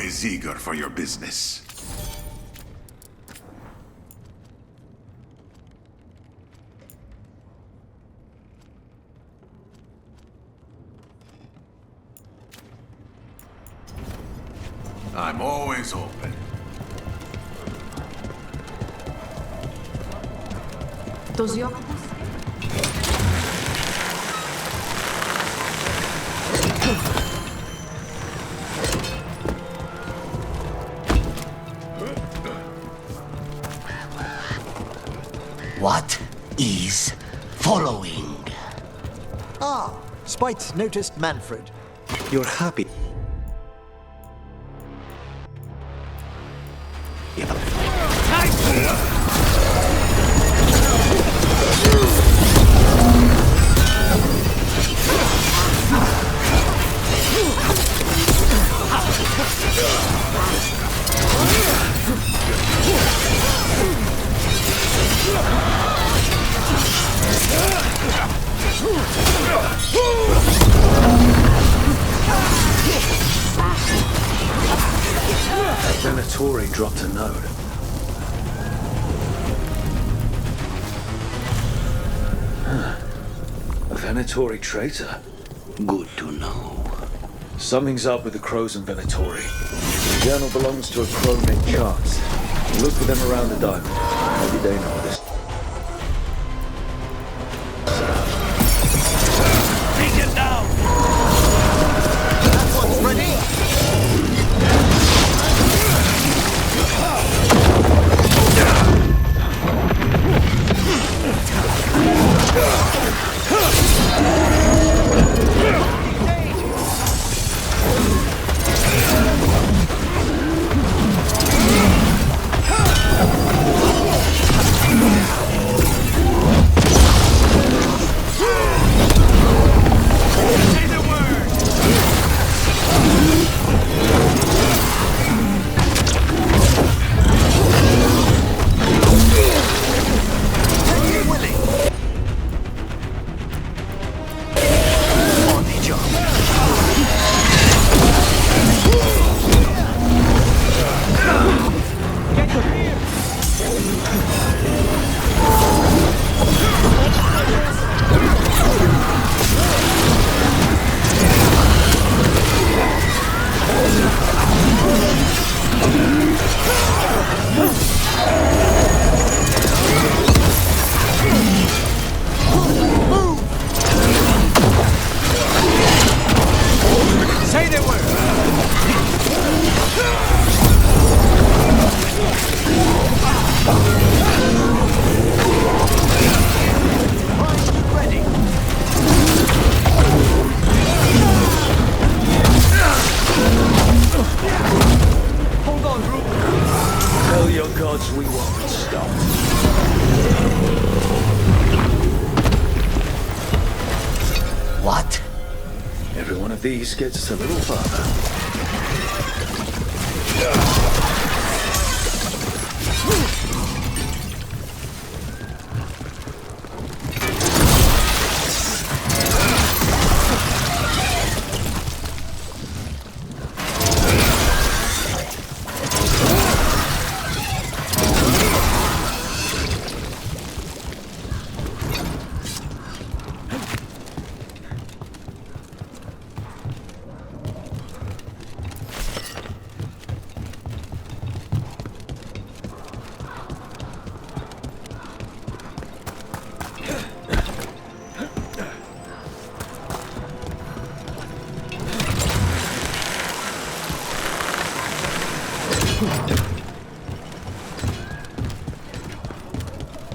always eager for your business. I'm always open. Does your What is following? Ah, Spite noticed Manfred. You're happy. Venatori dropped a note. A Venatori traitor? Good to know. Something's up with the crows and Venatori. The journal belongs to a crow named Chance. Look for them around the diamond. Maybe they know this. Take it down! That one's ready! These gets us a little further.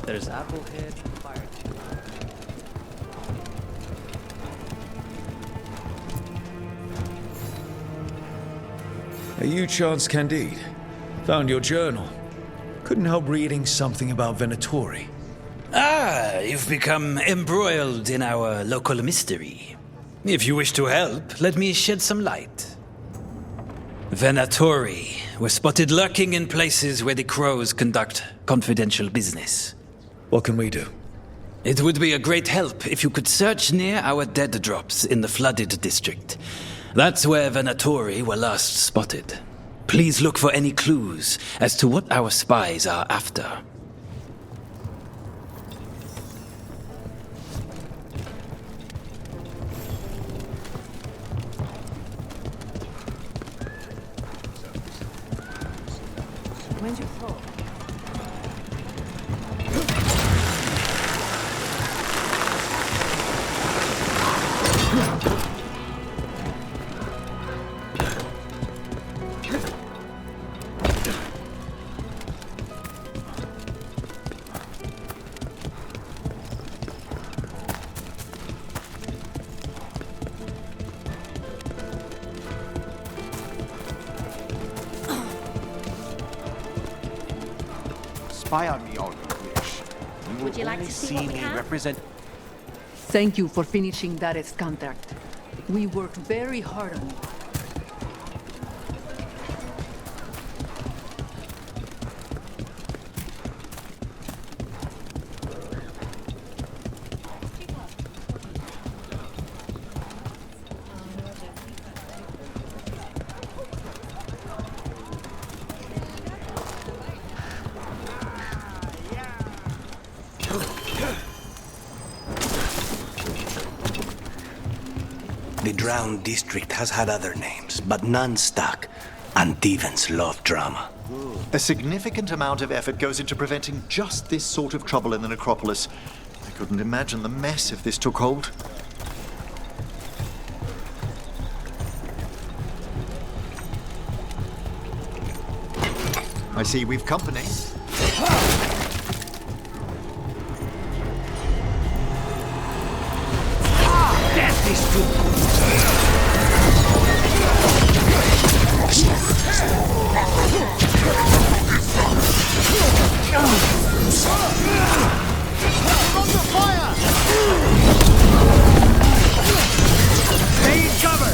There's Applehead and Fire. Are you Chance Candide? Found your journal. Couldn't help reading something about Venatori. Ah, you've become embroiled in our local mystery. If you wish to help, let me shed some light. Venatori were spotted lurking in places where the crows conduct confidential business. What can we do? It would be a great help if you could search near our dead drops in the flooded district. That's where Venatori were last spotted. Please look for any clues as to what our spies are after. When's your throat? Spy on me all you wish. You Would you like only to see what we me have? represent. Thank you for finishing Dare's contract. We worked very hard on it. The Drowned District has had other names, but none stuck. And Devons love drama. A significant amount of effort goes into preventing just this sort of trouble in the necropolis. I couldn't imagine the mess if this took hold. I see we've company. Death is too good. Under fire! Stay in cover!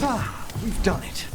Ah, we've done it.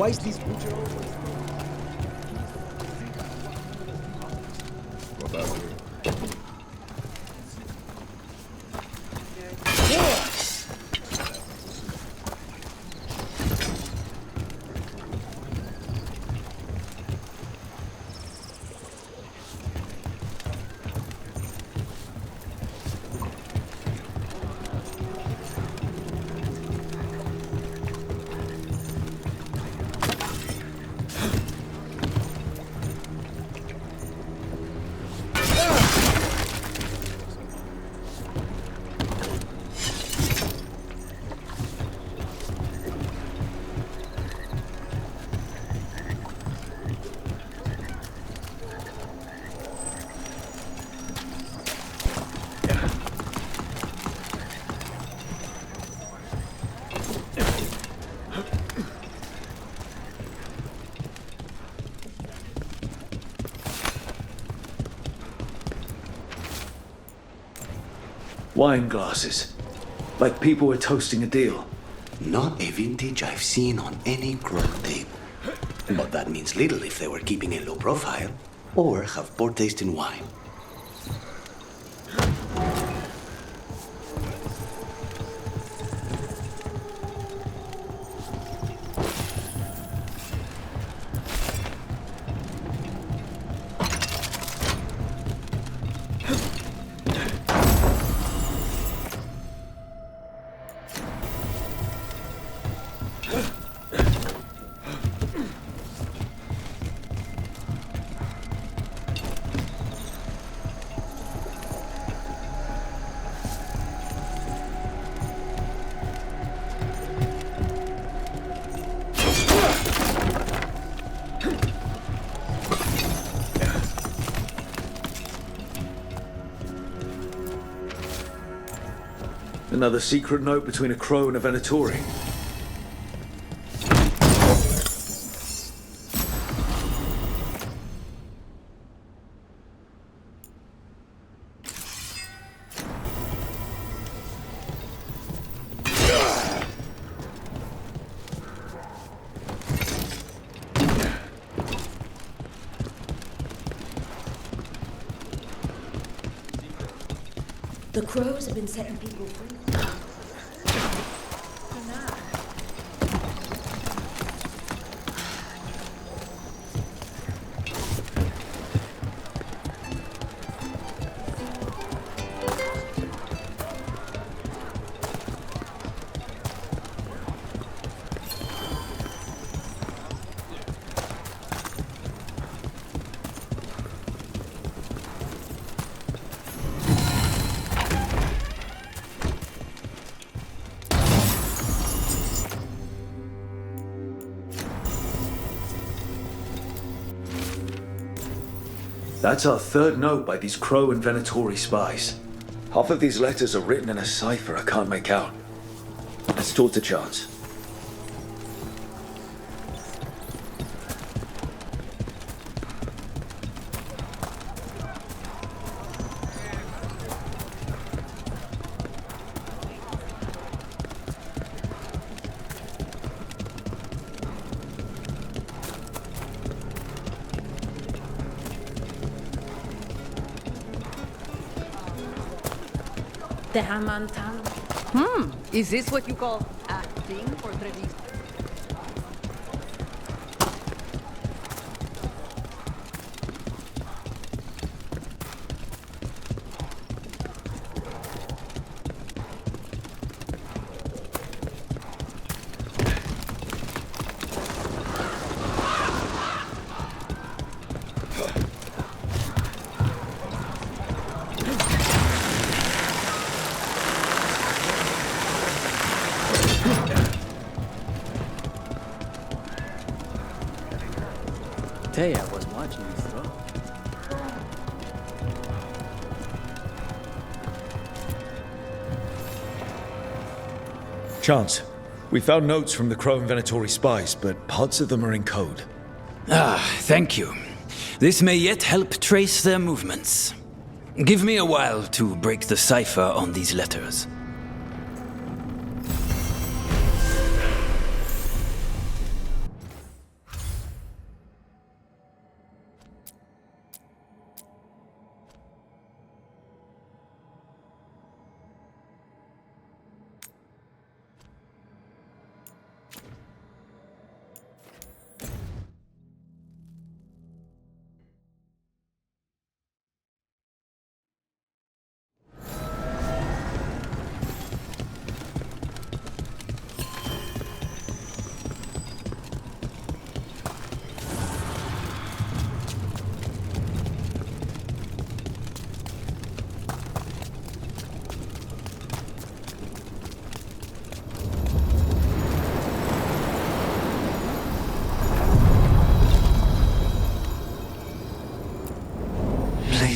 Why is this butcher always... Wine glasses. Like people were toasting a deal. Not a vintage I've seen on any grog table. But that means little if they were keeping a low profile, or have poor taste in wine. Another secret note between a crow and a Venatori. The crows have been setting people free. That's our third note by these Crow and Venatori spies. Half of these letters are written in a cipher I can't make out. Let's talk to Chance. The Hamantan. Is this what you call acting for tradition? Taya was watching you throw. Chance, we found notes from the Crow and Venatori spies, but parts of them are in code. Thank you. This may yet help trace their movements. Give me a while to break the cipher on these letters.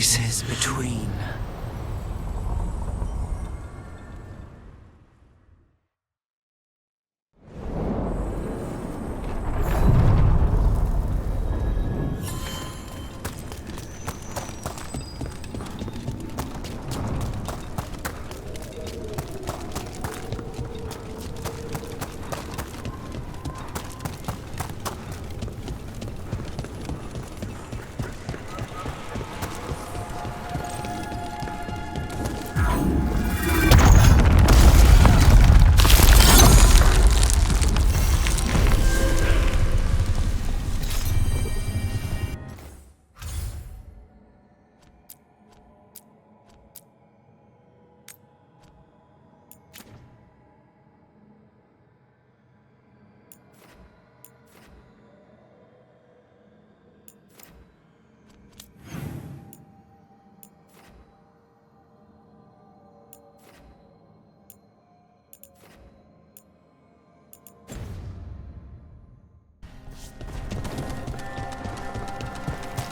spaces between.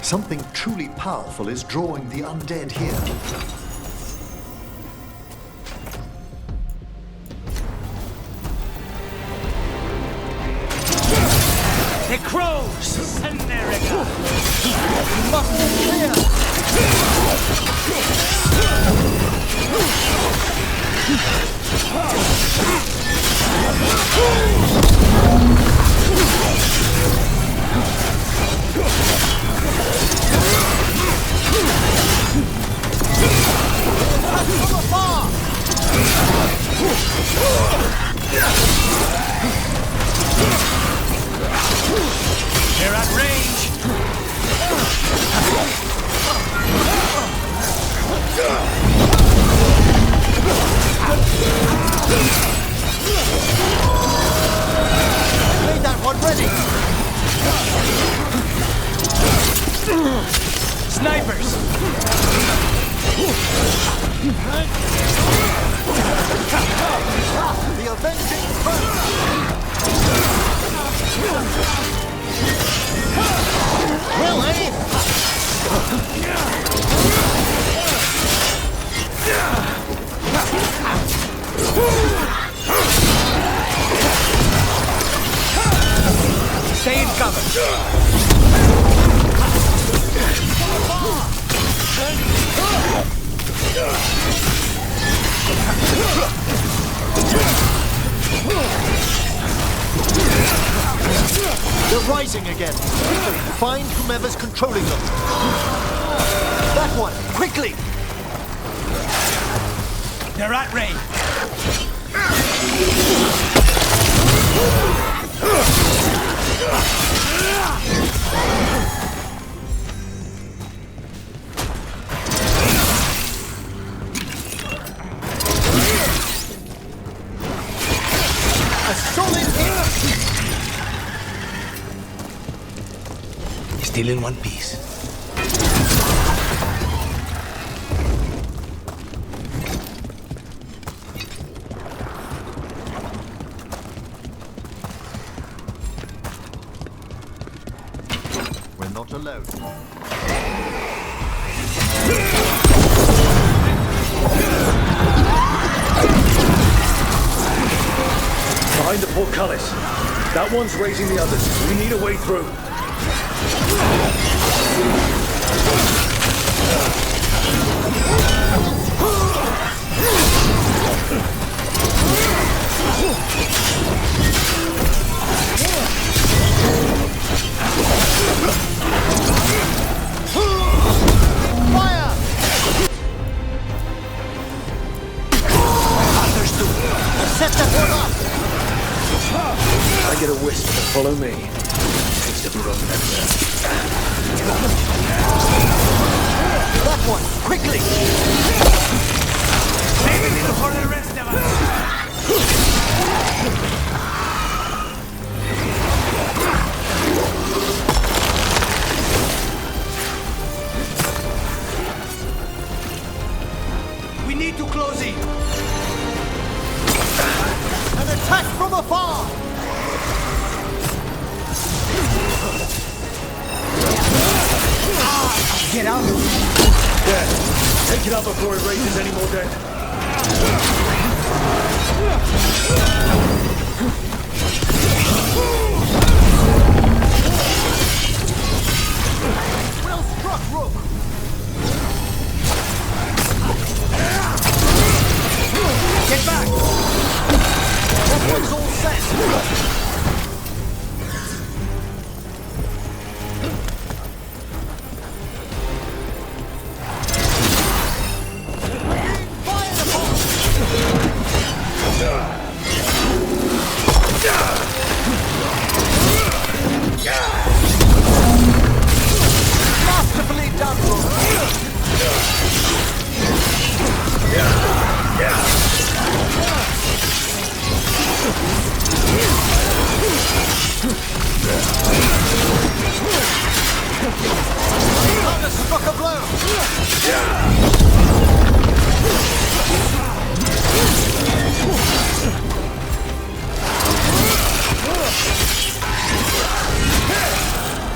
Something truly powerful is drawing the undead here. The crows! America! Must be clear! From afar! They're at range! Made that one ready! Snipers! The avenging Well, aim! Stay in cover! They're rising again. Find whomever's controlling them. That one, quickly! They're at range. A solid hit! Still in one piece. We're not alone. Behind the portcullis. That one's raising the others. We need a way through. Fire! Set that one up! I get a wisp to follow me. Taste of Rook That one, quickly! Save it for the rest of us! We need to close in! An attack from afar! Get out! Yeah. Take it out before it raises any more dead. Well struck, Rook! Get back! That one's all set! Masterfully done, Rook! Thunder struck a blow!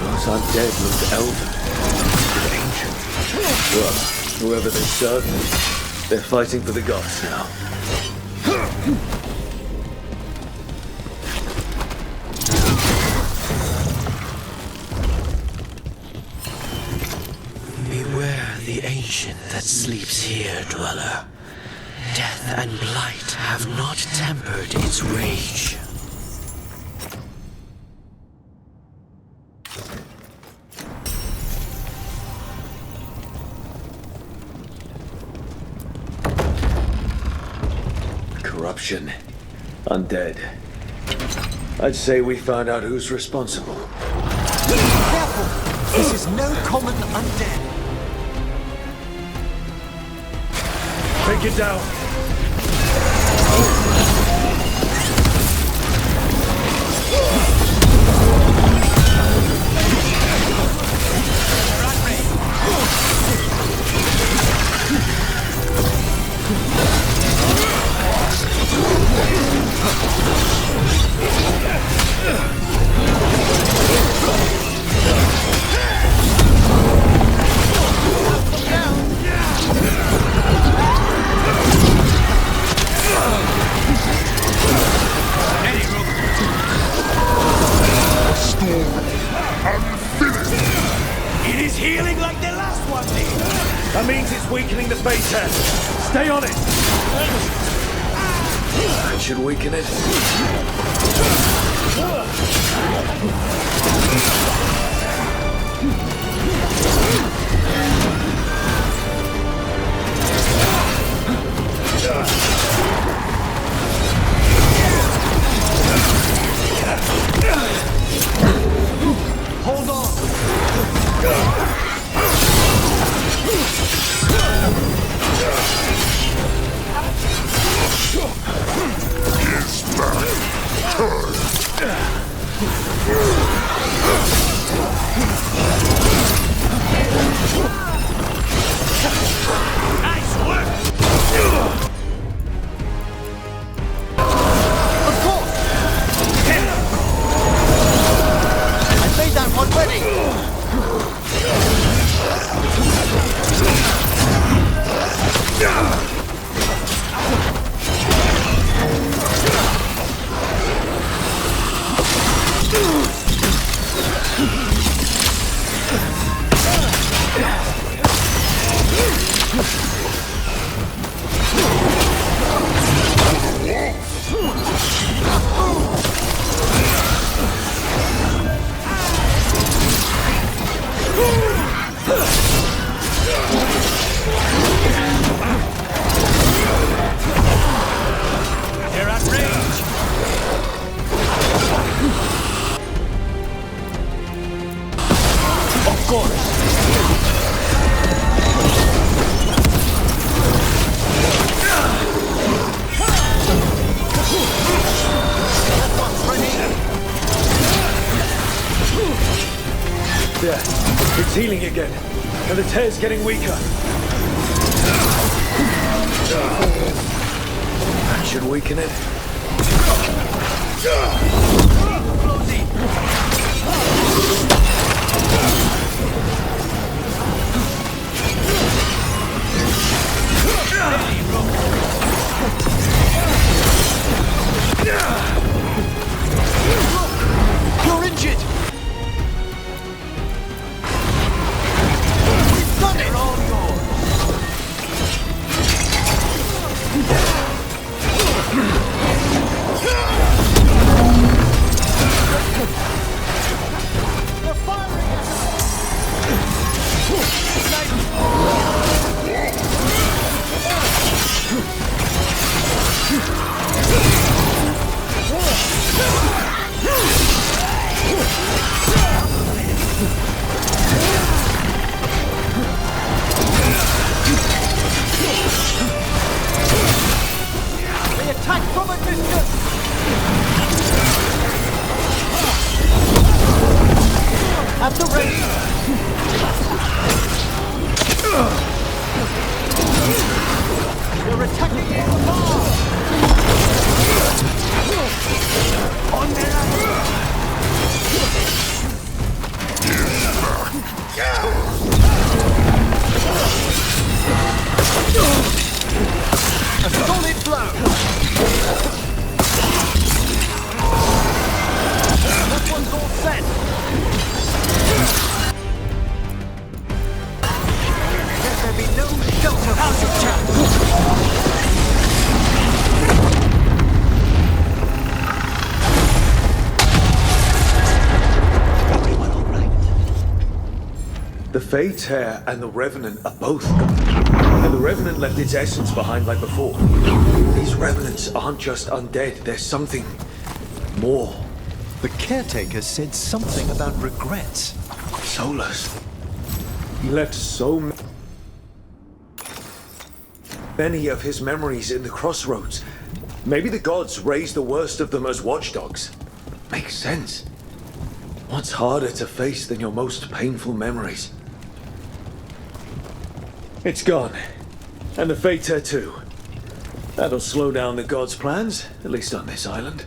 Those undead looked elven. Ancient. Well, whoever they served, they're fighting for the gods now. Beware the ancient that sleeps here, dweller. Death and blight have not tempered its rage. Corruption. Undead. I'd say we found out who's responsible. Careful! This is no common undead. Take it down. It is healing like the last one did! That means it's weakening the base head. Stay on it! That should weaken it. Hold on! His back turned. Nice work! Of course! I made that one ready! They're at range! Of course! Yeah, it's healing again. And the tear's getting weaker. That should weaken it. Shelter for your chance! The Fey Tear and the Revenant are both gone. And the Revenant left its essence behind like before. These Revenants aren't just undead, there's something more. The caretaker said something about regrets. Solas. He left so many of his memories in the crossroads. Maybe the gods raised the worst of them as watchdogs. Makes sense. What's harder to face than your most painful memories? It's gone. And the Fey Tear too. That'll slow down the gods' plans, at least on this island.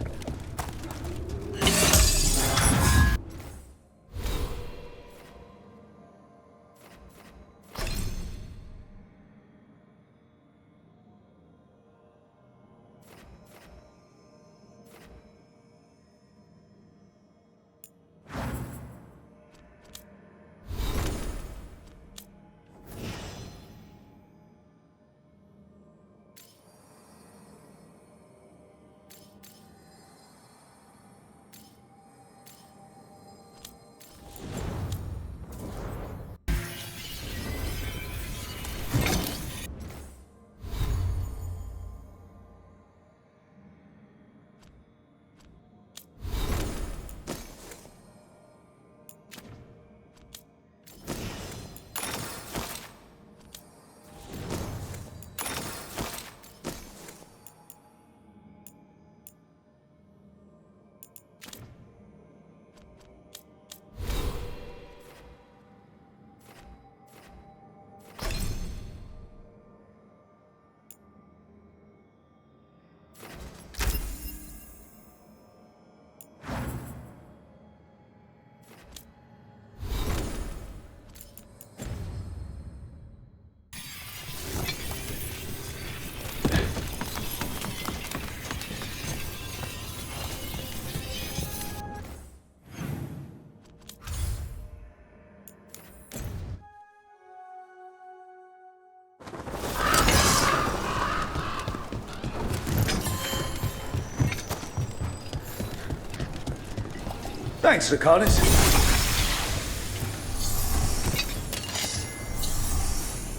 Thanks, Ricardas.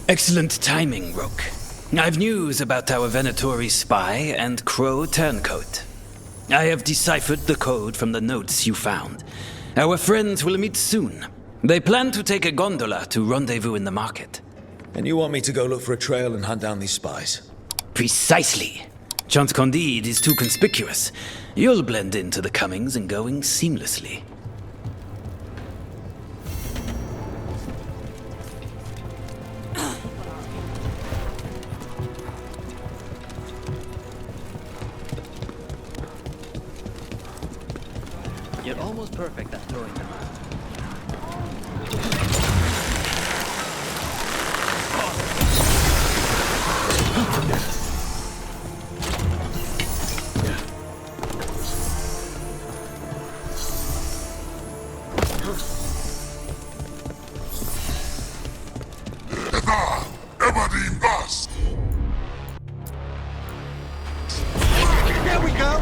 Excellent timing, Rook. I've news about our Venatori spy and Crow turncoat. I have deciphered the code from the notes you found. Our friends will meet soon. They plan to take a gondola to rendezvous in the market. And you want me to go look for a trail and hunt down these spies? Precisely. Chance Candide is too conspicuous. You'll blend into the comings and goings seamlessly. You're almost perfect at throwing them out. Here we go!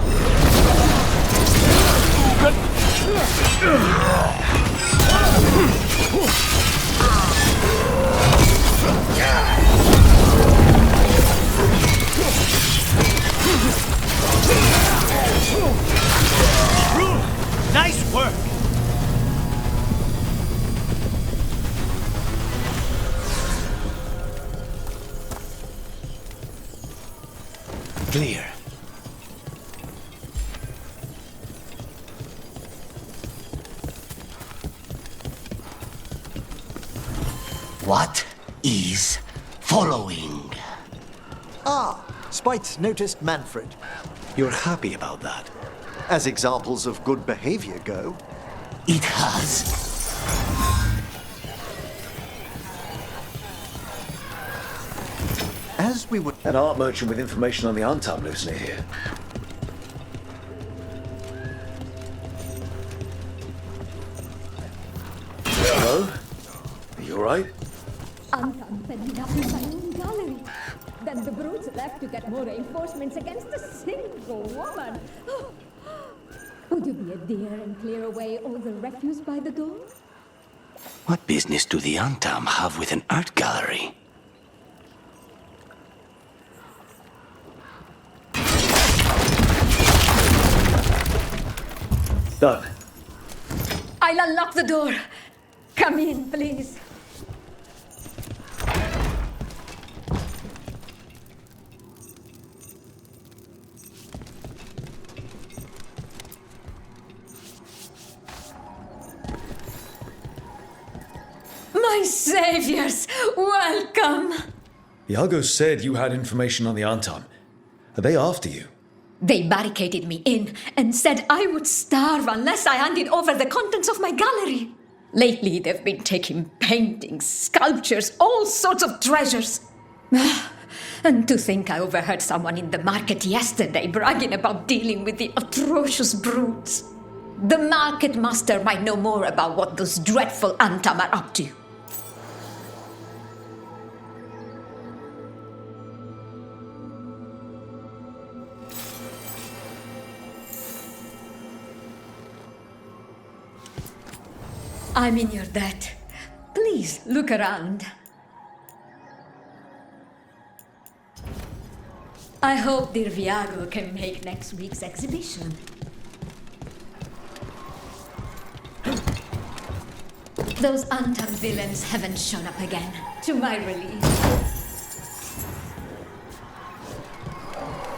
Nice work! Clear. What is following? Ah, Spite's noticed Manfred. You're happy about that? As examples of good behavior go. It has. As we would... An art merchant with information on the Antam lives near here. Hello? Are you alright? Anton said ended up in my own gallery. Then the brutes left to get more reinforcements against a single woman. Would you be a dear and clear away all the refuse by the door? What business do the Antam have with an art gallery? Done. I'll unlock the door. Come in, please. My saviors, welcome! Iago said you had information on the Antam. Are they after you? They barricaded me in and said I would starve unless I handed over the contents of my gallery. Lately, they've been taking paintings, sculptures, all sorts of treasures. And to think I overheard someone in the market yesterday bragging about dealing with the atrocious brutes. The market master might know more about what those dreadful Antam are up to. I'm in your debt. Please look around. I hope dear Viago can make next week's exhibition. Those Antam villains haven't shown up again, to my relief.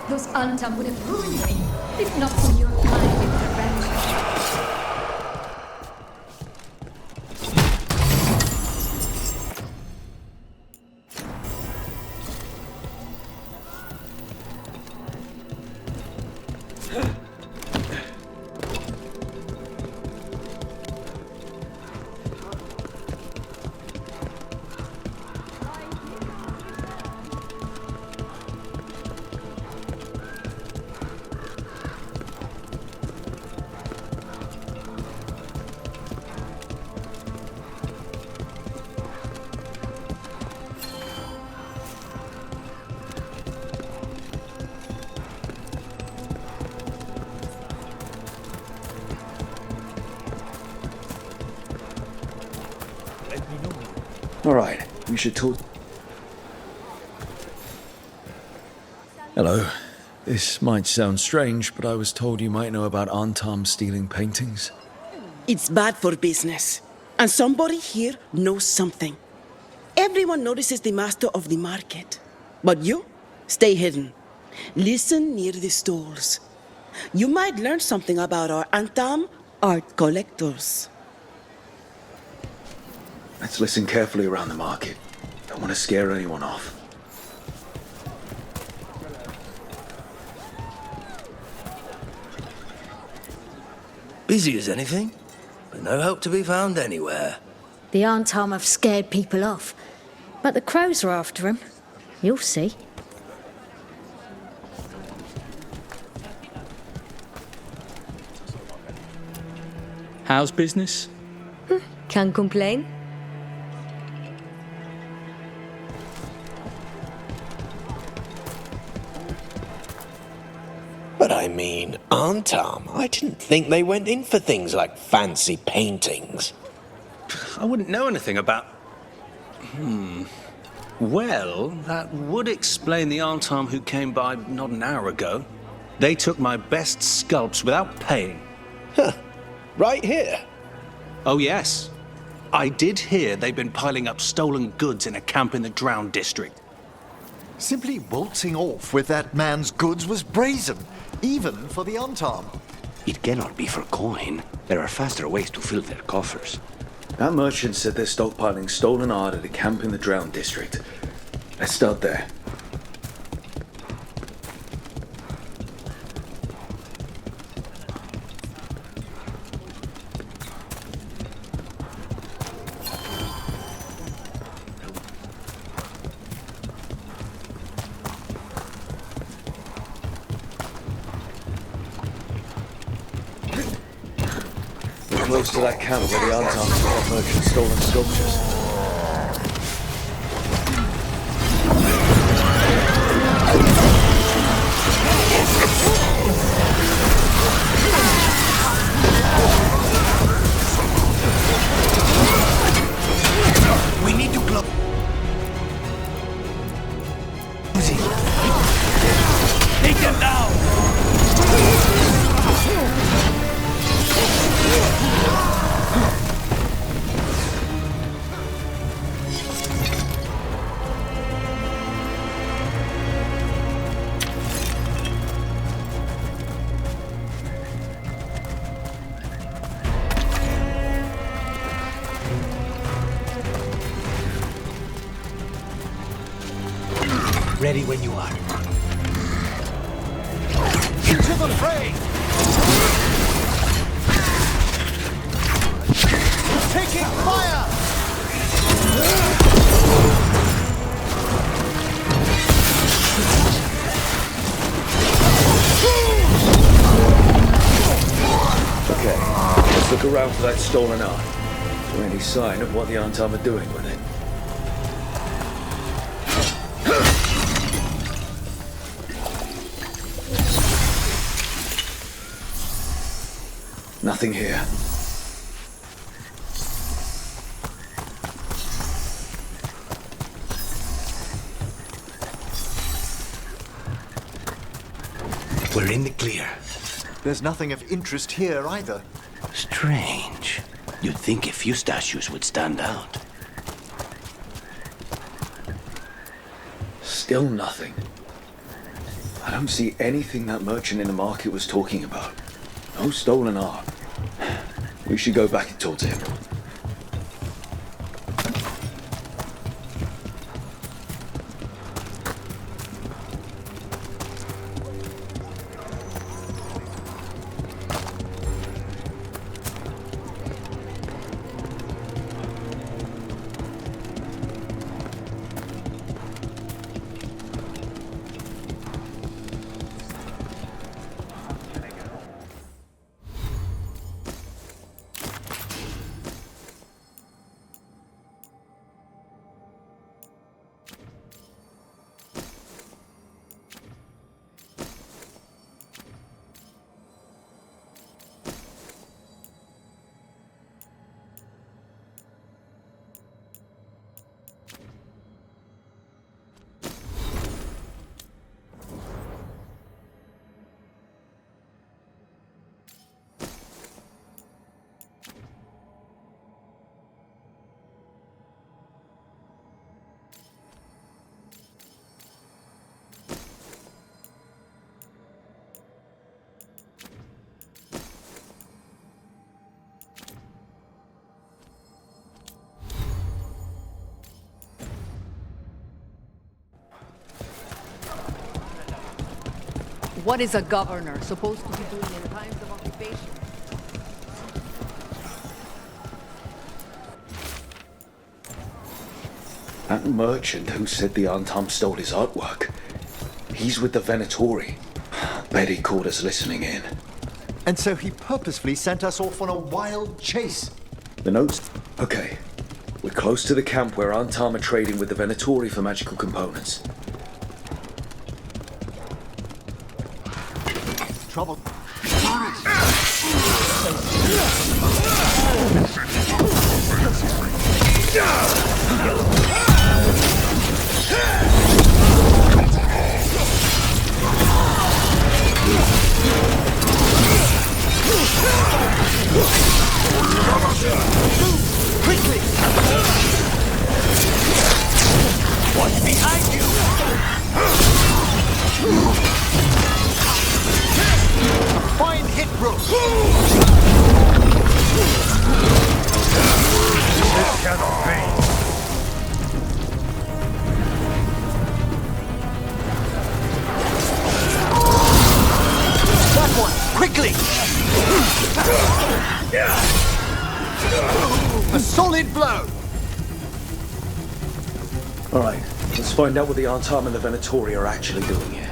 Those Antam would have ruined me, if not for your kind intervention. All right, we should talk. Hello. This might sound strange, but I was told you might know about Antam stealing paintings. It's bad for business. And somebody here knows something. Everyone notices the master of the market. But you, stay hidden. Listen near the stalls. You might learn something about our Antam art collectors. Let's listen carefully around the market. Don't want to scare anyone off. Busy as anything, but no help to be found anywhere. The Antam have scared people off, but the crows are after him. You'll see. How's business? Can't complain. But I mean, Antam, I didn't think they went in for things like fancy paintings. I wouldn't know anything about... Well, that would explain the Antam who came by not an hour ago. They took my best sculpts without paying. Huh. Right here? Oh, yes. I did hear they've been piling up stolen goods in a camp in the Drowned district. Simply waltzing off with that man's goods was brazen, even for the Antam. It cannot be for coin. There are faster ways to fill their coffers. That merchant said they're stockpiling stolen art at a camp in the Drowned district. Let's start there. Close to that camp where the Antam merchant stolen sculptures. Ready when you are. Into the fray! Taking fire! Okay, let's look around for that stolen art. Is there any sign of what the Antam are doing with it? Nothing here. We're in the clear. There's nothing of interest here either. Strange. You'd think a few statues would stand out. Still nothing. I don't see anything that merchant in the market was talking about. No stolen art. We should go back and talk to him. What is a governor supposed to be doing in times of occupation? That merchant who said the Antam stole his artwork. He's with the Venatori. Bet he caught us listening in. And so he purposefully sent us off on a wild chase. The notes? Okay. We're close to the camp where Antam are trading with the Venatori for magical components. Trouble. Quickly! What's behind you? Fine hit, Rook! This cannot be! That one! Quickly! A solid blow! Alright, let's find out what the Antam and the Venatori are actually doing here.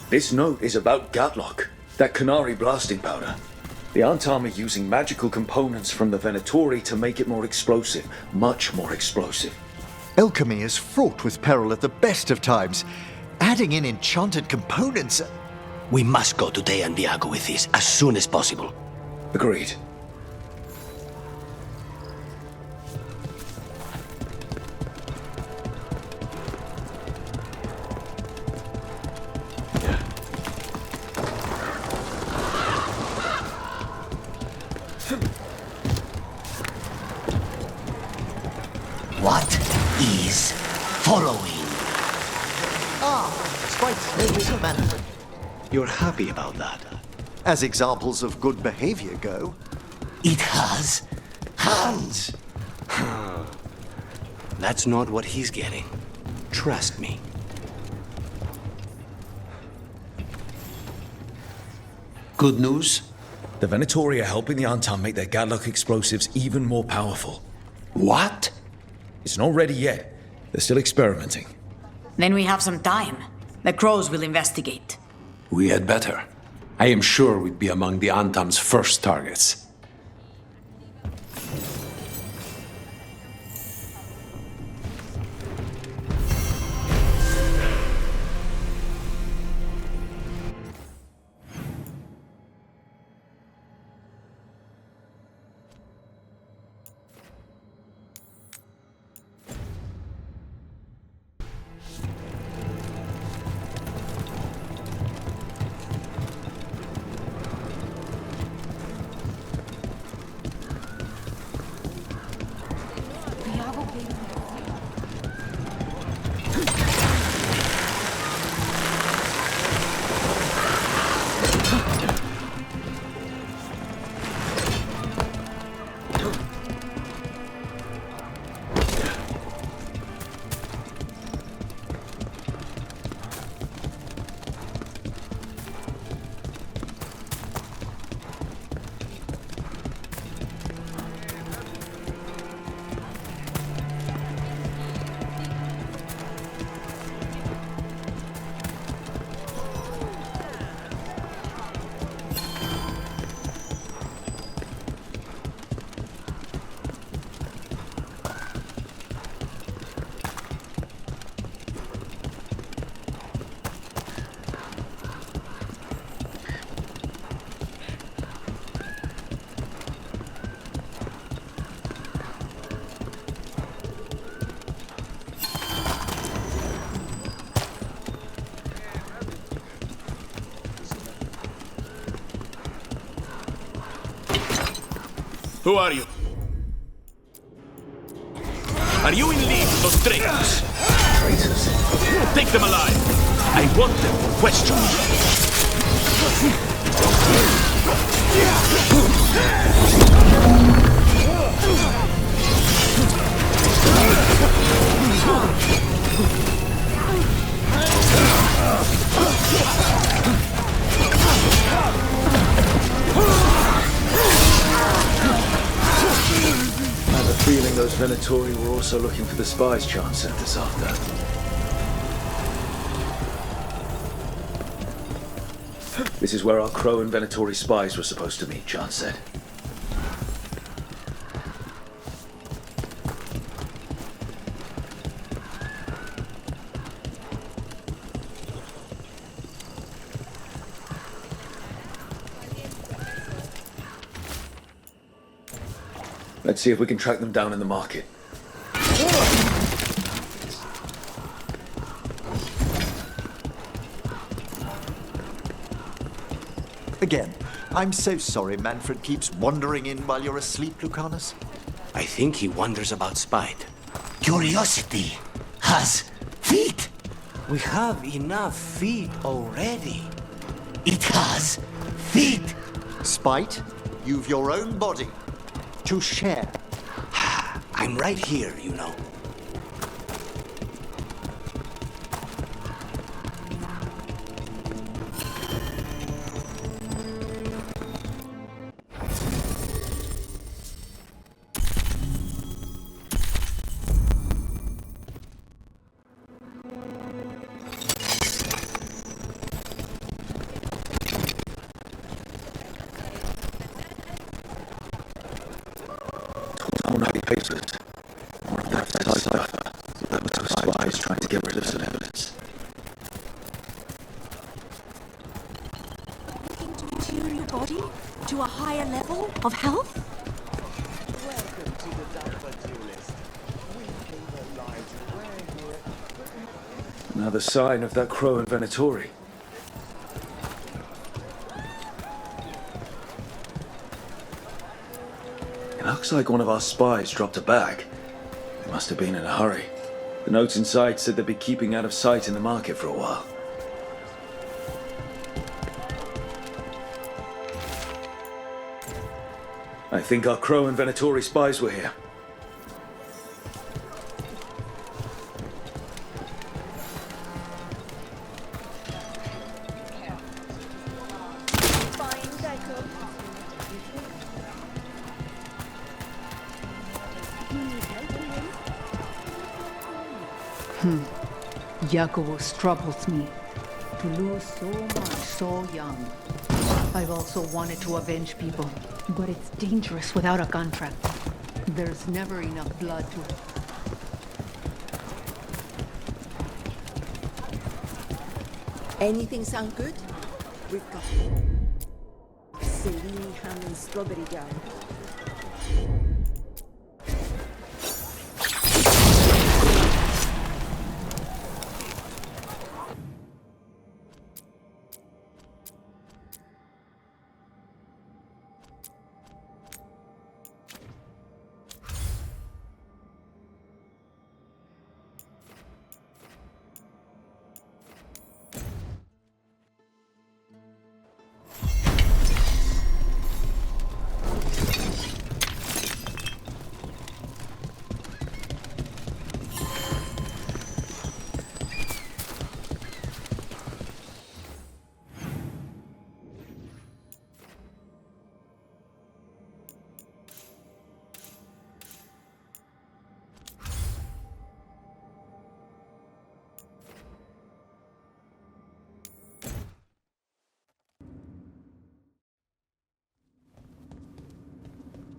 This note is about Gatlock, that Canary blasting powder. The Antam are using magical components from the Venatori to make it more explosive, much more explosive. Alchemy is fraught with peril at the best of times. Adding in enchanted components... We must go to Deandiago with this as soon as possible. Agreed. What is following? Spite's name is Manfred. You're happy about that? As examples of good behavior go. It has hands. That's not what he's getting. Trust me. Good news? The Venatori are helping the Anton make their Gadlock explosives even more powerful. What? It's not ready yet. They're still experimenting. Then we have some time. The Crows will investigate. We had better. I am sure we'd be among the Anton's first targets. Who are you? Are you in league with those traitors? Traitors? Take them alive. I want them for questions. I have a feeling those Venatori were also looking for the spies Chan sent us after. This is where our Crow and Venatori spies were supposed to meet, Chan said. Let's see if we can track them down in the market. Again, I'm so sorry Manfred keeps wandering in while you're asleep, Lucanus. I think he wonders about spite. Curiosity has feet. We have enough feet already. It has feet. Spite, you've your own body to share. I'm right here, you know. Spies trying to get rid of some evidence. Looking to tune your body to a higher level of health? Welcome to the Diaper Duelist. We keep the light away here. Another sign of that Crow and Venatori. It looks like one of our spies dropped a bag. They must have been in a hurry. The notes inside said they'd be keeping out of sight in the market for a while. I think our Crow and Venatori spies were here. Yakubos troubles me. To lose so much so young. I've also wanted to avenge people, but it's dangerous without a contract. There's never enough blood to... Anything sound good? We've got Cellini ham and strawberry jam.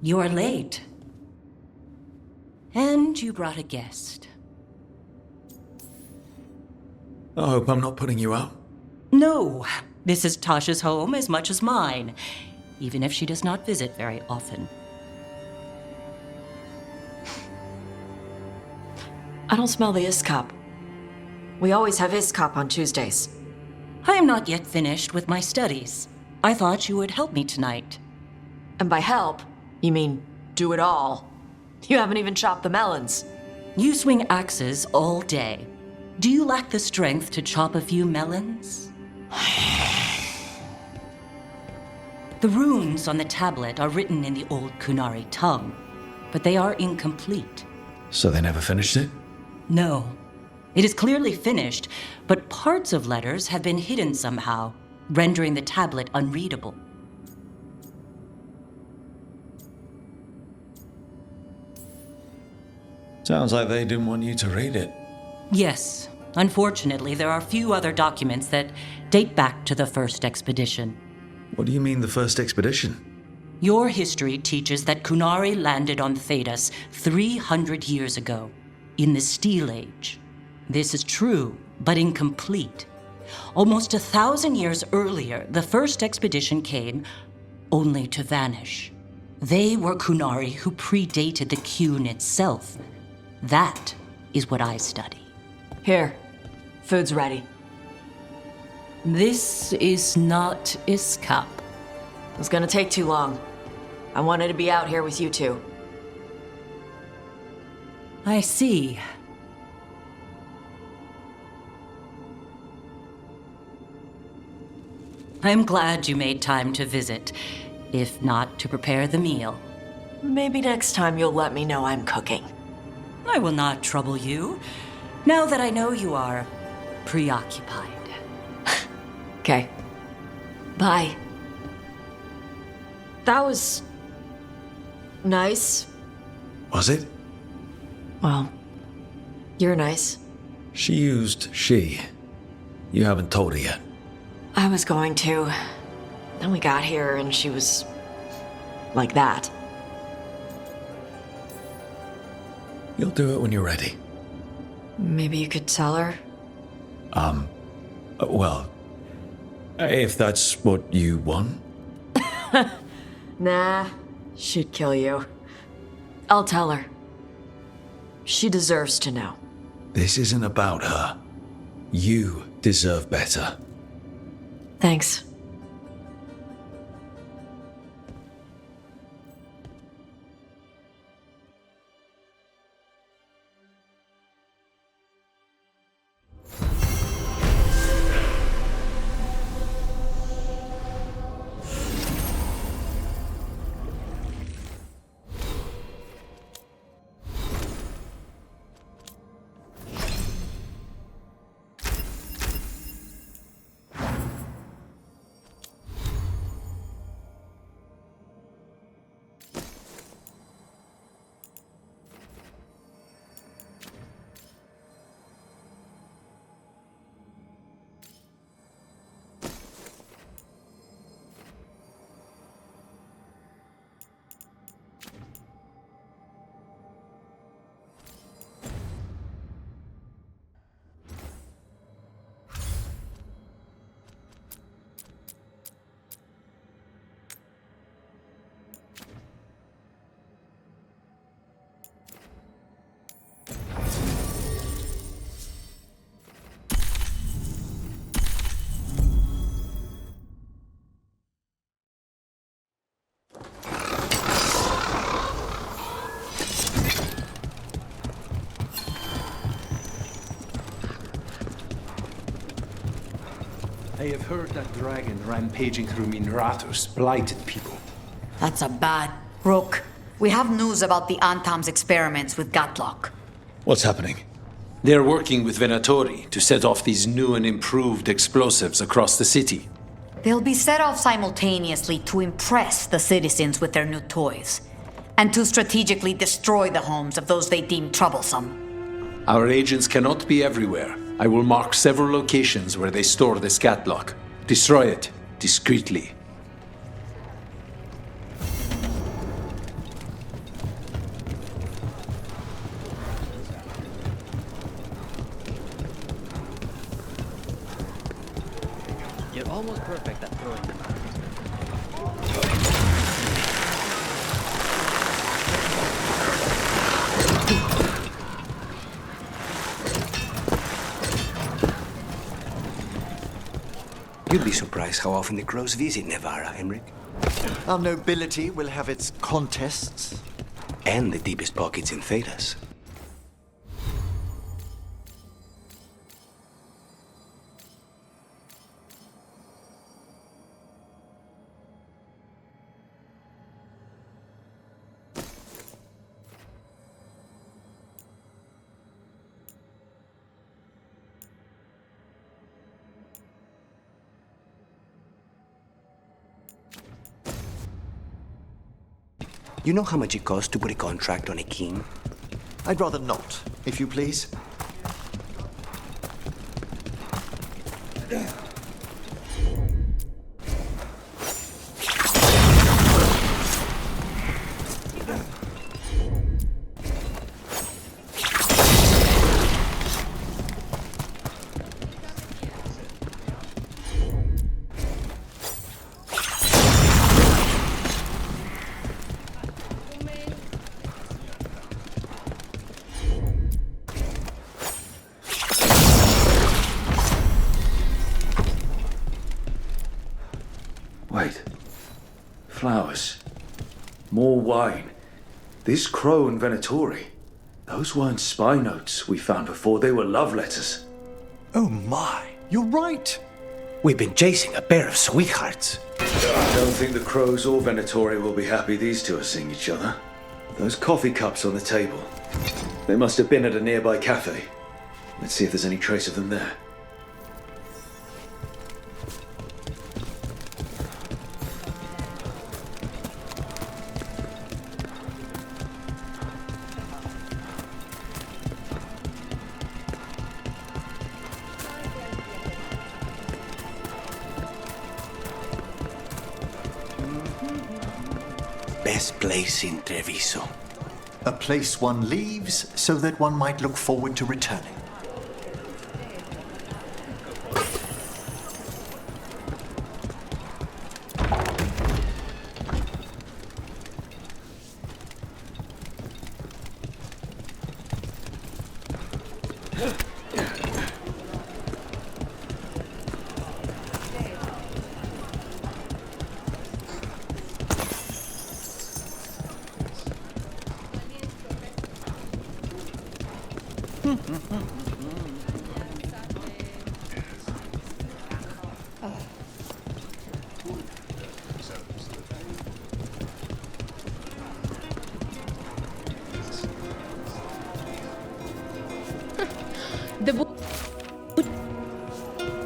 You're late. And you brought a guest. I hope I'm not putting you out. No, this is Tasha's home as much as mine, even if she does not visit very often. I don't smell the Iskop. We always have Iskop on Tuesdays. I am not yet finished with my studies. I thought you would help me tonight. And by help, you mean do it all. You haven't even chopped the melons. You swing axes all day. Do you lack the strength to chop a few melons? The runes on the tablet are written in the old Kunari tongue, but they are incomplete. So they never finished it? No. It is clearly finished, but parts of letters have been hidden somehow, rendering the tablet unreadable. Sounds like they didn't want you to read it. Yes. Unfortunately, there are few other documents that date back to the first expedition. What do you mean, the first expedition? Your history teaches that Kunari landed on Thedas 300 years ago, in the Steel Age. This is true, but incomplete. Almost 1,000 years earlier, the first expedition came only to vanish. They were Kunari who predated the Qun itself. That is what I study. Here, food's ready. This is not Iskop. It was gonna take too long. I wanted to be out here with you two. I see. I'm glad you made time to visit, if not to prepare the meal. Maybe next time you'll let me know I'm cooking. I will not trouble you, now that I know you are preoccupied. Okay. Bye. That was... nice. Was it? Well, you're nice. She used she. You haven't told her yet. I was going to. Then we got here and she was... like that. You'll do it when you're ready. Maybe you could tell her? Well, if that's what you want. Nah, she'd kill you. I'll tell her. She deserves to know. This isn't about her. You deserve better. I have heard that dragon rampaging through Minrathous blighted people. That's a bad. Rook, we have news about the Antam's experiments with Gatlock. What's happening? They're working with Venatori to set off these new and improved explosives across the city. They'll be set off simultaneously to impress the citizens with their new toys, and to strategically destroy the homes of those they deem troublesome. Our agents cannot be everywhere. I will mark several locations where they store this catlock. Destroy it discreetly. You're almost perfect at throwing them out. You'd be surprised how often the crows visit Nevarra, Emmerich. Our nobility will have its contests. And the deepest pockets in Thedas. You know how much it costs to put a contract on a king? I'd rather not, if you please. Wait. Flowers. More wine. This crow and Venatori. Those weren't spy notes we found before, they were love letters. Oh my, you're right. We've been chasing a pair of sweethearts. I don't think the crows or Venatori will be happy these two are seeing each other. Those coffee cups on the table. They must have been at a nearby cafe. Let's see if there's any trace of them there. Best place in Treviso. A place one leaves so that one might look forward to returning.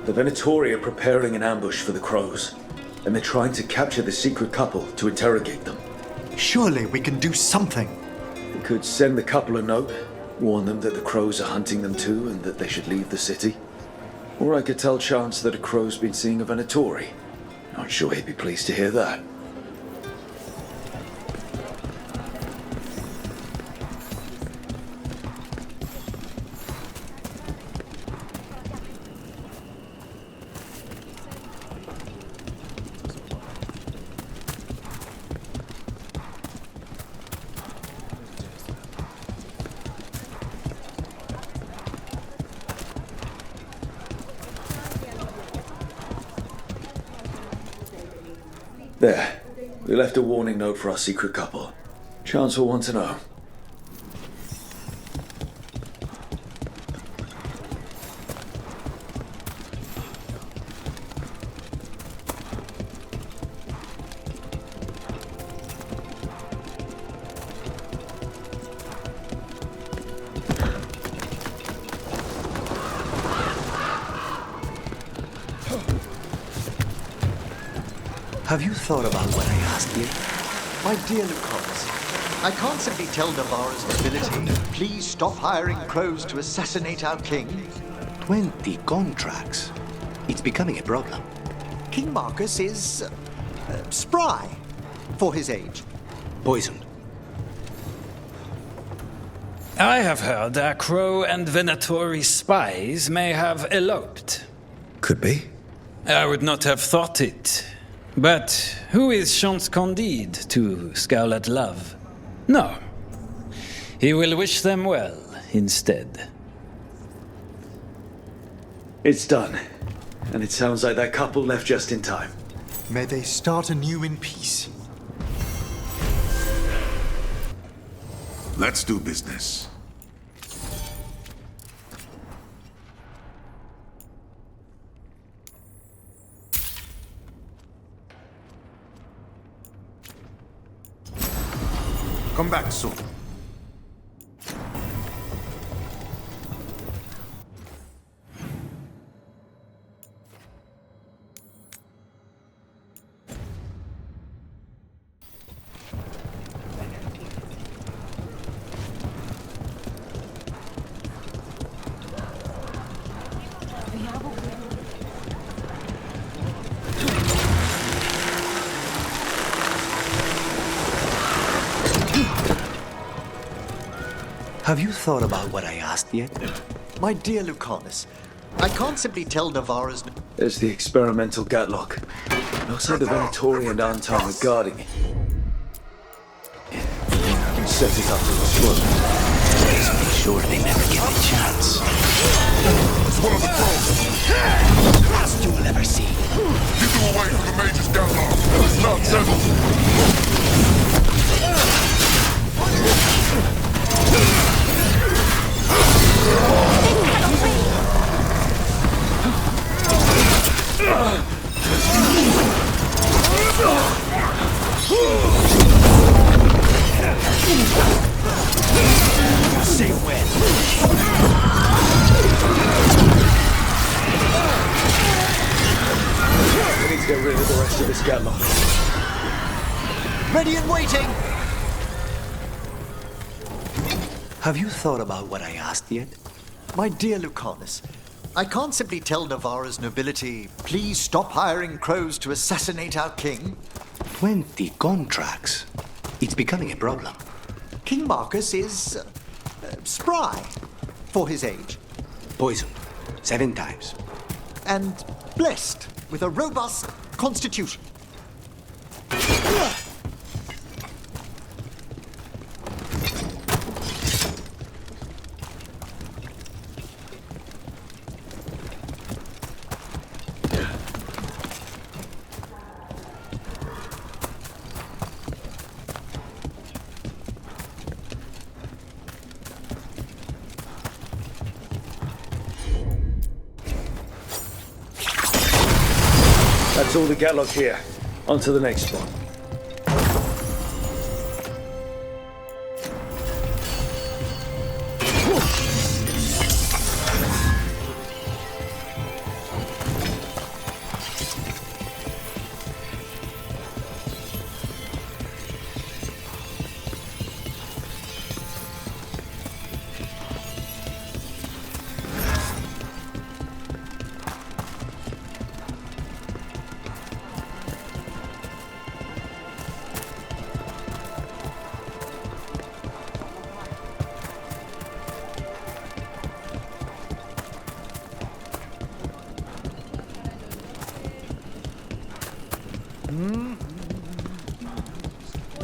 The Venatori are preparing an ambush for the crows, and they're trying to capture the secret couple to interrogate them. Surely we can do something. We could send the couple a note, warn them that the crows are hunting them too and that they should leave the city. Or I could tell Chance that a crow's been seeing a Venatori. Not sure he'd be pleased to hear that. There. We left a warning note for our secret couple. Chance will want to know. Have you thought about what I asked you? My dear Lucanus, I can't simply tell Navarra's nobility, please stop hiring crows to assassinate our king. 20 contracts. It's becoming a problem. King Marcus is spry for his age. Poisoned. I have heard our Crow and Venatori spies may have eloped. Could be. I would not have thought it. But who is Chance Candide to scowl at love? No. He will wish them well instead. It's done. And it sounds like that couple left just in time. May they start anew in peace. Let's do business. Come back soon. Have you thought about what I asked yet? My dear Lucanus, I can't simply tell Navarra's... There's the experimental Gatlock. Looks like the Venatori and Anton are guarding it. Set it up to explode. Please make sure they never get the chance. It's one of the crows. Last you will ever see. Get them away from the Mage's Gatlock. It's not settled. Say when. We need to get rid of the rest of this Gatlock. Ready and waiting! Have you thought about what I asked yet? My dear Lucanus, I can't simply tell Navarra's nobility, please stop hiring crows to assassinate our king. 20 contracts. It's becoming a problem. King Marcus is spry for his age. Poisoned 7 times. And blessed with a robust constitution. That's all the Gatlock here. On to the next spot.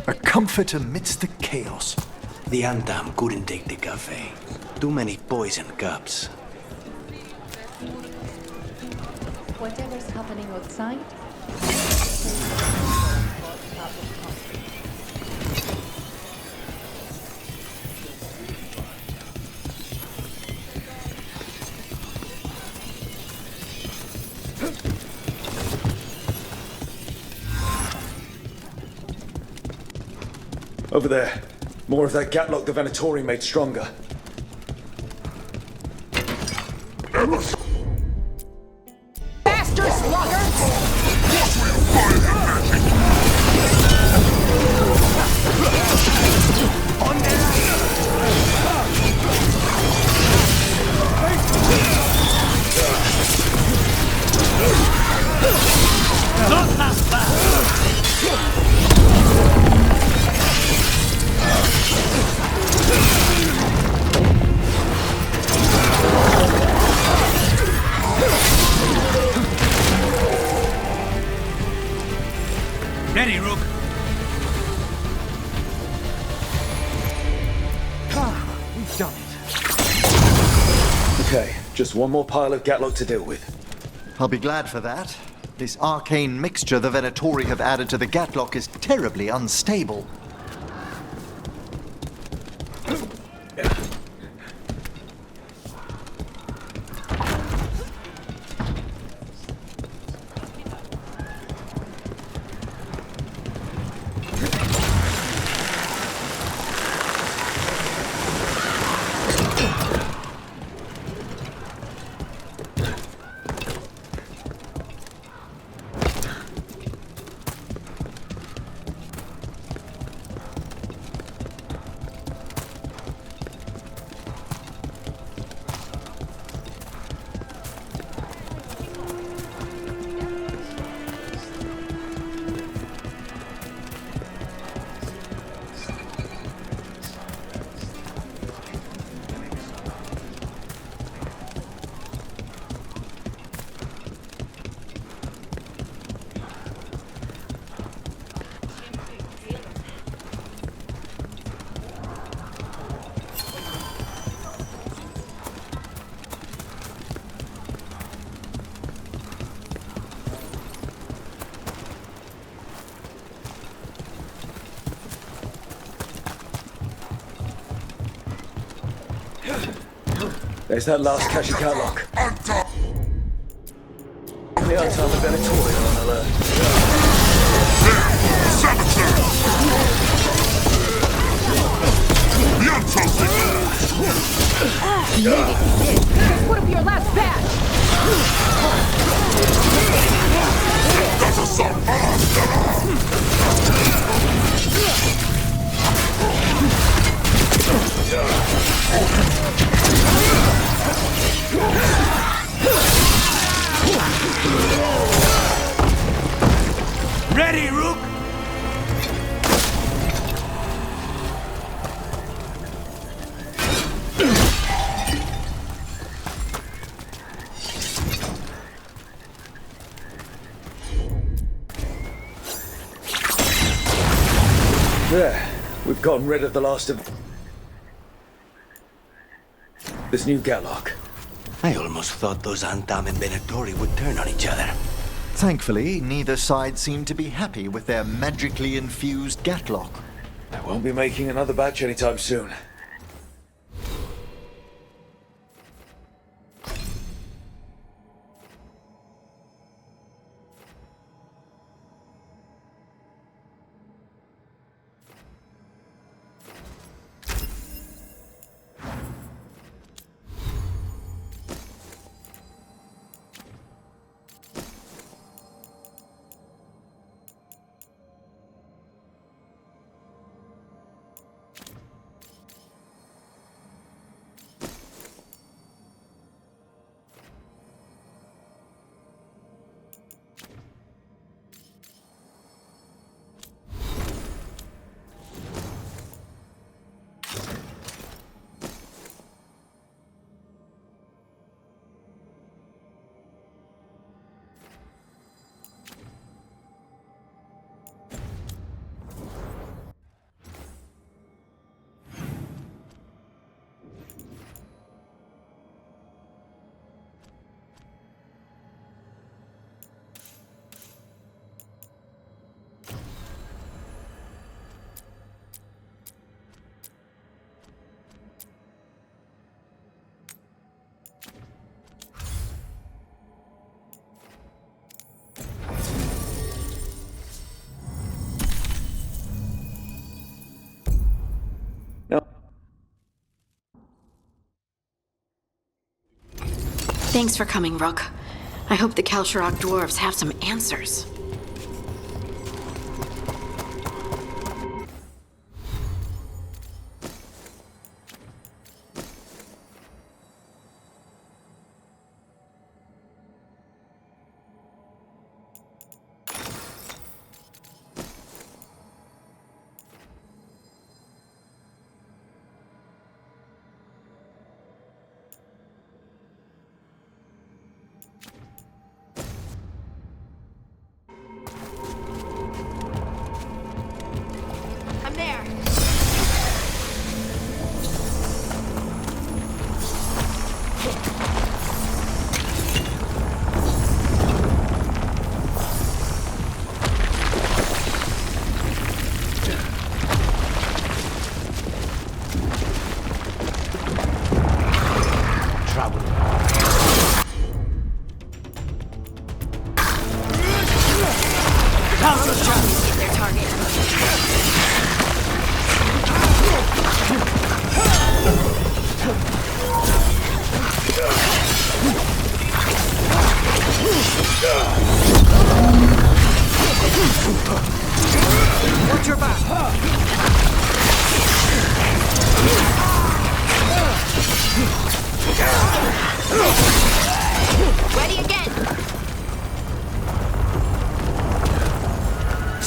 A comfort amidst the chaos. The Antam couldn't take the cafe. Too many poison cups. Whatever's happening outside. Over there. More of that Gatlock the Venatori made stronger. Faster, sluggards! What will find the magic? done it. Okay, just one more pile of Gatlock to deal with. I'll be glad for that. This arcane mixture the Venatori have added to the Gatlock is terribly unstable. There's that last cache of Gatlock. The outside of Venatori are on alert. Put up your last batch! That's a son. Ready, Rook? There, we've gotten rid of the last of this new Gatlock. I almost thought those Antam and Venatori would turn on each other. Thankfully, neither side seemed to be happy with their magically infused Gatlock. I won't be making another batch anytime soon. Thanks for coming, Rook. I hope the Kalsharok dwarves have some answers.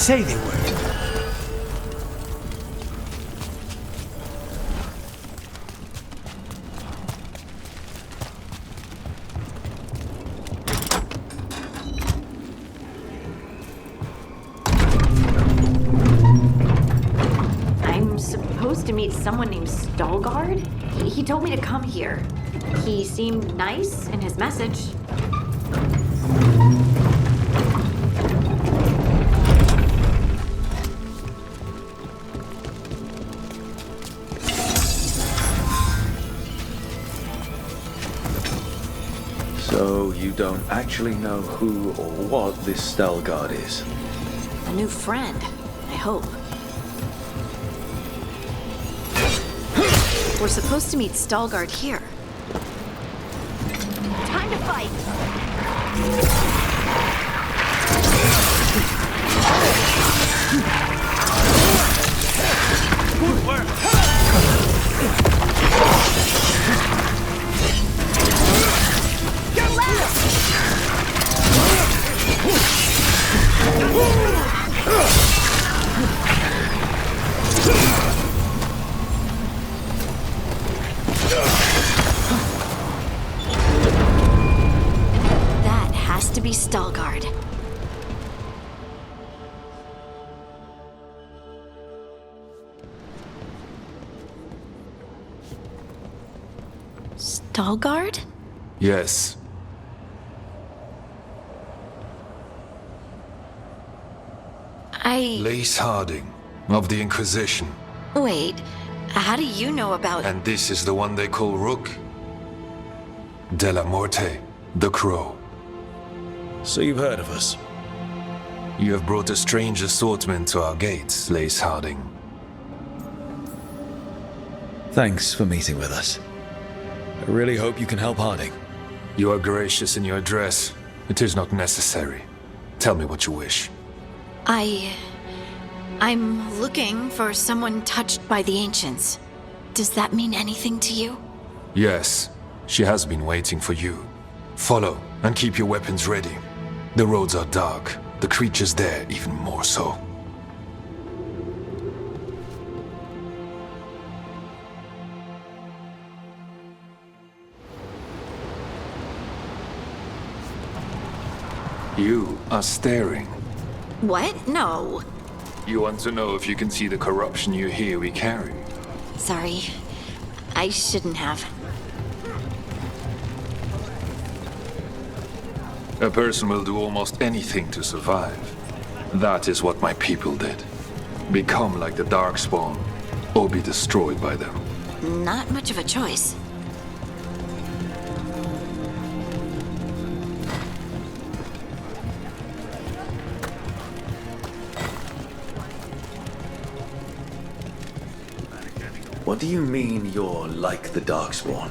say they were. I'm supposed to meet someone named Stalgard? He told me to come here. He seemed nice in his message. So you don't actually know who or what this Stalgard is? A new friend, I hope. We're supposed to meet Stalgard here. Time to fight! Good work! You're left! That has to be Stalgard. Stalgard? Yes. Lace Harding, of the Inquisition. Wait, how do you know about... And this is the one they call Rook? De la Morte, the Crow. So you've heard of us? You have brought a strange assortment to our gates, Lace Harding. Thanks for meeting with us. I really hope you can help Harding. You are gracious in your address. It is not necessary. Tell me what you wish. I'm looking for someone touched by the Ancients. Does that mean anything to you? Yes, she has been waiting for you. Follow, and keep your weapons ready. The roads are dark, the creatures there even more so. You are staring. What? No. You want to know if you can see the corruption you hear we carry? Sorry. I shouldn't have. A person will do almost anything to survive. That is what my people did. Become like the Darkspawn, or be destroyed by them. Not much of a choice. What do you mean you're like the Darkspawn?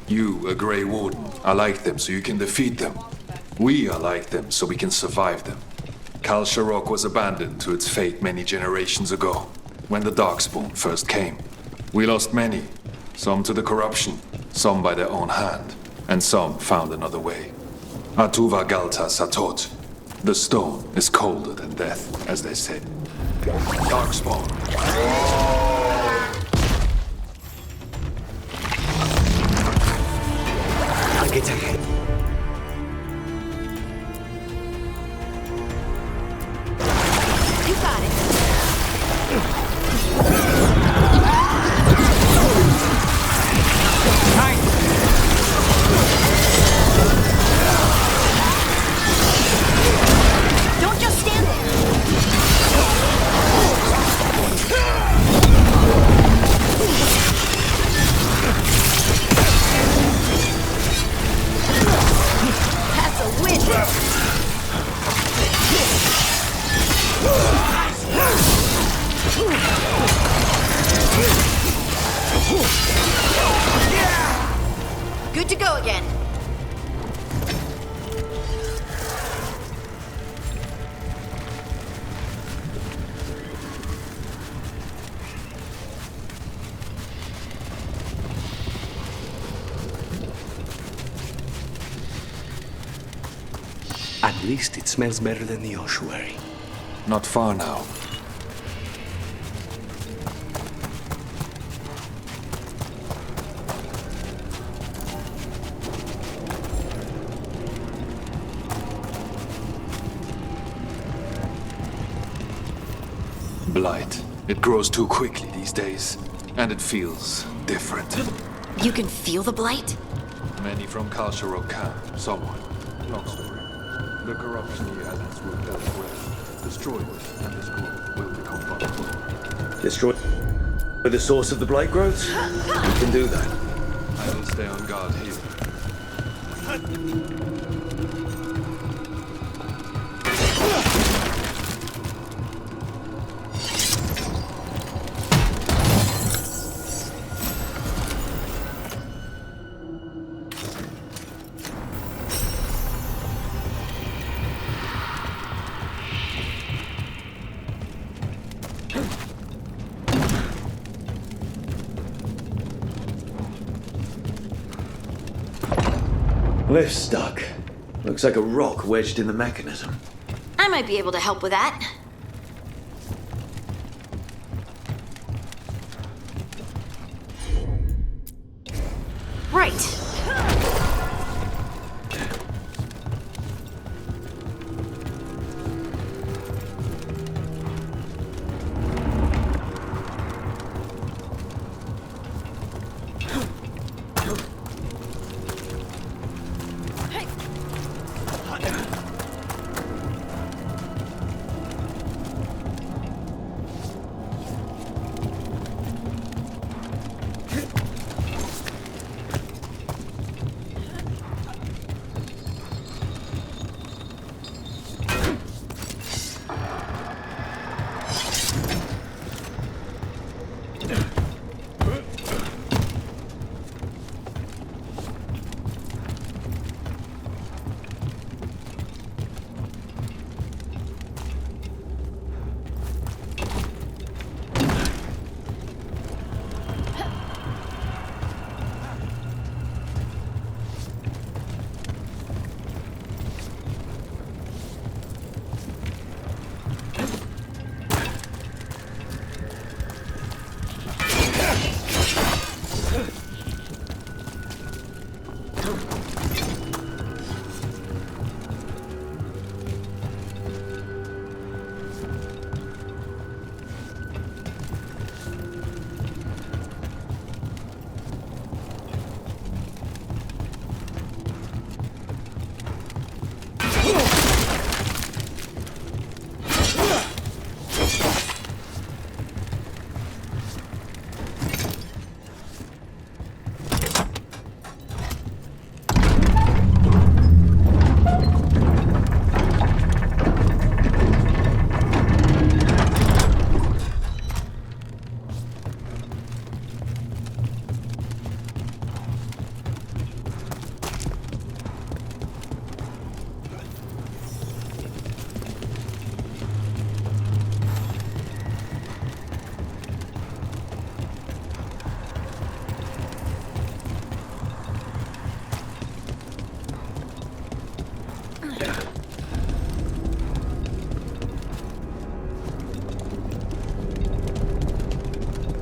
You, a Grey Warden, are like them so you can defeat them. We are like them so we can survive them. Kal Sharok was abandoned to its fate many generations ago, when the Darkspawn first came. We lost many, some to the corruption, some by their own hand, and some found another way. Atuva Galta Satot. The stone is colder than death, as they say. Darkspawn. Get ahead. You got it. Don't just stand there. That's a win. Good to go again. At least it smells better than the ossuary. Not far now. Blight. It grows too quickly these days, and it feels different. You can feel the blight? Many from Kalsharok camp, somewhat. Long story. The corruption he has its root elsewhere. Destroy it, and this group will become vulnerable. Destroy the source of the blight growths? We can do that. I will stay on guard here. Lift's stuck. Looks like a rock wedged in the mechanism. I might be able to help with that. Right.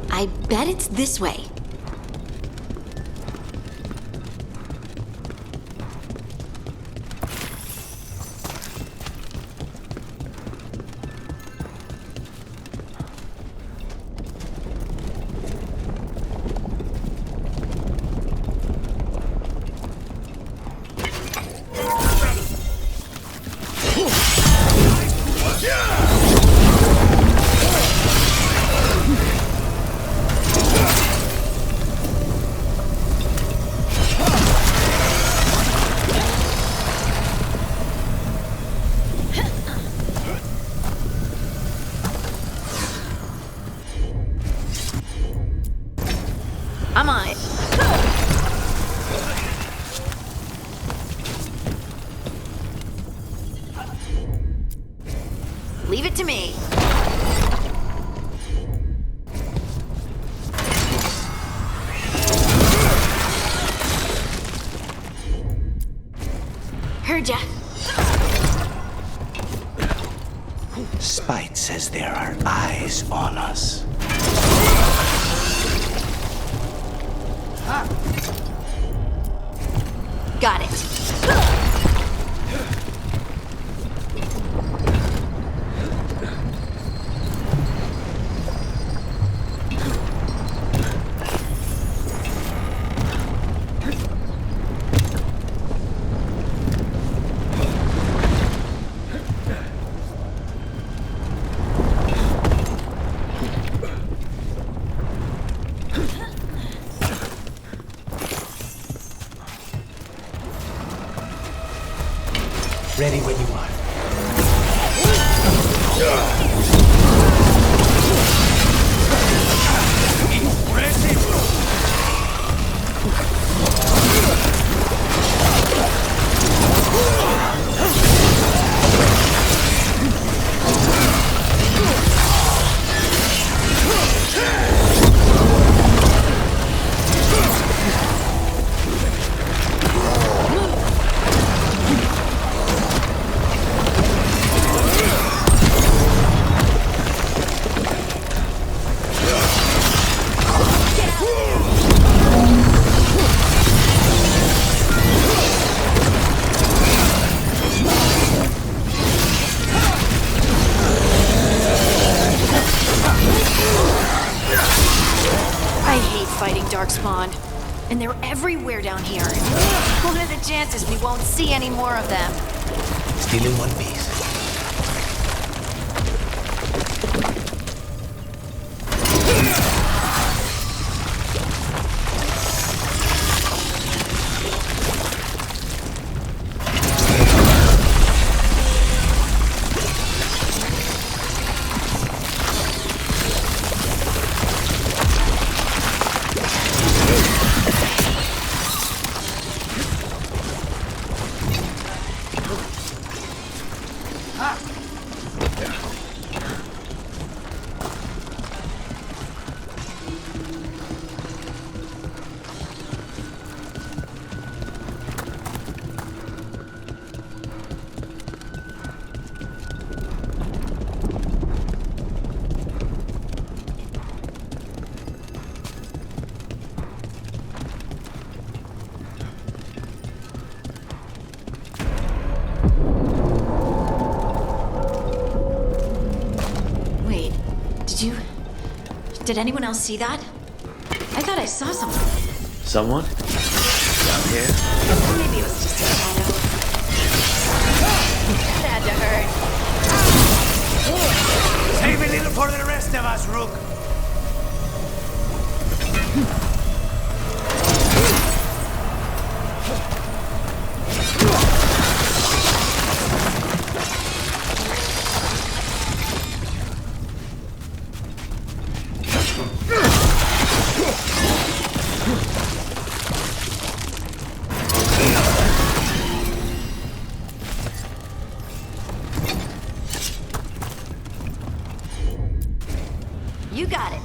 I bet it's this way. I'm on it. Leave it to me. Heard ya. Spy says there are eyes on us. Got it. Ready when you are. Darkspawn. And they're everywhere down here. What are the chances we won't see any more of them? Still in one piece. Did anyone else see that? I thought I saw someone. Someone? Down here? Maybe it was just a shadow. That had to hurt. Save a little for the rest of us, Rook. You got it.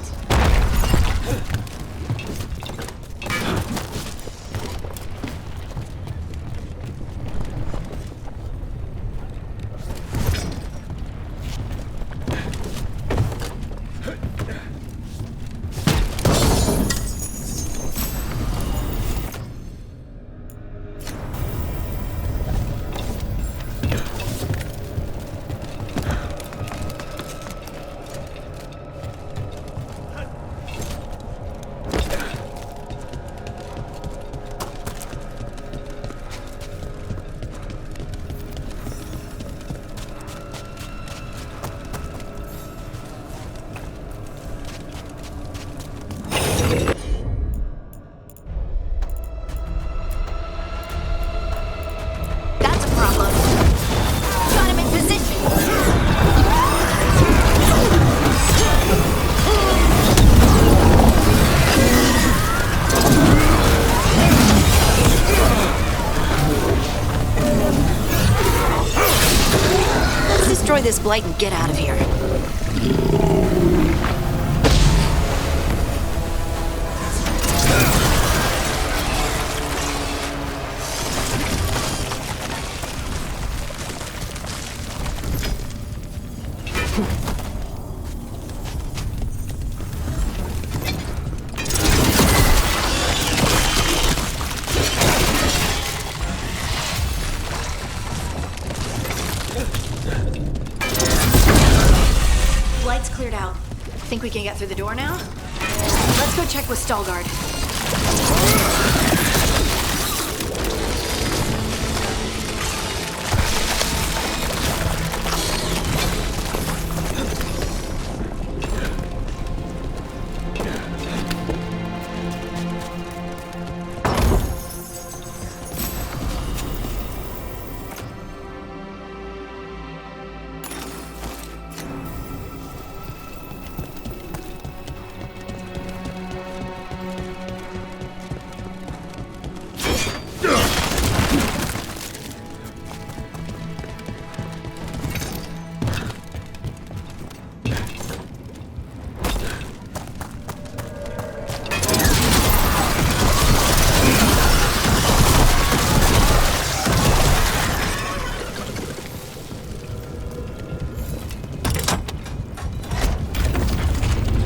Destroy this blight and get out of here. can get through the door now? Let's go check with Stalgard.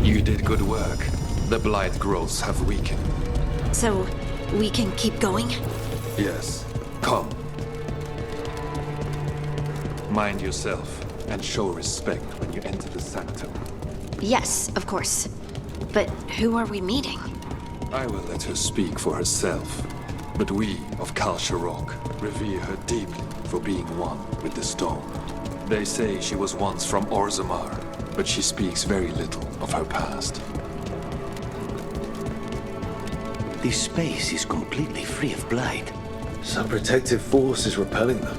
You did good work. The blight growths have weakened. So, we can keep going? Yes. Come. Mind yourself and show respect when you enter the sanctum. Yes, of course. But who are we meeting? I will let her speak for herself. But we of Kal Sharok revere her deeply for being one with the stone. They say she was once from Orzammar, but she speaks very little of her past. This space is completely free of blight. Some protective force is repelling them.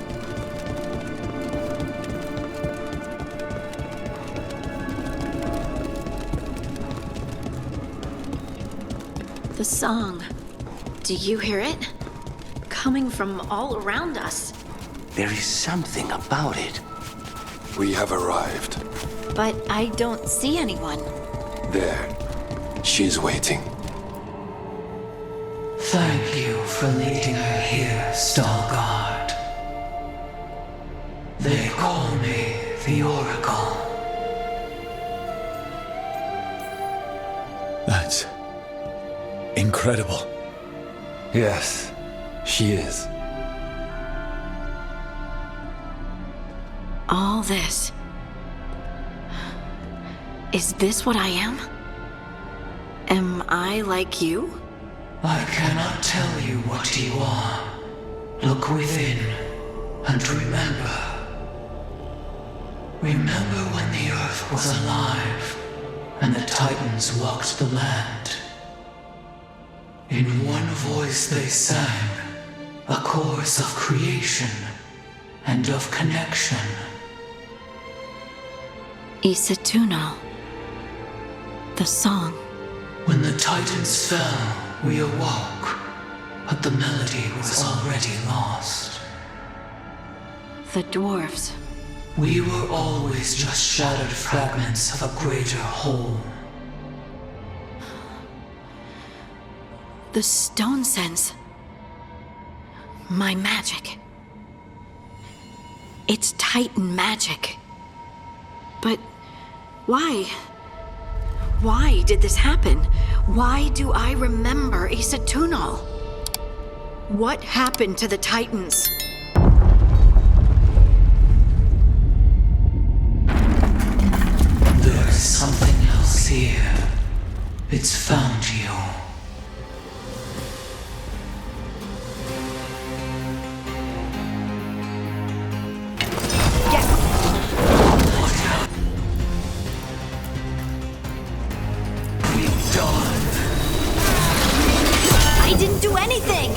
The song. Do you hear it? Coming from all around us. There is something about it. We have arrived. But I don't see anyone. There. She's waiting. Thank you for leading her here, Stalgard. They call me the Oracle. That's incredible. Yes, she is. All this. Is this what I am? Am I like you? I cannot tell you what you are. Look within and remember. Remember when the earth was alive and the Titans walked the land. In one voice they sang a chorus of creation and of connection. Isatuno. The song. When the Titans fell, we awoke, but the melody was already lost. The dwarves. We were always just shattered fragments of a greater whole. The stone sense. My magic. It's Titan magic. But why? Why did this happen? Why do I remember Isatuno? What happened to the Titans? There's something else here. It's found you. I didn't do anything!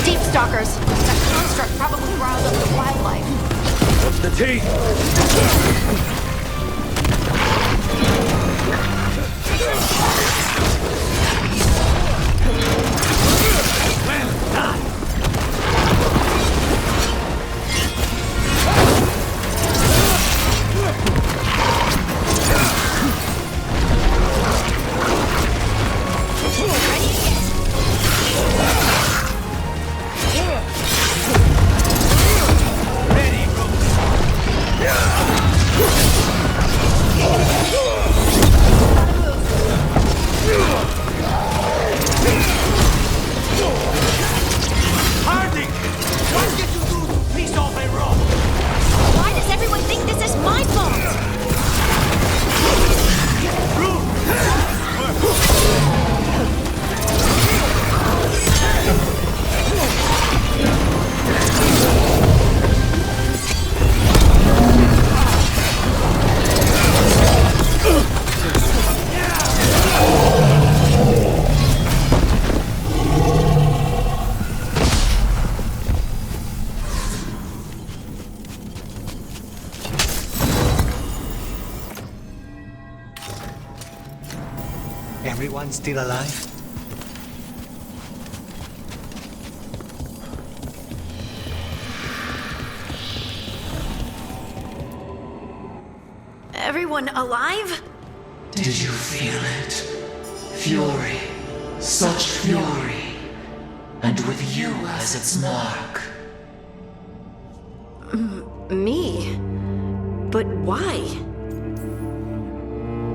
Deep stalkers. That construct probably riled up the wildlife. What's the tea? Well done! Ready, Rook. Everyone still alive? Everyone alive? Did you feel it? Fury. Such fury. And with you as its mark. Me? But why?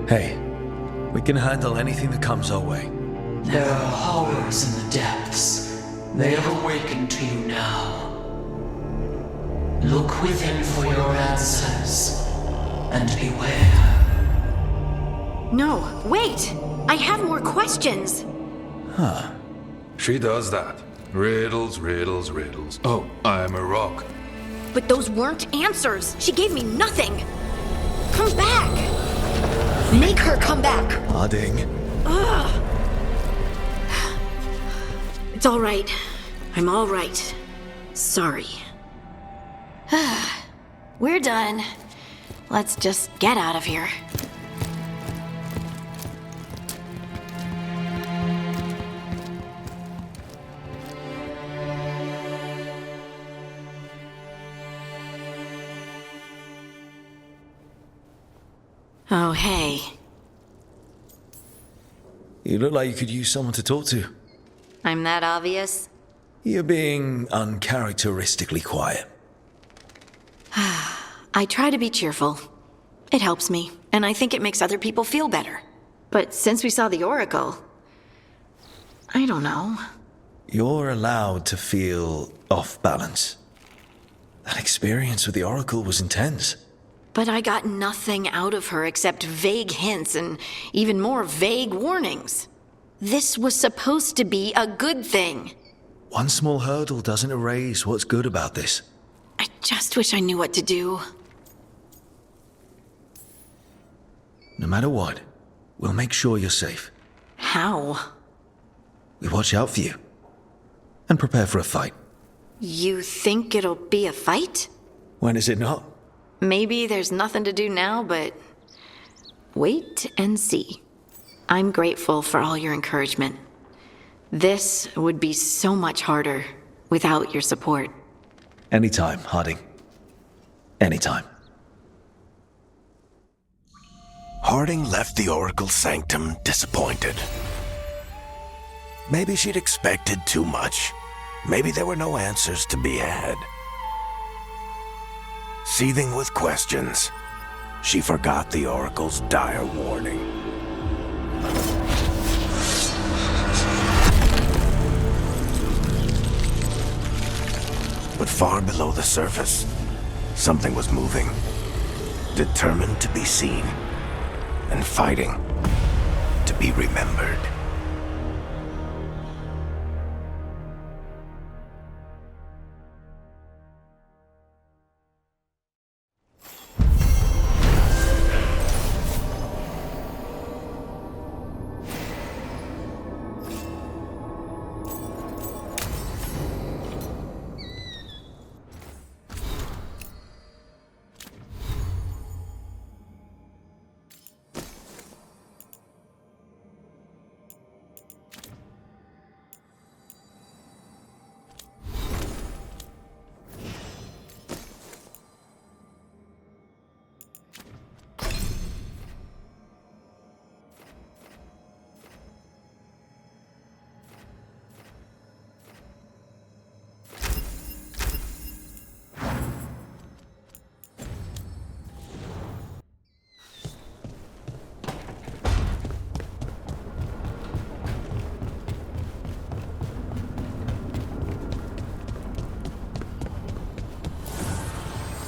Hey, we can handle anything that comes our way. There are horrors in the depths. They have awakened to you now. Look within for your answers. And beware. No, wait! I have more questions! Huh. She does that. Riddles, riddles, riddles. Oh, I'm a rock. But those weren't answers! She gave me nothing! Come back! Make her come back! Harding. Ugh. It's all right. I'm all right. Sorry. We're done. Let's just get out of here. Oh, hey. You look like you could use someone to talk to. I'm that obvious? You're being uncharacteristically quiet. I try to be cheerful. It helps me, and I think it makes other people feel better. But since we saw the Oracle, I don't know. You're allowed to feel off balance. That experience with the Oracle was intense. But I got nothing out of her except vague hints and even more vague warnings. This was supposed to be a good thing. One small hurdle doesn't erase what's good about this. I just wish I knew what to do. No matter what, we'll make sure you're safe. How? We watch out for you. And prepare for a fight. You think it'll be a fight? When is it not? Maybe there's nothing to do now, but wait and see. I'm grateful for all your encouragement. This would be so much harder without your support. Anytime, Harding. Anytime. Harding left the Oracle Sanctum disappointed. Maybe she'd expected too much. Maybe there were no answers to be had. Seething with questions, she forgot the Oracle's dire warning. But far below the surface, something was moving, determined to be seen, and fighting to be remembered.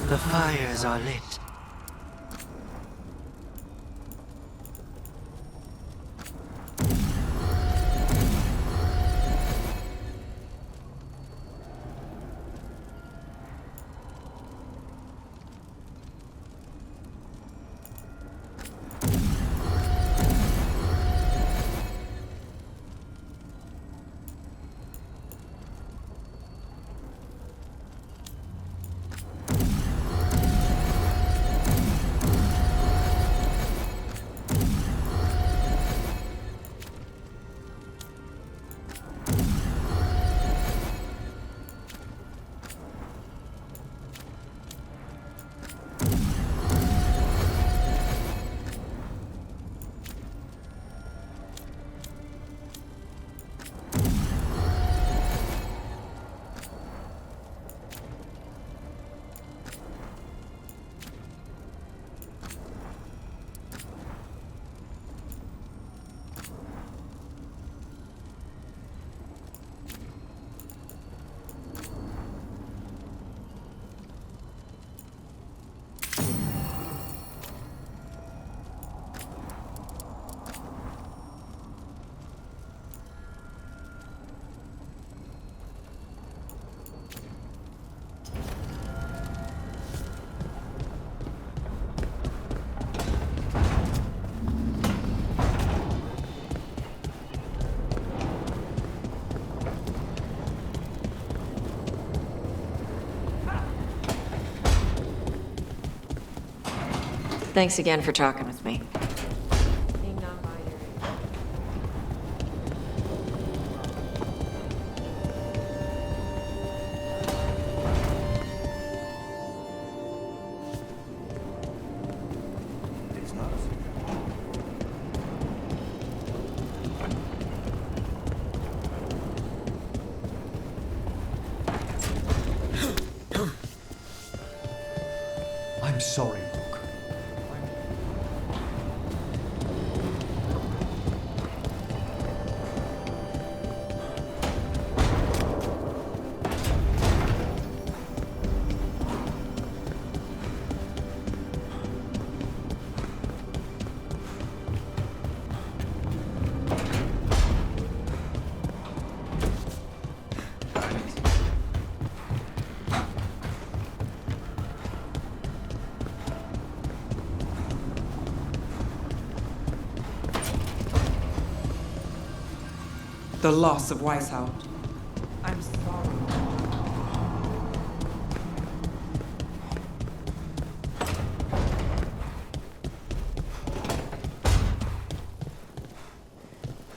The fires are lit. Thanks again for talking with me. I'm sorry, Rook. The loss of Weishaupt. I'm sorry.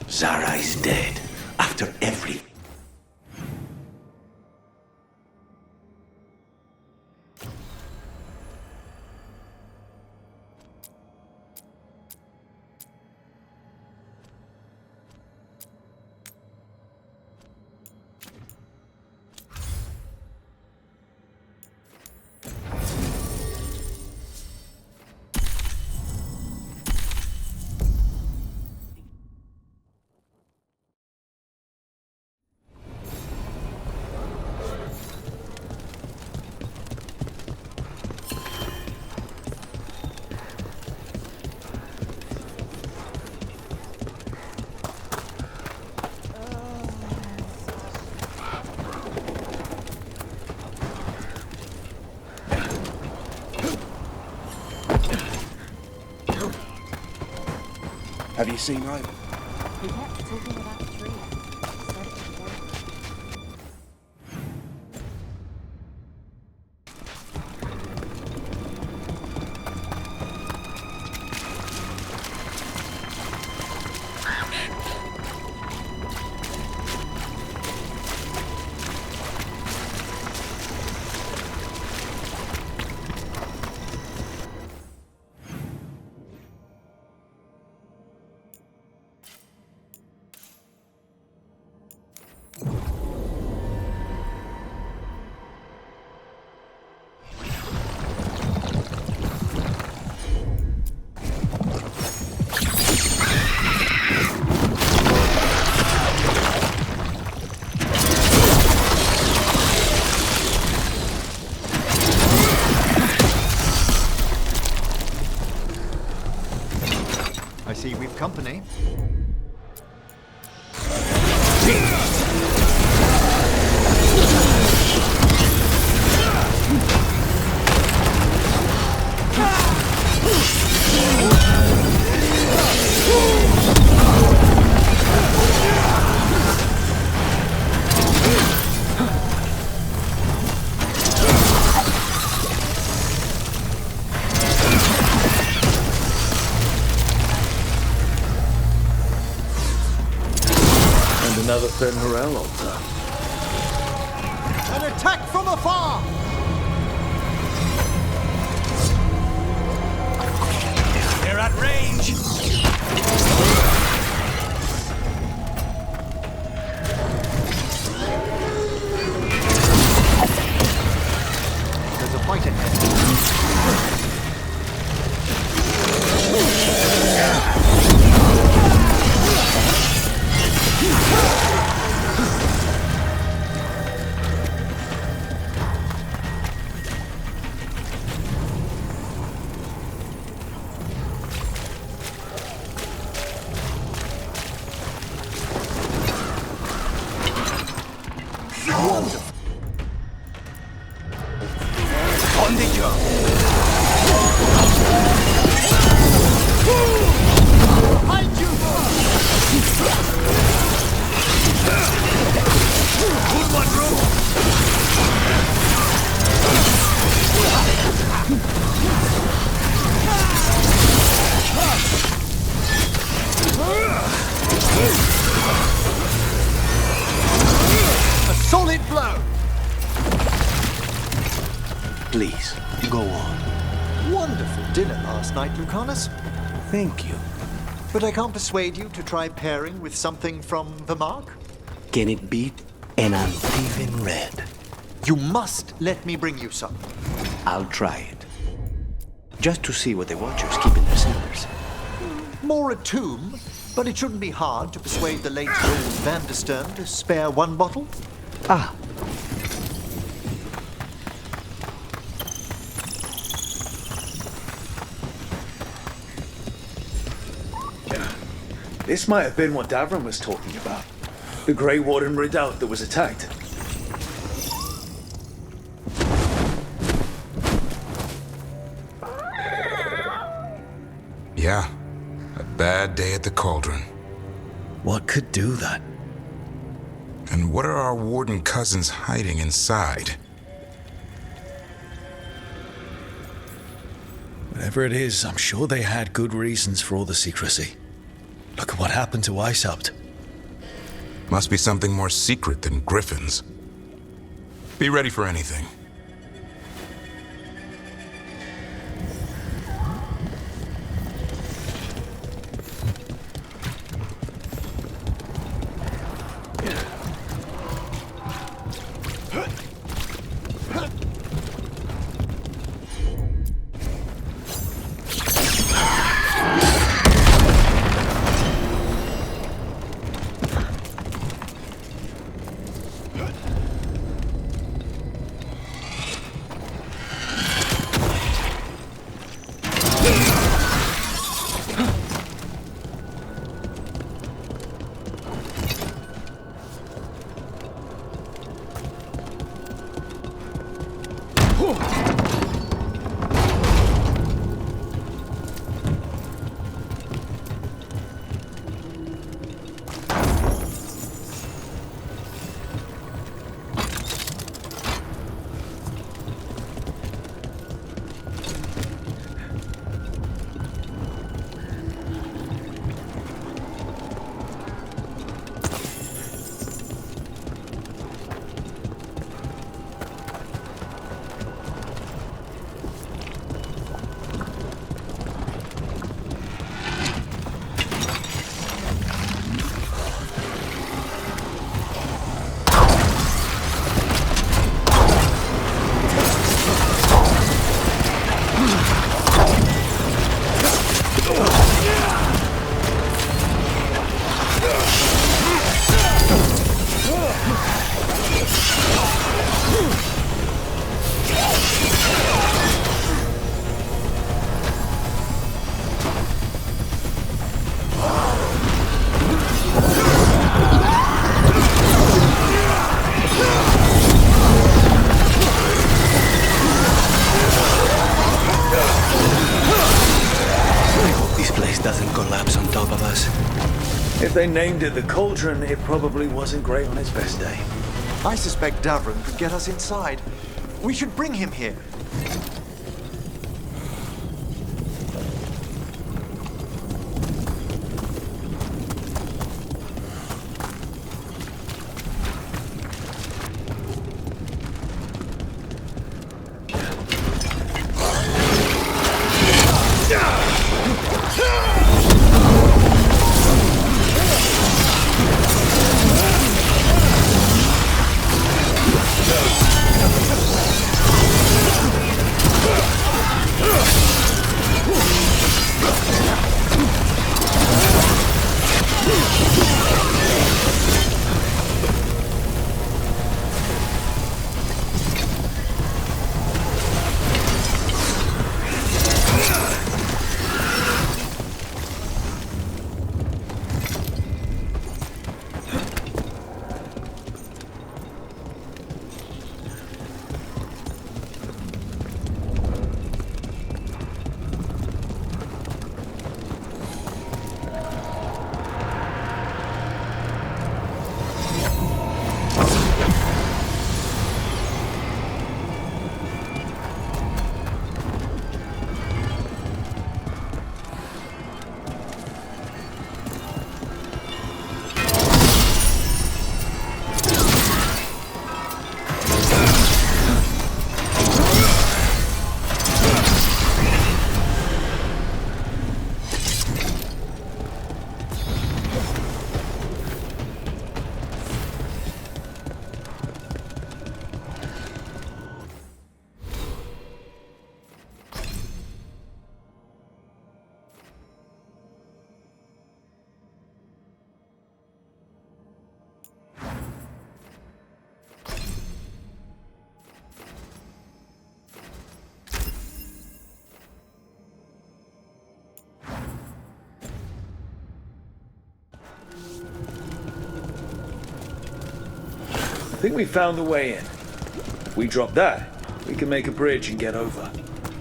Zara is dead. After everything. Have you seen Ivan? He kept talking about the tree. Said it was worth I see we've company. Another Fenrirel altar. An attack from afar! They're at range! There's a fight ahead. dinner last night, Lucanus. Thank you. But I can't persuade you to try pairing with something from the mark? Can it beat an unthieving red? You must let me bring you some. I'll try it. Just to see what the Watchers keep in their cellars. More a tomb, but it shouldn't be hard to persuade the late Lord Vanderstern to spare one bottle. Ah. This might have been what Davron was talking about. The Grey Warden redoubt that was attacked. Yeah. A bad day at the Cauldron. What could do that? And what are our Warden cousins hiding inside? Whatever it is, I'm sure they had good reasons for all the secrecy. Look at what happened to Icehout. Must be something more secret than griffins. Be ready for anything. If they named it the Cauldron, it probably wasn't great on its best day. I suspect Davron could get us inside. We should bring him here. think we found the way in. If we drop that, we can make a bridge and get over.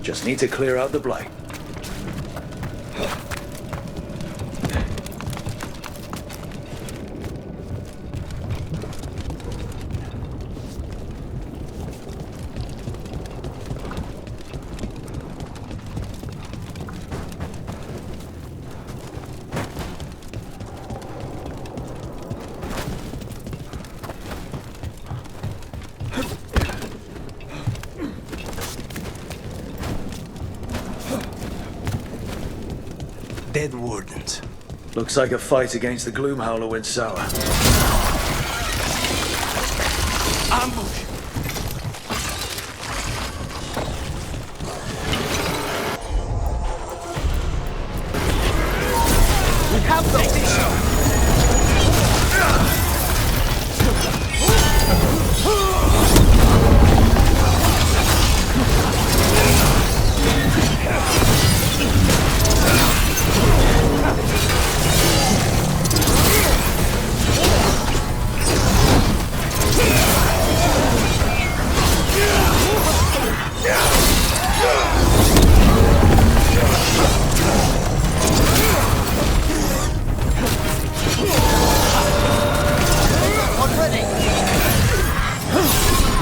Just need to clear out the blight. Dead wardens. Looks like a fight against the Gloomhowler went sour. Ambush! We have the vision!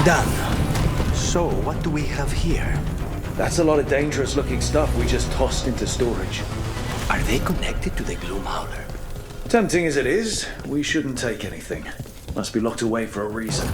Done. So, what do we have here? That's a lot of dangerous looking stuff we just tossed into storage. Are they connected to the Gloomhowler? Tempting as it is, we shouldn't take anything. Must be locked away for a reason.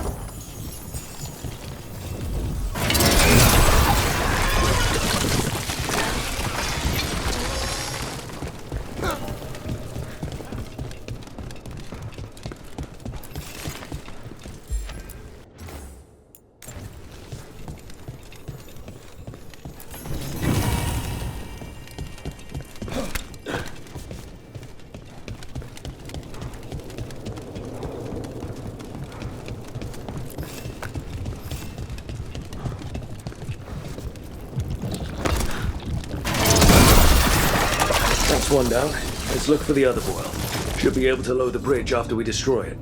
That's one down. Let's look for the other boil. Should be able to load the bridge after we destroy it.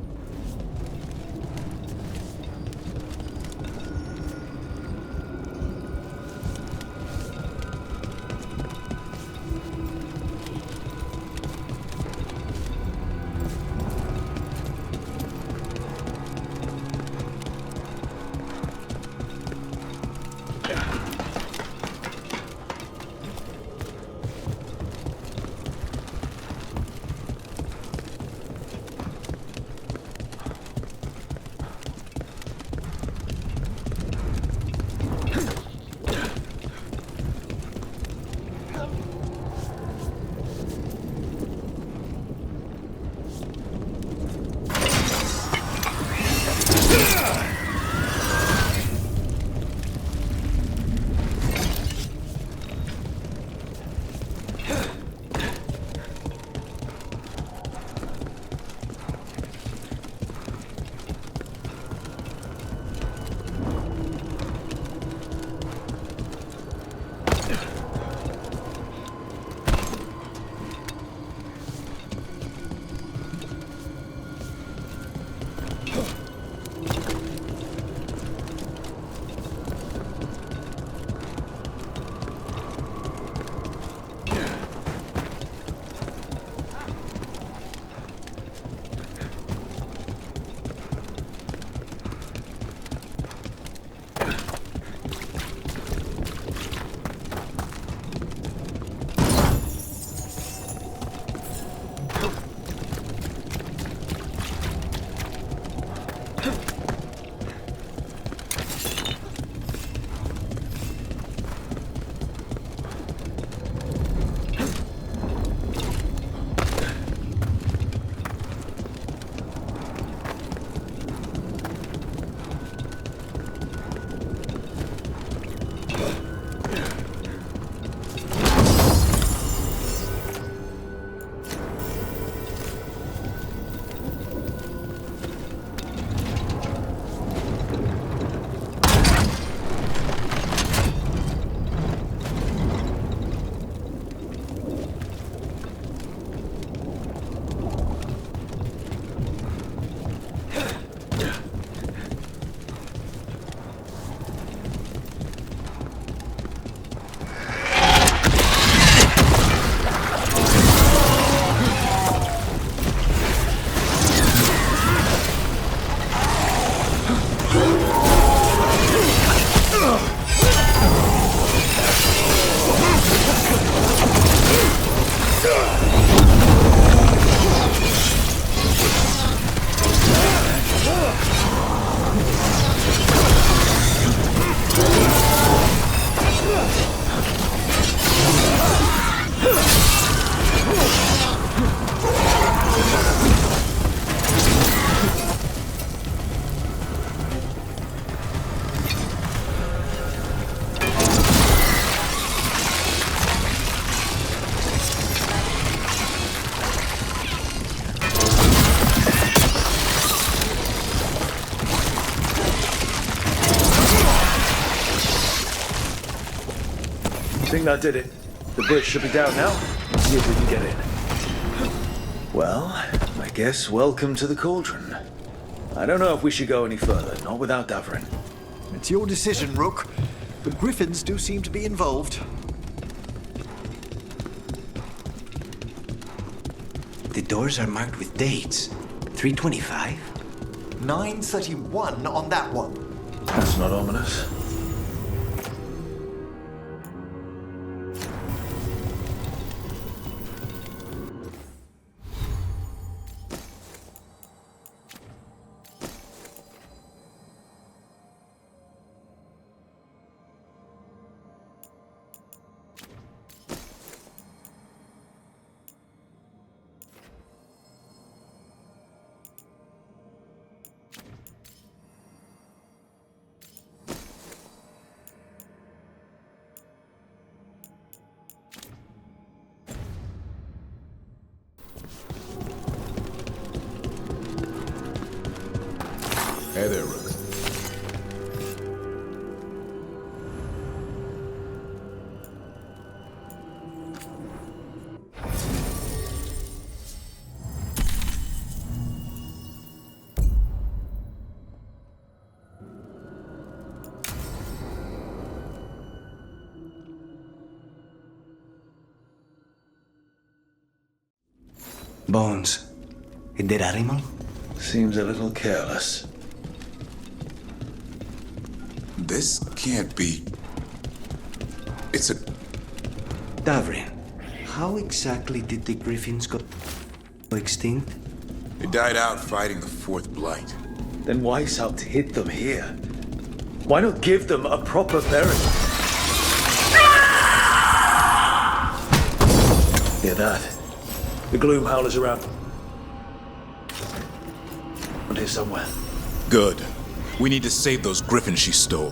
think that did it. The bridge should be down now. Let's see if we can get in. Well, I guess welcome to the cauldron. I don't know if we should go any further, not without Davrin. It's your decision, Rook. But griffins do seem to be involved. The doors are marked with dates. 325? 931 on that one. That's not ominous. Hey there, Rook. Bones. A dead animal? Seems a little careless. This can't be... It's a... Davrin, how exactly did the griffins go extinct? They died out fighting the Fourth Blight. Then why sought to hit them here? Why not give them a proper burial? Hear that? The gloom howlers around here somewhere. Good. We need to save those griffins she stole.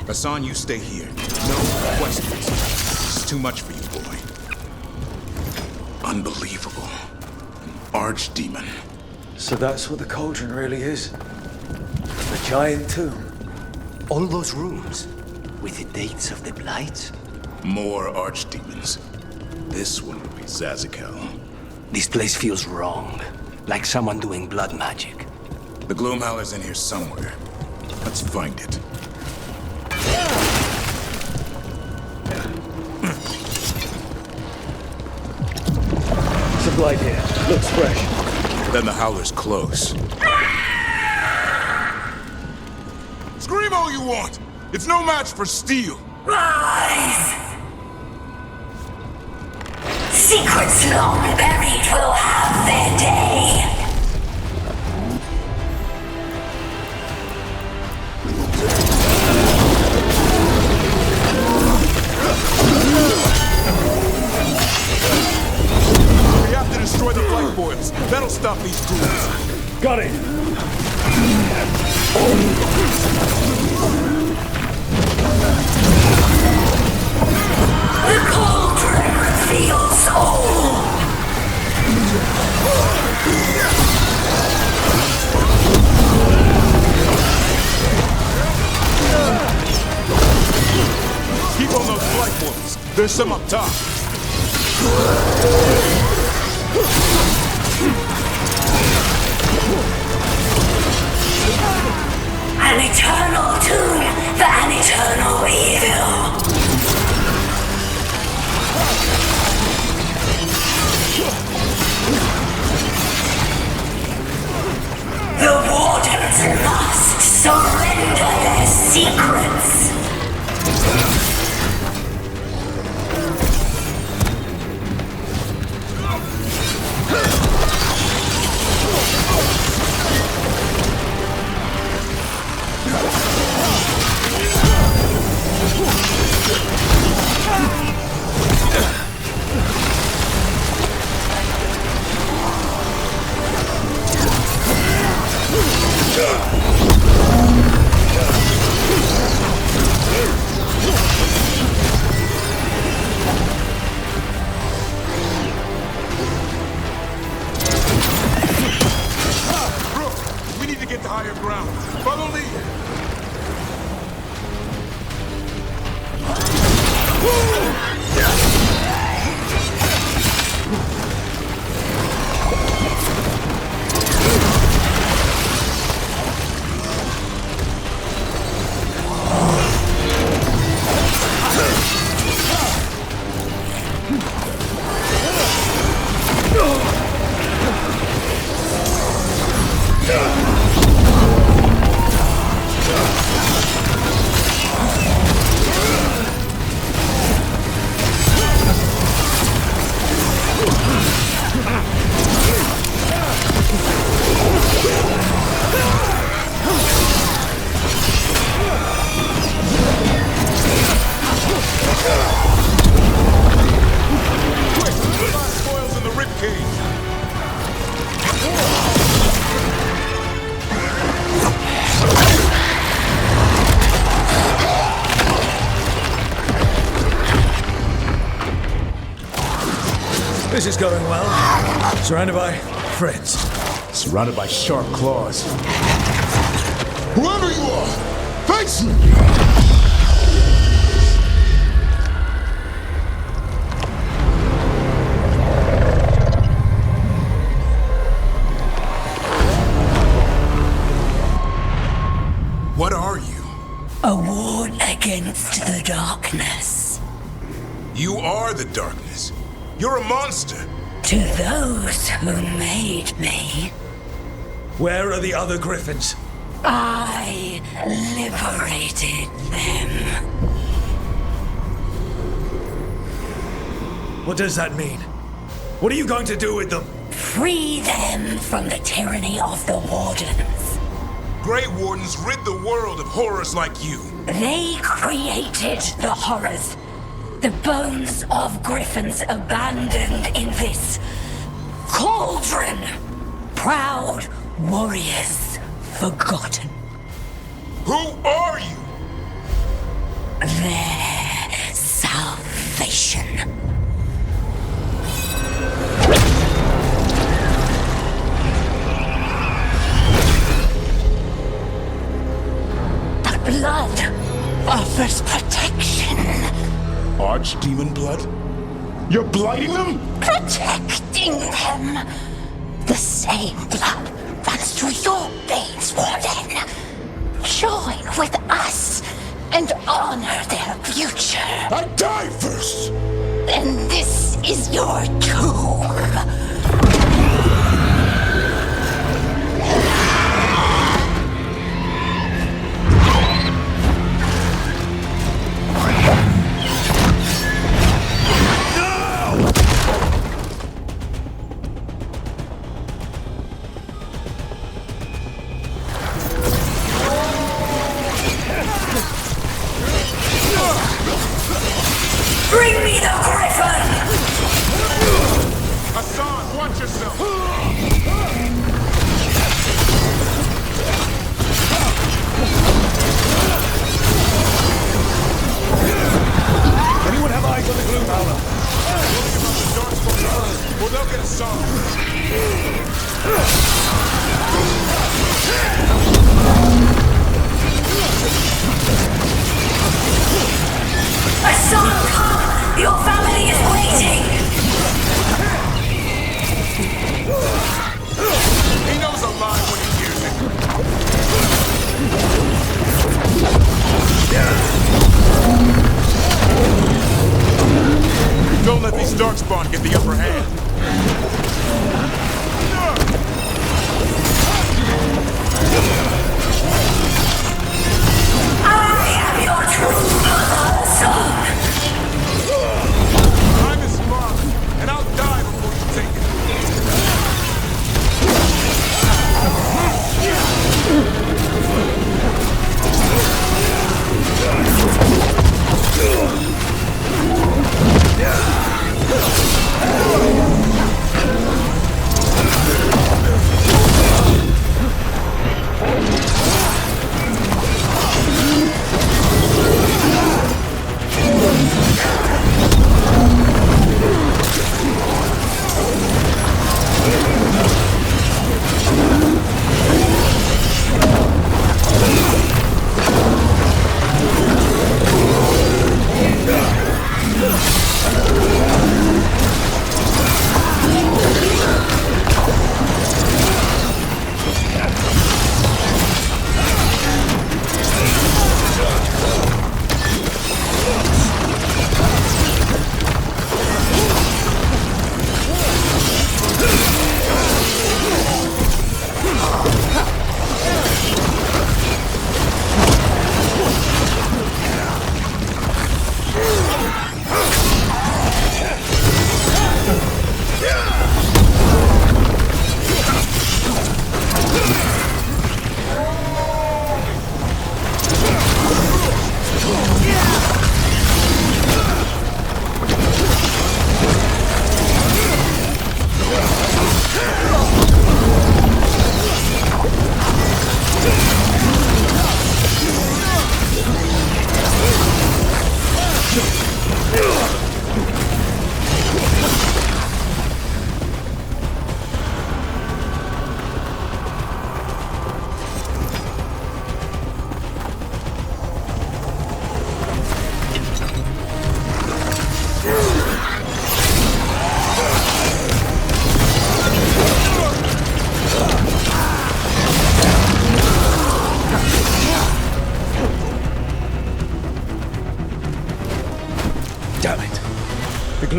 Hassan, you stay here. No questions. It's too much for you, boy. Unbelievable. An archdemon. So that's what the cauldron really is? A giant tomb? All those rooms, with the dates of the blights? More archdemons. This one would be Zazakel. This place feels wrong. Like someone doing blood magic. The Gloomhowler's in here somewhere. Let's find it. Some light here. Looks fresh. Then the Howler's close. Scream all you want! It's no match for steel! Rise! Secrets long buried will have their day. We have to destroy the Blight Boils. That'll stop these ghouls. Got it! The cauldron reveals all. Keep on those Blight Boils. There's some up top. An eternal tomb for an eternal evil. The Wardens must surrender their secrets. This is going well. Surrounded by friends. Surrounded by sharp claws. Whoever you are, face me! What are you? A ward against the darkness. You are the darkness. You're a monster. To those who made me, Where are the other griffins? I liberated them. What does that mean? What are you going to do with them? Free them from the tyranny of the Wardens. Grey Wardens rid the world of horrors like you. They created the horrors. The bones of griffins abandoned in this cauldron. Proud warriors forgotten. Who are you? Their salvation. The blood offers protection. Archdemon blood? You're blighting them? Protecting them. The same blood runs through your veins, Warden. Join with us and honor their future. I die first! Then this is your tomb. Bring me the griffin! Hassan, watch yourself! Anyone have eyes on the gloom howler? Well, they'll get Hassan. Hassan, come! Your family is waiting! He knows a lie when he hears it. Don't let these darkspawn get the upper hand. I am your true mother, son! I'm his father, and I'll die before you take it.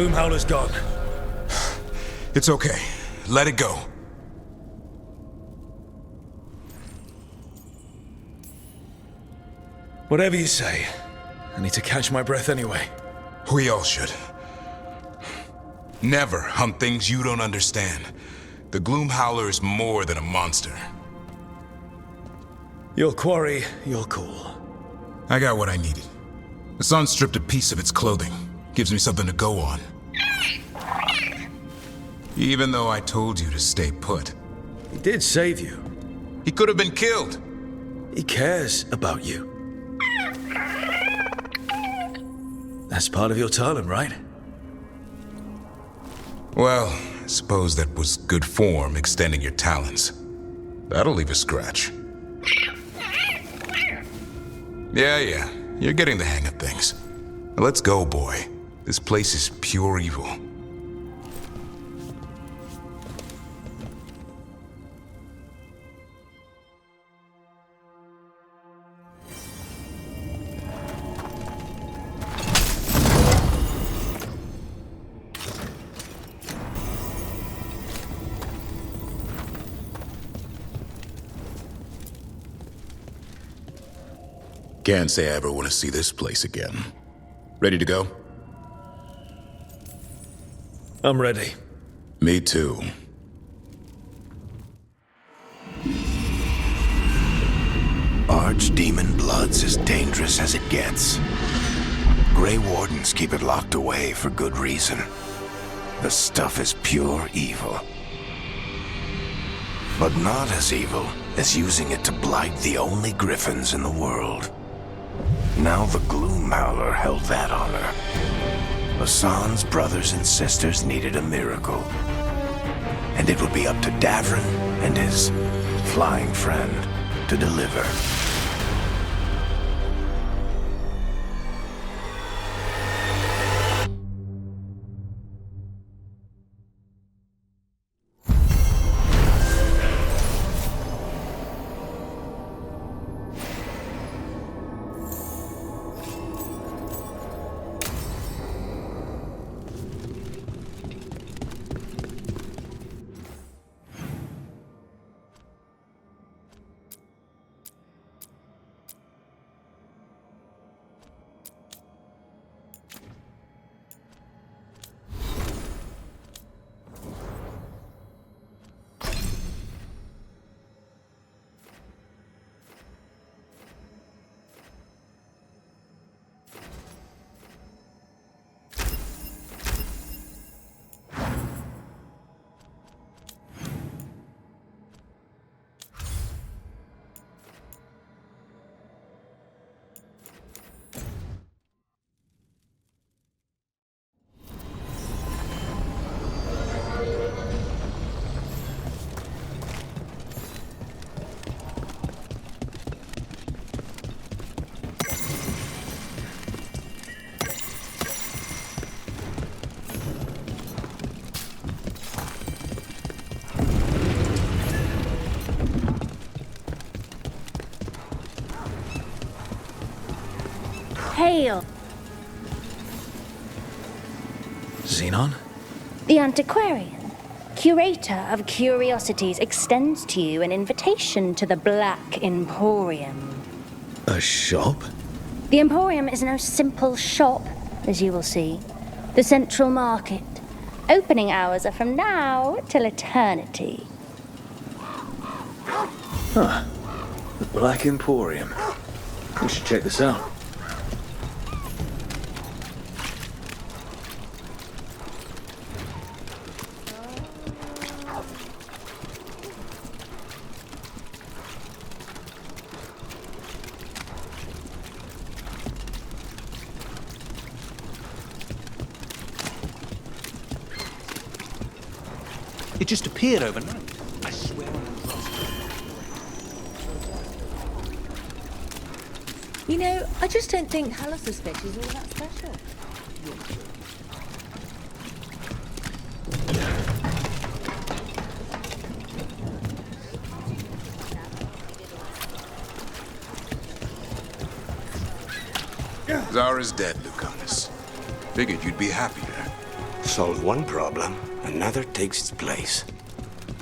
Gloomhowler's gone. It's okay. Let it go. Whatever you say. I need to catch my breath anyway. We all should. Never hunt things you don't understand. The Gloomhowler is more than a monster. Your quarry, your call. I got what I needed. The sun stripped a piece of its clothing. Gives me something to go on. Even though I told you to stay put. He did save you. He could have been killed. He cares about you. That's part of your talent, right? Well, I suppose that was good form, extending your talons. That'll leave a scratch. Yeah, you're getting the hang of things. Now let's go, boy. This place is pure evil. Can't say I ever want to see this place again. Ready to go? I'm ready. Me too. Archdemon blood's as dangerous as it gets. Grey Wardens keep it locked away for good reason. The stuff is pure evil. But not as evil as using it to blight the only griffins in the world. Now the Gloomhowler held that honor. Hassan's brothers and sisters needed a miracle. And it would be up to Davrin and his flying friend to deliver. Hail! Xenon? The antiquarian, curator of curiosities, extends to you an invitation to the Black Emporium. A shop? The Emporium is no simple shop, as you will see. The Central Market. Opening hours are from now till eternity. Huh. The Black Emporium. We should check this out. It just appeared overnight. I swear on the cross. You know, I just don't think Halas's fish is all that special. Zara's dead, Lucanus. Figured you'd be happier. Solve one problem, another takes its place.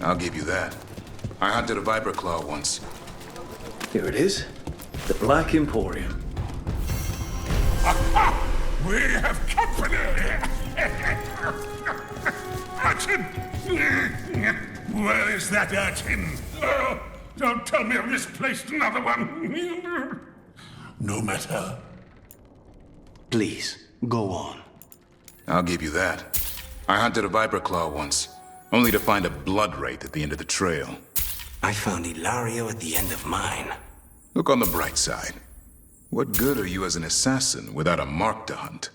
I'll give you that. I hunted a viper claw once. Here it is. The Black Emporium. We have company! Artin! Where is that Artin? Oh, don't tell me I've misplaced another one! No matter. Please, go on. I'll give you that. I hunted a viper claw once, only to find a blood wraith at the end of the trail. I found Ilario at the end of mine. Look on the bright side. What good are you as an assassin without a mark to hunt?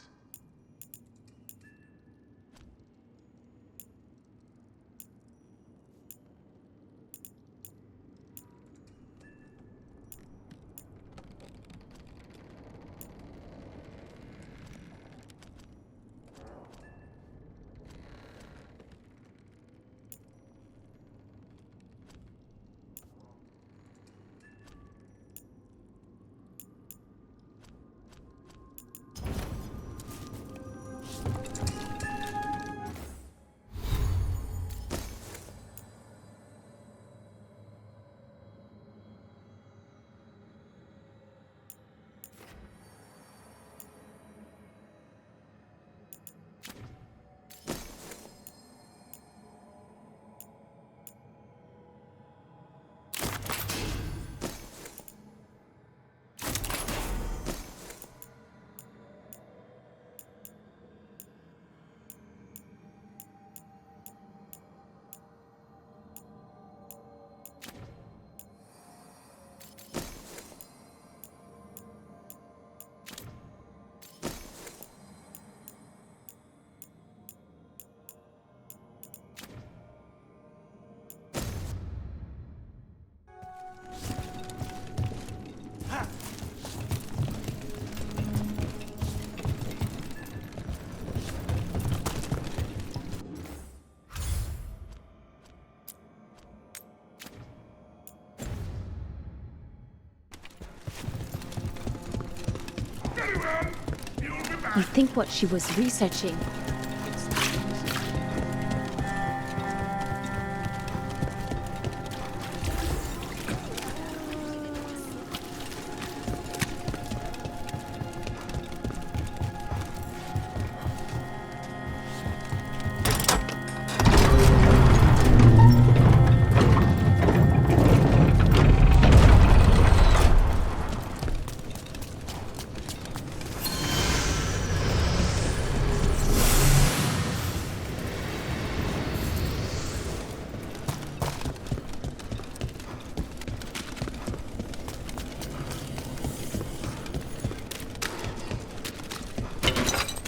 You think what she was researching?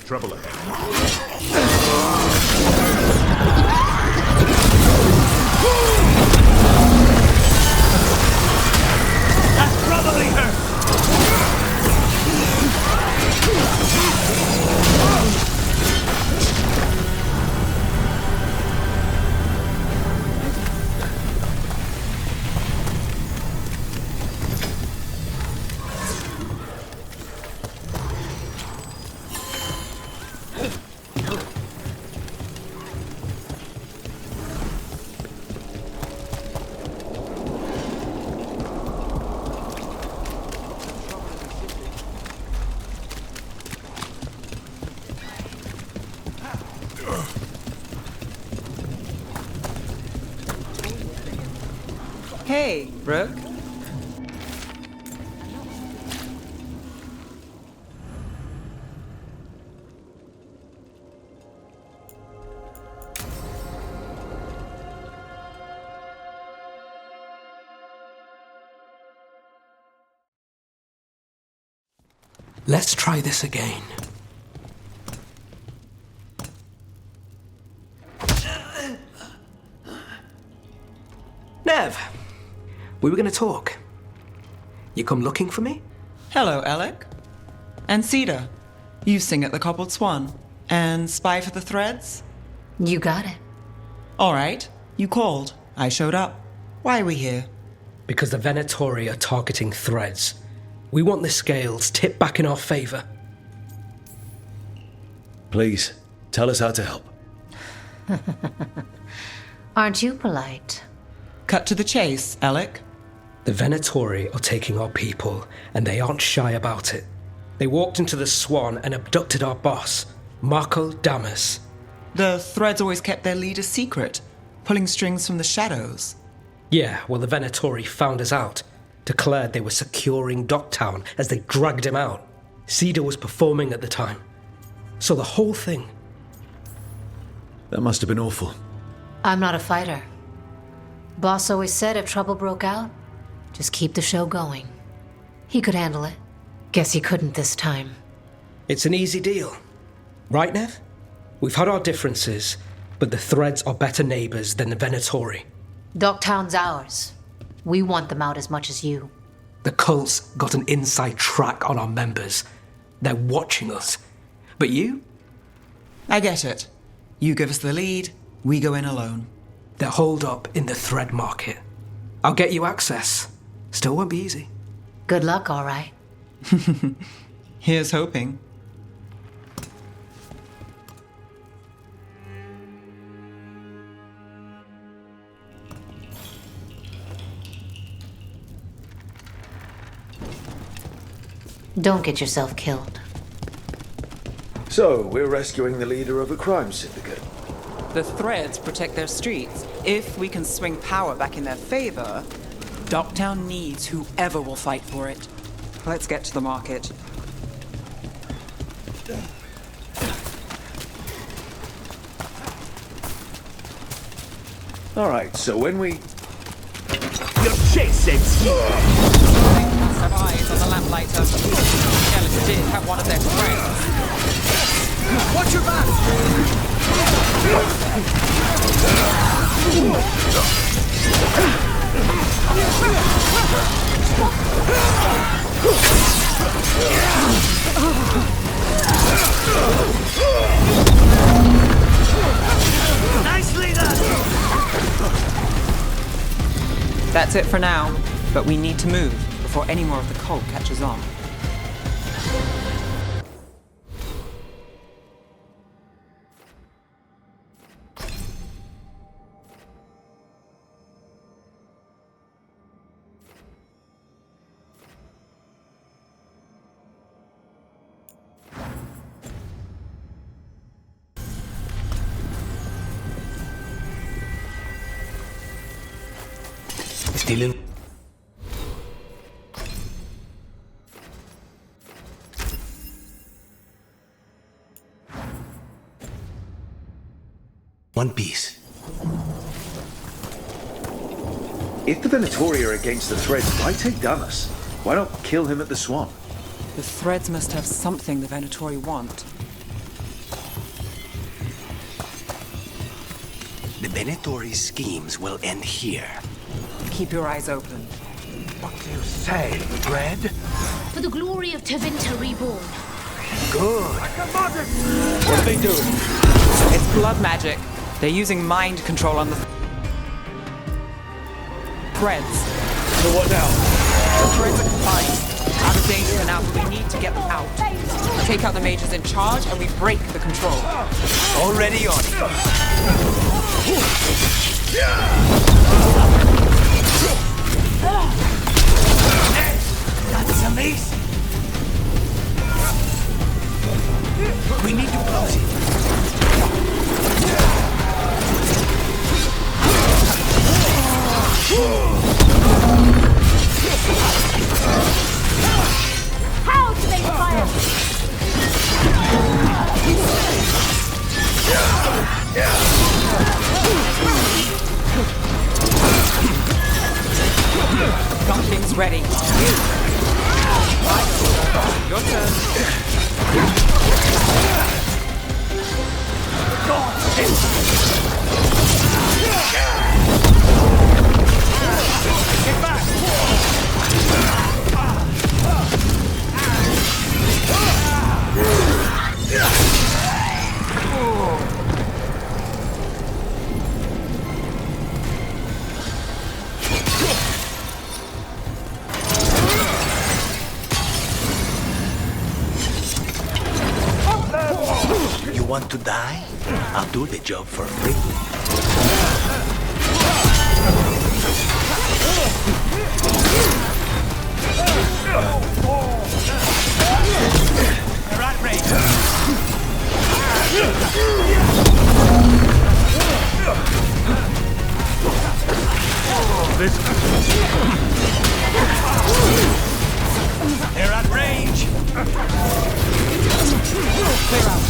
Trouble ahead. That's probably her! Hey, Rook. Let's try this again. Nev, we were gonna talk. You come looking for me? Hello, Alec. And Cedar, you sing at the Cobbled Swan. And spy for the threads? You got it. All right, you called. I showed up. Why are we here? Because the Venatori are targeting threads. We want the scales tipped back in our favour. Please, tell us how to help. Aren't you polite? Cut to the chase, Alec. The Venatori are taking our people, and they aren't shy about it. They walked into the Swan and abducted our boss, Marco Damas. The Threads always kept their leader secret, pulling strings from the shadows. Yeah, well, the Venatori found us out, declared they were securing Docktown as they dragged him out. Cedar was performing at the time. So the whole thing... That must have been awful. I'm not a fighter. Boss always said if trouble broke out, just keep the show going. He could handle it. Guess he couldn't this time. It's an easy deal. Right, Nev? We've had our differences, but the Threads are better neighbors than the Venatori. Docktown's ours. We want them out as much as you. The cult's got an inside track on our members. They're watching us. But you? I get it. You give us the lead, we go in alone. They're holed up in the Thread Market. I'll get you access. Still won't be easy. Good luck, all right. Here's hoping. Don't get yourself killed. So, we're rescuing the leader of a crime syndicate. The Threads protect their streets. If we can swing power back in their favor, Docktown needs whoever will fight for it. Let's get to the market. Alright, so when we... Your chase ends here! Have eyes on the lamplighter. Ellis did have one of their friends. Watch your back! Nicely done! That's it for now, but we need to move before any more of the cult catches on. Still in. One piece. If the Venatori are against the Threads, why take Damas? Why not kill him at the Swan? The Threads must have something the Venatori want. The Venatori's schemes will end here. Keep your eyes open. What do you say, Dread? For the glory of Tevinter Reborn. Good. What are they doing? It's blood magic. They're using mind control on the Threads. So what now? The Threads are combined. Out of danger for now, but we need to get them out. Take out the mages in charge and we break the control. Already on it. That's amazing. We need to close it. How do they fire? Got things ready. Your turn. Get back! I'll do the job for free. They're at range. They're at range. Clear out.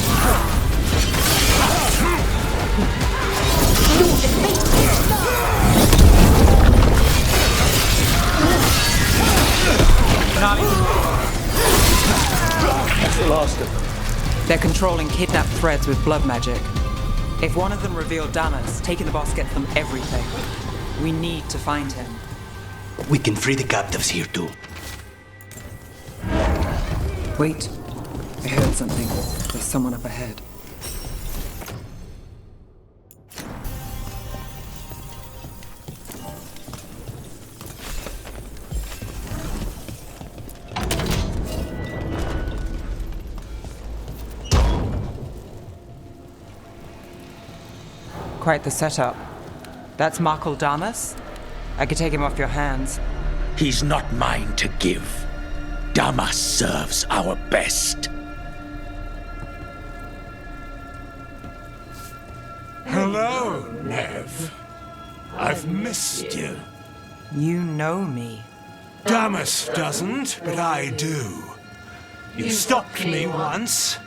Not even. That's the last of them. They're controlling kidnapped threads with blood magic. If one of them revealed Damas, taking the boss gets them everything. We need to find him. We can free the captives here too. Wait. I heard something. There's someone up ahead. Quite the setup. That's Markle Damas? I could take him off your hands. He's not mine to give. Damas serves our best. Hello, Nev. I've missed you. You know me. Damas doesn't, but I do. You stopped me once,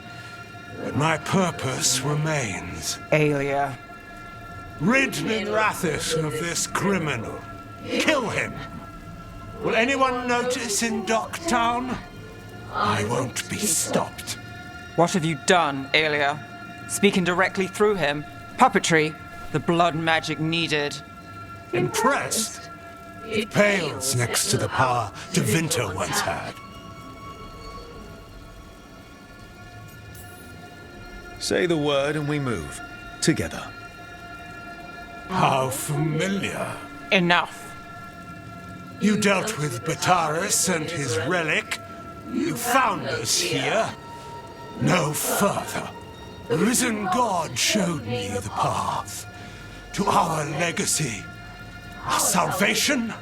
but my purpose remains. Aelia. Rid Minrathis of this criminal. Kill him. Will anyone notice in Docktown? I won't be stopped. What have you done, Aelia? Speaking directly through him? Puppetry? The blood magic needed. Impressed? It pales next to the power De Vinter once had. Say the word and we move. Together. How familiar. Enough. You dealt with Bataris and his relic. You found us here. No further. The risen God showed me the path to our legacy, our salvation.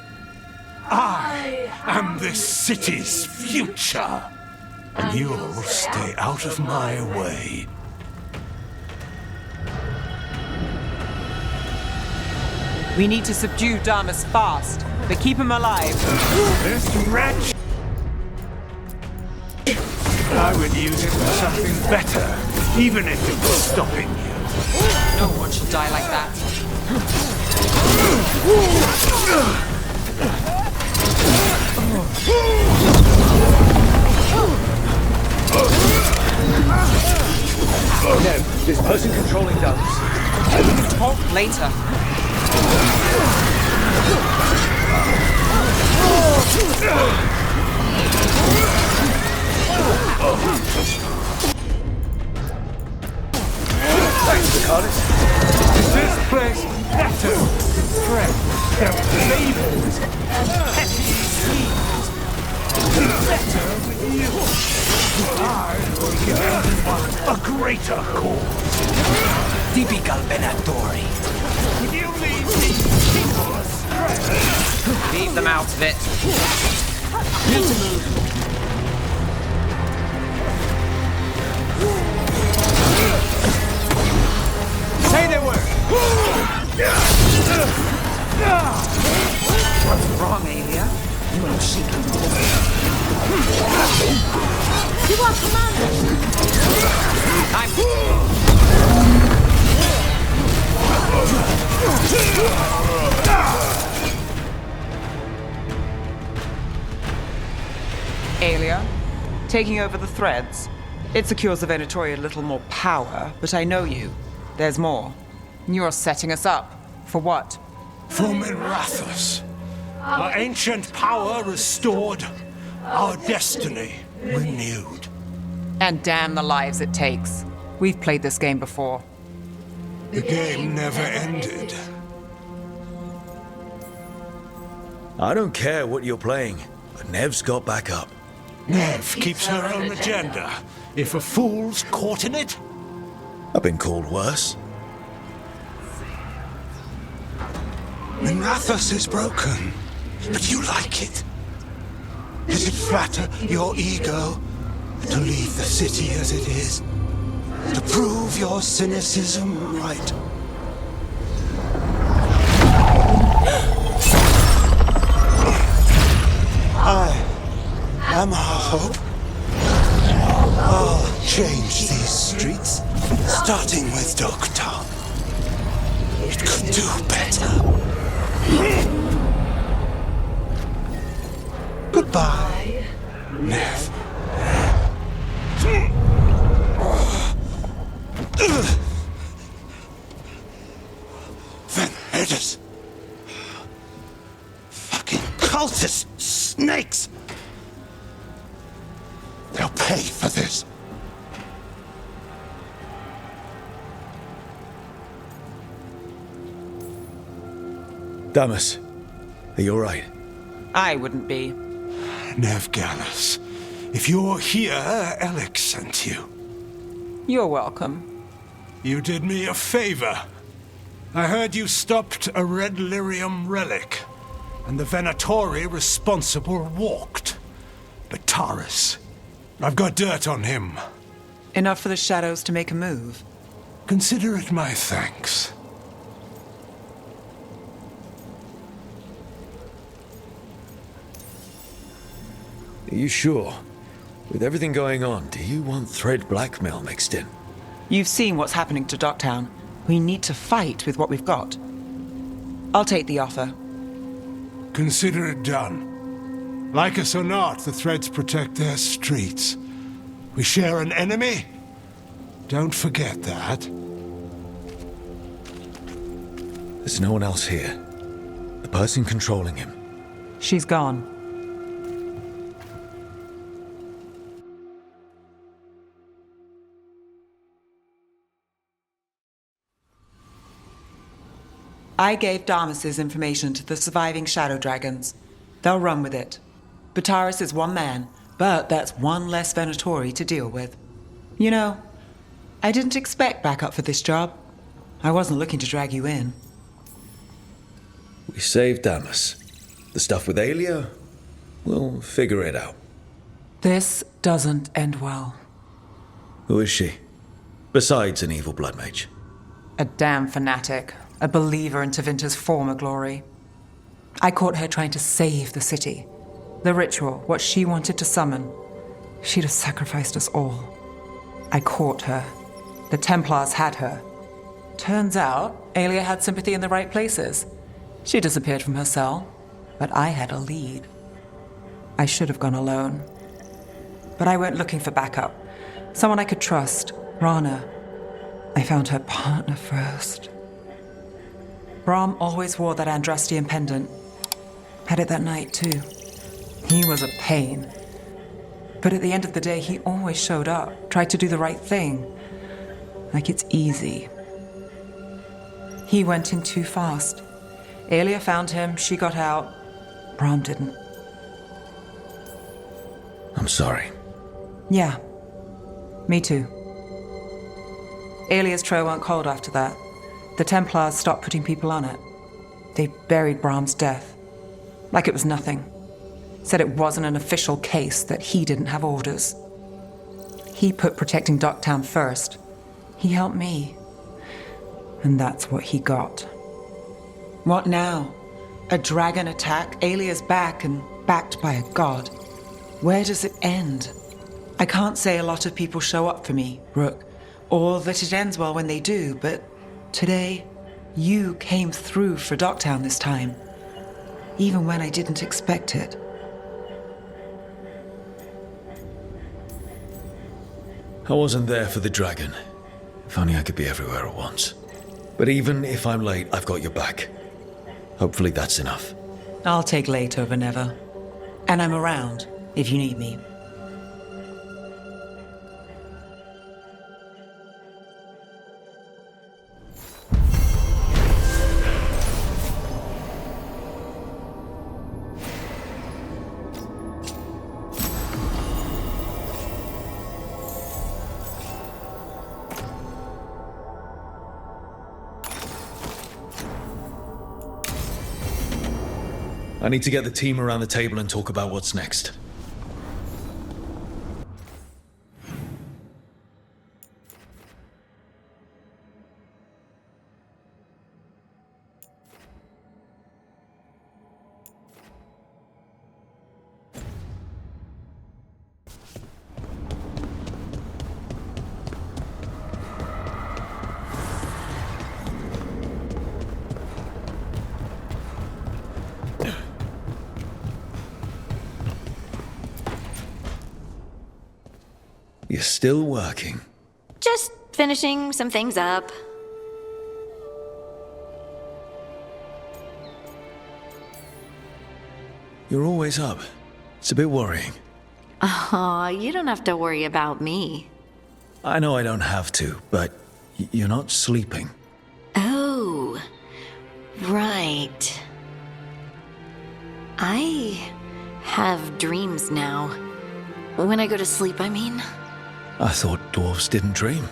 I am this city's future, and you'll stay out of my way. We need to subdue Damas fast, but keep him alive. This wretch! I would use it for something better, even if it was stopping you. No one should die like that. No, this person controlling Damas. We can talk later. Thanks, Ricardas. Is this place better with threats than labels and petty schemes? Better with you. I will give everyone a greater cause. Typical Venatori. Would you leave these people astray? Leave them out of it. Need to move. Say the word! What's wrong, Aelia? You know she can You are commander! Aelia, taking over the threads. It secures the Venatori a little more power, but I know you. There's more. You're setting us up. For what? For Minrathis. Our ancient power restored. Our destiny renewed. And damn the lives it takes. We've played this game before. The game never ended. I don't care what you're playing, but Nev's got back up. Nev keeps her own agenda. If a fool's caught in it, I've been called worse. Minrathos is broken, but you like it. Does it flatter your ego to leave the city as it is? To prove your cynicism right? I am our hope. I'll change these streets, starting with Dogtown. It could do better. Goodbye, Nev. Van Herders. Fucking cultist snakes. They'll pay for this. Damas, are you alright? I wouldn't be. Nev Gallus, if you're here, Alec sent you. You're welcome. You did me a favor. I heard you stopped a red lyrium relic, and the Venatori responsible walked. But Taurus, I've got dirt on him. Enough for the shadows to make a move. Consider it my thanks. Are you sure? With everything going on, do you want thread blackmail mixed in? You've seen what's happening to Dogtown. We need to fight with what we've got. I'll take the offer. Consider it done. Like us or not, the Threads protect their streets. We share an enemy? Don't forget that. There's no one else here. The person controlling him. She's gone. I gave Damas's information to the surviving Shadow Dragons. They'll run with it. Bataris is one man, but that's one less Venatori to deal with. You know, I didn't expect backup for this job. I wasn't looking to drag you in. We saved Damas. The stuff with Aelia? We'll figure it out. This doesn't end well. Who is she? Besides an evil blood mage. A damn fanatic. A believer in Tevinter's former glory. I caught her trying to save the city. The ritual, what she wanted to summon. She'd have sacrificed us all. I caught her. The Templars had her. Turns out, Aelia had sympathy in the right places. She disappeared from her cell, but I had a lead. I should have gone alone. But I went looking for backup. Someone I could trust, Rana. I found her partner first. Brahm always wore that Andrastian pendant. Had it that night, too. He was a pain. But at the end of the day, he always showed up, tried to do the right thing. Like it's easy. He went in too fast. Aelia found him, she got out. Brahm didn't. I'm sorry. Yeah. Me too. Aelia's trail went cold after that. The Templars stopped putting people on it. They buried Brahm's death. Like it was nothing. Said it wasn't an official case, that he didn't have orders. He put protecting Dogtown first. He helped me. And that's what he got. What now? A dragon attack, Aelia's back, and backed by a god. Where does it end? I can't say a lot of people show up for me, Rook, or that it ends well when they do, but today, you came through for Dogtown this time, even when I didn't expect it. I wasn't there for the dragon. If only I could be everywhere at once. But even if I'm late, I've got your back. Hopefully that's enough. I'll take late over never. And I'm around if you need me. I need to get the team around the table and talk about what's next. You're still working. Just finishing some things up. You're always up. It's a bit worrying. Aw, you don't have to worry about me. I know I don't have to, but you're not sleeping. Oh, right. I have dreams now. When I go to sleep, I mean. I thought dwarves didn't dream.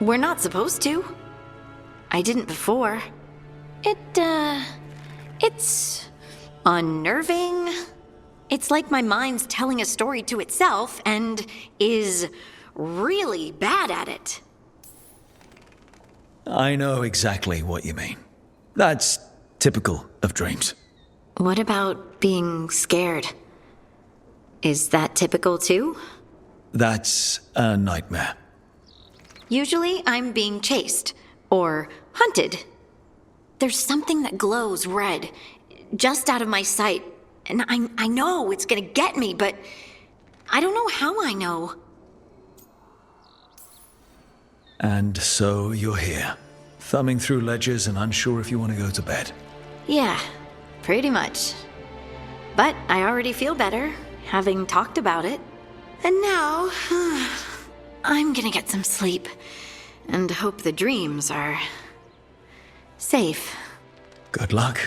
We're not supposed to. I didn't before. It's unnerving. It's like my mind's telling a story to itself and is really bad at it. I know exactly what you mean. That's typical of dreams. What about being scared? Is that typical too? That's a nightmare. Usually I'm being chased or hunted. There's something that glows red just out of my sight, and I know it's gonna get me, but I don't know how I know. And so you're here, thumbing through ledgers and unsure if you want to go to bed. Yeah, pretty much. But I already feel better, having talked about it. And now, I'm gonna get some sleep, and hope the dreams are safe. Good luck.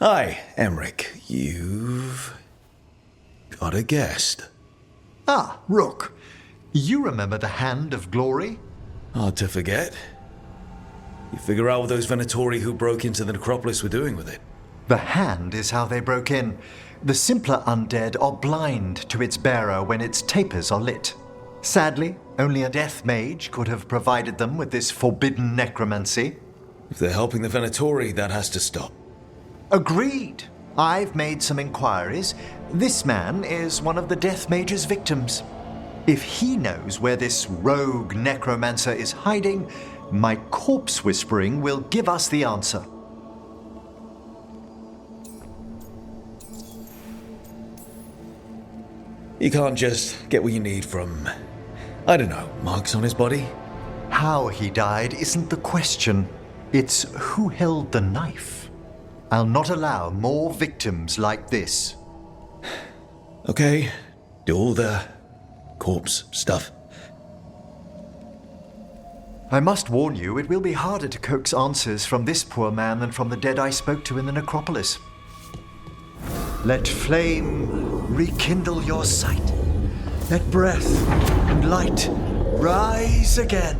Hi, Emmerich. You've got a guest. Ah, Rook. You remember the Hand of Glory? Hard to forget. You figure out what those Venatori who broke into the necropolis were doing with it. The Hand is how they broke in. The simpler undead are blind to its bearer when its tapers are lit. Sadly, only a death mage could have provided them with this forbidden necromancy. If they're helping the Venatori, that has to stop. Agreed. I've made some inquiries. This man is one of the Death Mage's victims. If he knows where this rogue necromancer is hiding, my corpse whispering will give us the answer. You can't just get what you need from, I don't know, marks on his body? How he died isn't the question. It's who held the knife. I'll not allow more victims like this. Okay, do all the corpse stuff. I must warn you, it will be harder to coax answers from this poor man than from the dead I spoke to in the necropolis. Let flame rekindle your sight. Let breath and light rise again.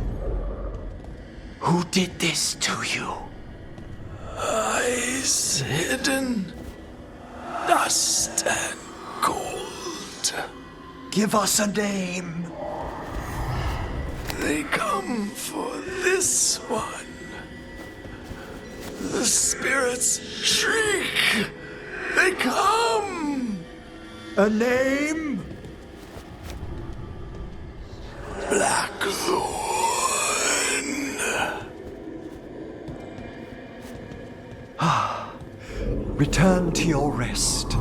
Who did this to you? Eyes hidden, dust and cold. Give us a name. They come for this one. The spirits shriek. They come. A name? Blackthorn. Return to your rest.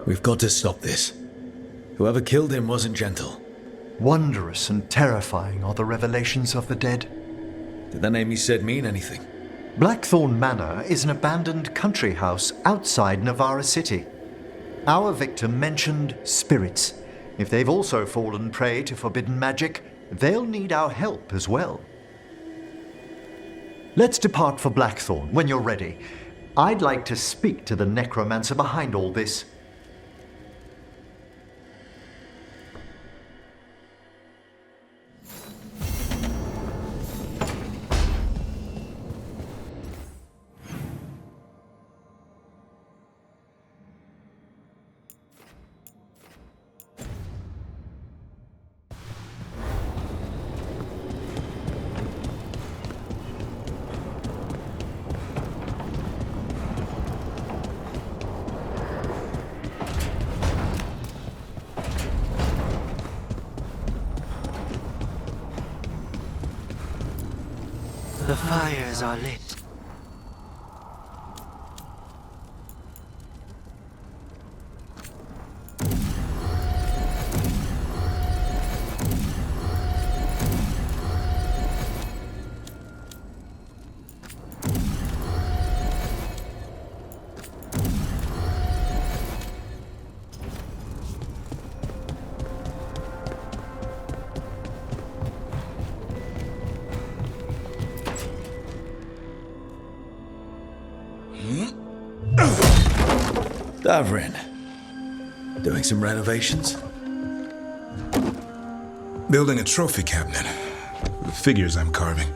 We've got to stop this. Whoever killed him wasn't gentle. Wondrous and terrifying are the revelations of the dead. Did that name you said mean anything? Blackthorn Manor is an abandoned country house outside Navarra City. Our victim mentioned spirits. If they've also fallen prey to forbidden magic, they'll need our help as well. Let's depart for Blackthorn when you're ready. I'd like to speak to the necromancer behind all this. The fires are lit. Davrin. Doing some renovations? Building a trophy cabinet. The figures I'm carving.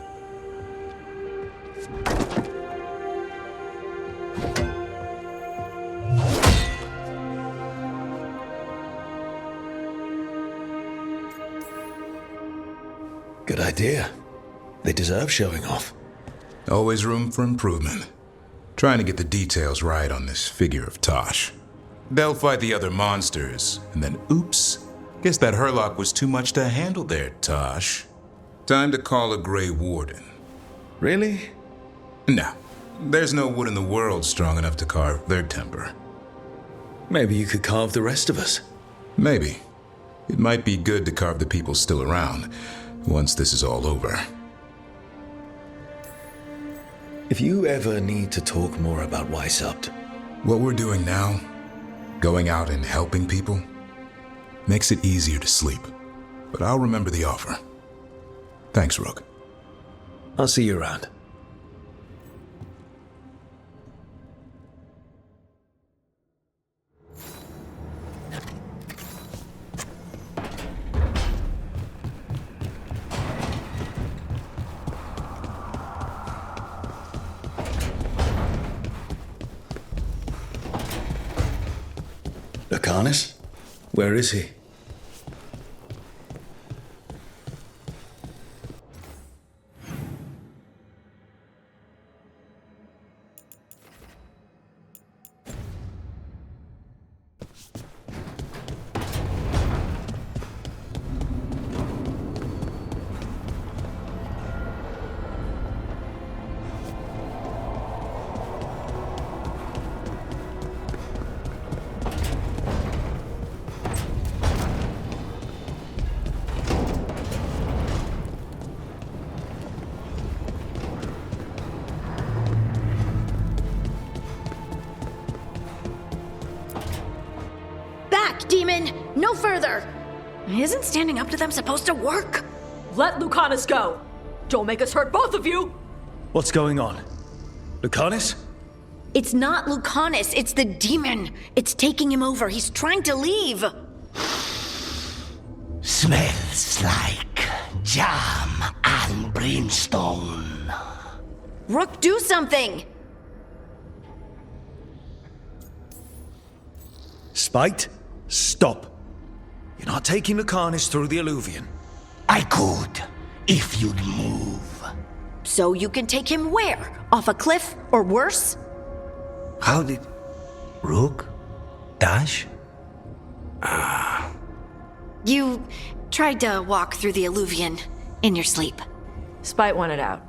Good idea. They deserve showing off. Always room for improvement. Trying to get the details right on this figure of Tosh. They'll fight the other monsters, and then oops, guess that Herlock was too much to handle there, Tosh. Time to call a Grey Warden. Really? No. There's no wood in the world strong enough to carve their temper. Maybe you could carve the rest of us. Maybe. It might be good to carve the people still around, once this is all over. If you ever need to talk more about Weishaupt, what we're doing now, going out and helping people, makes it easier to sleep. But I'll remember the offer. Thanks, Rook. I'll see you around. Lucanus? Where is he? Demon! No further! Isn't standing up to them supposed to work? Let Lucanus go! Don't make us hurt both of you! What's going on? Lucanus? It's not Lucanus, it's the demon. It's taking him over. He's trying to leave. Smells like jam and brimstone. Rook, do something! Spite? Stop. You're not taking Lucanus through the Alluvion. I could, if you'd move. So you can take him where? Off a cliff, or worse? How did... Rook? Dash? You tried to walk through the Alluvion in your sleep. Spite wanted out.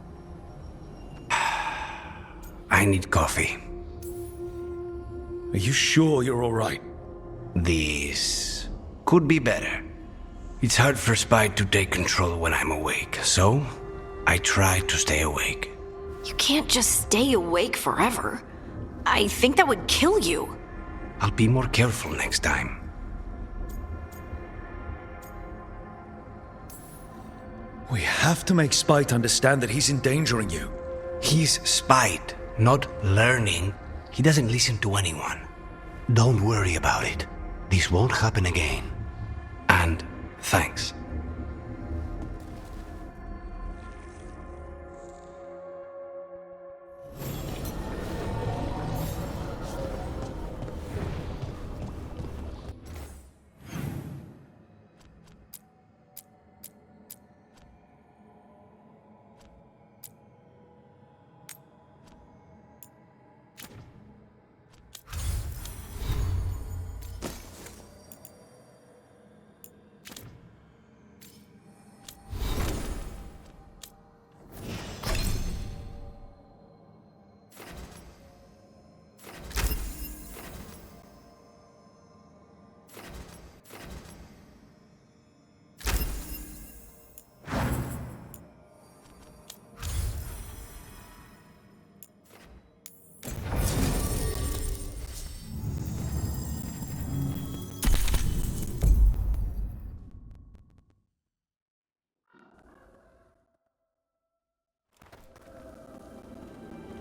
I need coffee. Are you sure you're all right? This could be better. It's hard for Spite to take control when I'm awake, so I try to stay awake. You can't just stay awake forever. I think that would kill you. I'll be more careful next time. We have to make Spite understand that he's endangering you. He's Spite, not learning. He doesn't listen to anyone. Don't worry about it. This won't happen again. And thanks.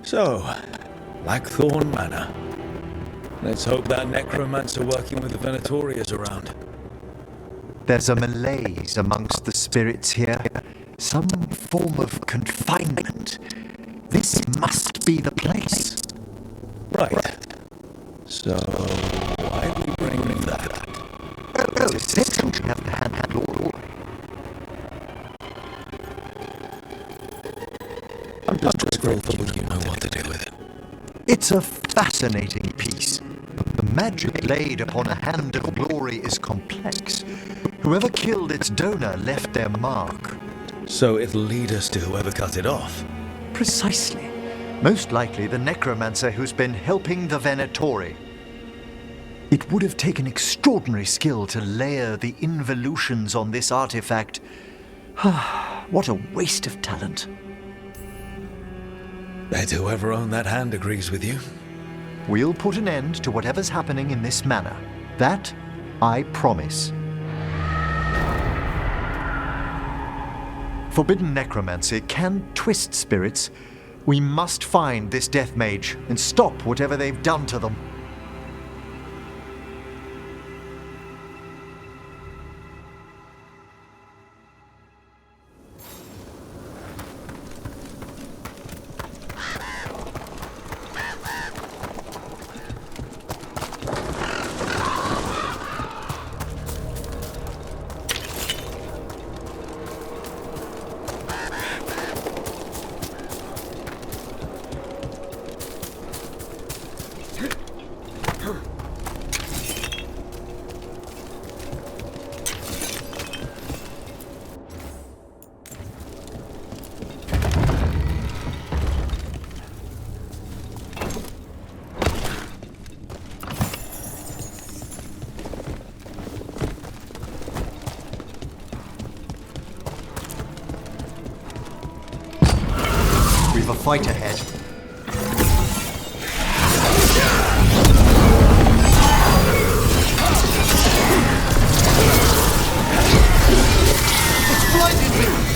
So, Blackthorn Manor. Let's hope that necromancer working with the Venatori is around. There's a malaise amongst the spirits here. Some form of confinement. This must be the place. Right. So, why are we bringing that? Oh, essentially we have to handle all. I'm just grateful you know what to do with it. It's a fascinating piece. The magic laid upon a hand of glory is complex. Whoever killed its donor left their mark. So it'll lead us to whoever cut it off? Precisely. Most likely the necromancer who's been helping the Venatori. It would have taken extraordinary skill to layer the involutions on this artifact. What a waste of talent. Bet whoever owned that hand agrees with you. We'll put an end to whatever's happening in this manor. That I promise. Forbidden necromancy can twist spirits. We must find this death mage and stop whatever they've done to them. We've a fight ahead. It's blinded me!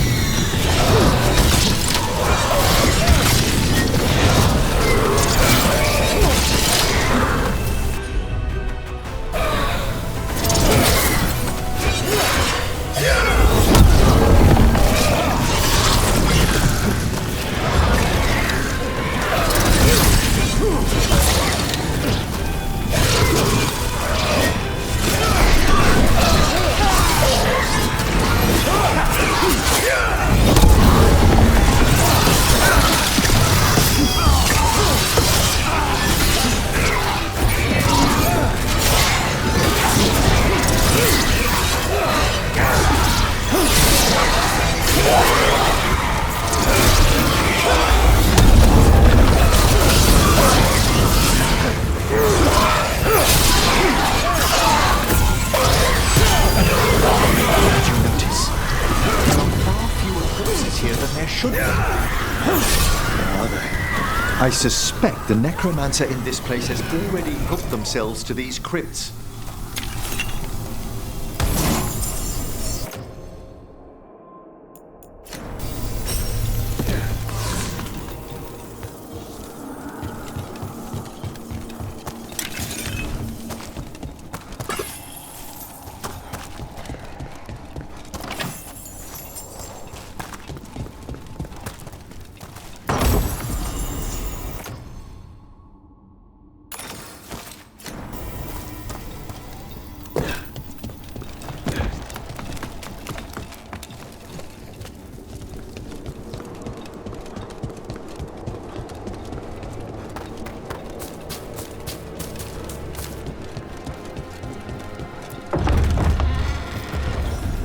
should be. I suspect the necromancer in this place has already hooked themselves to these crypts.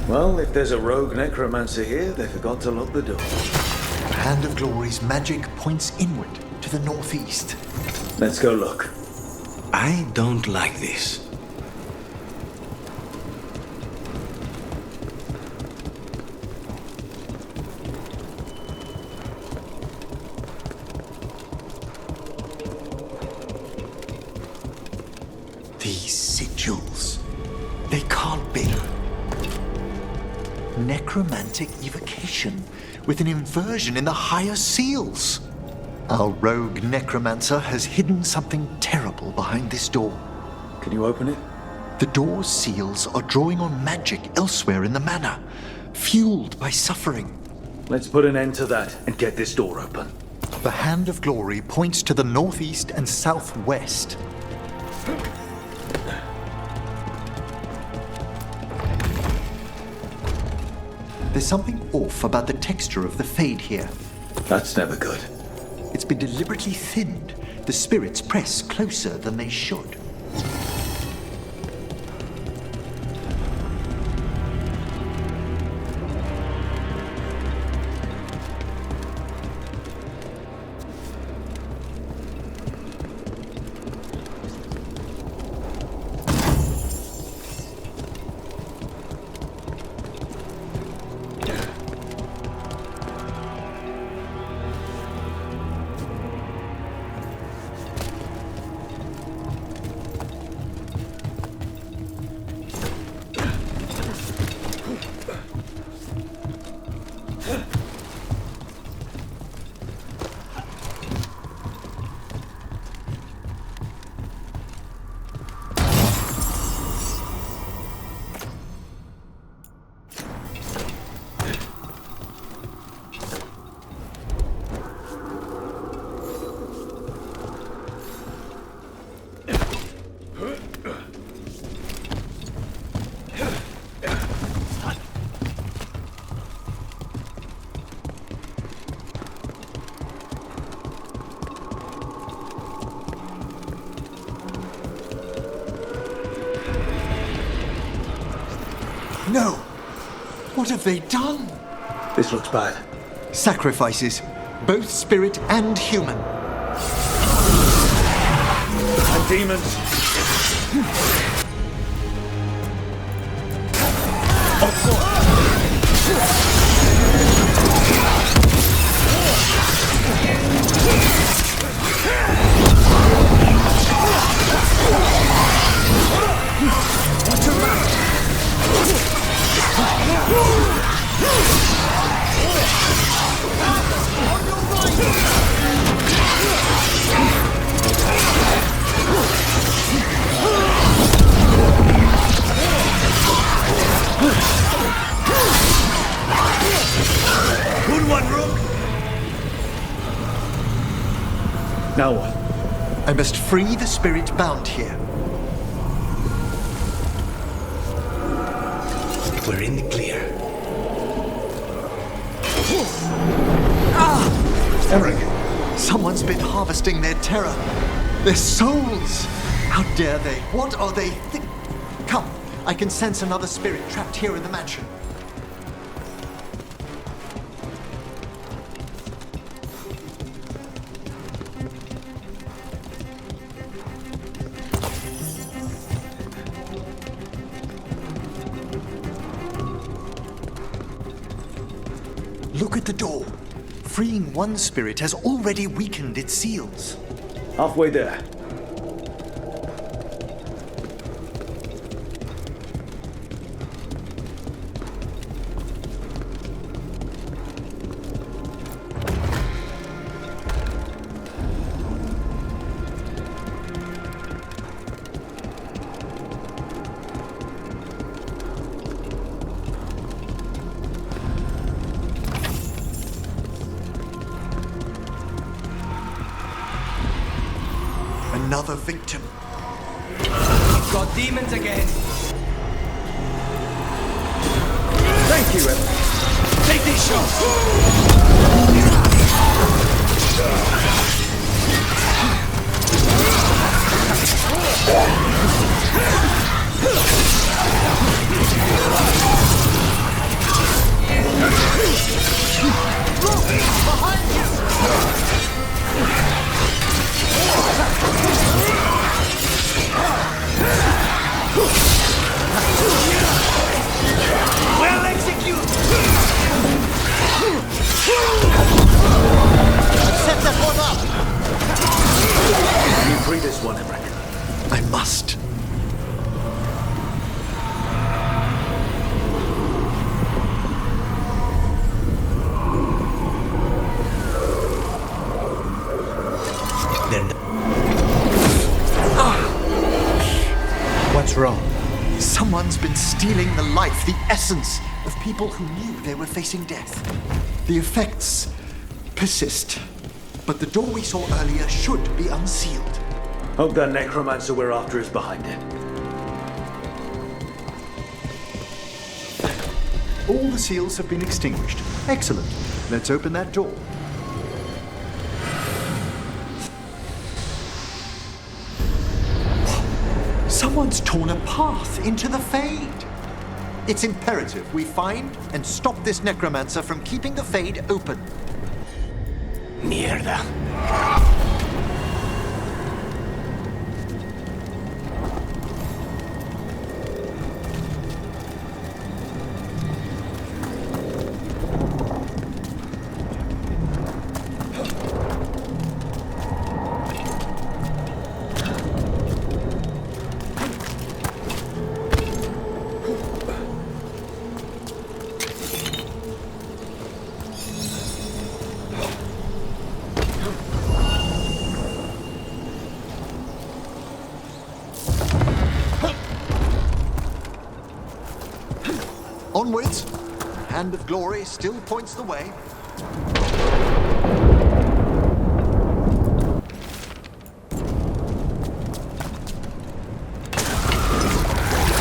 Well, if there's a rogue necromancer here, they forgot to lock the door. The Hand of Glory's magic points inward to the northeast. Let's go look. I don't like this. These sigils. They can't be. Necromantic evocation with an inversion in the higher seals. Our rogue necromancer has hidden something terrible behind this door. Can you open it? The door's seals are drawing on magic elsewhere in the manor, fueled by suffering. Let's put an end to that and get this door open. The Hand of Glory points to the northeast and southwest. There's something off about the texture of the fade here. That's never good. It's been deliberately thinned. The spirits press closer than they should. No! What have they done? This looks bad. Sacrifices, both spirit and human. And demons. Good one, Rook! Now what? I must free the spirit bound here. We're in the clear. Eric! Someone's been harvesting their terror. Their souls! How dare they? What are they Come, I can sense another spirit trapped here in the mansion. Look at the door. freeing one spirit has already weakened its seals. Halfway there. Another victim. We've got demons again. Thank you, Evan. Take these shots. Behind you! Well executed! Set that one up! You free this one, Emmerich. I must. What's wrong? Someone's been stealing the life, the essence of people who knew they were facing death. The effects persist, but the door we saw earlier should be unsealed. Hope that necromancer we're after is behind it. All the seals have been extinguished. Excellent. Let's open that door. Someone's torn a path into the Fade. It's imperative we find and stop this necromancer from keeping the Fade open. Mierda. Onwards. Hand of Glory still points the way.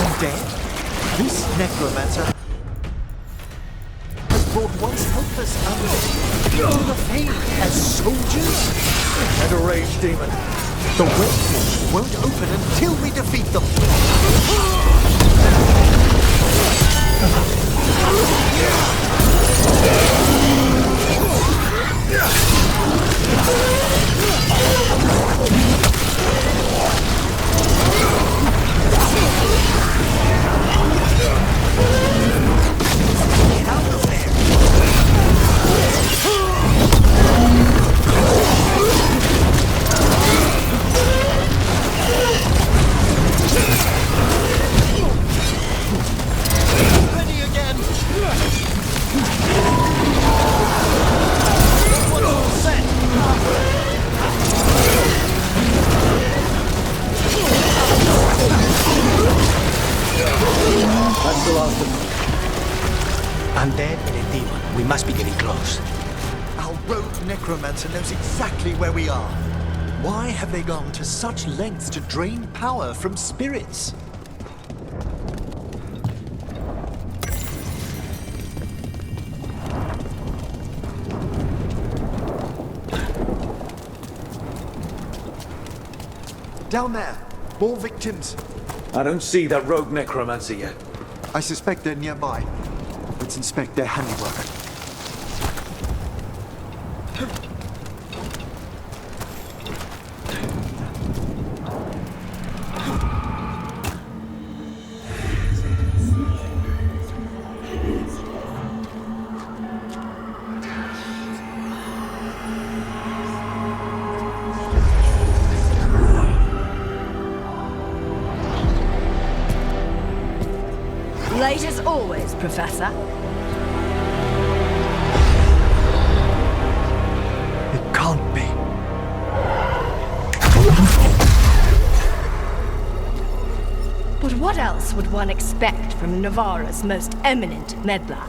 Undead? This necromancer has brought once helpless undead into the Fade as soldiers? And a rage demon. The webs won't open until we defeat them. Ready again! That's the last of them. Undead and a demon. We must be getting close. Our rogue necromancer knows exactly where we are. Why have they gone to such lengths to drain power from spirits? Down there. More victims. I don't see that rogue necromancer yet. I suspect they're nearby. Let's inspect their handiwork. Professor. It can't be. But what else would one expect from Navarra's most eminent meddler?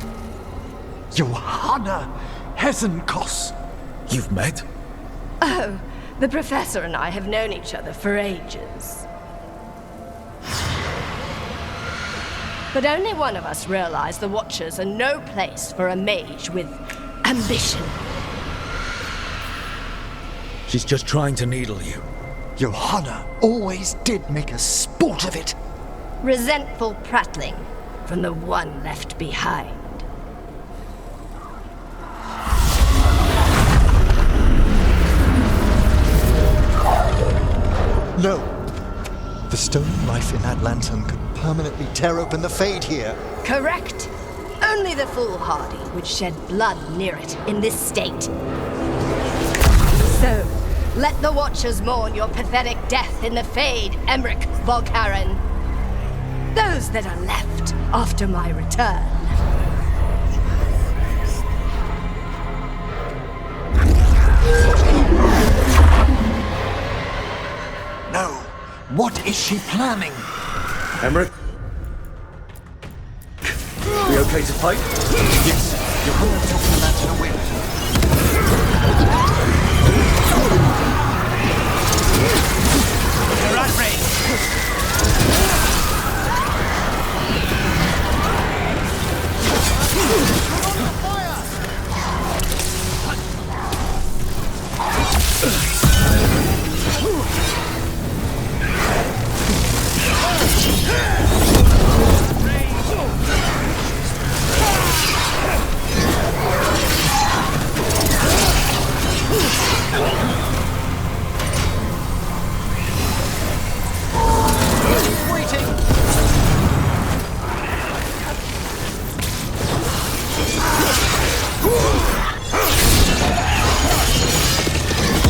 Johanna Hesenkos. You've met? Oh, the Professor and I have known each other for ages. But only one of us realized the Watchers are no place for a mage with ambition. She's just trying to needle you. Johanna always did make a sport of it. Resentful prattling from the one left behind. No. The stolen life in that lantern could permanently tear open the Fade here. Correct. Only the foolhardy would shed blood near it in this state. So, let the Watchers mourn your pathetic death in the Fade, Emmerich Volkaren. Those that are left after my return. No. What is she planning? Emmerich? We okay to fight? Yes. Johanna took the lantern away with her. You're outraged.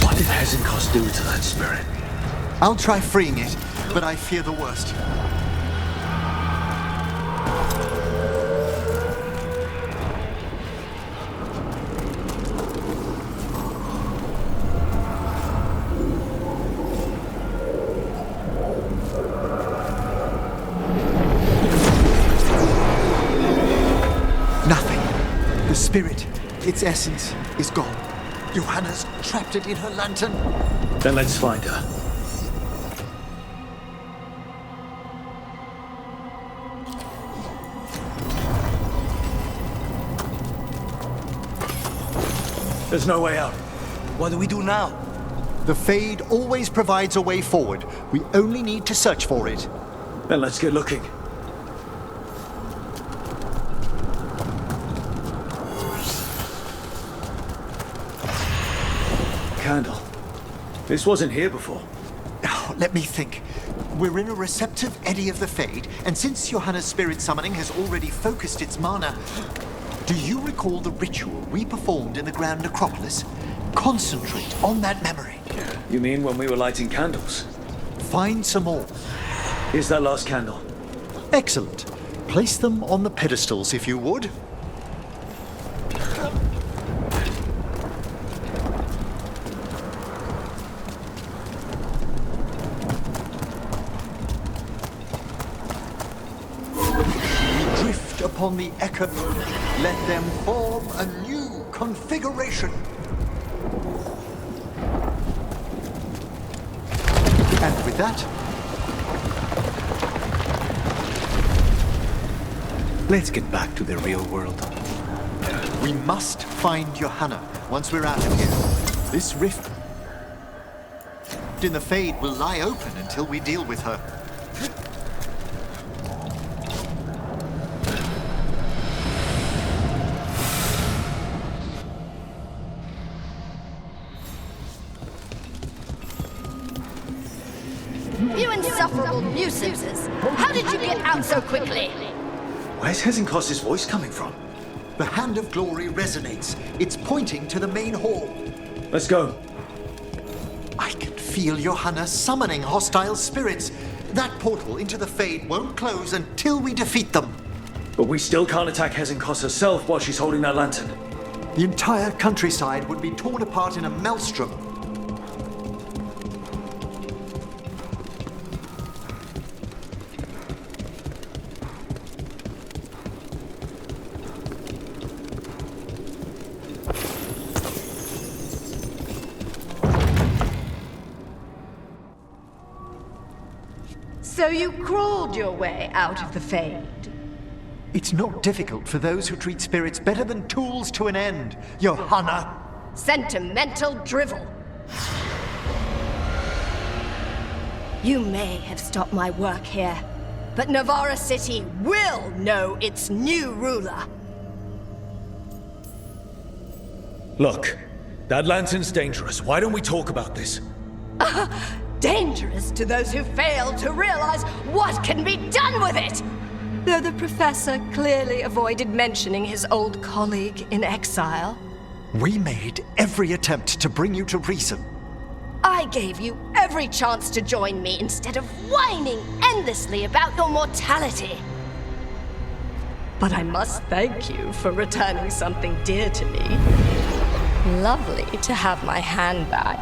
What did Hesenkos do to that spirit? I'll try freeing it, but I fear the worst. Nothing. The spirit, its essence, is gone. Johanna's trapped it in her lantern. Then let's find her. There's no way out. What do we do now? The Fade always provides a way forward. We only need to search for it. Then let's get looking. Candle. This wasn't here before. Oh, let me think. We're in a receptive eddy of the Fade, and since Johanna's spirit summoning has already focused its mana, do you recall the ritual we performed in the Grand Necropolis? Concentrate on that memory. You mean when we were lighting candles? Find some more. Here's that last candle. Excellent. Place them on the pedestals, if you would. Drift upon the echo. Let them form a new configuration. And with that, let's get back to the real world. We must find Johanna once we're out of here. This rift in the Fade will lie open until we deal with her. You insufferable nuisances! How did you get out so quickly? Where's Hesenkos' voice coming from? The Hand of Glory resonates. It's pointing to the main hall. Let's go. I can feel Johanna summoning hostile spirits. That portal into the Fade won't close until we defeat them. But we still can't attack Hezenkos herself while she's holding that lantern. The entire countryside would be torn apart in a maelstrom. So you crawled your way out of the Fade? It's not difficult for those who treat spirits better than tools to an end, Johanna. Sentimental drivel. You may have stopped my work here, but Navarra City will know its new ruler. Look, that lantern's dangerous. Why don't we talk about this? Dangerous to those who fail to realize what can be done with it! Though the professor clearly avoided mentioning his old colleague in exile. We made every attempt to bring you to reason. I gave you every chance to join me instead of whining endlessly about your mortality. But I must thank you for returning something dear to me. Lovely to have my hand back.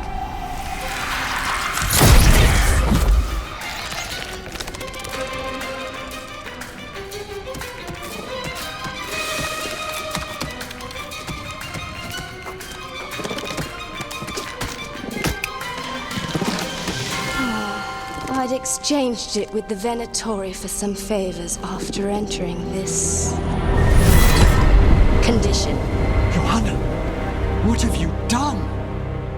I'd exchanged it with the Venatori for some favors after entering this condition. Johanna, what have you done?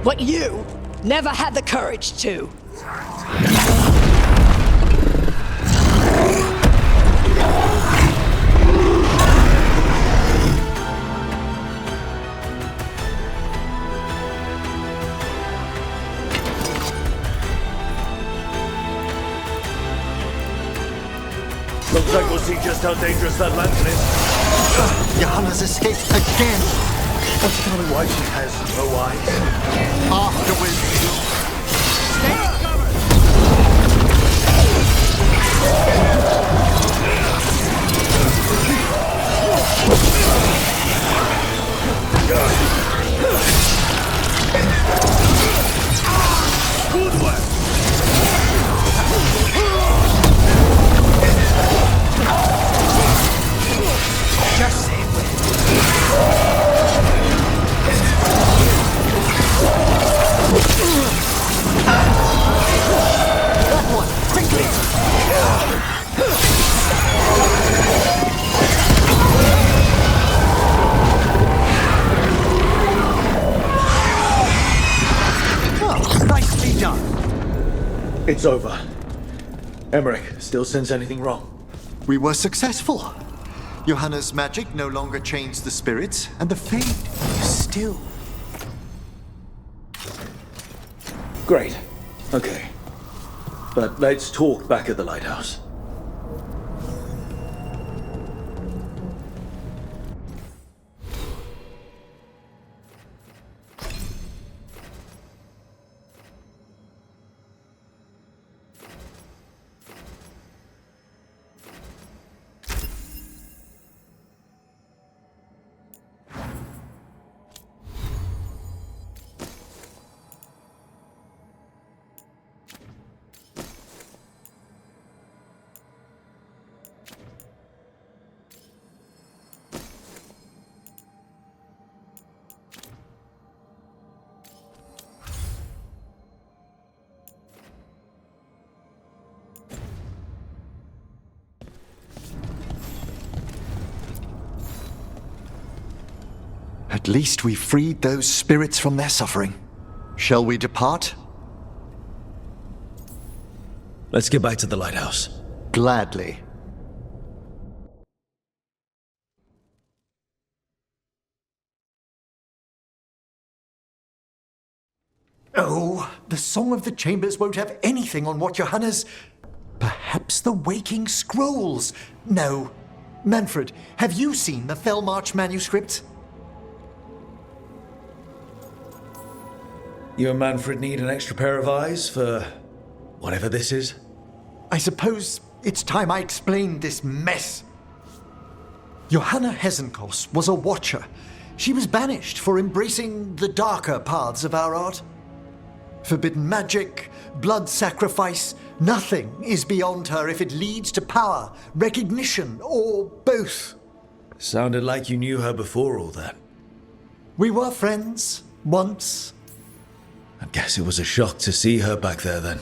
What you never had the courage to. Looks like we'll see just how dangerous that lantern is. Johanna's escaped again. Don't tell me why she has no eyes. Afterwards. Stay covered! Good work! Just say when. That one, quickly! Oh, nicely done. It's over. Emmerich, still sense anything wrong? We were successful. Johanna's magic no longer changed the spirits, and the Fade still. Great. Okay. But let's talk back at the lighthouse. At least we freed those spirits from their suffering. Shall we depart? Let's get back to the lighthouse. Gladly. Oh, the Song of the Chambers won't have anything on what Johanna's... Perhaps the Waking Scrolls? No. Manfred, have you seen the Fellmarch manuscript? You and Manfred need an extra pair of eyes for whatever this is? I suppose it's time I explained this mess. Johanna Hesenkos was a watcher. She was banished for embracing the darker paths of our art. Forbidden magic, blood sacrifice, nothing is beyond her if it leads to power, recognition, or both. Sounded like you knew her before all that. We were friends, once. I guess it was a shock to see her back there then.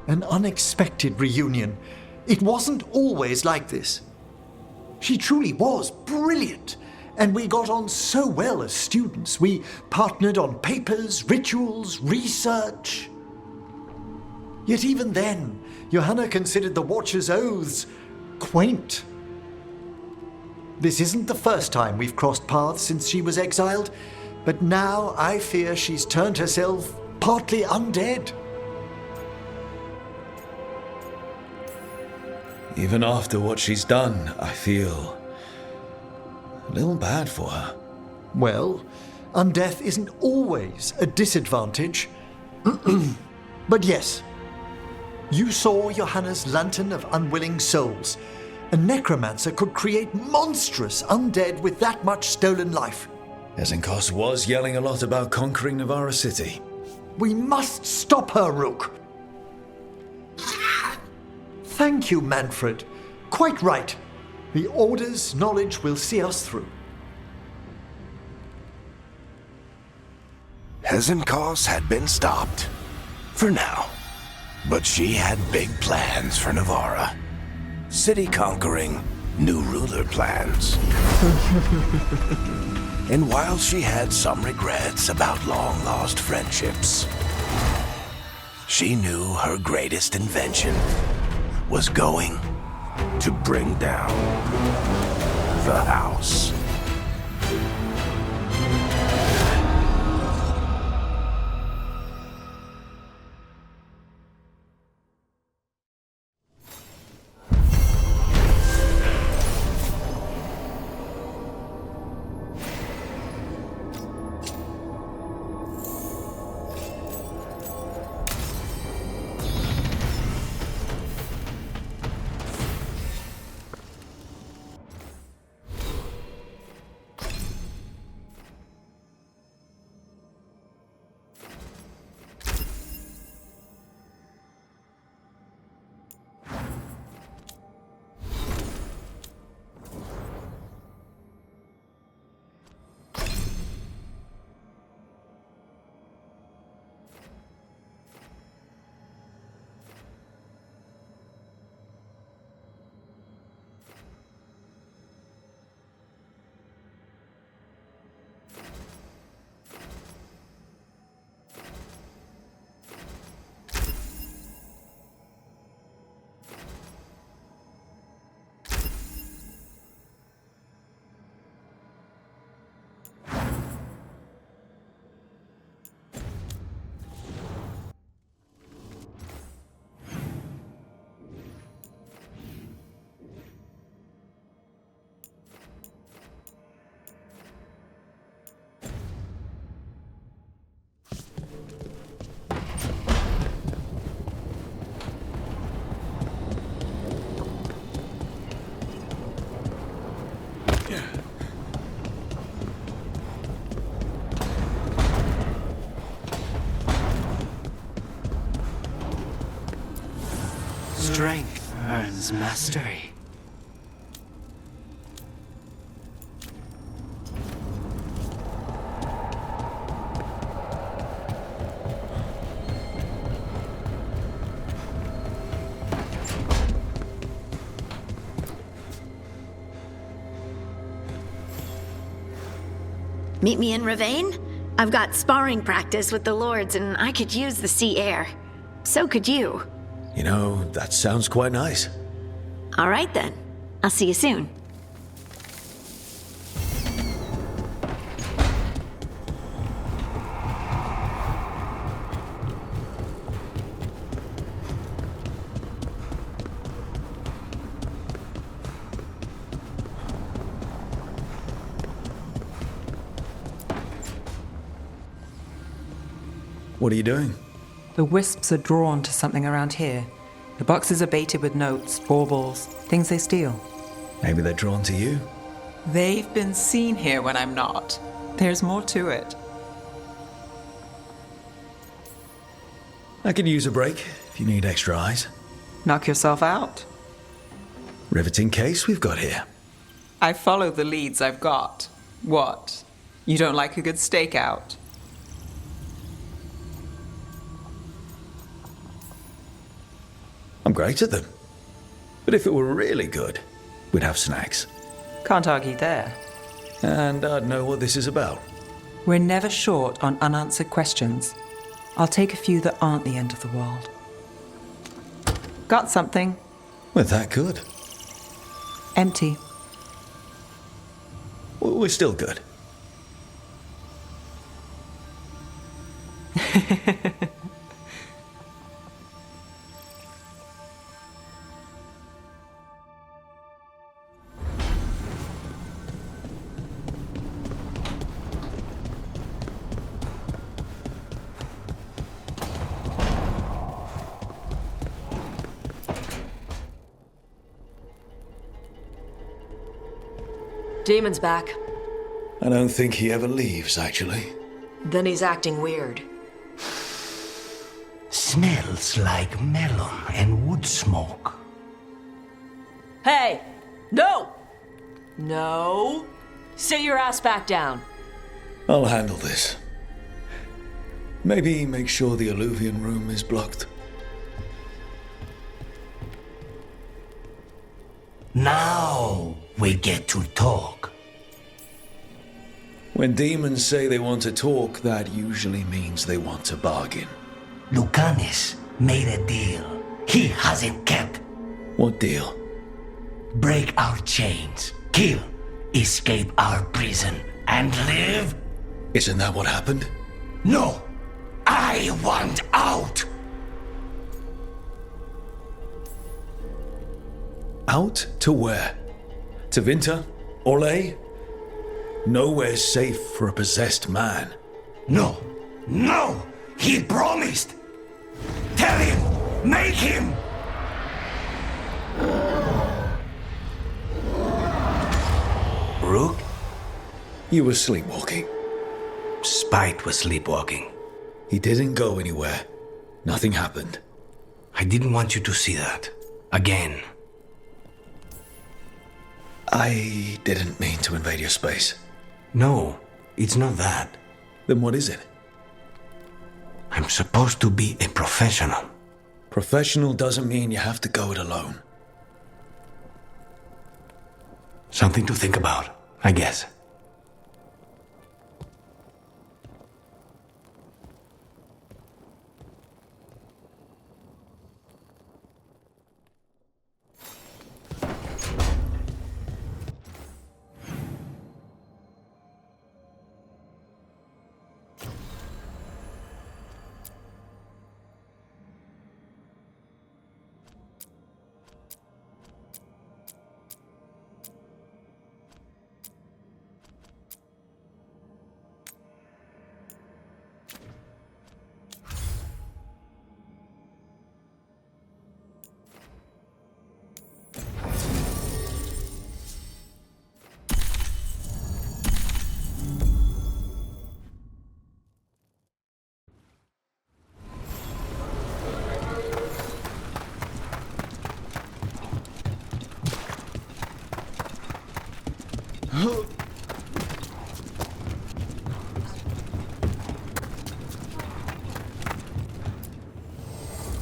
An unexpected reunion. It wasn't always like this. She truly was brilliant, and we got on so well as students. We partnered on papers, rituals, research. Yet even then, Johanna considered the Watcher's oaths quaint. This isn't the first time we've crossed paths since she was exiled, but now I fear she's turned herself partly undead. Even after what she's done, I feel a little bad for her. Well, undeath isn't always a disadvantage. But yes, you saw Johanna's Lantern of Unwilling Souls. A necromancer could create monstrous undead with that much stolen life. Hesenkos was yelling a lot about conquering Navarra City. We must stop her, Rook. Thank you, Manfred. Quite right. The Order's knowledge will see us through. Hesenkos had been stopped. For now. But she had big plans for Navarra. City conquering, new ruler plans. And while she had some regrets about long-lost friendships, she knew her greatest invention was going to bring down the house. Strength earns mastery. Meet me in Ravane? I've got sparring practice with the lords and I could use the sea air. So could you. You know, that sounds quite nice. All right then. I'll see you soon. What are you doing? The wisps are drawn to something around here. The boxes are baited with notes, baubles, things they steal. Maybe they're drawn to you? They've been seen here when I'm not. There's more to it. I could use a break if you need extra eyes. Knock yourself out. Riveting case we've got here. I follow the leads I've got. What? You don't like a good stakeout? I'm great at them. But if it were really good, we'd have snacks. Can't argue there. And I'd know what this is about. We're never short on unanswered questions. I'll take a few that aren't the end of the world. Got something? We're that good. Empty. We're still good. Demon's back. I don't think he ever leaves, actually. Then he's acting weird. Smells like melon and wood smoke. Hey! No! No! Sit your ass back down. I'll handle this. Maybe make sure the alluvian room is blocked. Now we get to talk. When demons say they want to talk, that usually means they want to bargain. Lucanis made a deal he hasn't kept. What deal? Break our chains, kill, escape our prison, and live? Isn't that what happened? No! I want out! Out to where? To Vinter? Orlais? Nowhere's safe for a possessed man. No! No! He promised! Tell him! Make him! Rook? You were sleepwalking. Spite was sleepwalking. He didn't go anywhere. Nothing happened. I didn't want you to see that. Again. I didn't mean to invade your space. No, it's not that. Then what is it? I'm supposed to be a professional. Professional doesn't mean you have to go it alone. Something to think about, I guess.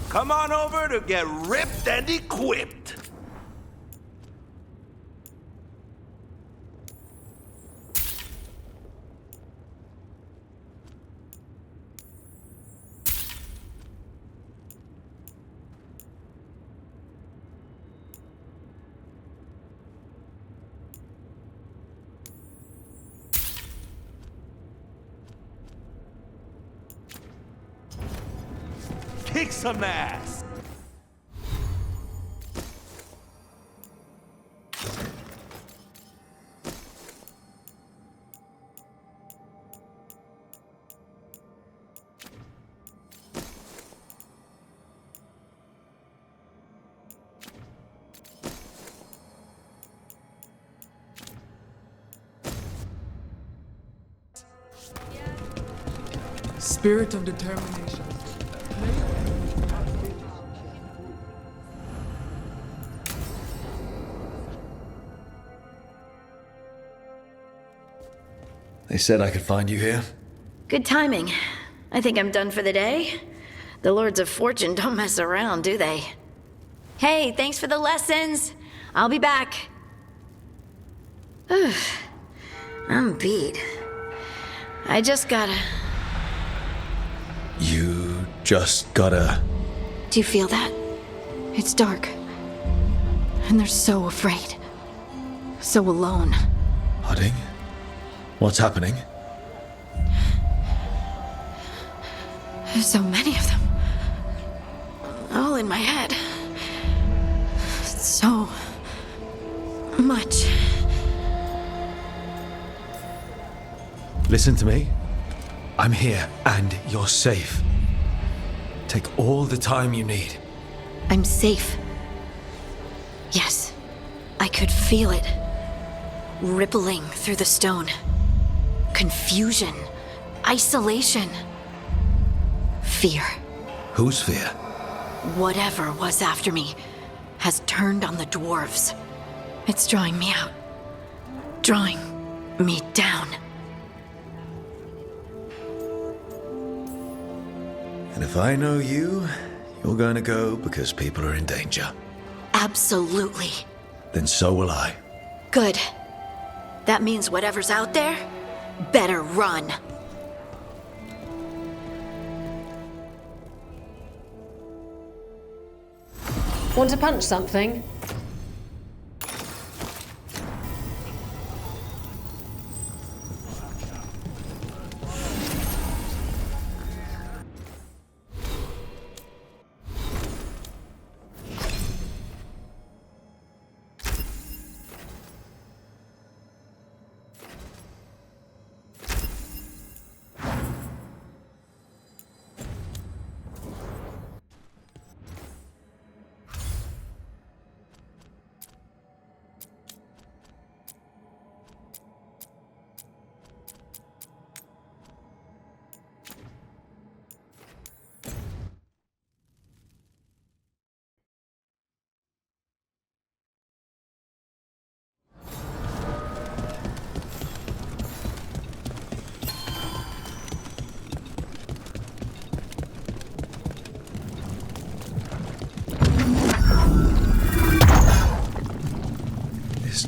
Come on over to get ripped and equipped. Kick some ass! Spirit of determination. They said I could find you here. Good timing. I think I'm done for the day. The Lords of Fortune don't mess around, do they? Hey, thanks for the lessons. I'll be back. I'm beat. I just gotta... You just gotta... Do you feel that? It's dark. And they're so afraid. So alone. Hudding? What's happening? There's so many of them. All in my head. So much. Listen to me. I'm here, and you're safe. Take all the time you need. I'm safe. Yes. I could feel it. Rippling through the stone. Confusion. Isolation. Fear. Whose fear? Whatever was after me has turned on the dwarves. It's drawing me out. Drawing me down. And if I know you, you're going to go because people are in danger. Absolutely. Then so will I. Good. That means whatever's out there better run. Want to punch something?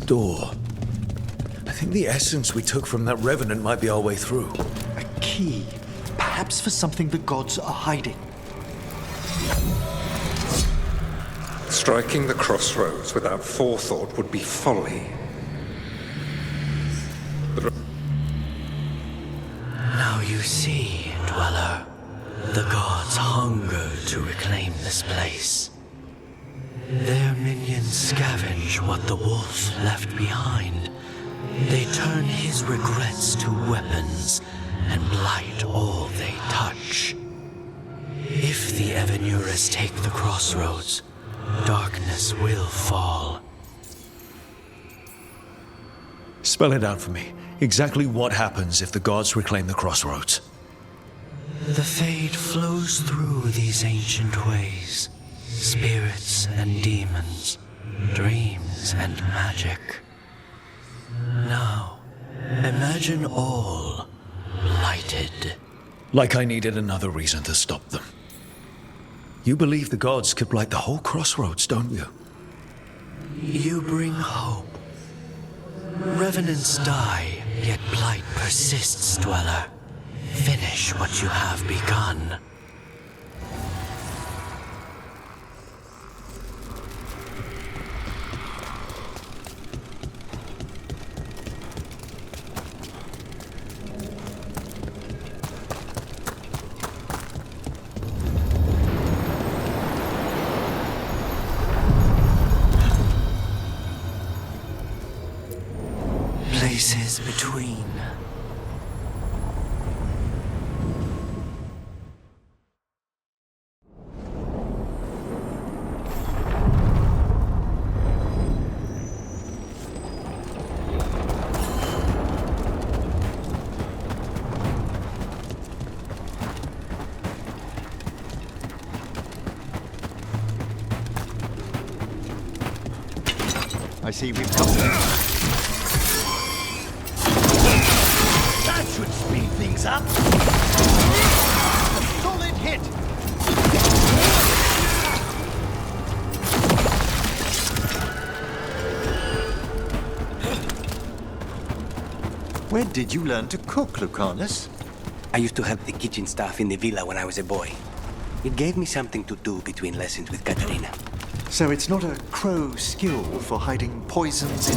Door. I think the essence we took from that revenant might be our way through. A key, perhaps for something the gods are hiding. Striking the crossroads without forethought would be folly. Now you see, Dweller, the gods hunger to reclaim this place. Their minions scavenge what the wolf left behind. They turn his regrets to weapons and blight all they touch. If the Evenuras take the crossroads, darkness will fall. Spell it out for me. Exactly what happens if the gods reclaim the crossroads? The fade flows through these ancient ways. Spirits and demons, dreams and magic. Now, imagine all blighted. Like I needed another reason to stop them. You believe the gods could blight the whole crossroads, don't you? You bring hope. Revenants die, yet blight persists, Dweller. Finish what you have begun. Places between. see we've got... That should speed things up. Solid hit! Where did you learn to cook, Lucanus? I used to help the kitchen staff in the villa when I was a boy. It gave me something to do between lessons with Katerina. So it's not a crow skill for hiding poisons in...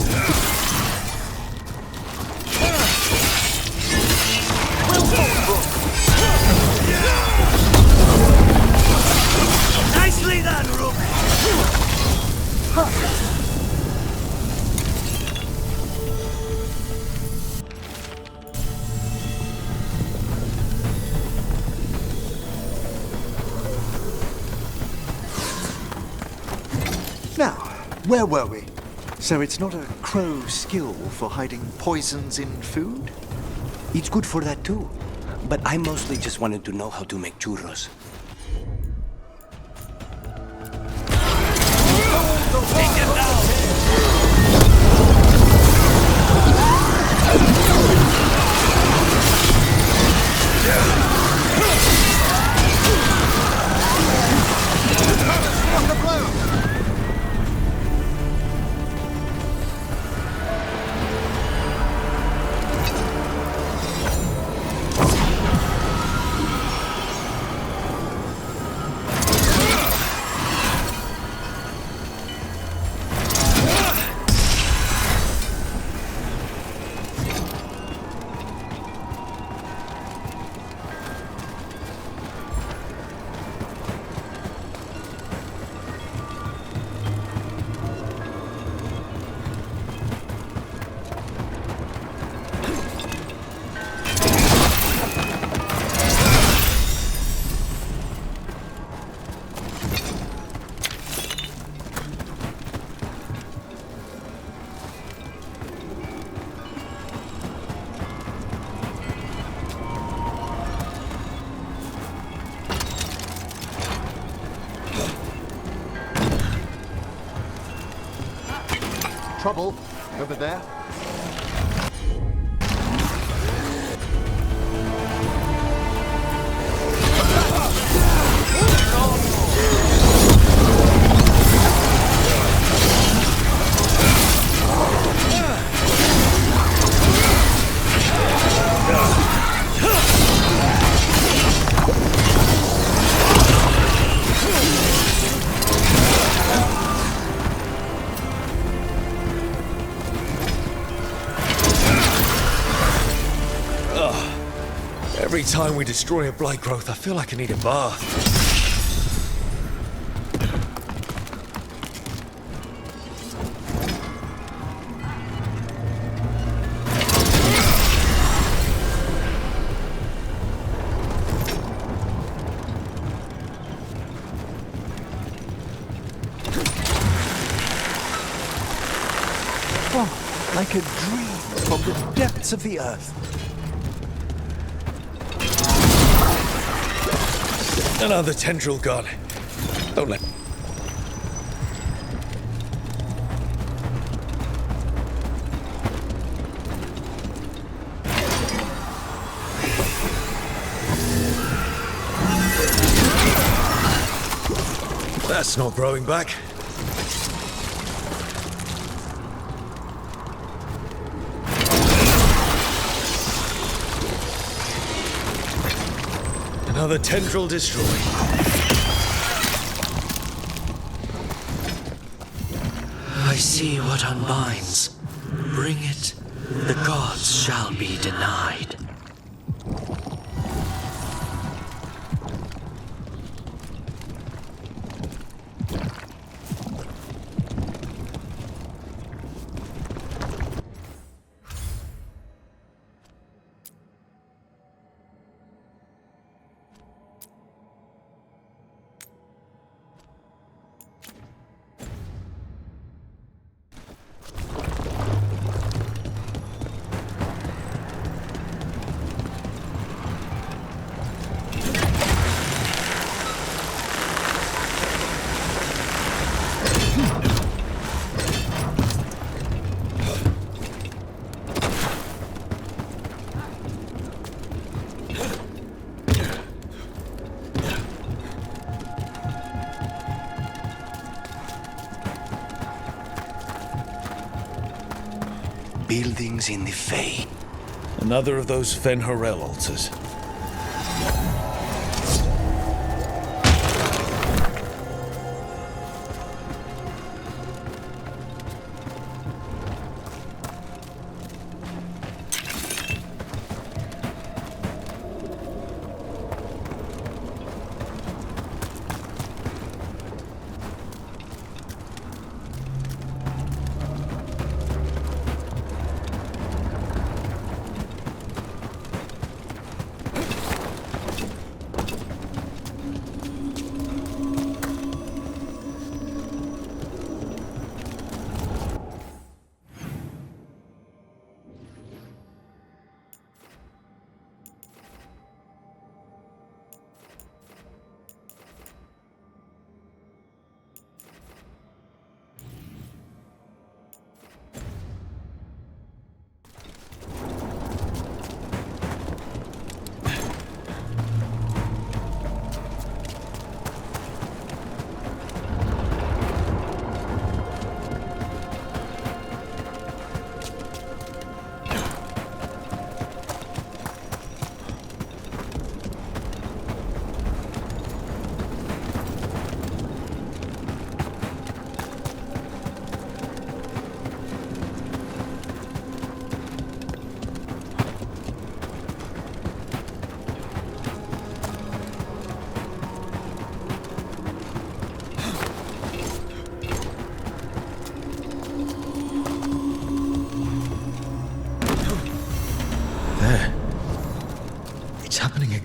Nicely done, Rook! Now, where were we? So it's not a crow skill for hiding poisons in food? It's good for that too. But I mostly just wanted to know how to make churros. Trouble over there. Every time we destroy a blight growth, I feel like I need a bath. Oh, like a dream from the depths of the earth. Another tendril gone. Don't let... That's not growing back. Another tendril destroyed. I see what unbinds. Bring it, the gods shall be denied. buildings in the Fae. Another of those Fen'Harel altars.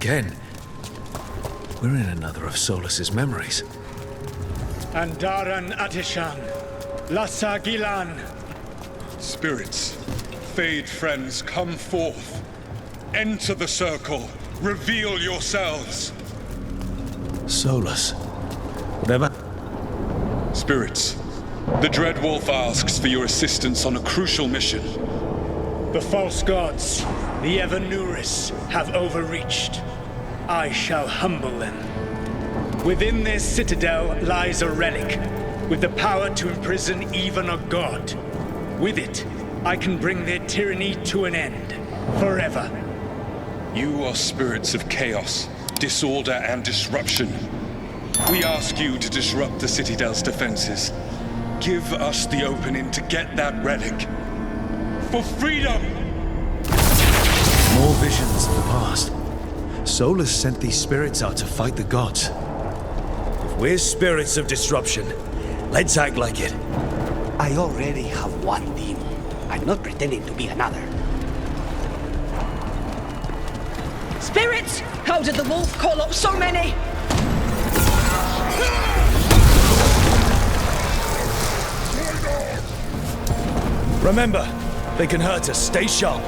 Again. We're in another of Solas's memories. Andaran Atishan, Lassa Gilan. Spirits, Fade friends, come forth. Enter the circle. Reveal yourselves. Solas. Whatever. Spirits, the Dread Wolf asks for your assistance on a crucial mission. The false gods, the Evanuris, have overreached. I shall humble them. Within their citadel lies a relic, with the power to imprison even a god. With it, I can bring their tyranny to an end, forever. You are spirits of chaos, disorder, and disruption. We ask you to disrupt the Citadel's defenses. Give us the opening to get that relic. For freedom! More visions of the past. Solas sent these spirits out to fight the gods. If we're spirits of disruption, let's act like it. I already have one demon. I'm not pretending to be another. Spirits! How did the wolf call up so many? Remember, they can hurt us. Stay sharp.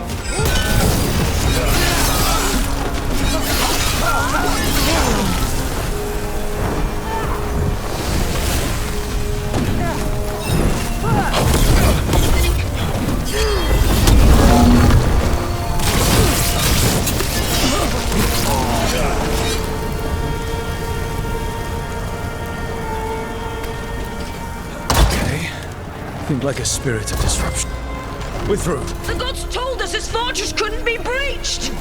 Think like a spirit of disruption. We're through. The gods told us his fortress couldn't be breached!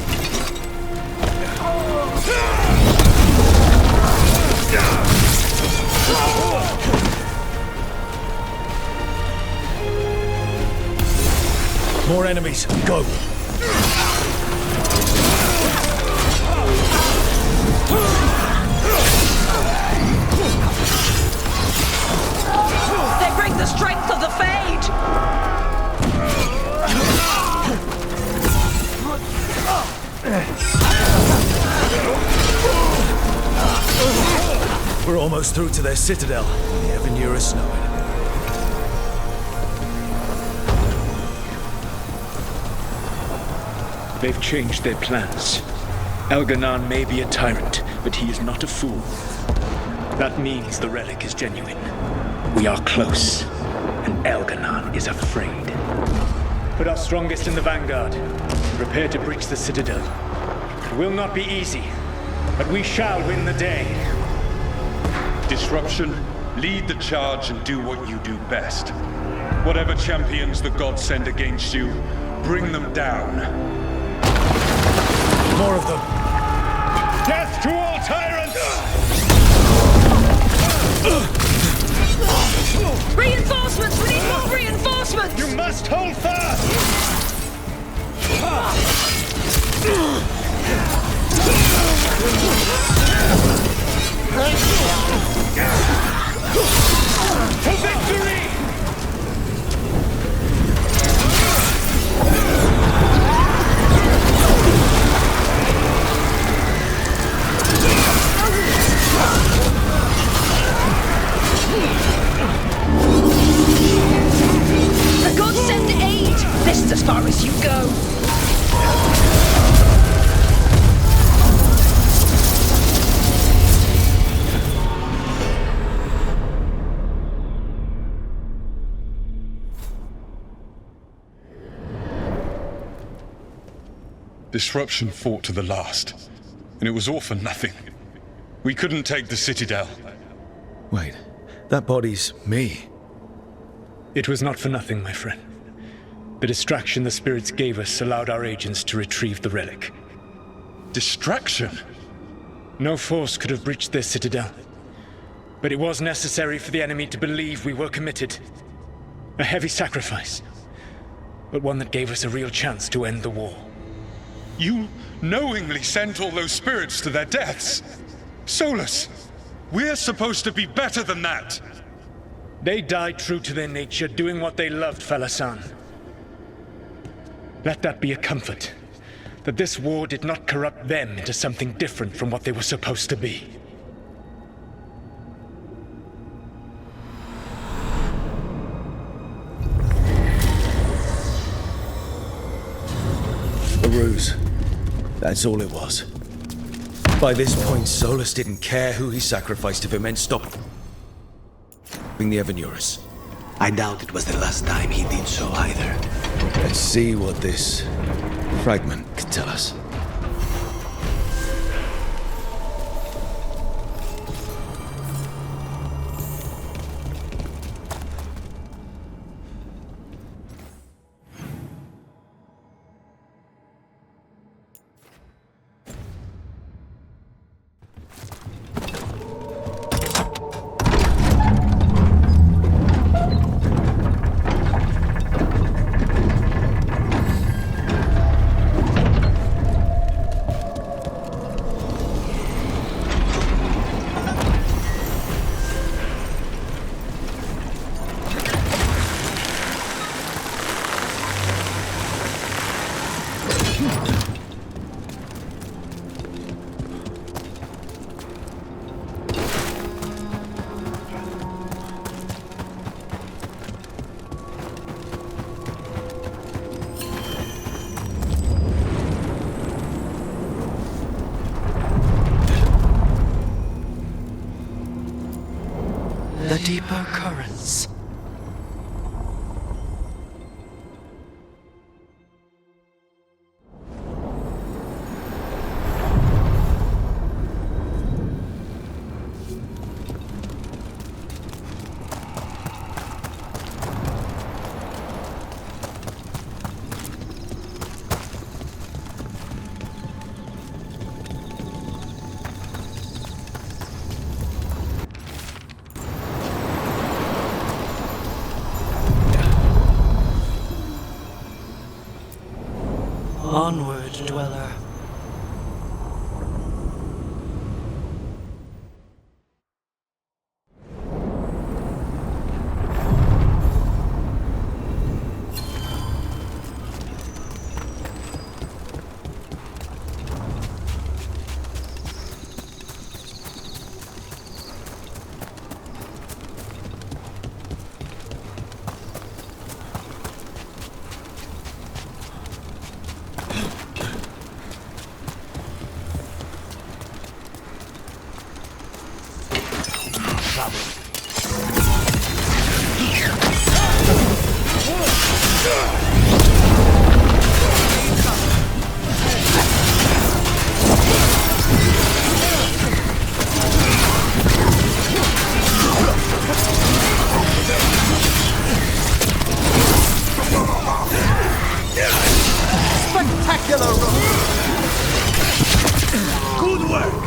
More enemies. Go. They bring the strength of the Fade! We're almost through to their citadel. The Evanuris know it. They've changed their plans. Elganon may be a tyrant, but he is not a fool. That means the relic is genuine. We are close, and Elganon is afraid. Put our strongest in the vanguard. Prepare to breach the citadel. It will not be easy, but we shall win the day. Disruption, lead the charge and do what you do best. Whatever champions the gods send against you, bring them down. More of them. Death to all tyrants! Reinforcements! We need more reinforcements! You must hold fast! To victory! The gods send aid! This is as far as you go! Disruption fought to the last, and it was all for nothing. We couldn't take the Citadel. Wait, that body's me. It was not for nothing, my friend. The distraction the spirits gave us allowed our agents to retrieve the relic. Distraction? No force could have breached this Citadel. But it was necessary for the enemy to believe we were committed. A heavy sacrifice, but one that gave us a real chance to end the war. You knowingly sent all those spirits to their deaths. Solas, we're supposed to be better than that. They died true to their nature, doing what they loved, Falasan. Let that be a comfort, that this war did not corrupt them into something different from what they were supposed to be. A ruse. That's all it was. By this point, Solas didn't care who he sacrificed if it meant stopping the Evanurus. I doubt it was the last time he did so either. Let's see what this fragment could tell us. The deeper currents. Onward, dweller. Good work!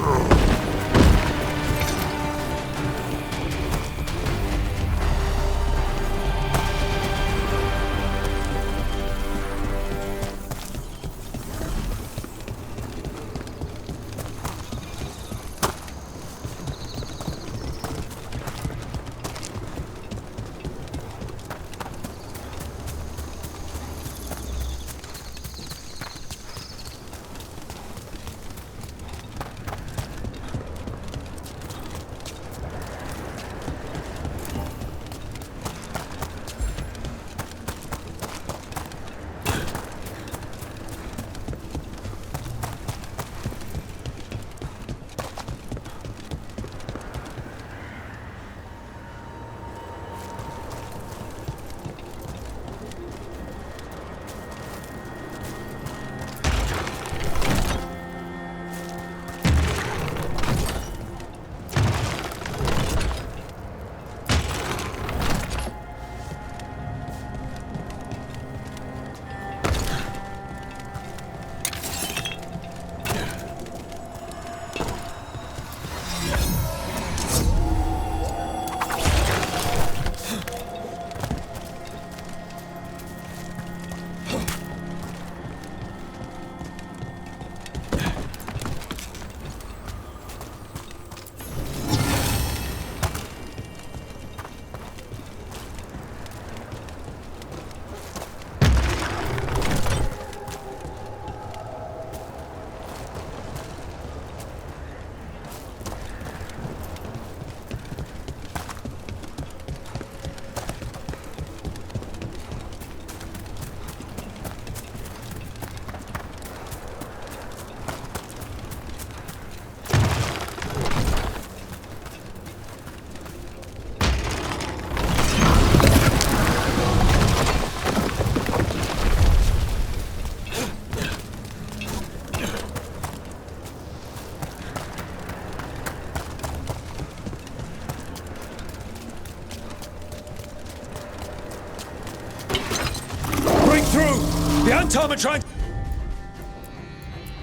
The Antom are trying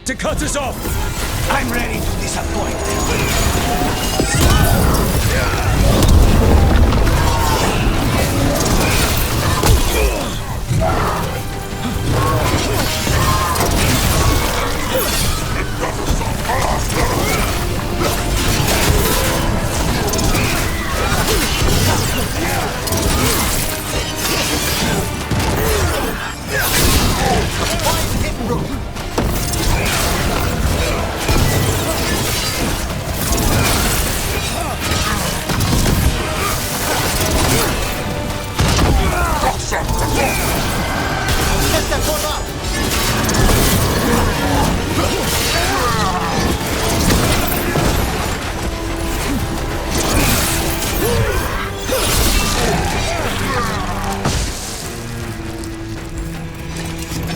to cut us off! I'm ready to disappoint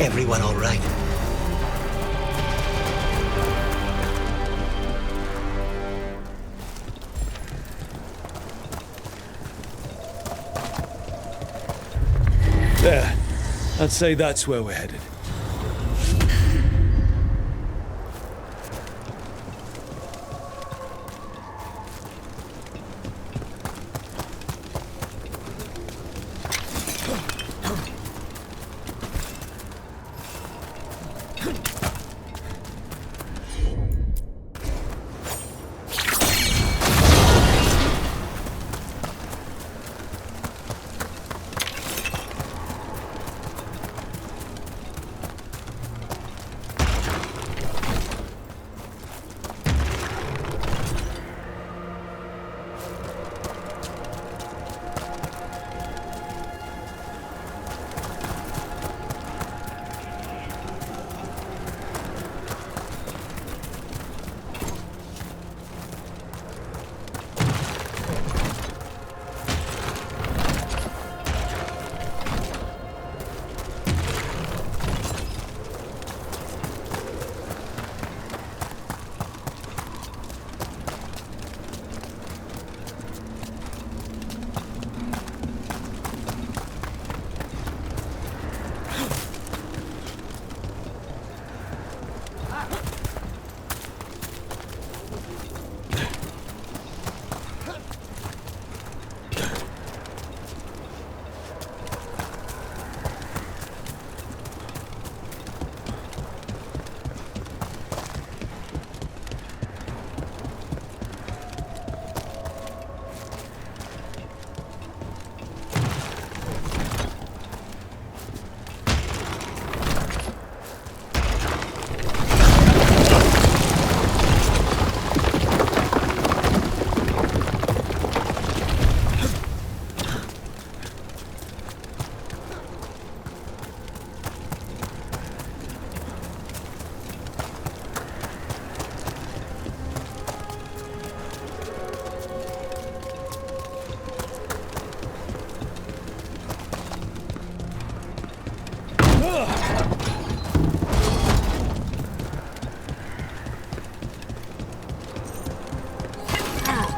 Everyone all right? There. I'd say that's where we're headed.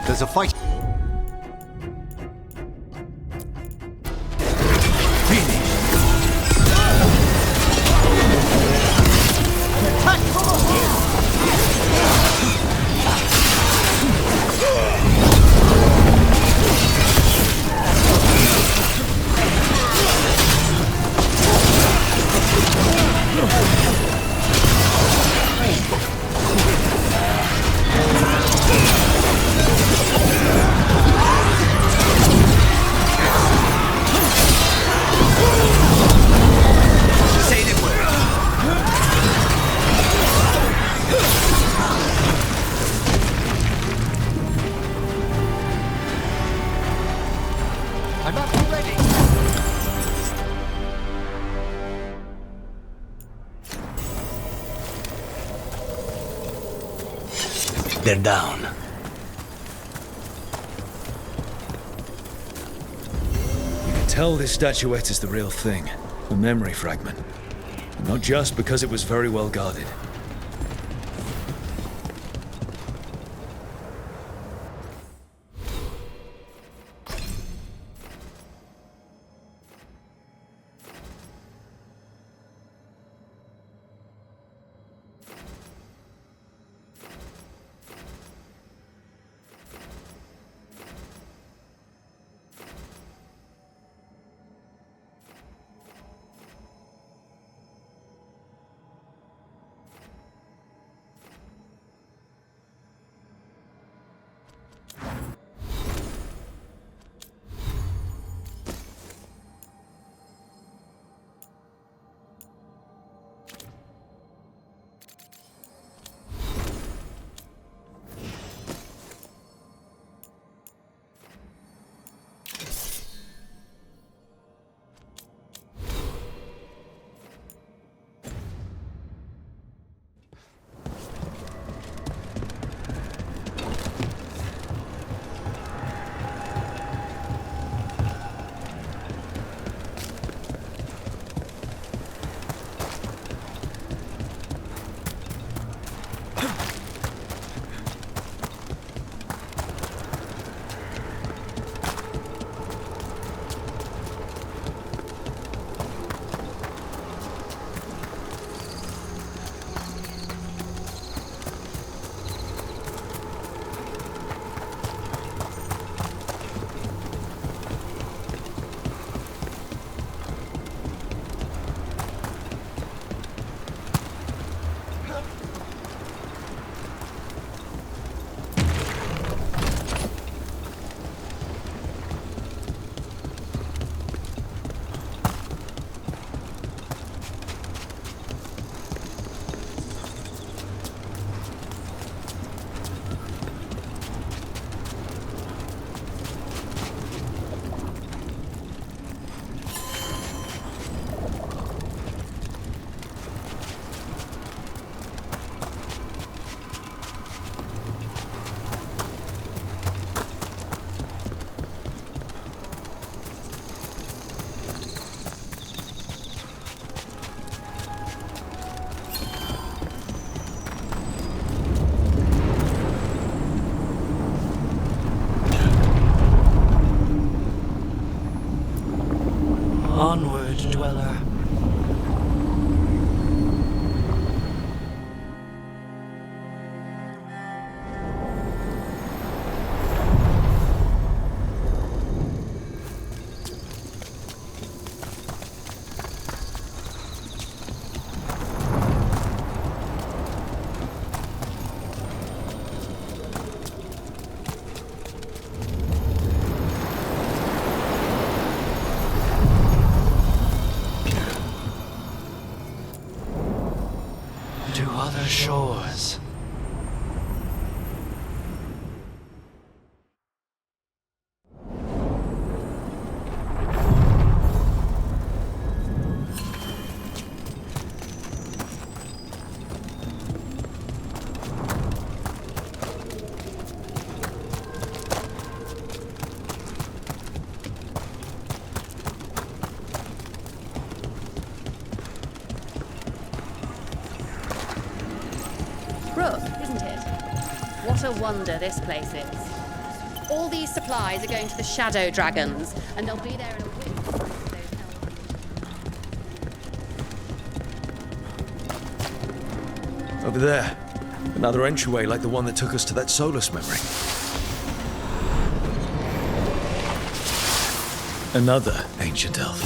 There's a fight. They're down. You can tell this statuette is the real thing. A memory fragment. Not just because it was very well guarded. Onward, dweller. To other shores. Rook, isn't it? What a wonder this place is. All these supplies are going to the Shadow Dragons, and they'll be there in a week. Over there. Another entryway like the one that took us to that Solas memory. Another ancient elf.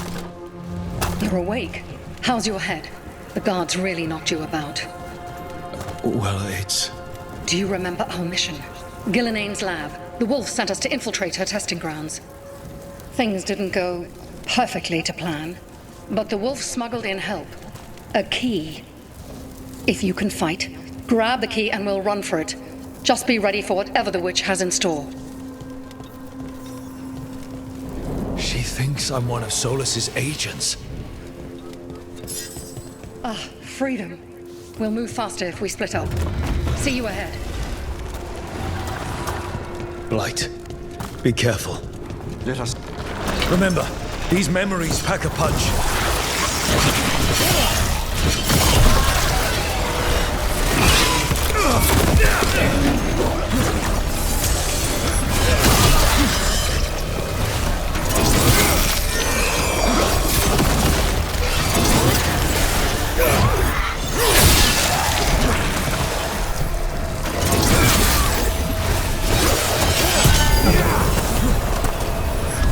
You're awake. How's your head? The guards really knocked you about. Well, it's... Do you remember our mission? Gillenane's lab. The wolf sent us to infiltrate her testing grounds. Things didn't go perfectly to plan, but the wolf smuggled in help. A key. If you can fight, grab the key and we'll run for it. Just be ready for whatever the witch has in store. She thinks I'm one of Solas's agents. Ah, freedom. We'll move faster if we split up. See you ahead. Blight, be careful. Let us... Remember, these memories pack a punch.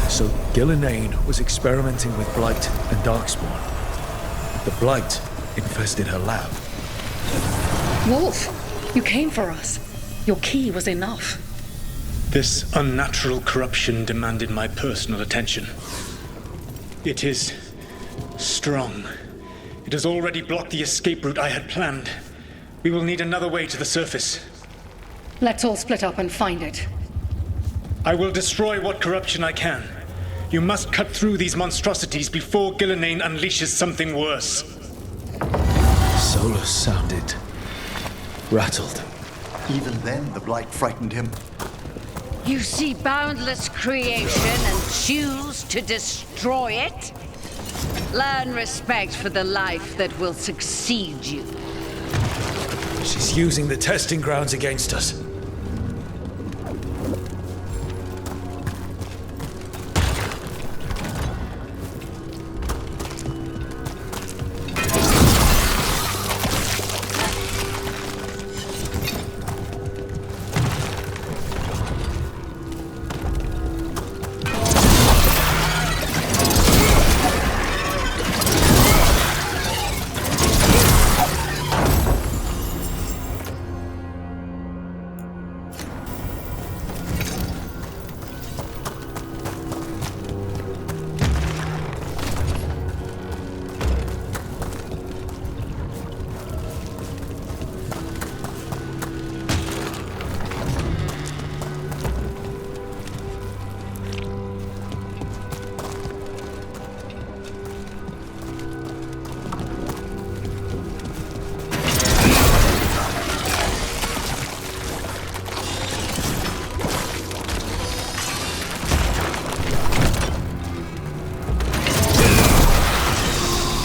So Gillenane was experimenting with Blight and Darkspawn. The Blight infested her lab. Wolf, you came for us. Your key was enough. This unnatural corruption demanded my personal attention. It is strong. It has already blocked the escape route I had planned. We will need another way to the surface. Let's all split up and find it. I will destroy what corruption I can. You must cut through these monstrosities before Gillenane unleashes something worse. Solas sounded rattled. Even then, the blight frightened him. You see boundless creation and choose to destroy it? Learn respect for the life that will succeed you. She's using the testing grounds against us.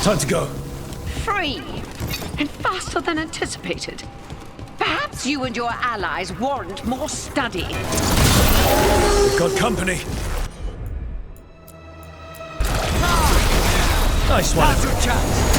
Time to go. Free! And faster than anticipated. Perhaps you and your allies warrant more study. We've got company. Nice one. Now's your chance.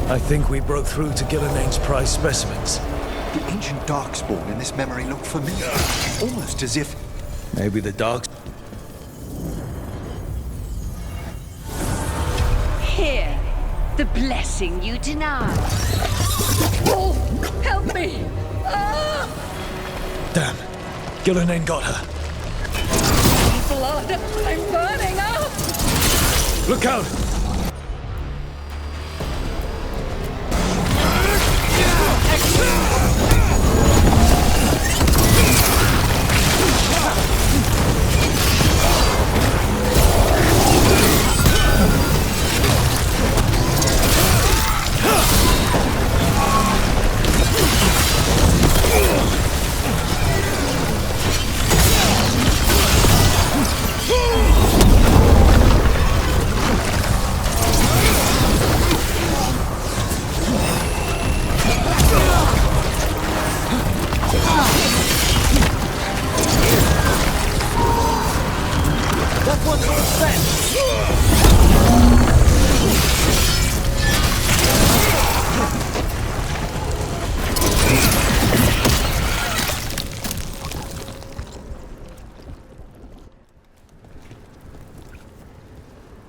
I think we broke through to Gillenane's prize specimens. The ancient darkspawn in this memory looked familiar. Almost as if... Maybe the dark... Here, the blessing you denied. Wolf, help me! Ah! Damn. Gillenane got her. Blood! I'm burning up! Look out!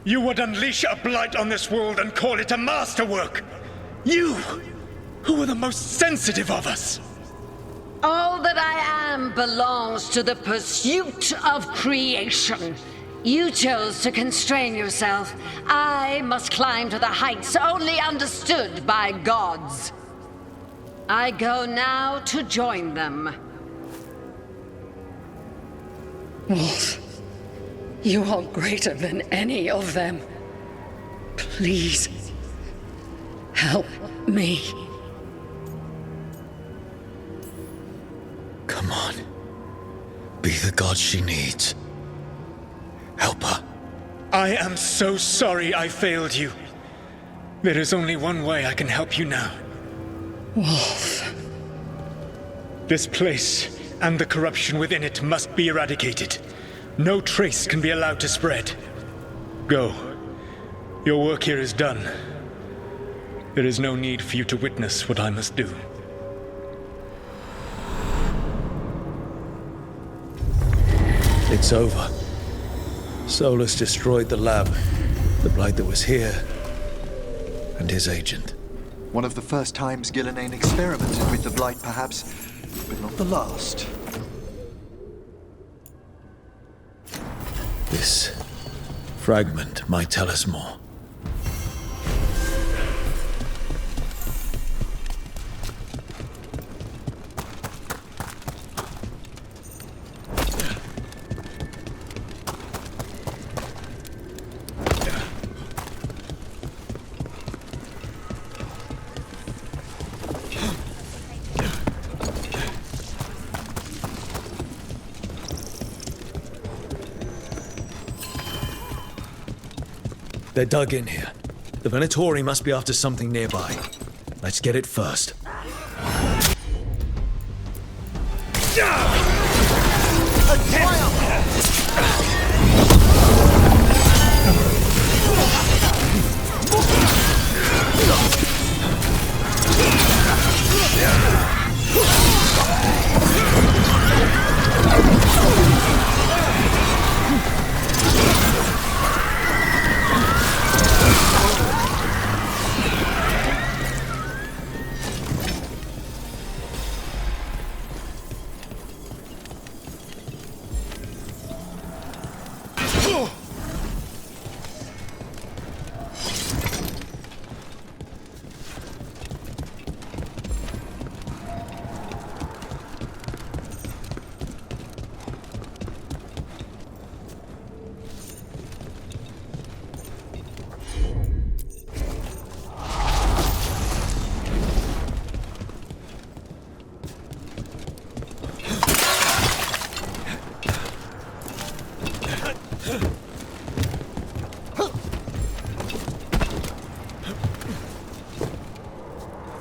You would unleash a blight on this world and call it a masterwork! You, who are the most sensitive of us! All that I am belongs to the pursuit of creation. You chose to constrain yourself. I must climb to the heights only understood by gods. I go now to join them. Wolf, you are greater than any of them. Please, help me. Come on. Be the god she needs. Help her. I am so sorry I failed you. There is only one way I can help you now. Wolf. This place and the corruption within it must be eradicated. No trace can be allowed to spread. Go. Your work here is done. There is no need for you to witness what I must do. It's over. Solas destroyed the lab, the blight that was here, and his agent. One of the first times Gillenane experimented with the blight, perhaps, but not the last. This fragment might tell us more. They're dug in here. The Venatori must be after something nearby. Let's get it first.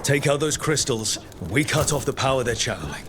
Take out those crystals, and we cut off the power they're channeling.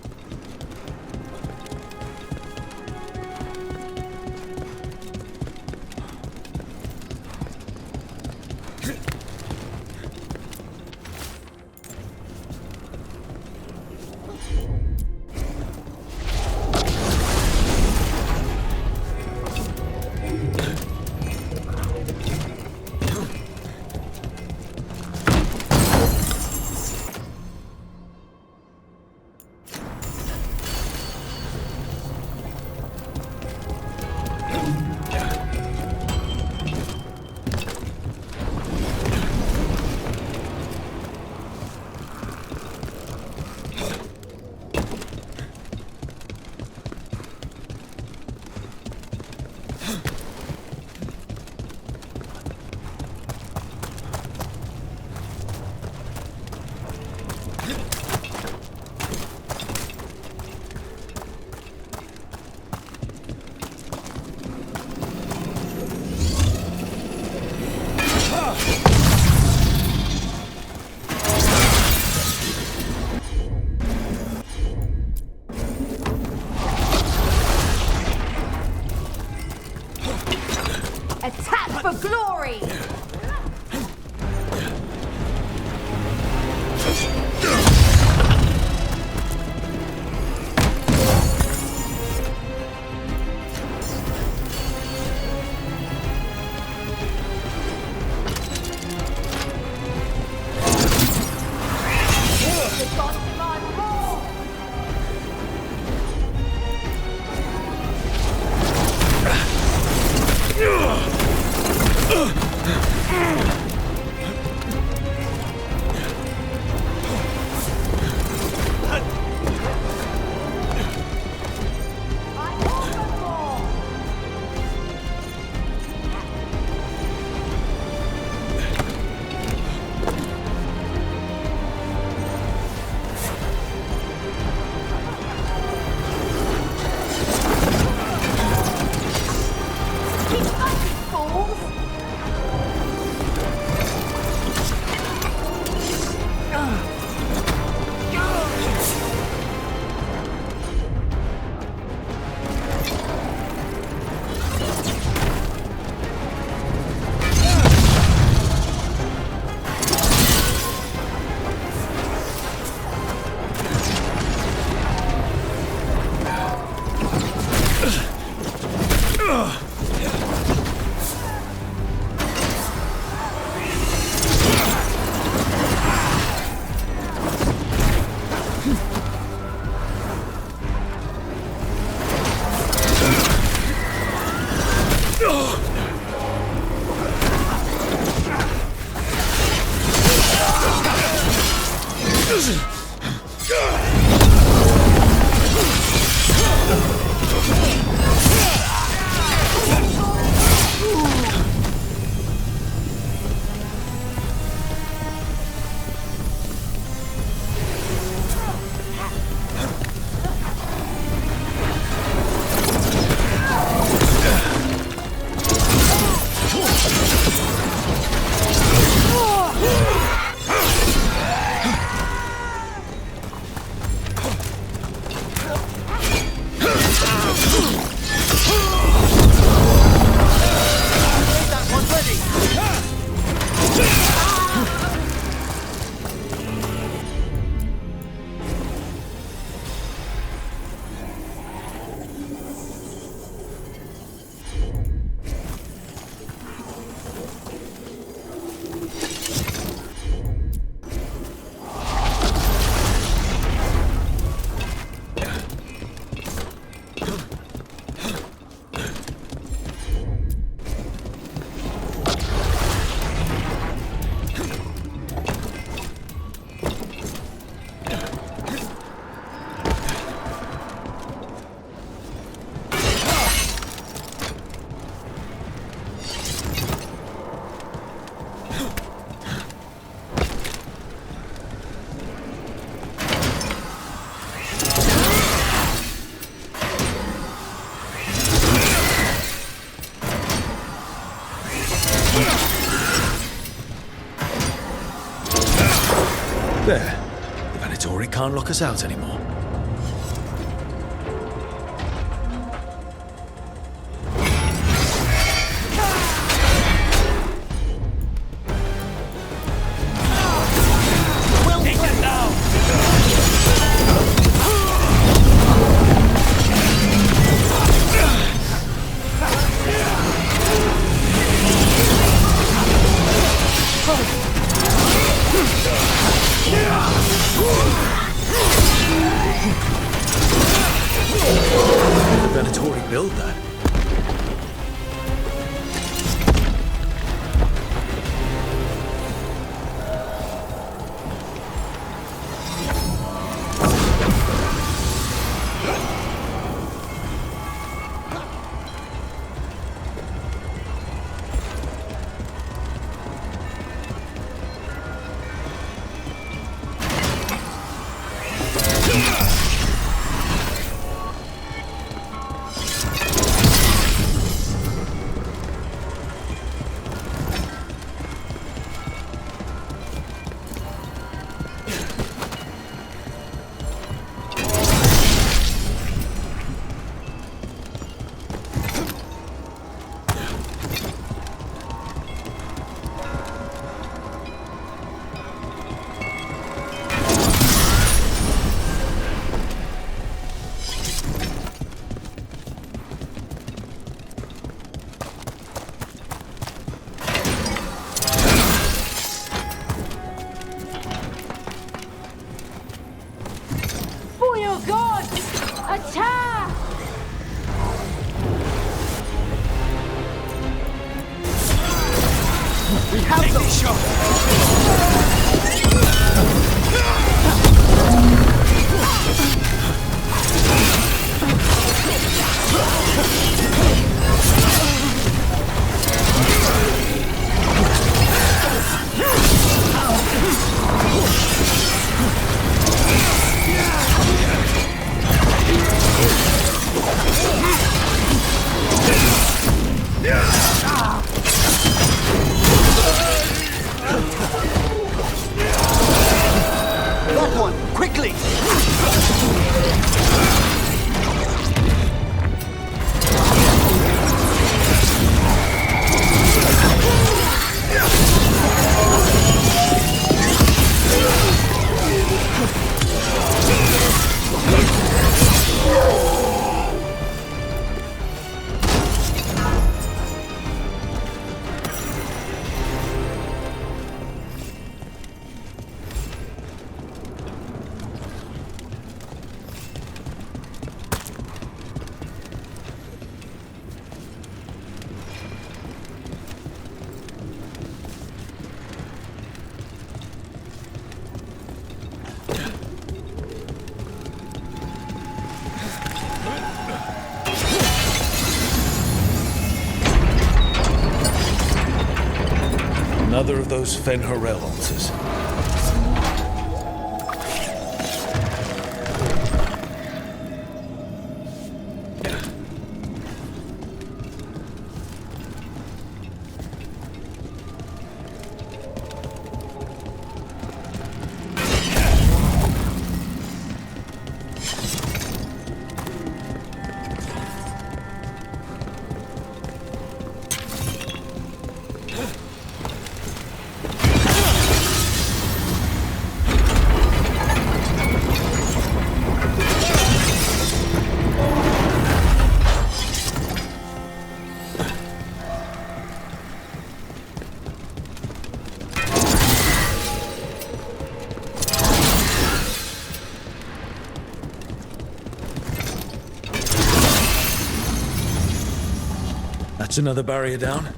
Attack for glory! There. The Venatori can't lock us out anymore. The Venatori built that. another of those Fen'Harel altars. That's another barrier down.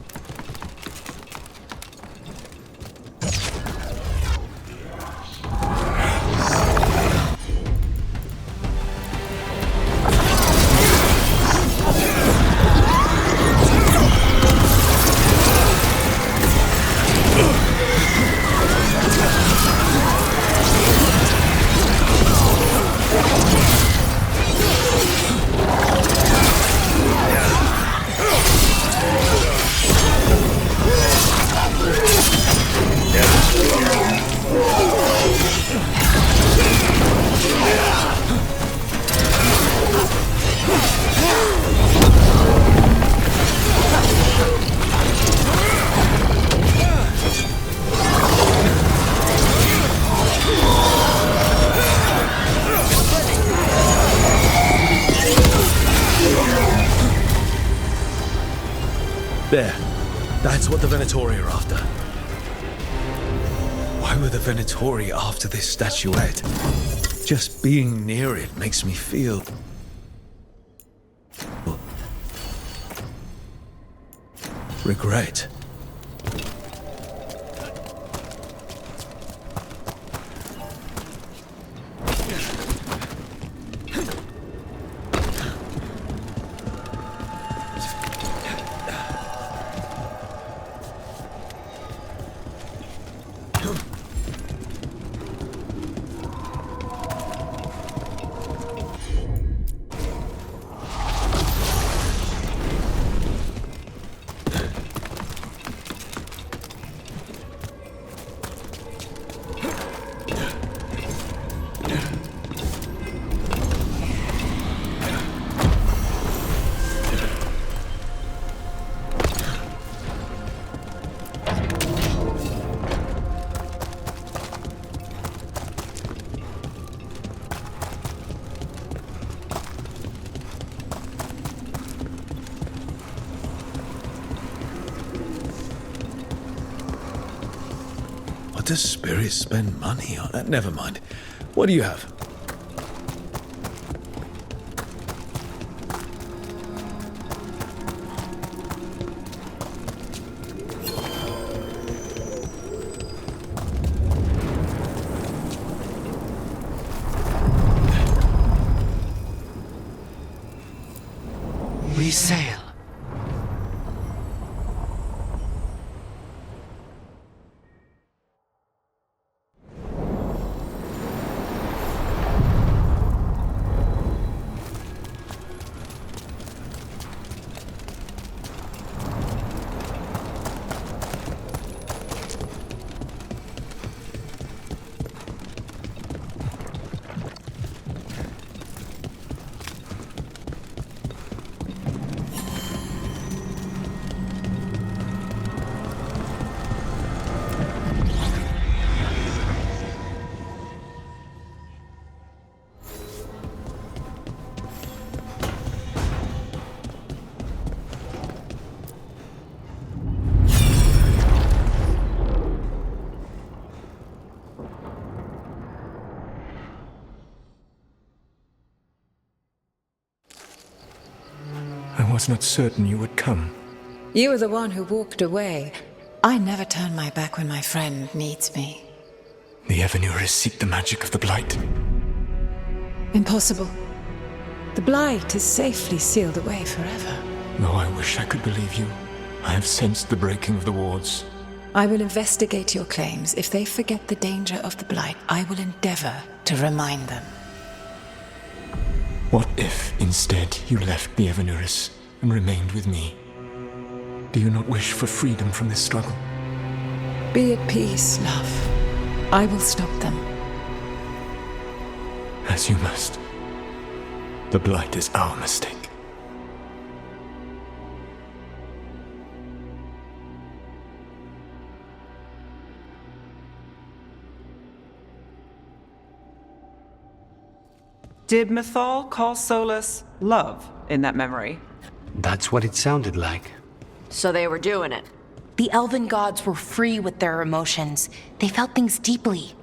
There. That's what the Venatori are after. Why were the Venatori after this statuette? Just being near it makes me feel... regret. What does spirits spend money on? Never mind. What do you have? We sail. I was not certain you would come. You were the one who walked away. I never turn my back when my friend needs me. The Evanurists seek the magic of the Blight. Impossible. The Blight is safely sealed away forever. Though I wish I could believe you, I have sensed the breaking of the wards. I will investigate your claims. If they forget the danger of the Blight, I will endeavor to remind them. What if, instead, you left the Evanuris and remained with me? Do you not wish for freedom from this struggle? Be at peace, love. I will stop them. As you must. The Blight is our mistake. Did Mythal call Solas love in that memory? That's what it sounded like. So they were doing it. The elven gods were free with their emotions. They felt things deeply.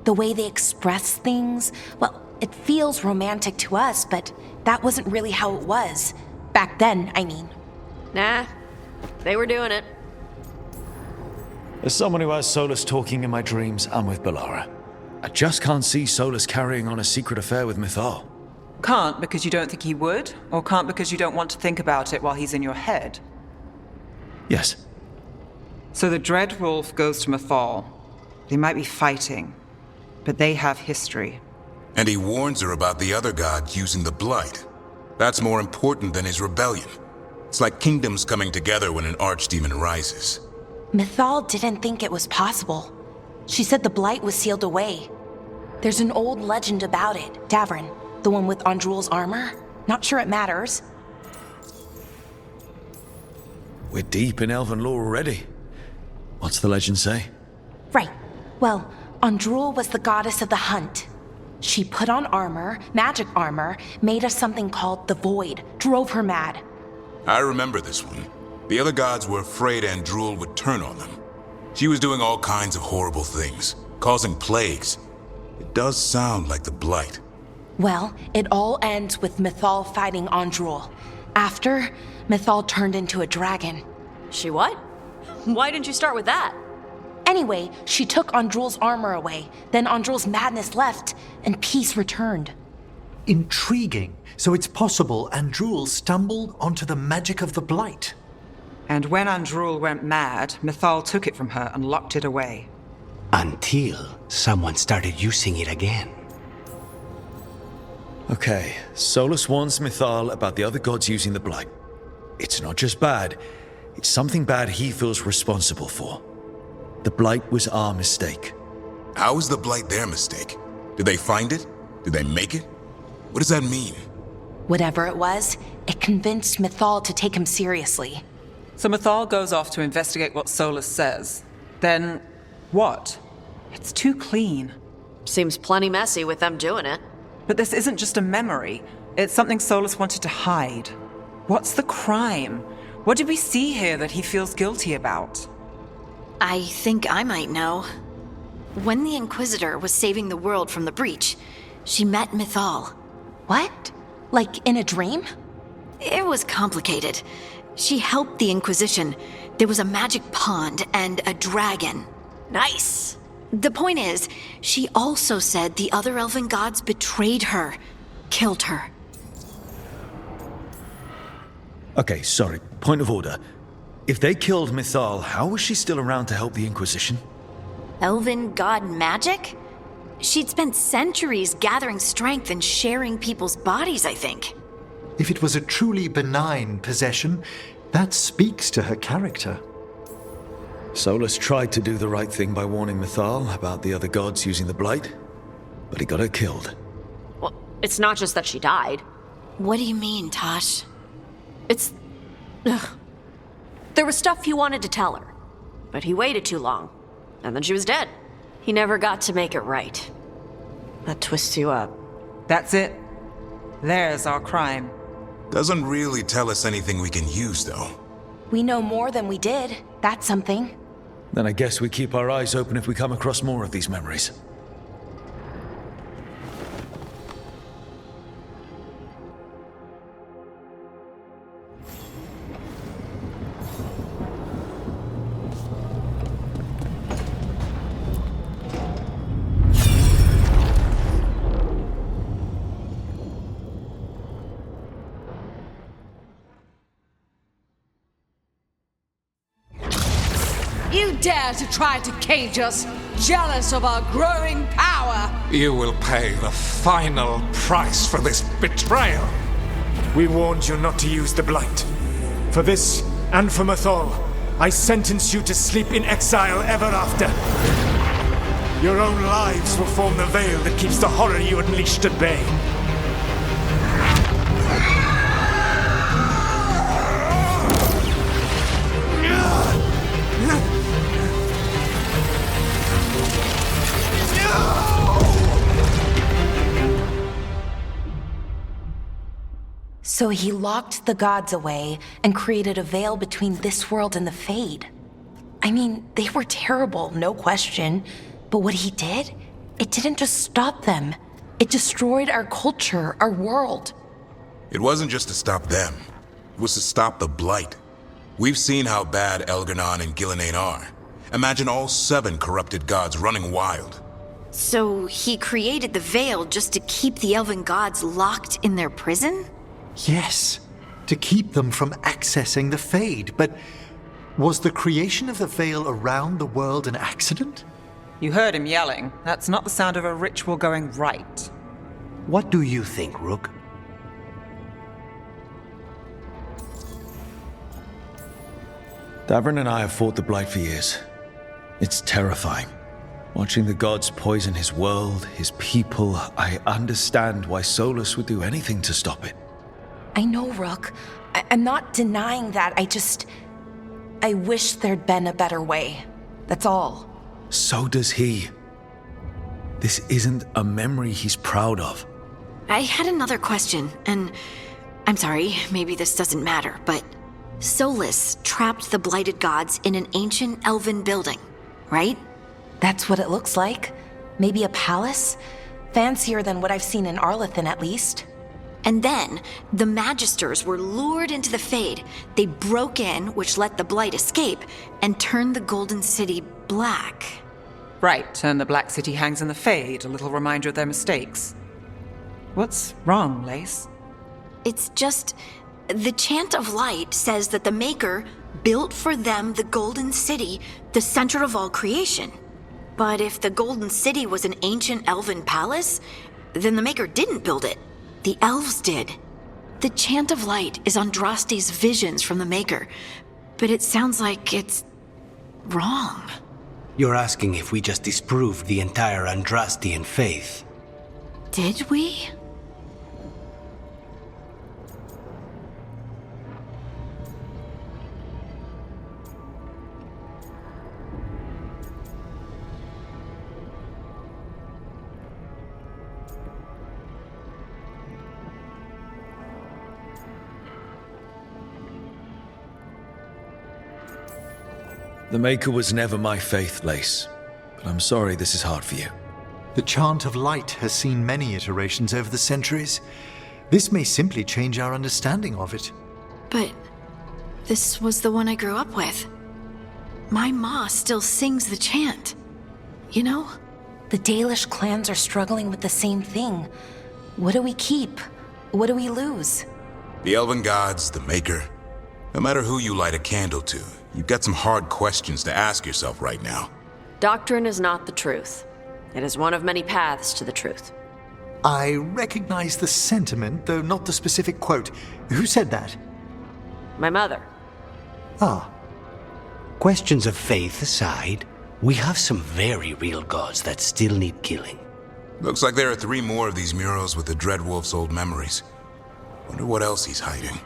The way they express things, well, it feels romantic to us, but that wasn't really how it was. Back then, I mean. Nah, they were doing it. As someone who has Solas talking in my dreams, I'm with Bellara. I just can't see Solas carrying on a secret affair with Mythal. Can't because you don't think he would? Or can't because you don't want to think about it while he's in your head? Yes. So the Dread Wolf goes to Mythal. They might be fighting, but they have history. And he warns her about the other god using the Blight. That's more important than his rebellion. It's like kingdoms coming together when an archdemon rises. Mythal didn't think it was possible. She said the Blight was sealed away. There's an old legend about it. Davrin, the one with Andrul's armor. Not sure it matters. We're deep in elven lore already. What's the legend say? Right. Well, Andrul was the goddess of the hunt. She put on armor, magic armor, made us something called the Void, drove her mad. I remember this one. The other gods were afraid Andrul would turn on them. She was doing all kinds of horrible things, causing plagues. It does sound like the Blight. Well, it all ends with Mythal fighting Andrul. After, Mythal turned into a dragon. She what? Why didn't you start with that? Anyway, she took Andrul's armor away. Then Andrul's madness left, and peace returned. Intriguing. So it's possible Andrul stumbled onto the magic of the Blight. And when Andrul went mad, Mythal took it from her and locked it away. Until someone started using it again. Okay, Solas warns Mythal about the other gods using the Blight. It's not just bad, it's something bad he feels responsible for. The Blight was our mistake. How is the Blight their mistake? Did they find it? Did they make it? What does that mean? Whatever it was, it convinced Mythal to take him seriously. So Mythal goes off to investigate what Solas says. Then, what? It's too clean. Seems plenty messy with them doing it. But this isn't just a memory. It's something Solas wanted to hide. What's the crime? What did we see here that he feels guilty about? I think I might know. When the Inquisitor was saving the world from the breach, she met Mythal. What? Like in a dream? It was complicated. She helped the Inquisition. There was a magic pond and a dragon. Nice! The point is, she also said the other elven gods betrayed her, killed her. Okay, sorry. Point of order. If they killed Mythal, how was she still around to help the Inquisition? Elven god magic? She'd spent centuries gathering strength and sharing people's bodies, I think. If it was a truly benign possession, that speaks to her character. Solas tried to do the right thing by warning Mythal about the other gods using the Blight, but he got her killed. Well, it's not just that she died. What do you mean, Tosh? It's... Ugh. There was stuff he wanted to tell her, but he waited too long, and then she was dead. He never got to make it right. That twists you up. That's it. There's our crime. Doesn't really tell us anything we can use, though. We know more than we did. That's something. Then I guess we keep our eyes open if we come across more of these memories. You dare to try to cage us, jealous of our growing power. You will pay the final price for this betrayal. We warned you not to use the Blight. For this, and for Mathol, I sentence you to sleep in exile ever after. Your own lives will form the veil that keeps the horror you unleashed at bay. So he locked the gods away and created a veil between this world and the Fade. I mean, they were terrible, no question. But what he did, it didn't just stop them. It destroyed our culture, our world. It wasn't just to stop them. It was to stop the Blight. We've seen how bad Elgar'nan and Gillenane are. Imagine all 7 corrupted gods running wild. So he created the Veil just to keep the elven gods locked in their prison? Yes, to keep them from accessing the Fade. But was the creation of the Veil around the world an accident? You heard him yelling. That's not the sound of a ritual going right. What do you think, Rook? Davrin and I have fought the Blight for years. It's terrifying. Watching the gods poison his world, his people, I understand why Solas would do anything to stop it. I know, Rook. I'm not denying that. I wish there'd been a better way. That's all. So does he. This isn't a memory he's proud of. I had another question, and I'm sorry, maybe this doesn't matter, but Solas trapped the blighted gods in an ancient elven building, right? That's what it looks like. Maybe a palace? Fancier than what I've seen in Arlethan, at least. And then, the Magisters were lured into the Fade. They broke in, which let the Blight escape, and turned the Golden City black. Right, and the Black City hangs in the Fade, a little reminder of their mistakes. What's wrong, Lace? It's just, the Chant of Light says that the Maker built for them the Golden City, the center of all creation. But if the Golden City was an ancient elven palace, then the Maker didn't build it. The elves did. The Chant of Light is Andraste's visions from the Maker, but it sounds like it's wrong. You're asking if we just disproved the entire Andrastian faith. Did we? The Maker was never my faith, Lace. But I'm sorry this is hard for you. The Chant of Light has seen many iterations over the centuries. This may simply change our understanding of it. But this was the one I grew up with. My ma still sings the chant. You know? The Dalish clans are struggling with the same thing. What do we keep? What do we lose? The elven gods, the Maker. No matter who you light a candle to, you've got some hard questions to ask yourself right now. Doctrine is not the truth. It is one of many paths to the truth. I recognize the sentiment, though not the specific quote. Who said that? My mother. Ah. Questions of faith aside, we have some very real gods that still need killing. Looks like there are 3 more of these murals with the Dreadwolf's old memories. Wonder what else he's hiding.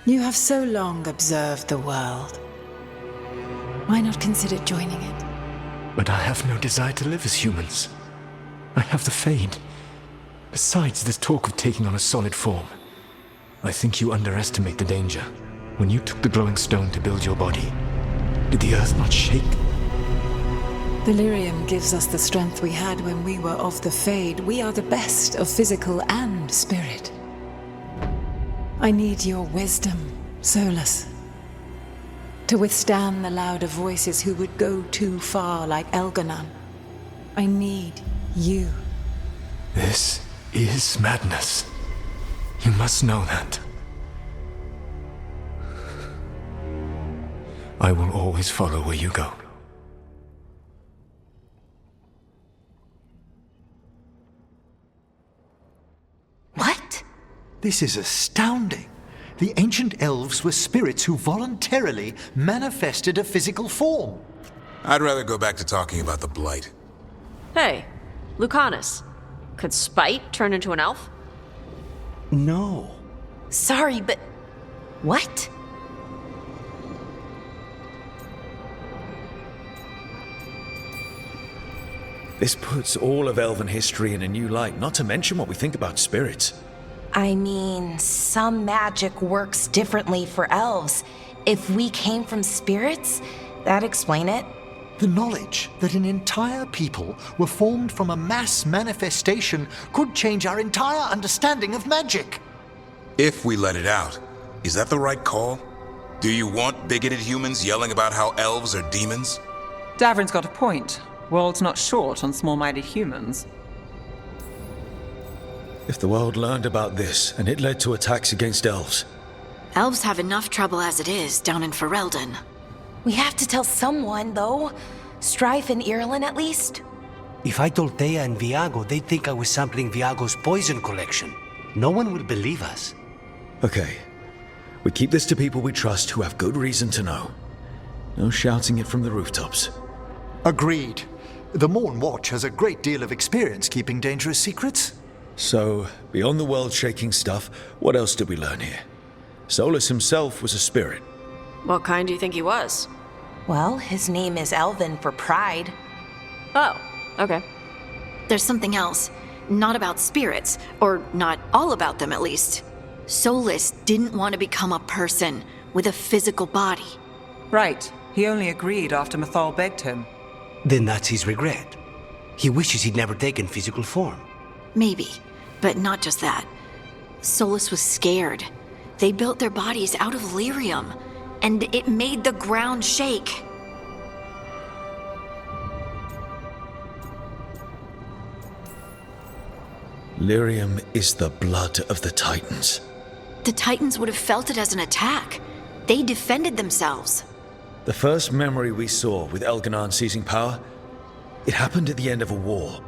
You have so long observed the world. Why not consider joining it? But I have no desire to live as humans. I have the Fade. Besides this talk of taking on a solid form, I think you underestimate the danger. When you took the glowing stone to build your body, did the earth not shake? Delirium gives us the strength we had when we were of the Fade. We are the best of physical and spirit. I need your wisdom, Solas, to withstand the louder voices who would go too far like Elganon. I need you. This is madness. You must know that. I will always follow where you go. What? This is astounding. The ancient elves were spirits who voluntarily manifested a physical form. I'd rather go back to talking about the Blight. Hey, Lucanus. Could Spite turn into an elf? No. Sorry, but... what? This puts all of elven history in a new light, not to mention what we think about spirits. I mean, some magic works differently for elves. If we came from spirits, that'd explain it. The knowledge that an entire people were formed from a mass manifestation could change our entire understanding of magic. If we let it out, is that the right call? Do you want bigoted humans yelling about how elves are demons? Davrin's got a point. World's not short on small-minded humans. If the world learned about this, and it led to attacks against elves. Elves have enough trouble as it is down in Ferelden. We have to tell someone, though. Strife and Irulan, at least. If I told Thea and Viago, they'd think I was sampling Viago's poison collection. No one would believe us. Okay. We keep this to people we trust who have good reason to know. No shouting it from the rooftops. Agreed. The Morn Watch has a great deal of experience keeping dangerous secrets. So, beyond the world-shaking stuff, what else did we learn here? Solas himself was a spirit. What kind do you think he was? Well, his name is Elven for pride. Oh, okay. There's something else. Not about spirits, or not all about them at least. Solas didn't want to become a person with a physical body. Right. He only agreed after Mathal begged him. Then that's his regret. He wishes he'd never taken physical form. Maybe, but not just that. Solas was scared. They built their bodies out of lyrium, and it made the ground shake. Lyrium is the blood of the Titans. The Titans would have felt it as an attack. They defended themselves. The first memory we saw with Elganon seizing power, it happened at the end of a war.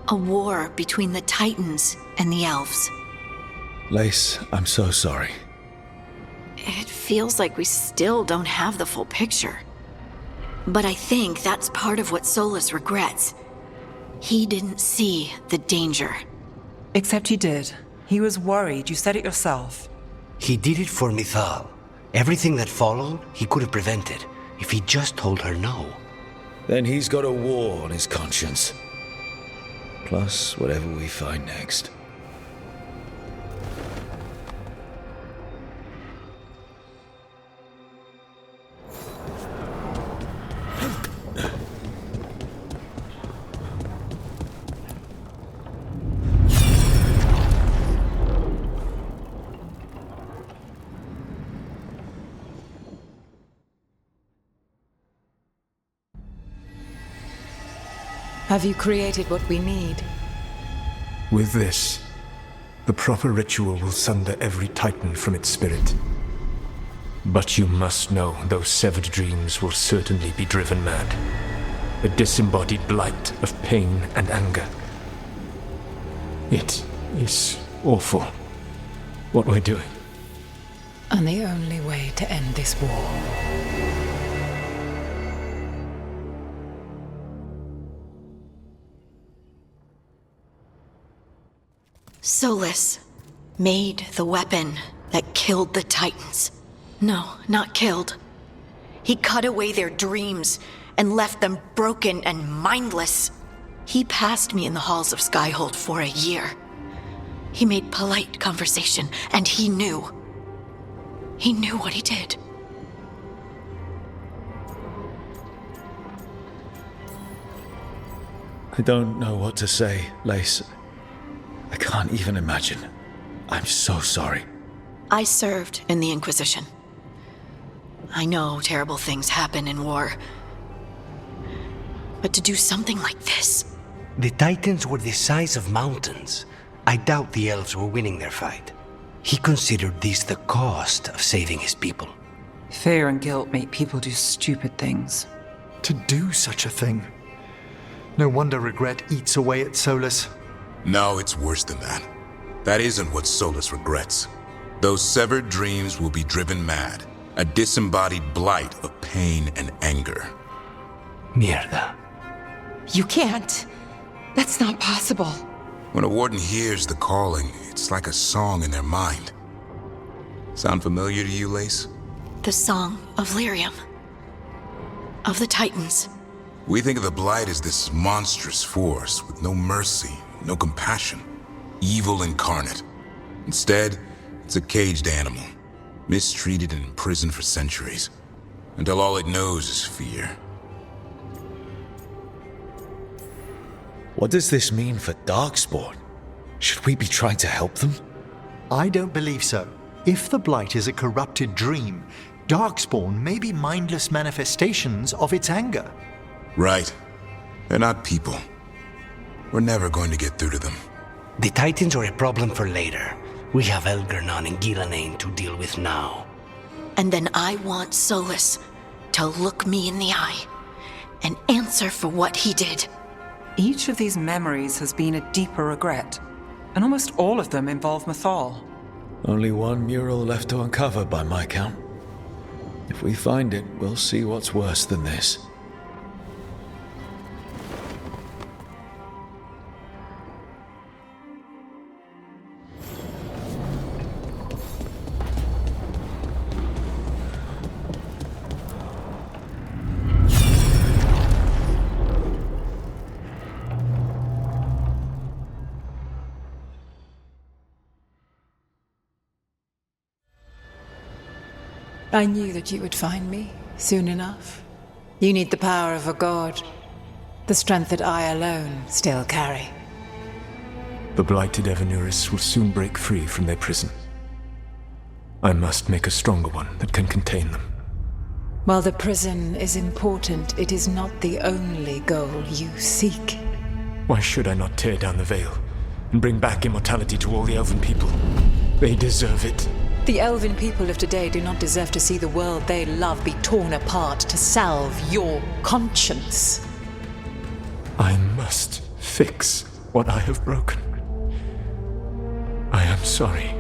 A war between the Titans and the elves. Lace, I'm so sorry. It feels like we still don't have the full picture. But I think that's part of what Solas regrets. He didn't see the danger. Except he did. He was worried. You said it yourself. He did it for Mithal. Everything that followed, he could have prevented, if he just told her no. Then he's got a war on his conscience. Plus, whatever we find next. Have you created what we need? With this, the proper ritual will sunder every Titan from its spirit. But you must know those severed dreams will certainly be driven mad. A disembodied blight of pain and anger. It is awful what we're doing. And the only way to end this war. Solas made the weapon that killed the Titans. No, not killed. He cut away their dreams and left them broken and mindless. He passed me in the halls of Skyhold for a year. He made polite conversation, and he knew. He knew what he did. I don't know what to say, Lace. I can't even imagine. I'm so sorry. I served in the Inquisition. I know terrible things happen in war. But to do something like this... The Titans were the size of mountains. I doubt the elves were winning their fight. He considered this the cost of saving his people. Fear and guilt make people do stupid things. To do such a thing. No wonder regret eats away at Solas. No, it's worse than that. That isn't what Solas regrets. Those severed dreams will be driven mad. A disembodied blight of pain and anger. Mierda. You can't. That's not possible. When a warden hears the calling, it's like a song in their mind. Sound familiar to you, Lace? The Song of Lyrium. Of the Titans. We think of the Blight as this monstrous force with no mercy, no compassion. Evil incarnate. Instead, it's a caged animal. Mistreated and imprisoned for centuries. Until all it knows is fear. What does this mean for Darkspawn? Should we be trying to help them? I don't believe so. If the Blight is a corrupted dream, Darkspawn may be mindless manifestations of its anger. Right. They're not people. We're never going to get through to them. The Titans are a problem for later. We have Elgernon and Gillenane to deal with now. And then I want Solas to look me in the eye and answer for what he did. Each of these memories has been a deeper regret, and almost all of them involve Mythal. Only one mural left to uncover by my count. If we find it, we'll see what's worse than this. I knew that you would find me soon enough. You need the power of a god, the strength that I alone still carry. The blighted Evanuris will soon break free from their prison. I must make a stronger one that can contain them. While the prison is important, it is not the only goal you seek. Why should I not tear down the veil and bring back immortality to all the elven people? They deserve it. The elven people of today do not deserve to see the world they love be torn apart to salve your conscience. I must fix what I have broken. I am sorry.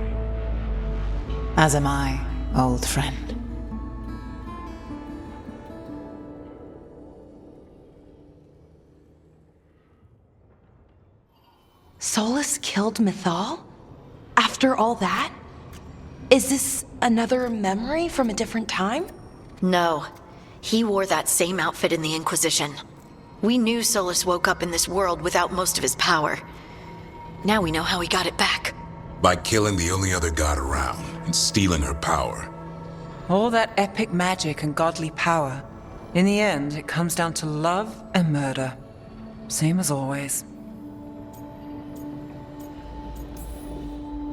As am I, old friend. Solas killed Mythal? After all that? Is this another memory from a different time? No. He wore that same outfit in the Inquisition. We knew Solas woke up in this world without most of his power. Now we know how he got it back. By killing the only other god around and stealing her power. All that epic magic and godly power. In the end, it comes down to love and murder. Same as always.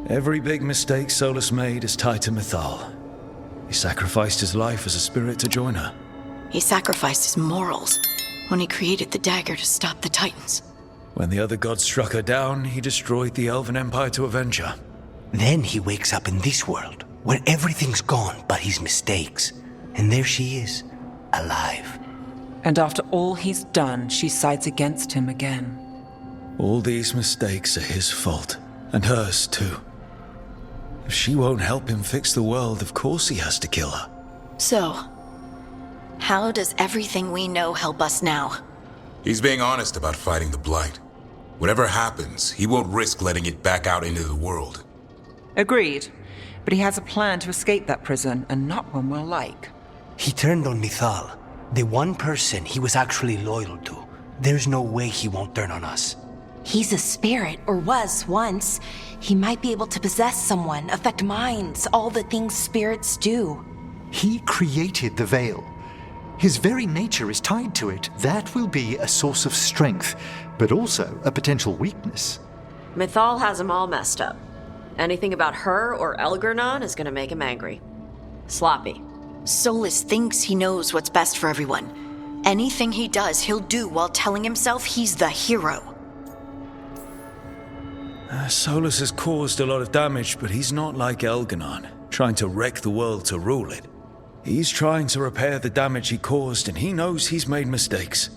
Every big mistake Solas made is tied to Mythal. He sacrificed his life as a spirit to join her. He sacrificed his morals when he created the dagger to stop the Titans. When the other gods struck her down, he destroyed the Elven Empire to avenge her. Then he wakes up in this world, where everything's gone but his mistakes. And there she is, alive. And after all he's done, she sides against him again. All these mistakes are his fault, and hers too. If she won't help him fix the world, of course he has to kill her. So, how does everything we know help us now? He's being honest about fighting the Blight. Whatever happens, he won't risk letting it back out into the world. Agreed. But he has a plan to escape that prison, and not one we'll like. He turned on Mythal, the one person he was actually loyal to. There's no way he won't turn on us. He's a spirit, or was once. He might be able to possess someone, affect minds, all the things spirits do. He created the veil. His very nature is tied to it. That will be a source of strength, but also a potential weakness. Mythal has him all messed up. Anything about her or Elgernon is gonna make him angry. Sloppy. Solas thinks he knows what's best for everyone. Anything he does, he'll do while telling himself he's the hero. Solas has caused a lot of damage, but he's not like Elgernon, trying to wreck the world to rule it. He's trying to repair the damage he caused, and he knows he's made mistakes.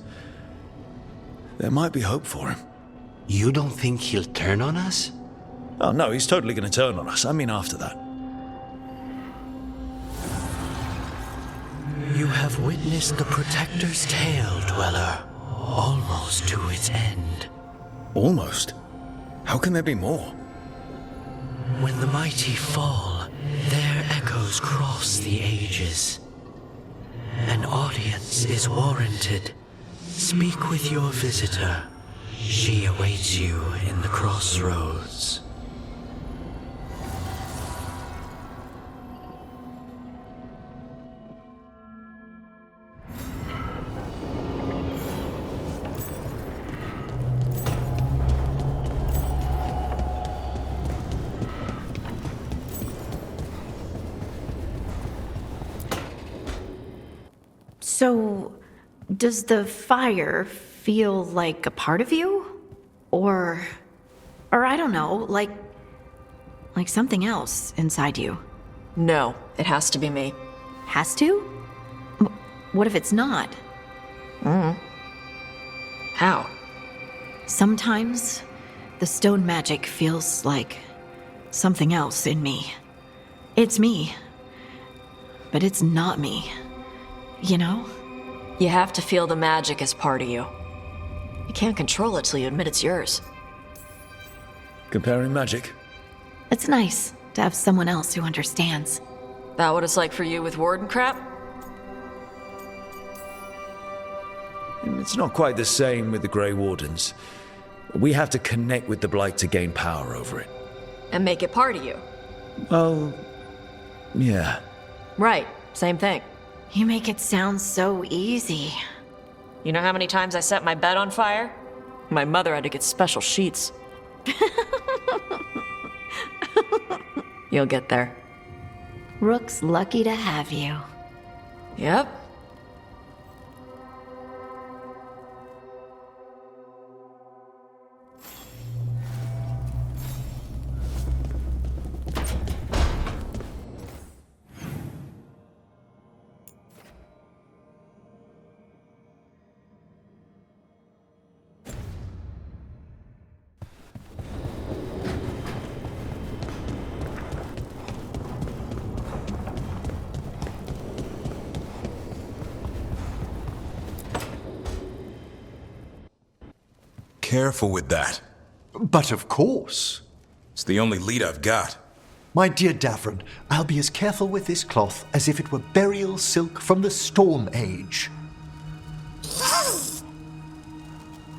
There might be hope for him. You don't think he'll turn on us? Oh no, he's totally gonna turn on us. I mean after that. You have witnessed the Protector's tale, Dweller, almost to its end. Almost? How can there be more? When the mighty fall, their echoes cross the ages. An audience is warranted. Speak with your visitor. She awaits you in the crossroads. So, does the fire feel like a part of you? Or I don't know, like something else inside you? No, it has to be me. Has to? What if it's not? How? Sometimes the stone magic feels like something else in me. It's me, but it's not me. You know? You have to feel the magic as part of you. You can't control it till you admit it's yours. Comparing magic? It's nice to have someone else who understands. That what it's like for you with Warden crap? It's not quite the same with the Grey Wardens. We have to connect with the Blight to gain power over it. And make it part of you. Well, yeah. Right, same thing. You make it sound so easy. You know how many times I set my bed on fire? My mother had to get special sheets. You'll get there. Rook's lucky to have you. Yep. Careful with that. But of course. It's the only lead I've got. My dear Davron, I'll be as careful with this cloth as if it were burial silk from the Storm Age.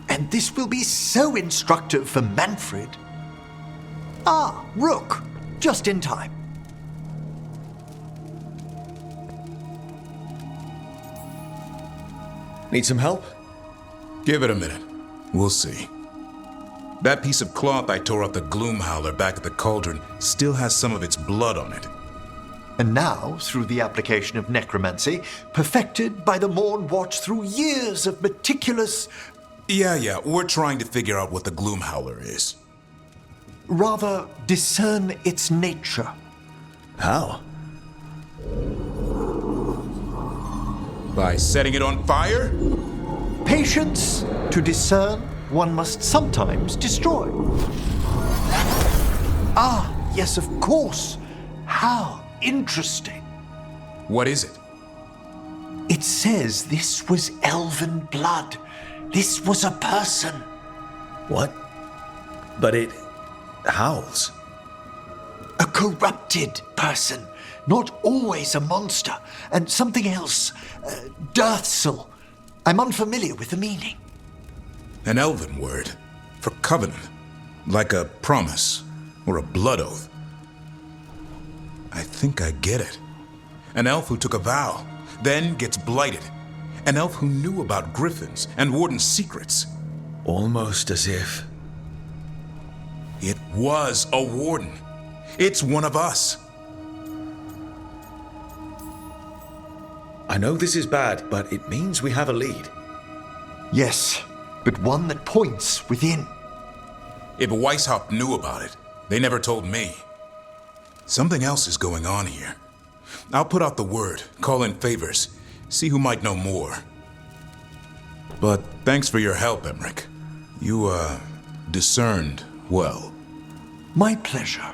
And this will be so instructive for Manfred. Ah, Rook, just in time. Need some help? Give it a minute. We'll see. That piece of cloth I tore up the Gloom Howler back at the cauldron still has some of its blood on it. And now, through the application of necromancy, perfected by the Morn Watch through years of meticulous... Yeah, we're trying to figure out what the Gloom Howler is. Rather, discern its nature. How? By setting it on fire? Patience. To discern, one must sometimes destroy. Ah, yes, of course. How interesting. What is it? It says this was elven blood. This was a person. What? But it howls. A corrupted person. Not always a monster. And something else. Dirthsel. I'm unfamiliar with the meaning. An elven word for covenant, like a promise or a blood oath. I think I get it. An elf who took a vow, then gets blighted, An elf who knew about griffins and Warden's secrets. Almost as if... It was a Warden. It's one of us. I know this is bad, but it means we have a lead. Yes, but one that points within. If Weishaupt knew about it, they never told me. Something else is going on here. I'll put out the word, call in favors, see who might know more. But thanks for your help, Emmerich. You, discerned well. My pleasure.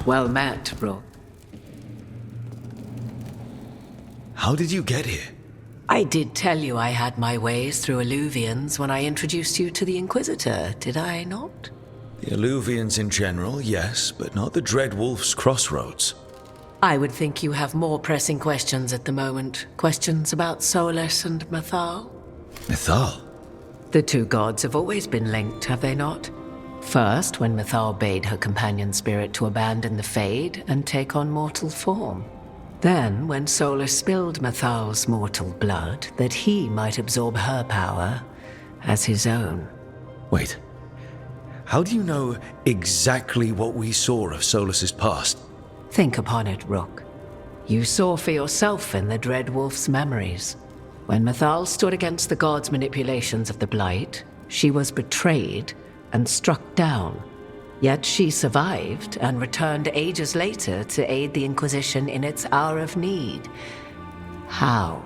Well met, Rook. How did you get here? I did tell you I had my ways through Illuvians when I introduced you to the Inquisitor, did I not? The Illuvians in general, yes, but not the Dread Wolf's crossroads. I would think you have more pressing questions at the moment. Questions about Solas and Mythal? Mythal? The two gods have always been linked, have they not? First, when Mythal bade her companion spirit to abandon the Fade and take on mortal form. Then, when Solas spilled Mythal's mortal blood, that he might absorb her power as his own. Wait. How do you know exactly what we saw of Solas's past? Think upon it, Rook. You saw for yourself in the Dread Wolf's memories. When Mythal stood against the gods' manipulations of the Blight, she was betrayed and struck down. Yet she survived and returned ages later to aid the Inquisition in its hour of need. How?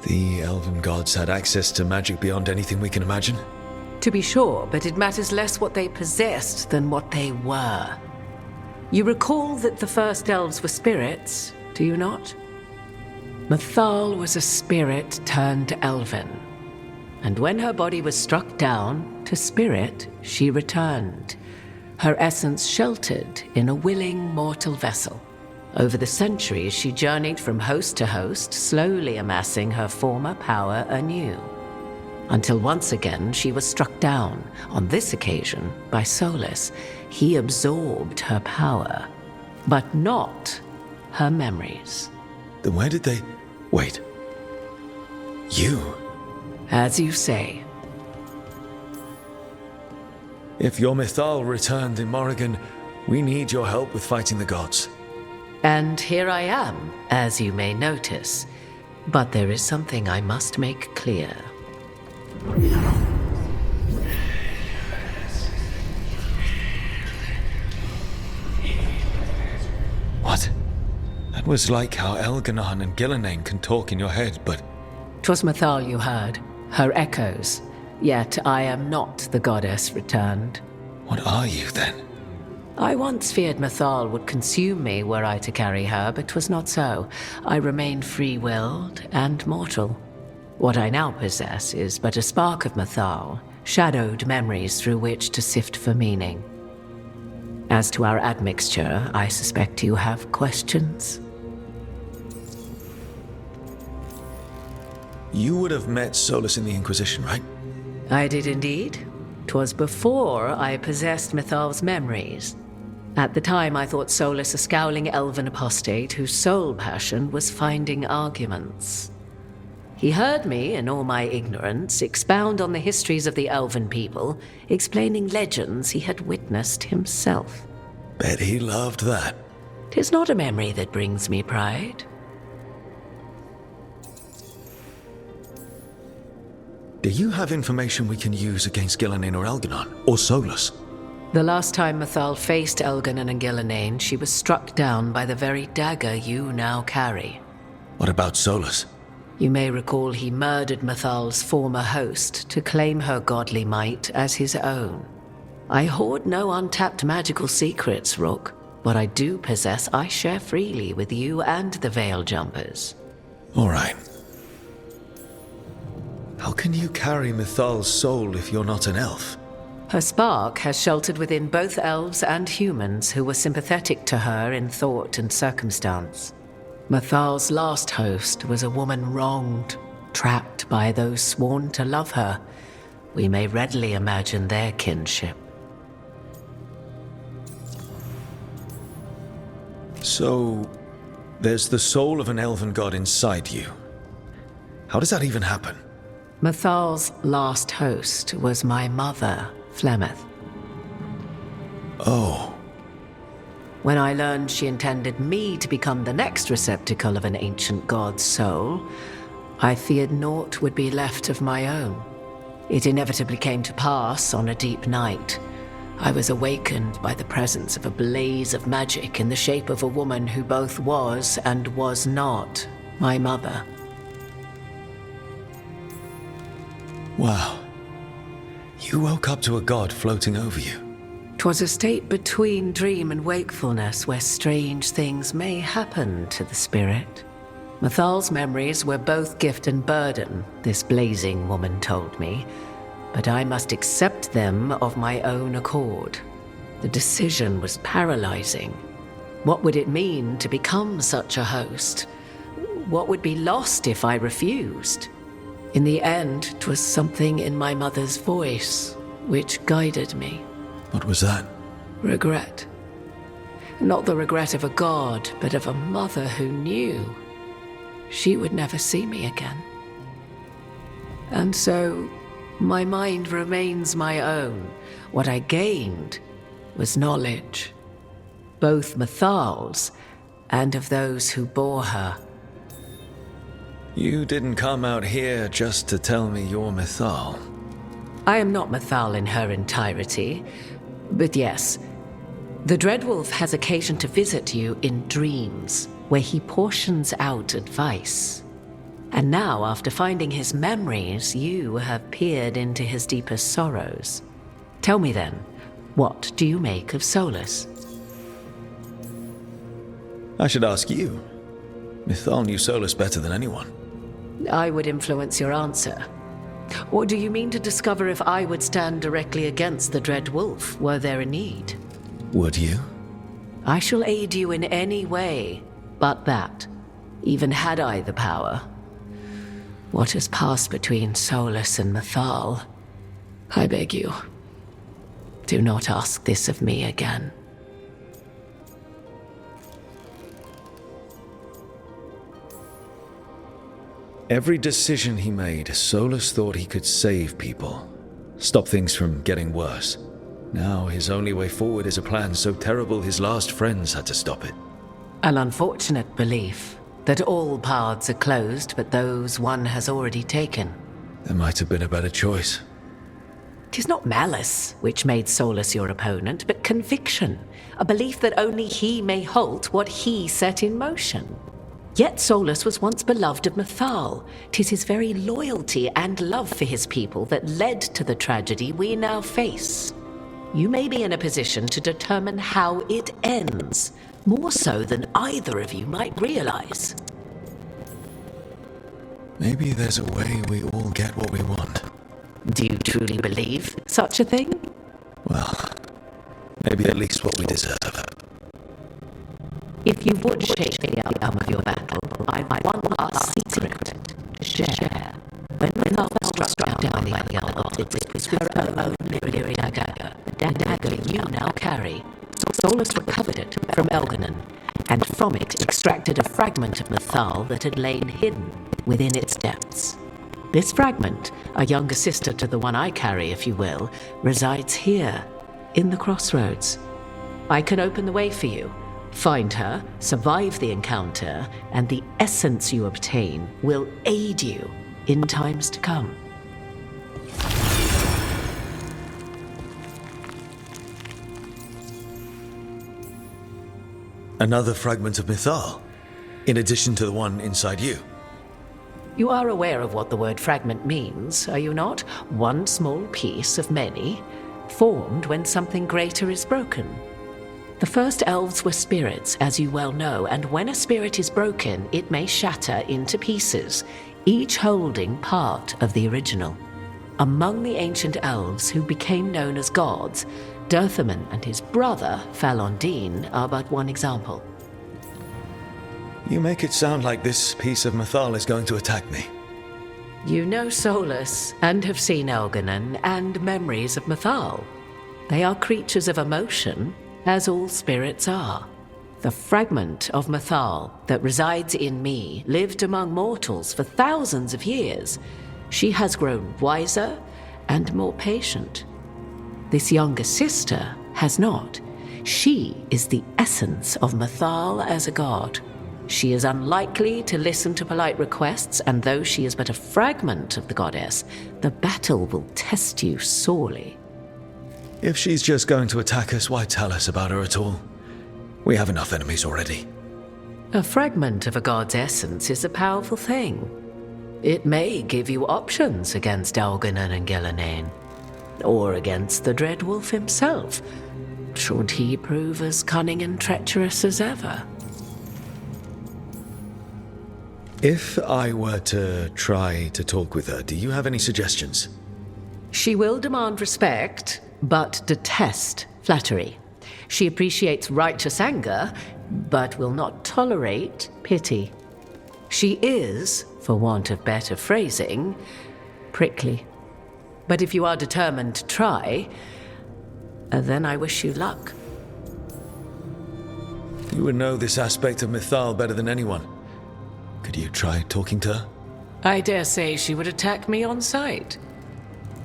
The elven gods had access to magic beyond anything we can imagine? To be sure, but it matters less what they possessed than what they were. You recall that the first elves were spirits, do you not? Mythal was a spirit turned elven. And when her body was struck down, to spirit she returned, her essence sheltered in a willing mortal vessel. Over the centuries, she journeyed from host to host, slowly amassing her former power anew. Until once again she was struck down, on this occasion by Solas. He absorbed her power, but not her memories. Then where did they... Wait. You... As you say. If your Mythal returned in Morrigan, we need your help with fighting the gods. And here I am, as you may notice. But there is something I must make clear. What? That was like how Elganon and Gillenane can talk in your head, but... 'Twas Mythal you heard. Her echoes. Yet I am not the goddess returned. What are you, then? I once feared Mythal would consume me were I to carry her, but 'twas not so. I remain free-willed and mortal. What I now possess is but a spark of Mythal, shadowed memories through which to sift for meaning. As to our admixture, I suspect you have questions. You would have met Solas in the Inquisition, right? I did indeed. 'Twas before I possessed Mythal's memories. At the time, I thought Solas a scowling elven apostate whose sole passion was finding arguments. He heard me, in all my ignorance, expound on the histories of the elven people, explaining legends he had witnessed himself. Bet he loved that. 'Tis not a memory that brings me pride. Do you have information we can use against Ghilanane or Elganon? Or Solas? The last time Mythal faced Elganon and Ghilanane, she was struck down by the very dagger you now carry. What about Solas? You may recall he murdered Mythal's former host to claim her godly might as his own. I hoard no untapped magical secrets, Rook. What I do possess, I share freely with you and the Veil Jumpers. All right. How can you carry Mythal's soul if you're not an elf? Her spark has sheltered within both elves and humans who were sympathetic to her in thought and circumstance. Mythal's last host was a woman wronged, trapped by those sworn to love her. We may readily imagine their kinship. So, there's the soul of an elven god inside you. How does that even happen? Mythal's last host was my mother, Flemeth. Oh. When I learned she intended me to become the next receptacle of an ancient god's soul, I feared naught would be left of my own. It inevitably came to pass on a deep night. I was awakened by the presence of a blaze of magic in the shape of a woman who both was and was not my mother. Wow. You woke up to a god floating over you. 'Twas a state between dream and wakefulness where strange things may happen to the spirit. Mythal's memories were both gift and burden, this blazing woman told me, but I must accept them of my own accord. The decision was paralyzing. What would it mean to become such a host? What would be lost if I refused? In the end, 'twas something in my mother's voice which guided me. What was that? Regret. Not the regret of a god, but of a mother who knew she would never see me again. And so, my mind remains my own. What I gained was knowledge, both Mythal's and of those who bore her. You didn't come out here just to tell me you're Mythal. I am not Mythal in her entirety, but yes, the Dreadwolf has occasion to visit you in dreams, where he portions out advice. And now, after finding his memories, you have peered into his deepest sorrows. Tell me then, what do you make of Solas? I should ask you. Mythal knew Solas better than anyone. I would influence your answer. Or do you mean to discover if I would stand directly against the Dread Wolf were there a need? Would you? I shall aid you in any way but that, even had I the power. What has passed between Solas and Mythal, I beg you, do not ask this of me again. Every decision he made, Solas thought he could save people, stop things from getting worse. Now his only way forward is a plan so terrible his last friends had to stop it. An unfortunate belief that all paths are closed but those one has already taken. There might have been a better choice. 'Tis not malice which made Solas your opponent, but conviction, a belief that only he may halt what he set in motion. Yet Solas was once beloved of Mythal. 'Tis his very loyalty and love for his people that led to the tragedy we now face. You may be in a position to determine how it ends, more so than either of you might realize. Maybe there's a way we all get what we want. Do you truly believe such a thing? Well, maybe at least what we deserve. If you would shape the outcome of your battle, I've one last secret to share. When Mythal was struck down by the other god, it was with her own lyric dagger, the dagger you now carry. Solas recovered it from Elganon, and from it extracted a fragment of Mythal that had lain hidden within its depths. This fragment, a younger sister to the one I carry, if you will, resides here, in the crossroads. I can open the way for you. Find her, survive the encounter, and the essence you obtain will aid you in times to come. Another fragment of Mythal, in addition to the one inside you. You are aware of what the word fragment means, are you not? One small piece of many, formed when something greater is broken. The first elves were spirits, as you well know, and when a spirit is broken, it may shatter into pieces, each holding part of the original. Among the ancient elves who became known as gods, Dirthaman and his brother, Falondine, are but one example. You make it sound like this piece of Mythal is going to attack me. You know Solas, and have seen Elganon, and memories of Mythal. They are creatures of emotion, as all spirits are. The fragment of Mythal that resides in me lived among mortals for thousands of years. She has grown wiser and more patient. This younger sister has not. She is the essence of Mythal as a god. She is unlikely to listen to polite requests, and though she is but a fragment of the goddess, the battle will test you sorely. If she's just going to attack us, why tell us about her at all? We have enough enemies already. A fragment of a god's essence is a powerful thing. It may give you options against Elganon and Gillenane, or against the Dread Wolf himself, should he prove as cunning and treacherous as ever. If I were to try to talk with her, do you have any suggestions? She will demand respect, but detest flattery. She appreciates righteous anger, but will not tolerate pity. She is, for want of better phrasing, prickly. But if you are determined to try, then I wish you luck. You would know this aspect of Mythal better than anyone. Could you try talking to her? I dare say she would attack me on sight.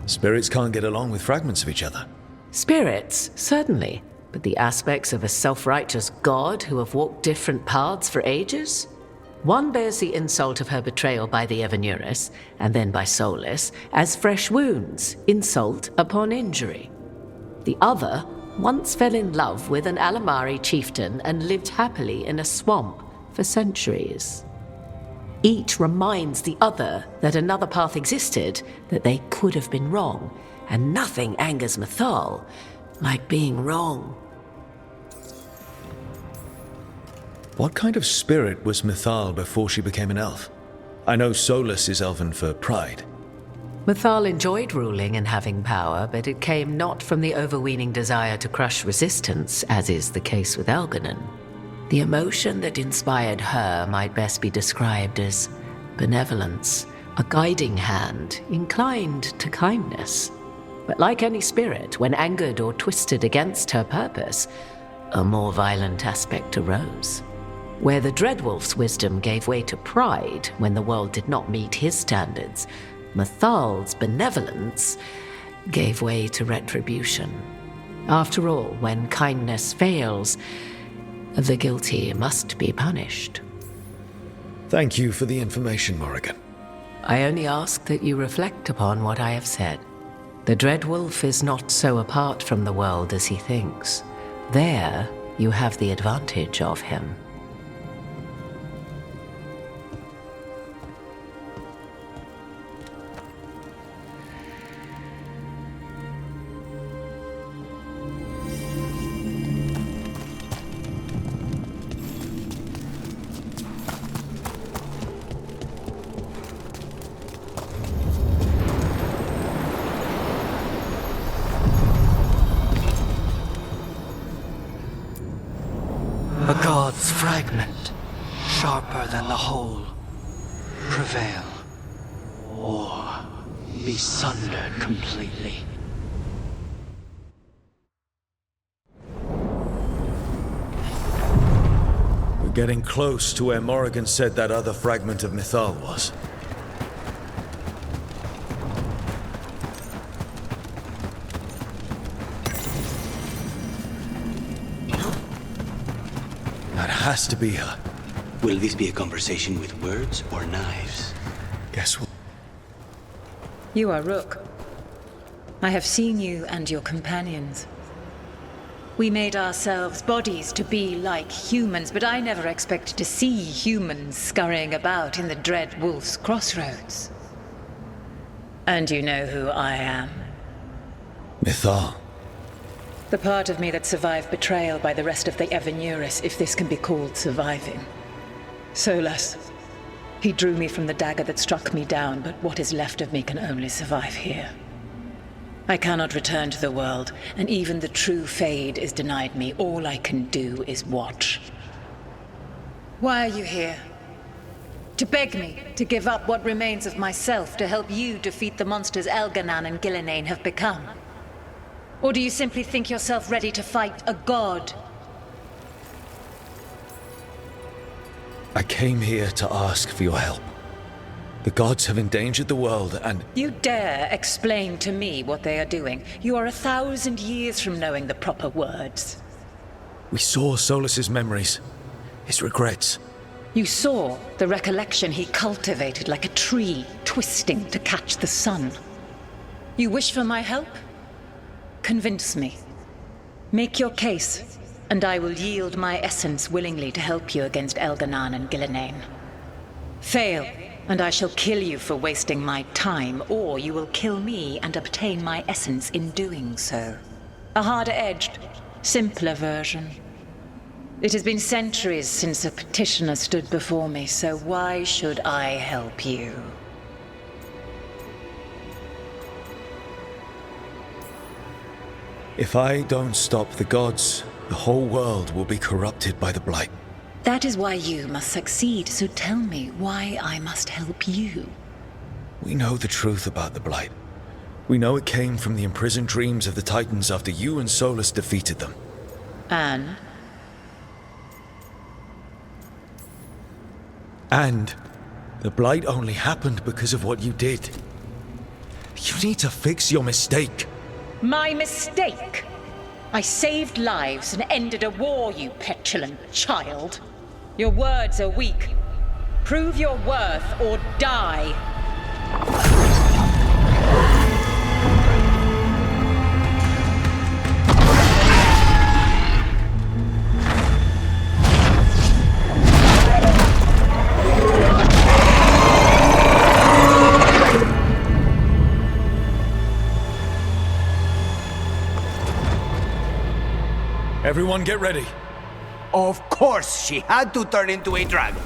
Spirits can't get along with fragments of each other. Spirits, certainly, but the aspects of a self-righteous god who have walked different paths for ages? One bears the insult of her betrayal by the Evanuris, and then by Solas, as fresh wounds, insult upon injury. The other once fell in love with an Alamari chieftain and lived happily in a swamp for centuries. Each reminds the other that another path existed, that they could have been wrong, and nothing angers Mythal like being wrong. What kind of spirit was Mythal before she became an elf? I know Solas is elven for pride. Mythal enjoyed ruling and having power, but it came not from the overweening desire to crush resistance, as is the case with Elganon. The emotion that inspired her might best be described as benevolence, a guiding hand, inclined to kindness. But like any spirit, when angered or twisted against her purpose, a more violent aspect arose. Where the Dreadwolf's wisdom gave way to pride when the world did not meet his standards, Mythal's benevolence gave way to retribution. After all, when kindness fails, the guilty must be punished. Thank you for the information, Morrigan. I only ask that you reflect upon what I have said. The Dreadwolf is not so apart from the world as he thinks. There, you have the advantage of him. A god's fragment, sharper than the whole. Prevail, or be sundered completely. We're getting close to where Morrigan said that other fragment of Mythal was. has to be her. Will this be a conversation with words or knives? Guess what? You are Rook. I have seen you and your companions. We made ourselves bodies to be like humans, but I never expected to see humans scurrying about in the dread Wolf's Crossroads. And you know who I am. Mythal. The part of me that survived betrayal by the rest of the Evenuris, if this can be called surviving. Solas. He drew me from the dagger that struck me down, but what is left of me can only survive here. I cannot return to the world, and even the true Fade is denied me. All I can do is watch. Why are you here? To beg me to give up what remains of myself to help you defeat the monsters Elganan and Gillinane have become? Or do you simply think yourself ready to fight a god? I came here to ask for your help. The gods have endangered the world and... You dare explain to me what they are doing? You are 1,000 years from knowing the proper words. We saw Solas's memories, his regrets. You saw the recollection he cultivated like a tree, twisting to catch the sun. You wish for my help? Convince me. Make your case, and I will yield my essence willingly to help you against Elganan and Gillinane. Fail, and I shall kill you for wasting my time, or you will kill me and obtain my essence in doing so. A harder-edged, simpler version. It has been centuries since a petitioner stood before me, so why should I help you? If I don't stop the gods, the whole world will be corrupted by the Blight. That is why you must succeed, so tell me why I must help you. We know the truth about the Blight. We know it came from the imprisoned dreams of the Titans after you and Solas defeated them. And? And the Blight only happened because of what you did. You need to fix your mistake. My mistake? I saved lives and ended a war, you petulant child. Your words are weak. Prove your worth or die. Everyone get ready. Of course, she had to turn into a dragon.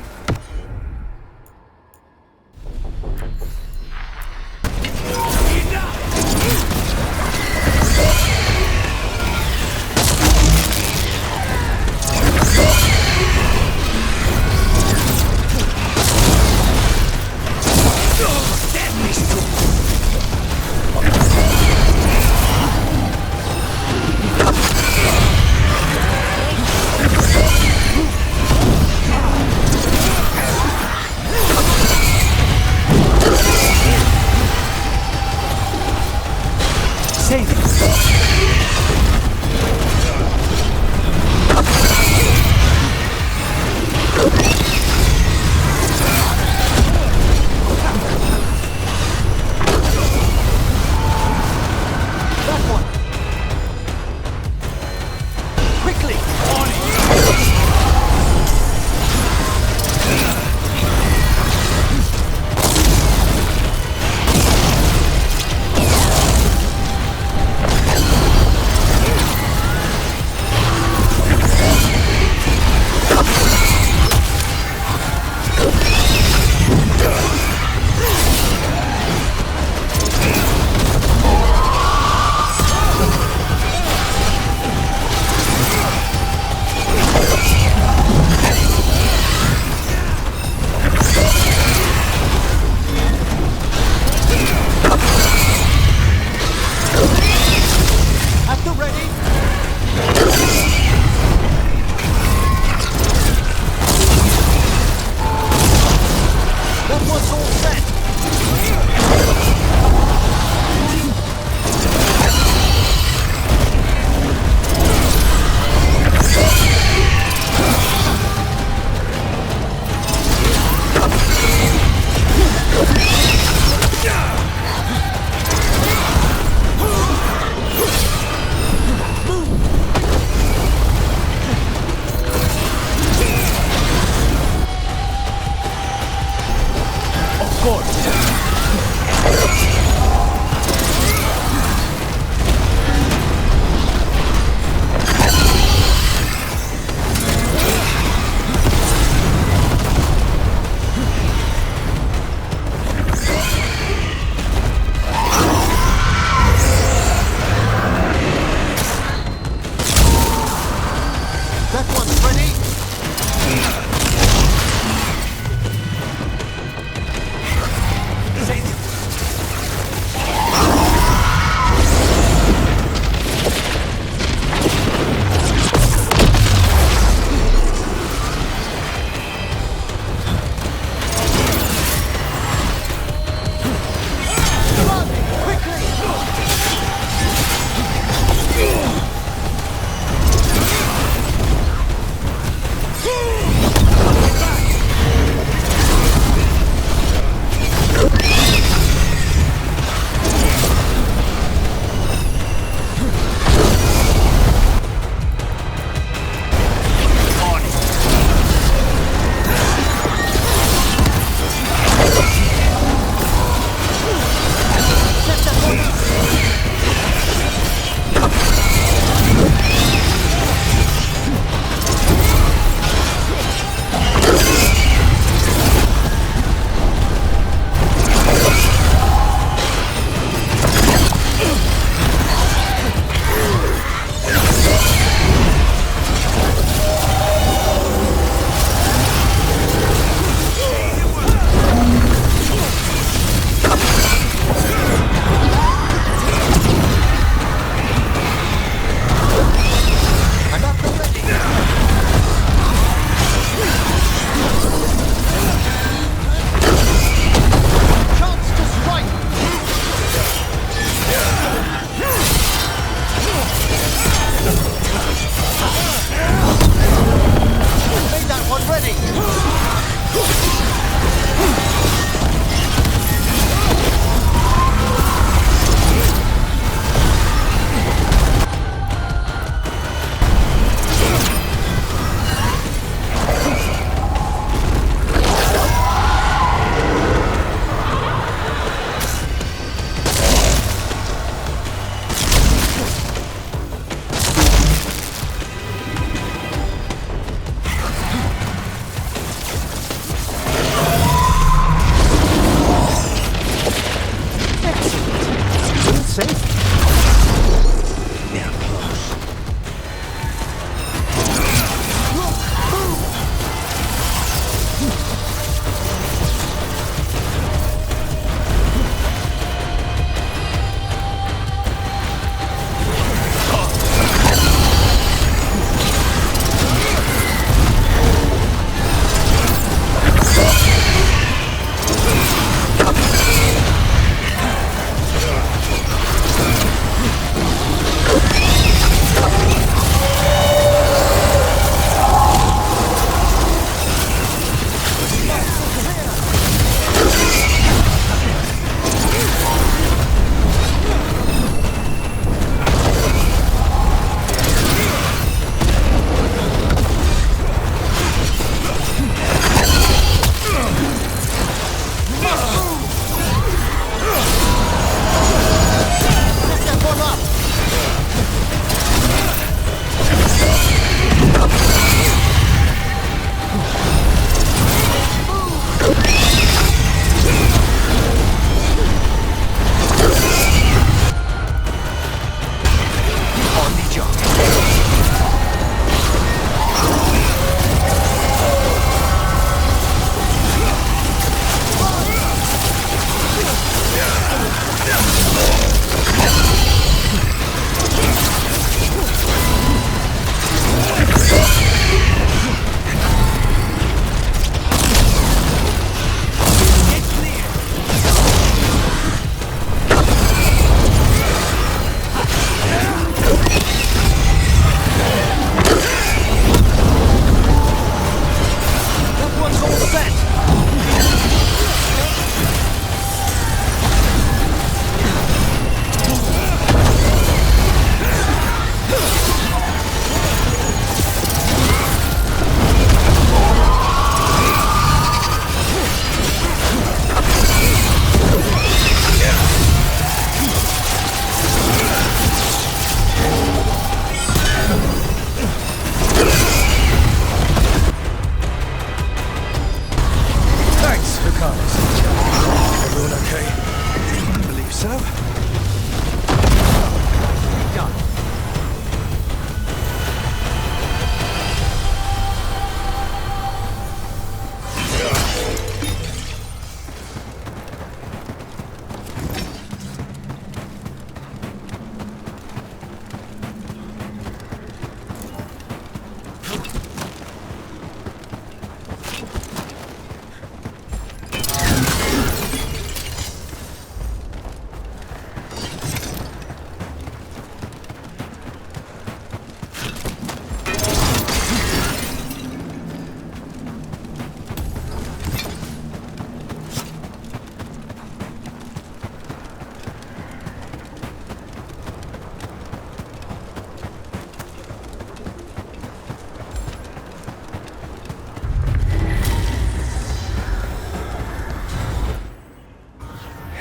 That one's ready.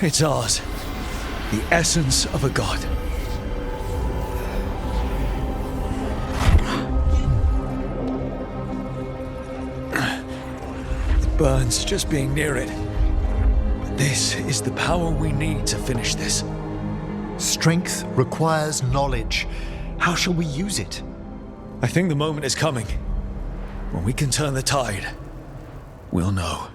It's ours. The essence of a god. It burns just being near it. But this is the power we need to finish this. Strength requires knowledge. How shall we use it? I think the moment is coming. When we can turn the tide, we'll know.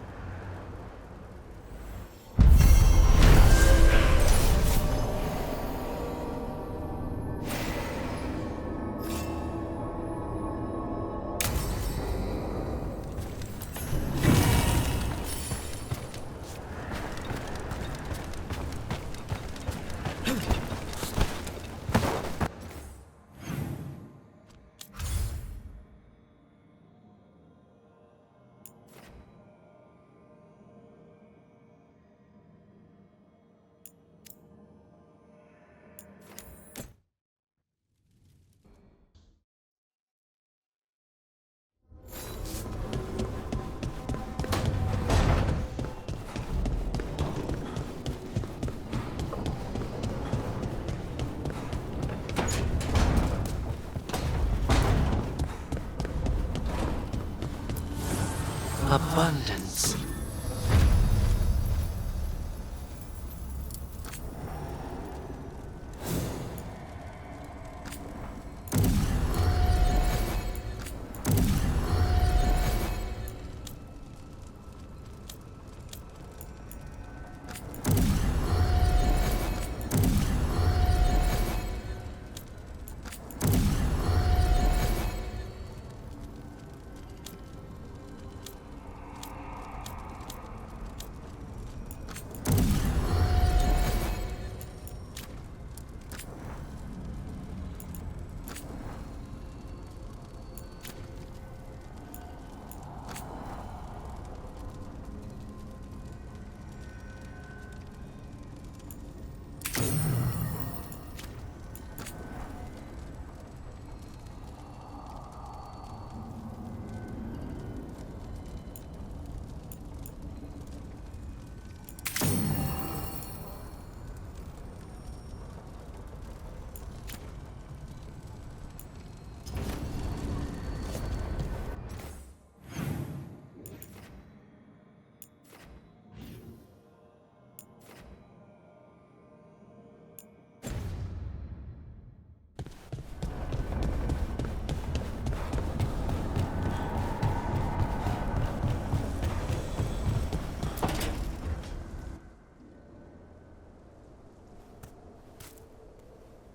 Abundance.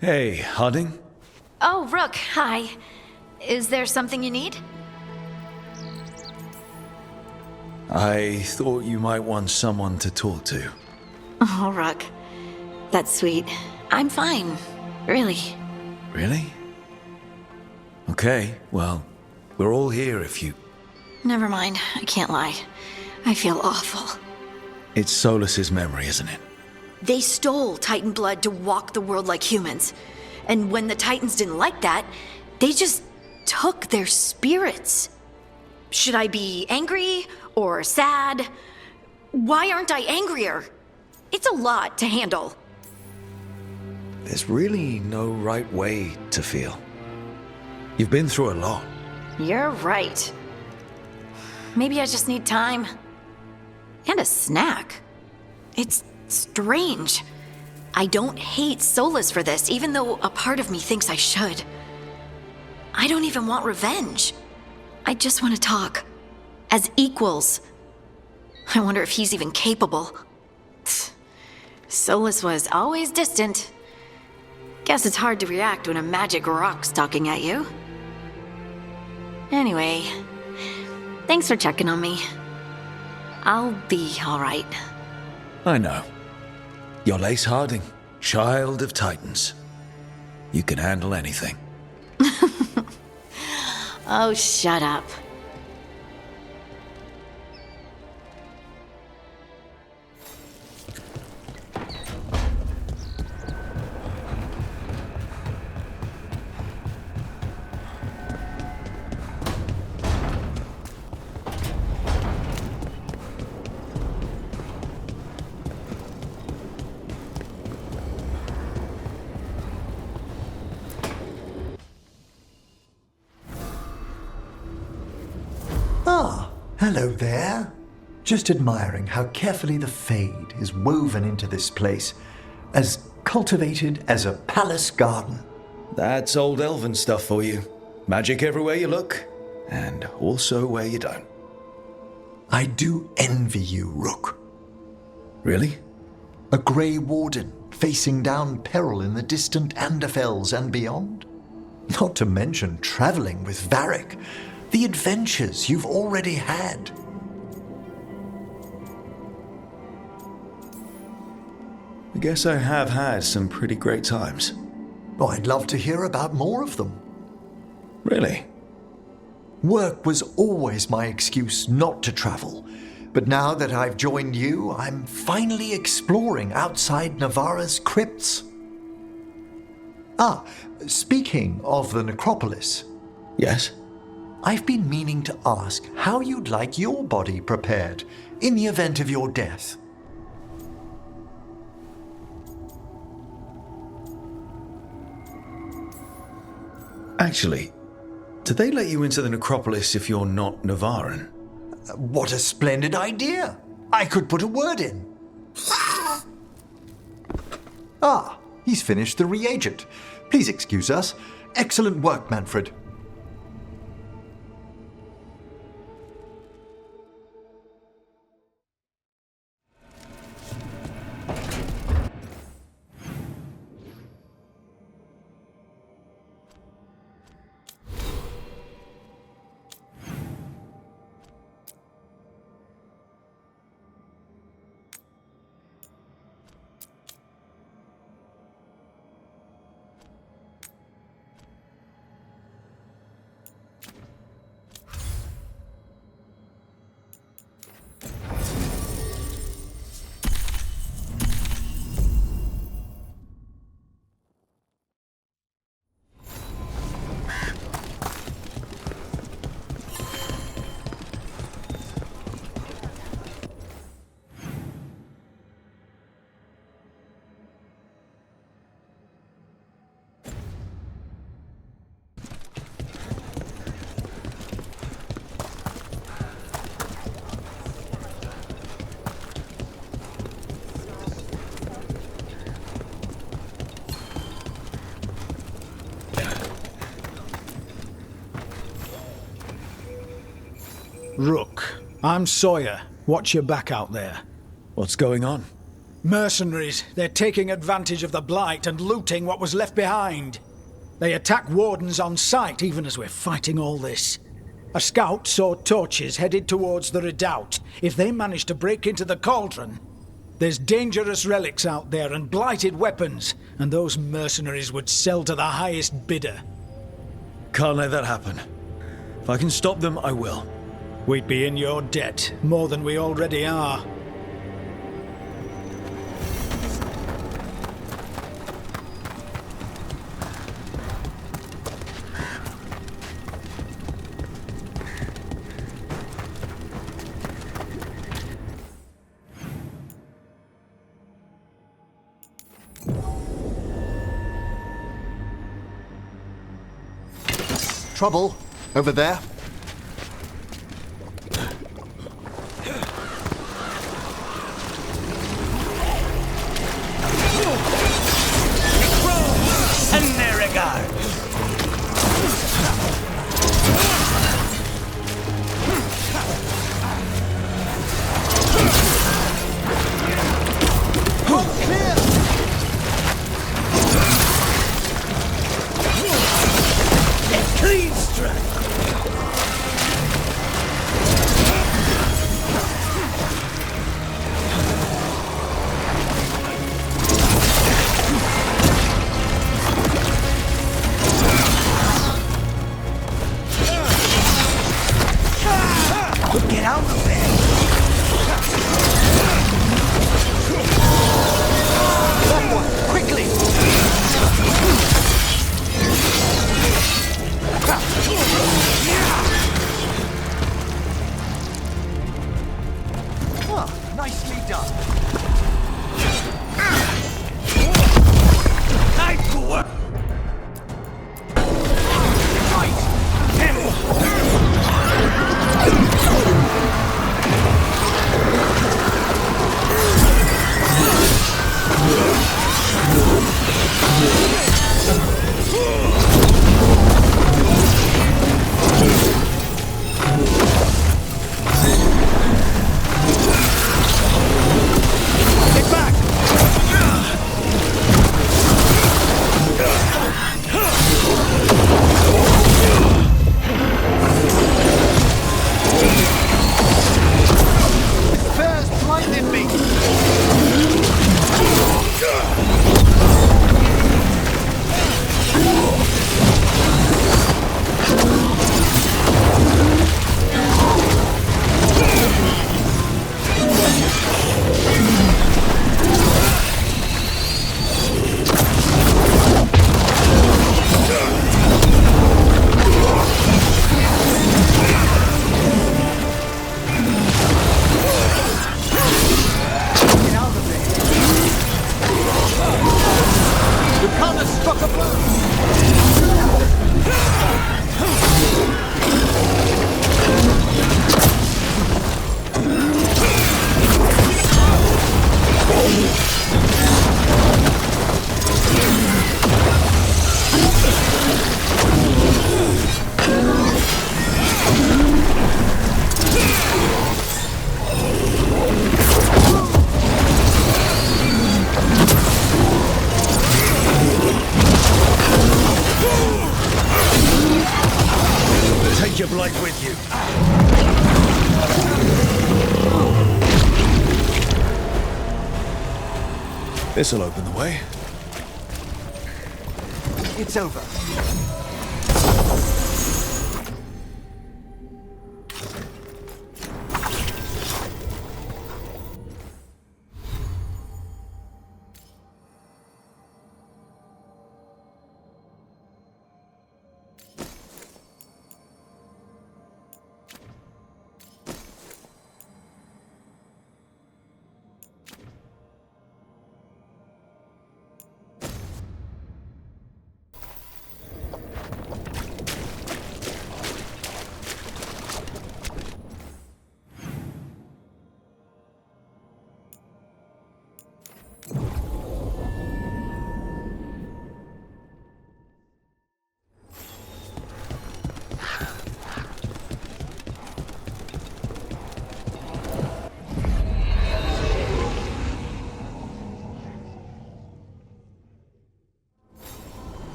Hey, Harding? Oh, Rook, hi. Is there something you need? I thought you might want someone to talk to. Oh, Rook. That's sweet. I'm fine. Really. Really? Okay, well, we're all here if you... Never mind. I can't lie. I feel awful. It's Solas's memory, isn't it? They stole Titan blood to walk the world like humans. And when the Titans didn't like that, they just took their spirits. Should I be angry or sad? Why aren't I angrier? It's a lot to handle. There's really no right way to feel. You've been through a lot. You're right. Maybe I just need time. And a snack. It's strange. I don't hate Solas for this, even though a part of me thinks I should. I don't even want revenge. I just want to talk. As equals. I wonder if he's even capable. Solas was always distant. Guess it's hard to react when a magic rock's talking at you. Anyway, thanks for checking on me. I'll be alright. I know. You're Lace Harding, child of Titans. You can handle anything. Oh, shut up. Hello there. Just admiring how carefully the Fade is woven into this place, as cultivated as a palace garden. That's old elven stuff for you. Magic everywhere you look, and also where you don't. I do envy you, Rook. Really? A Grey Warden facing down peril in the distant Anderfells and beyond? Not to mention traveling with Varric, the adventures you've already had. I guess I have had some pretty great times. Oh, I'd love to hear about more of them. Really? Work was always my excuse not to travel, but now that I've joined you, I'm finally exploring outside Navarra's crypts. Speaking of the necropolis. Yes? I've been meaning to ask how you'd like your body prepared in the event of your death. Actually, do they let you into the necropolis if you're not Navarran? What a splendid idea! I could put a word in. He's finished the reagent. Please excuse us. Excellent work, Manfred. Rook, I'm Sawyer. Watch your back out there. What's going on? Mercenaries. They're taking advantage of the Blight and looting what was left behind. They attack wardens on sight even as we're fighting all this. A scout saw torches headed towards the redoubt. If they manage to break into the cauldron, there's dangerous relics out there and blighted weapons, and those mercenaries would sell to the highest bidder. Can't let that happen. If I can stop them, I will. We'd be in your debt, more than we already are. Trouble over there. like with you. This'll open the way. It's over.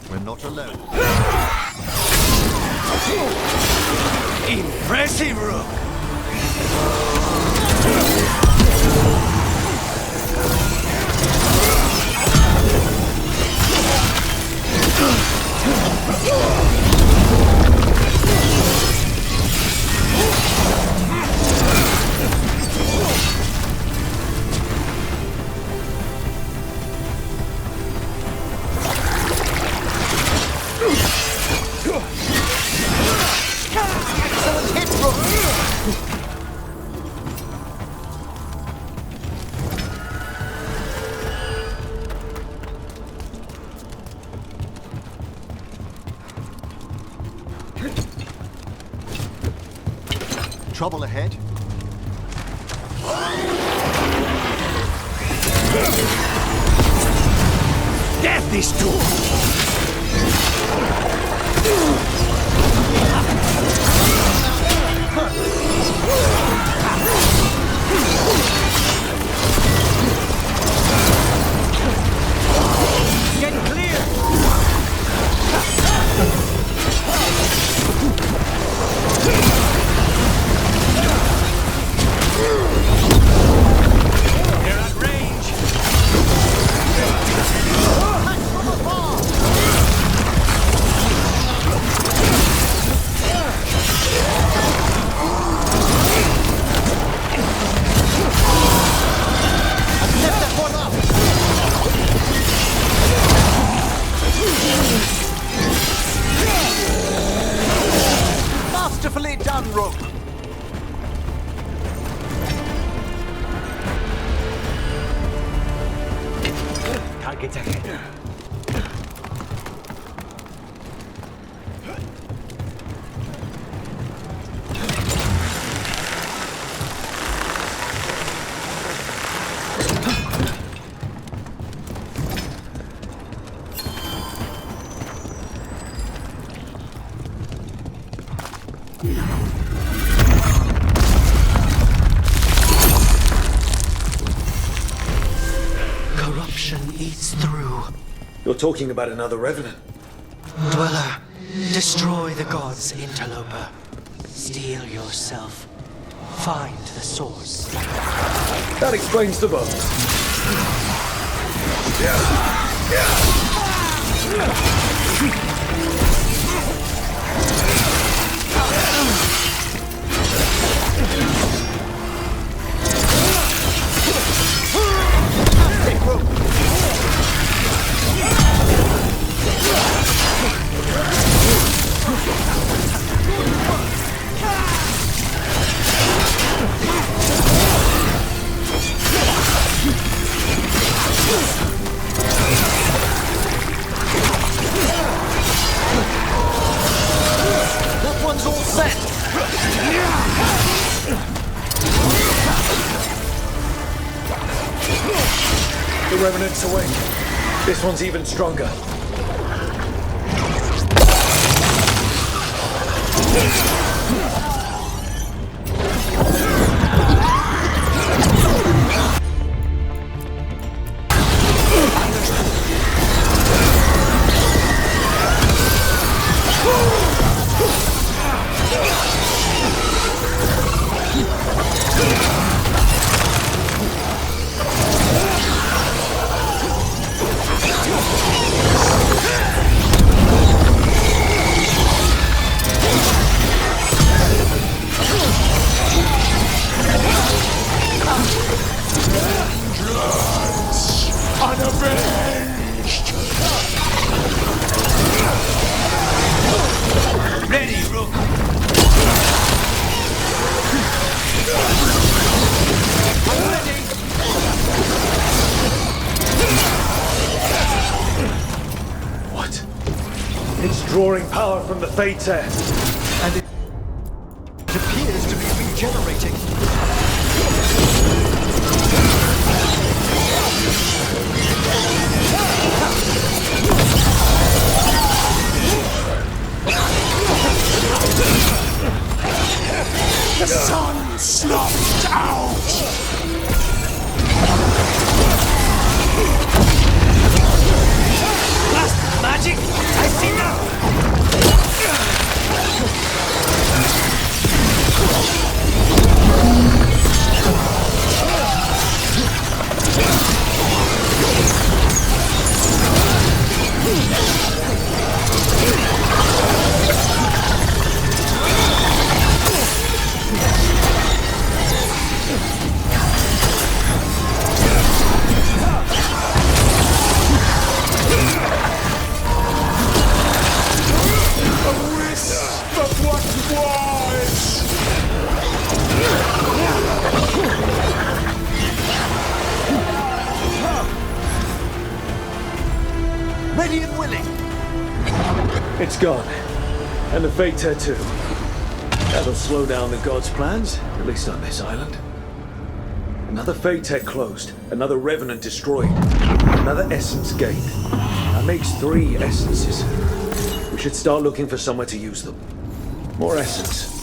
We're not alone. Impressive, Rook! Trouble ahead. Death is Get clear! They're at range! Masterfully done, Rook. Targets ahead. Corruption eats through. You're talking about another revenant. Dweller, destroy the gods, interloper. Steel yourself. Find the source. That explains the boat. That one's all set. The revenant's awake. This one's even stronger. Unavenged! Ready, Rook! I'm ready! What? It's drawing power from the Fate-Tear. And it appears to be regenerating. The sun snuffed out! Blast magic! I see now! Ready and willing. It's gone. And the Fate-Tear too. That'll slow down the gods' plans, at least on this island. Another Fate-Tear closed, another Revenant destroyed, another Essence gained. That makes 3 essences. We should start looking for somewhere to use them. More essence.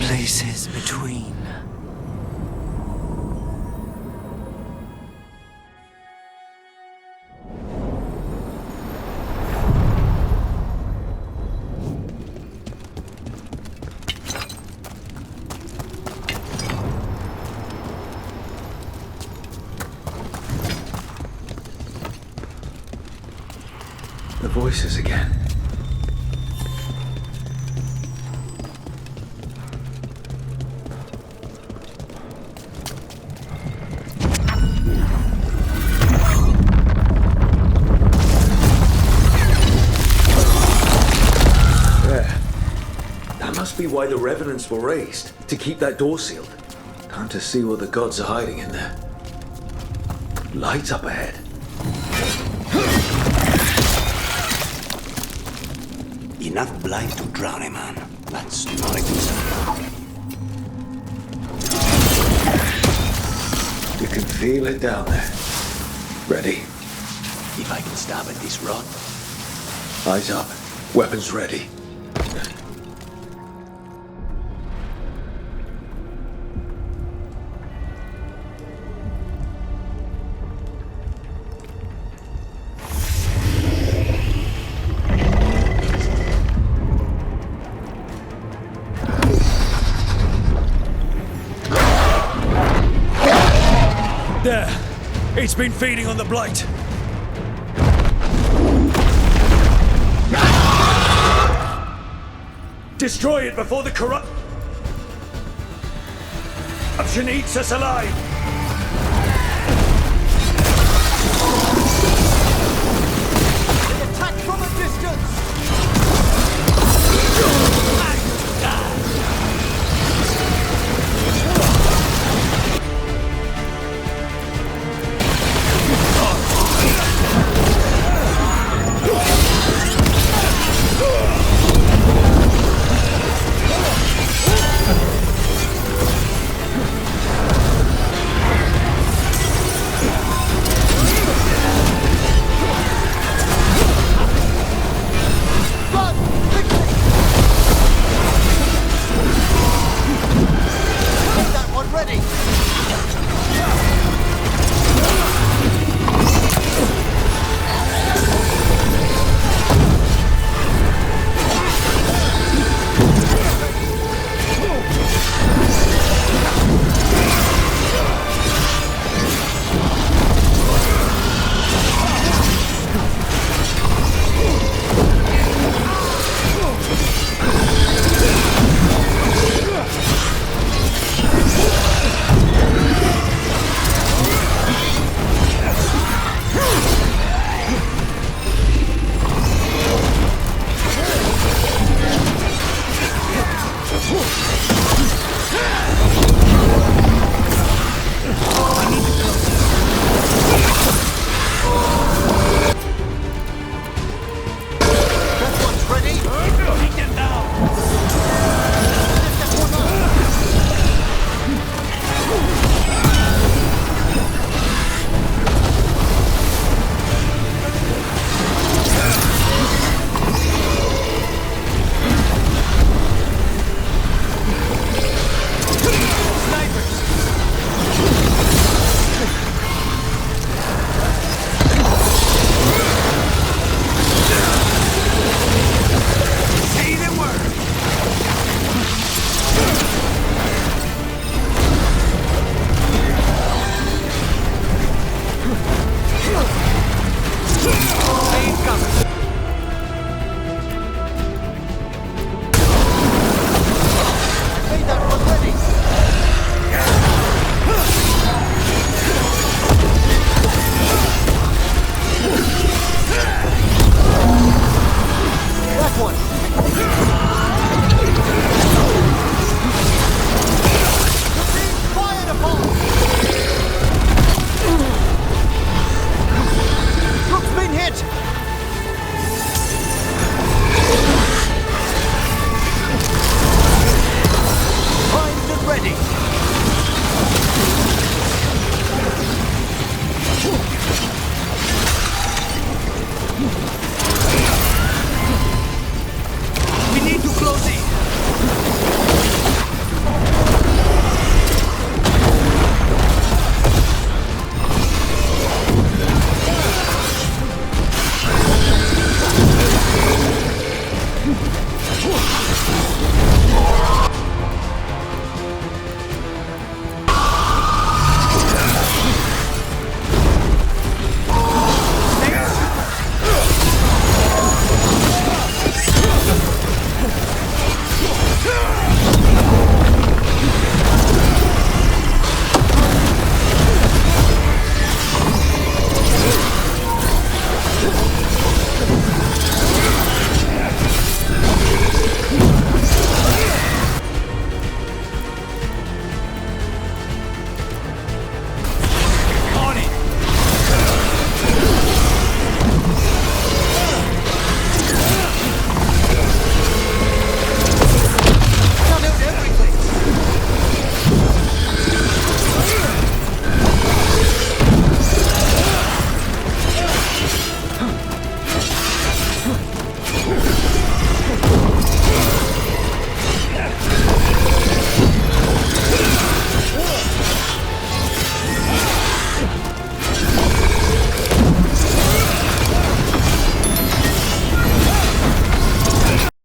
Places between. The voices again. Must be why the Revenants were raised, to keep that door sealed. Time to see what the gods are hiding in there. Lights up ahead. Enough blight to drown a man. That's not a good sign. You can feel it down there. Ready? If I can stop at this rod. Eyes up. Weapons ready. There! It's been feeding on the blight! Destroy it before the corruption eats us alive!